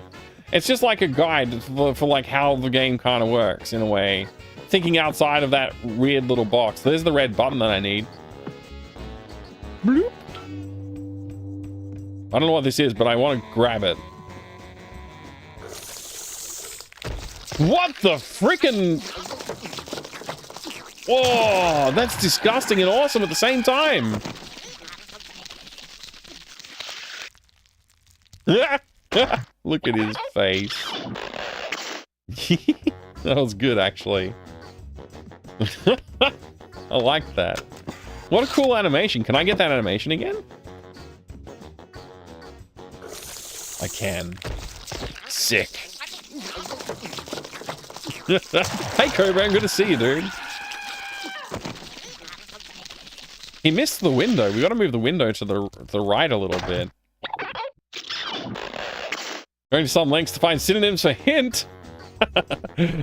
It's just like a guide for like how the game kind of works in a way. Thinking outside of that weird little box. There's the red button that I need. Bloop. I don't know what this is, but I want to grab it. What the frickin'... Oh, that's disgusting and awesome at the same time. Look at his face. That was good, actually. I like that. What a cool animation. Can I get that animation again? I can. Sick. Hey, Cobra, good to see you, dude. He missed the window. We got to move the window to the right a little bit. Going to some lengths to find synonyms for hint.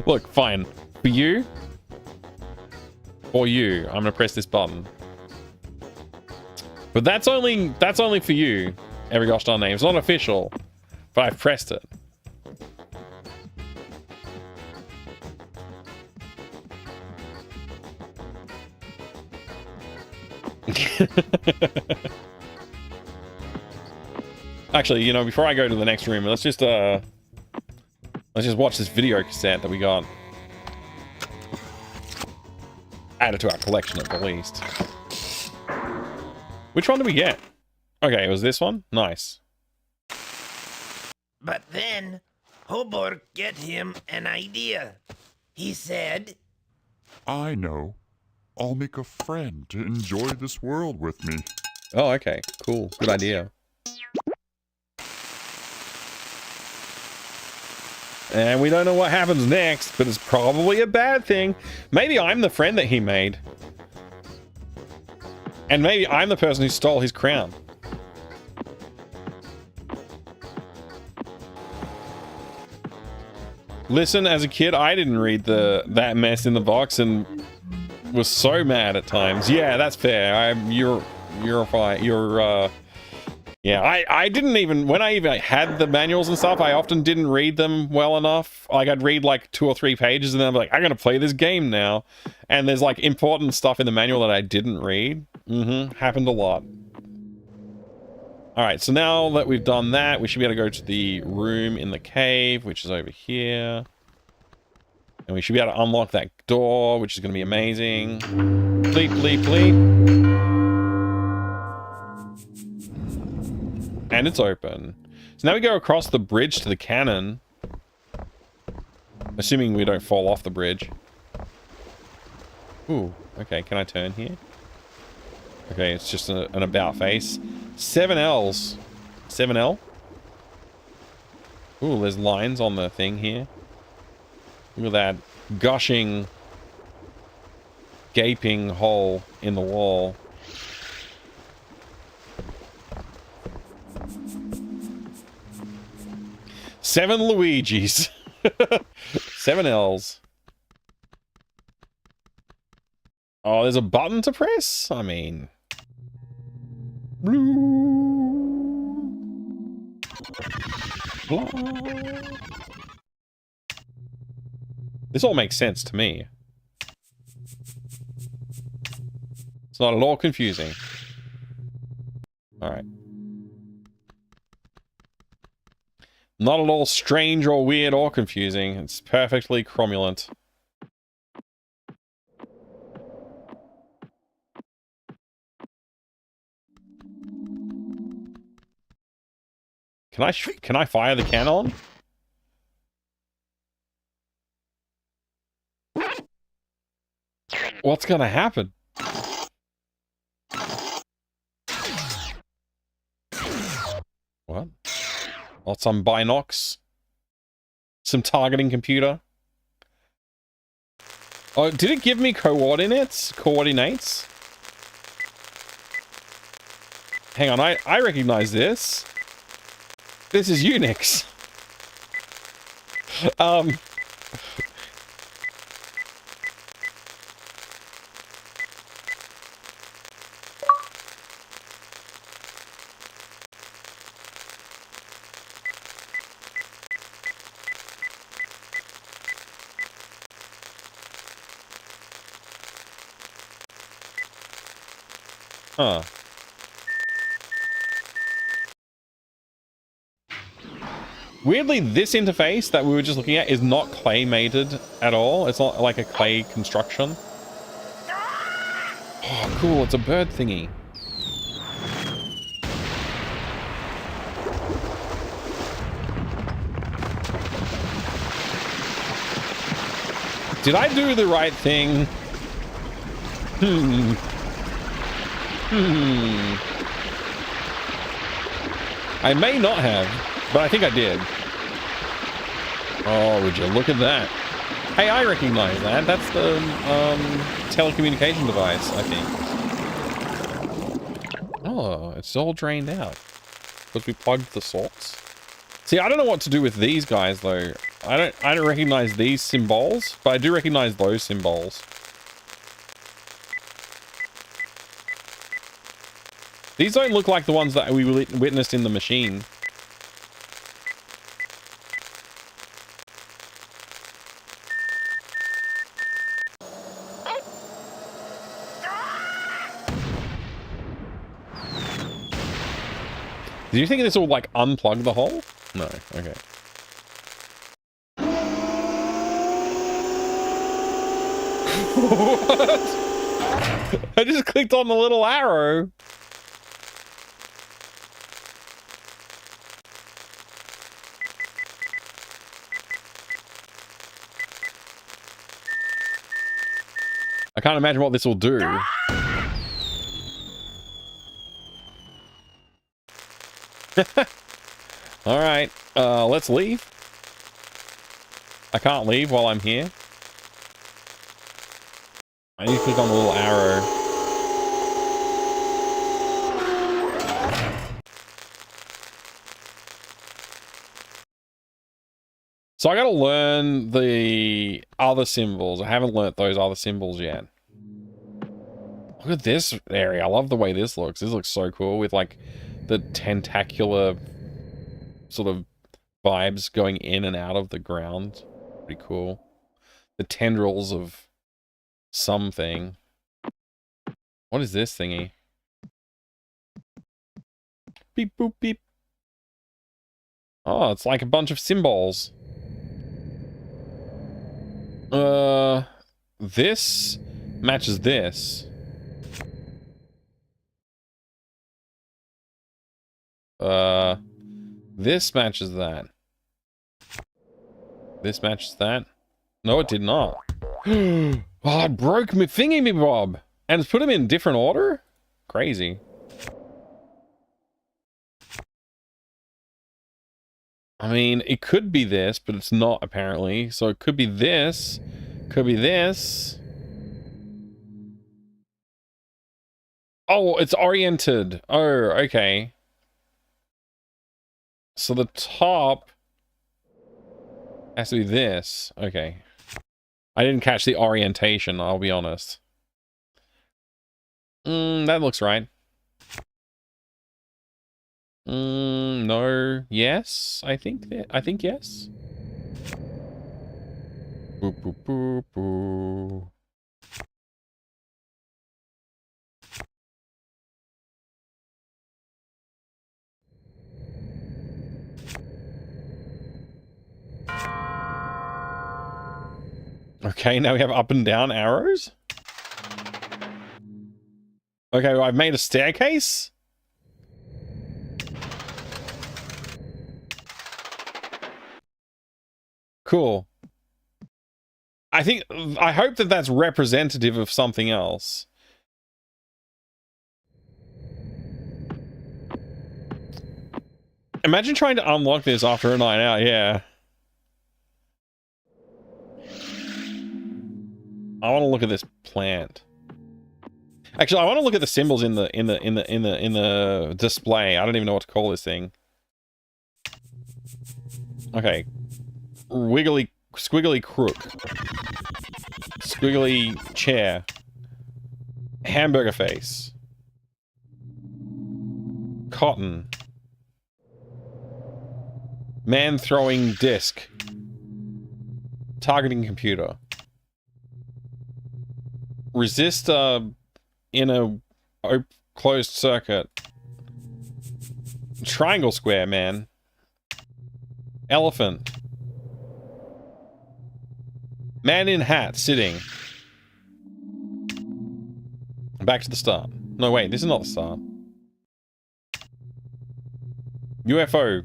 Look, fine. For you, or you, I'm gonna press this button. But that's only for you. Every gosh darn name. It's not official, but I've pressed it. Actually, you know, before I go to the next room, let's just watch this video cassette that we got. Add it to our collection at the least. Which one did we get? Okay, it was this one. Nice.
But then, Hoborg get him an idea. He said,
I know. I'll make a friend to enjoy this world with me.
Oh, okay. Cool. Good idea. And we don't know what happens next, but it's probably a bad thing. Maybe I'm the friend that he made. And maybe I'm the person who stole his crown. Listen, as a kid, I didn't read that mess in the box and was so mad at times. Yeah, that's fair. Yeah, I didn't even, when I even had the manuals and stuff, I often didn't read them well enough. Like, I'd read like 2 or 3 pages and then I'm like, I'm gonna play this game now. And there's like important stuff in the manual that I didn't read. Happened a lot. Alright, so now that we've done that, we should be able to go to the room in the cave, which is over here. And we should be able to unlock that door, which is gonna be amazing. Bleep, bleep, bleep. And it's open. So now we go across the bridge to the cannon. Assuming we don't fall off the bridge. Ooh, okay, can I turn here? Okay, it's just an about face. 7 L's. 7L? Ooh, there's lines on the thing here. Look at that gushing, gaping hole in the wall. Seven Luigis. 7 L's. Oh, there's a button to press? I mean... This all makes sense to me. It's not at all confusing. Alright. Not at all strange or weird or confusing. It's perfectly cromulent. Can I fire the cannon? What's gonna happen? What? Oh, some binocs. Some targeting computer. Oh, did it give me coordinates? Coordinates? Hang on, I recognize this. This is Unix. Huh. Weirdly, this interface that we were just looking at is not clay-mated at all. It's not like a clay construction. Oh, cool. It's a bird thingy. Did I do the right thing? I may not have, but I think I did. Oh, would you look at that? Hey, I recognize that. That's the telecommunication device, I think. Oh, it's all drained out. Because we plugged the salts. See, I don't know what to do with these guys though. I don't recognize these symbols, but I do recognize those symbols. These don't look like the ones that we witnessed in the machine. Do you think this will like unplug the hole? No, okay. What? I just clicked on the little arrow. I can't imagine what this will do. All right, let's leave. I can't leave while I'm here. I need to click on the little arrow. So I gotta learn the other symbols. I haven't learnt those other symbols yet. Look at this area. I love the way this looks. This looks so cool with like the tentacular sort of vibes going in and out of the ground. Pretty cool. The tendrils of something. What is this thingy? Beep, boop, beep. Oh, it's like a bunch of symbols. This matches this. This matches that. This matches that. No, it did not. Oh, it broke me thingy me bob. And it's put them in different order? Crazy. I mean, it could be this, but it's not apparently. So it could be this. Could be this. Oh, it's oriented. Oh, okay. So the top has to be this. Okay. I didn't catch the orientation, I'll be honest. That looks right. No. Yes, I think yes. Boop, boop, boop, boop. Okay, now we have up and down arrows. Okay, well, I've made a staircase. Cool. I hope that that's representative of something else. Imagine trying to unlock this after a night out, yeah. I want to look at this plant. Actually, I want to look at the symbols in the display. I don't even know what to call this thing. Okay. Wiggly, squiggly crook. Squiggly chair. Hamburger face. Cotton. Man throwing disc. Targeting computer. Resistor in a closed circuit. Triangle square, man. Elephant. Man in hat, sitting. Back to the start. No, wait, this is not the start. UFO.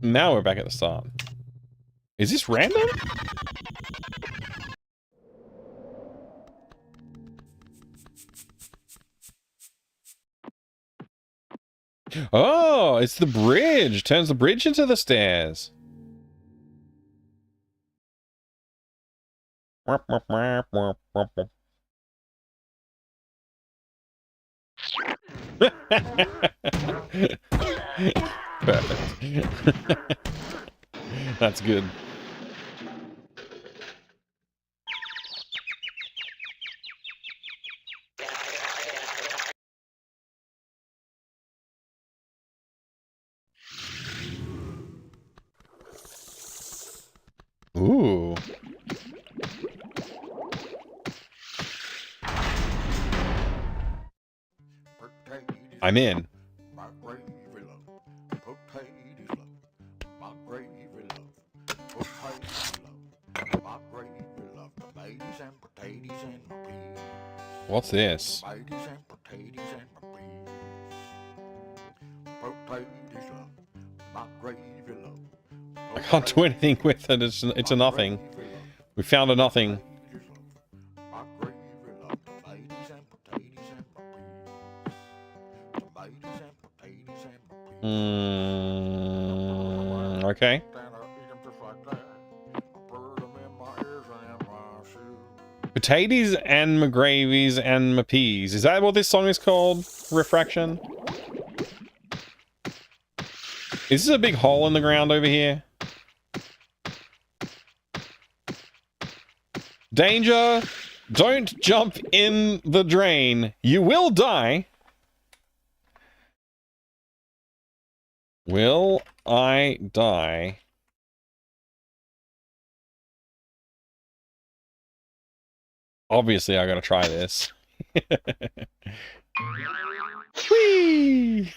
Now we're back at the start. Is this random? Oh, it's the bridge. Turns the bridge into the stairs. Perfect. That's good. Ooh. I'm in. What's this? I can't do anything with it. It's a nothing. We found a nothing. Okay. Potatoes and my gravies and my peas. Is that what this song is called? Refraction? Is this a big hole in the ground over here? Danger! Don't jump in the drain. You will die. Will I die? Obviously, I gotta try this. Whee!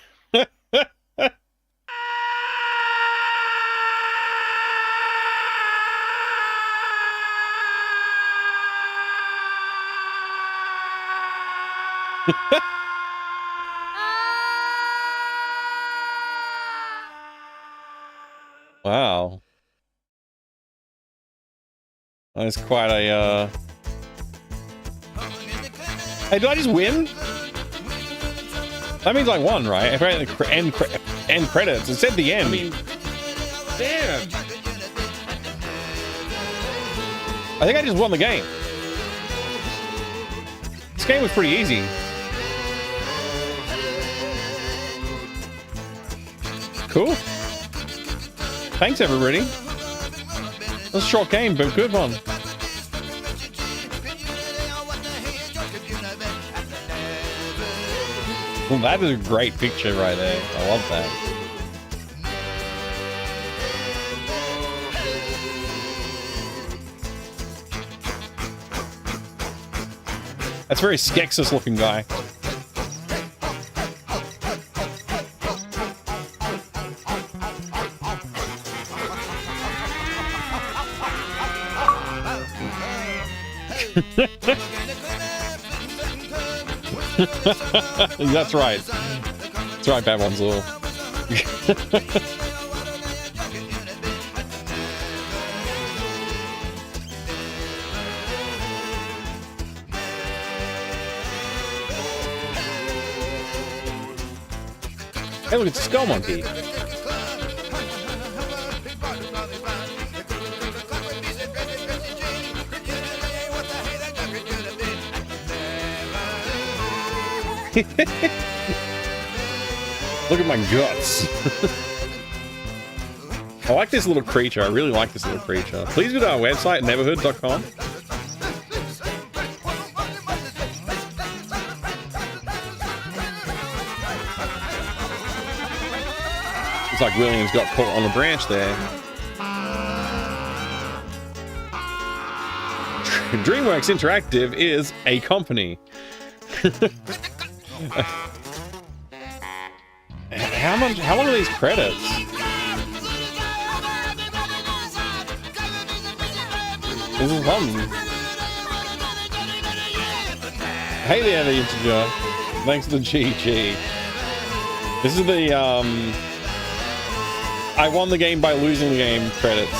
Wow. That's quite a, Hey, did I just win? That means I won, right? If I end credits, it said the end.
I mean, damn.
I think I just won the game. This game was pretty easy. Cool. Thanks, everybody. It was a short game, but good one. Well, that is a great picture right there. I love that. That's a very Skeksis looking guy. That's right. That's right, Bad One's all. look, it's a skull monkey. Look at my guts. I like this little creature. I really like this little creature. Please go to our website, neverhood.com. Looks like Williams got caught on a branch there. DreamWorks Interactive is a company. How long are these credits? This is fun. Hey there, the integer. Thanks to GG. This is the I won the game by losing the game credits.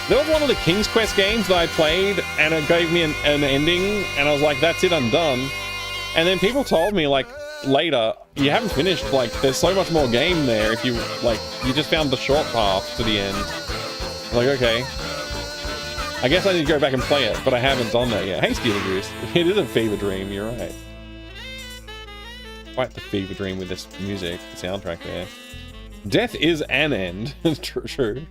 There was one of the King's Quest games that I played, and it gave me an ending, and I was like, that's it, I'm done. And then people told me, like, later, you haven't finished, like, there's so much more game there if you, like, you just found the short path to the end. I'm like, okay. I guess I need to go back and play it, but I haven't done that yet. Hey, Steely Goose. It is a fever dream, you're right. Quite the fever dream with this music, the soundtrack there. Death is an end. True.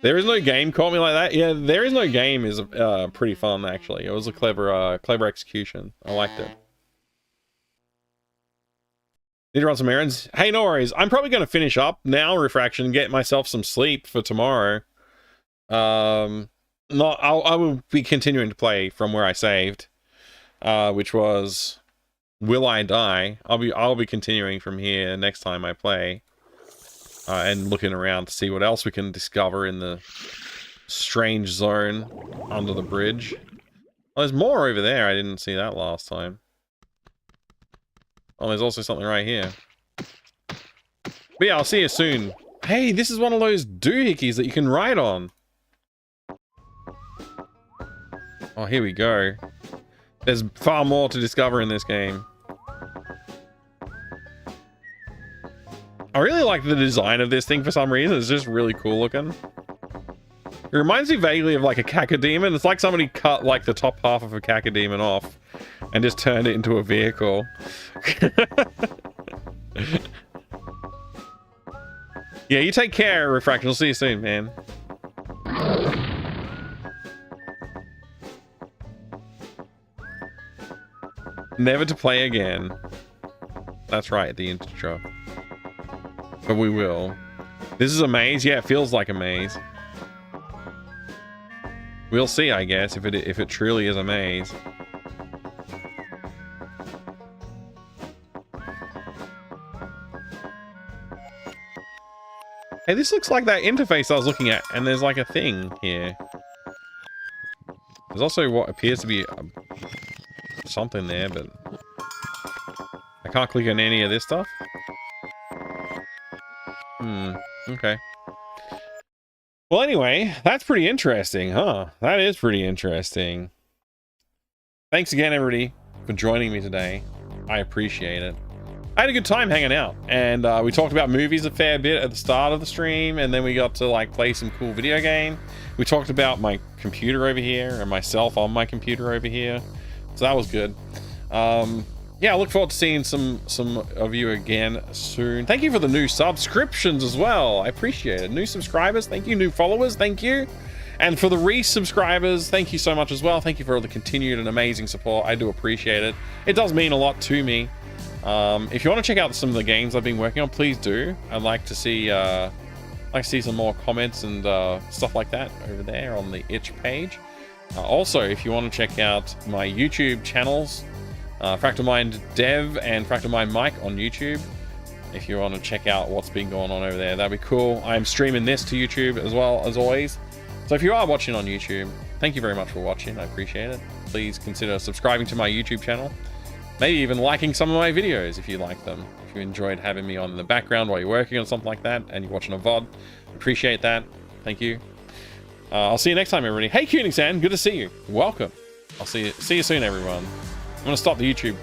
There is no game, caught me like that. Yeah, there is no game is pretty fun, actually. It was a clever execution. I liked it. Need to run some errands. Hey, no worries. I'm probably going to finish up now, Refraction, get myself some sleep for tomorrow. I will be continuing to play from where I saved, which was Will I Die? I'll be continuing from here next time I play. And looking around to see what else we can discover in the strange zone under the bridge. Oh, there's more over there. I didn't see that last time. Oh, there's also something right here. But yeah, I'll see you soon. Hey, this is one of those doohickeys that you can ride on. Oh, here we go. There's far more to discover in this game. I really like the design of this thing for some reason. It's just really cool looking. It reminds me vaguely of like a cacodemon. It's like somebody cut like the top half of a cacodemon off and just turned it into a vehicle. Yeah, you take care, Refraction. I'll see you soon, man. Never to play again. That's right, the intro. But we will. This is a maze? Yeah, it feels like a maze. We'll see, I guess, if it truly is a maze. Hey, this looks like that interface I was looking at, and there's like a thing here. There's also what appears to be something there, but I can't click on any of this stuff. Okay. Well, anyway, that's pretty interesting, huh? That is pretty interesting. Thanks again, everybody, for joining me today. I appreciate it. I had a good time hanging out, and we talked about movies a fair bit at the start of the stream, and then we got to like play some cool video game. We talked about my computer over here and myself on my computer over here, so that was good. Yeah, I look forward to seeing some of you again soon. Thank you for the new subscriptions as well. I appreciate it. New subscribers, thank you. New followers, thank you. And for the resubscribers, thank you so much as well. Thank you for all the continued and amazing support. I do appreciate it. It does mean a lot to me. If you want to check out some of the games I've been working on, please do. I'd like to see some more comments and stuff like that over there on the itch page. Also, if you want to check out my YouTube channels, Fractal Mind Dev and Fractal Mind Mike on YouTube. If you want to check out what's been going on over there, that'd be cool. I'm streaming this to YouTube as well, as always. So if you are watching on YouTube, thank you very much for watching. I appreciate it. Please consider subscribing to my YouTube channel. Maybe even liking some of my videos if you like them. If you enjoyed having me on in the background while you're working on something like that and you're watching a VOD. Appreciate that. Thank you. I'll see you next time, everybody. Hey, Koenig-san, good to see you. Welcome. I'll see you soon, everyone. I'm going to stop the YouTube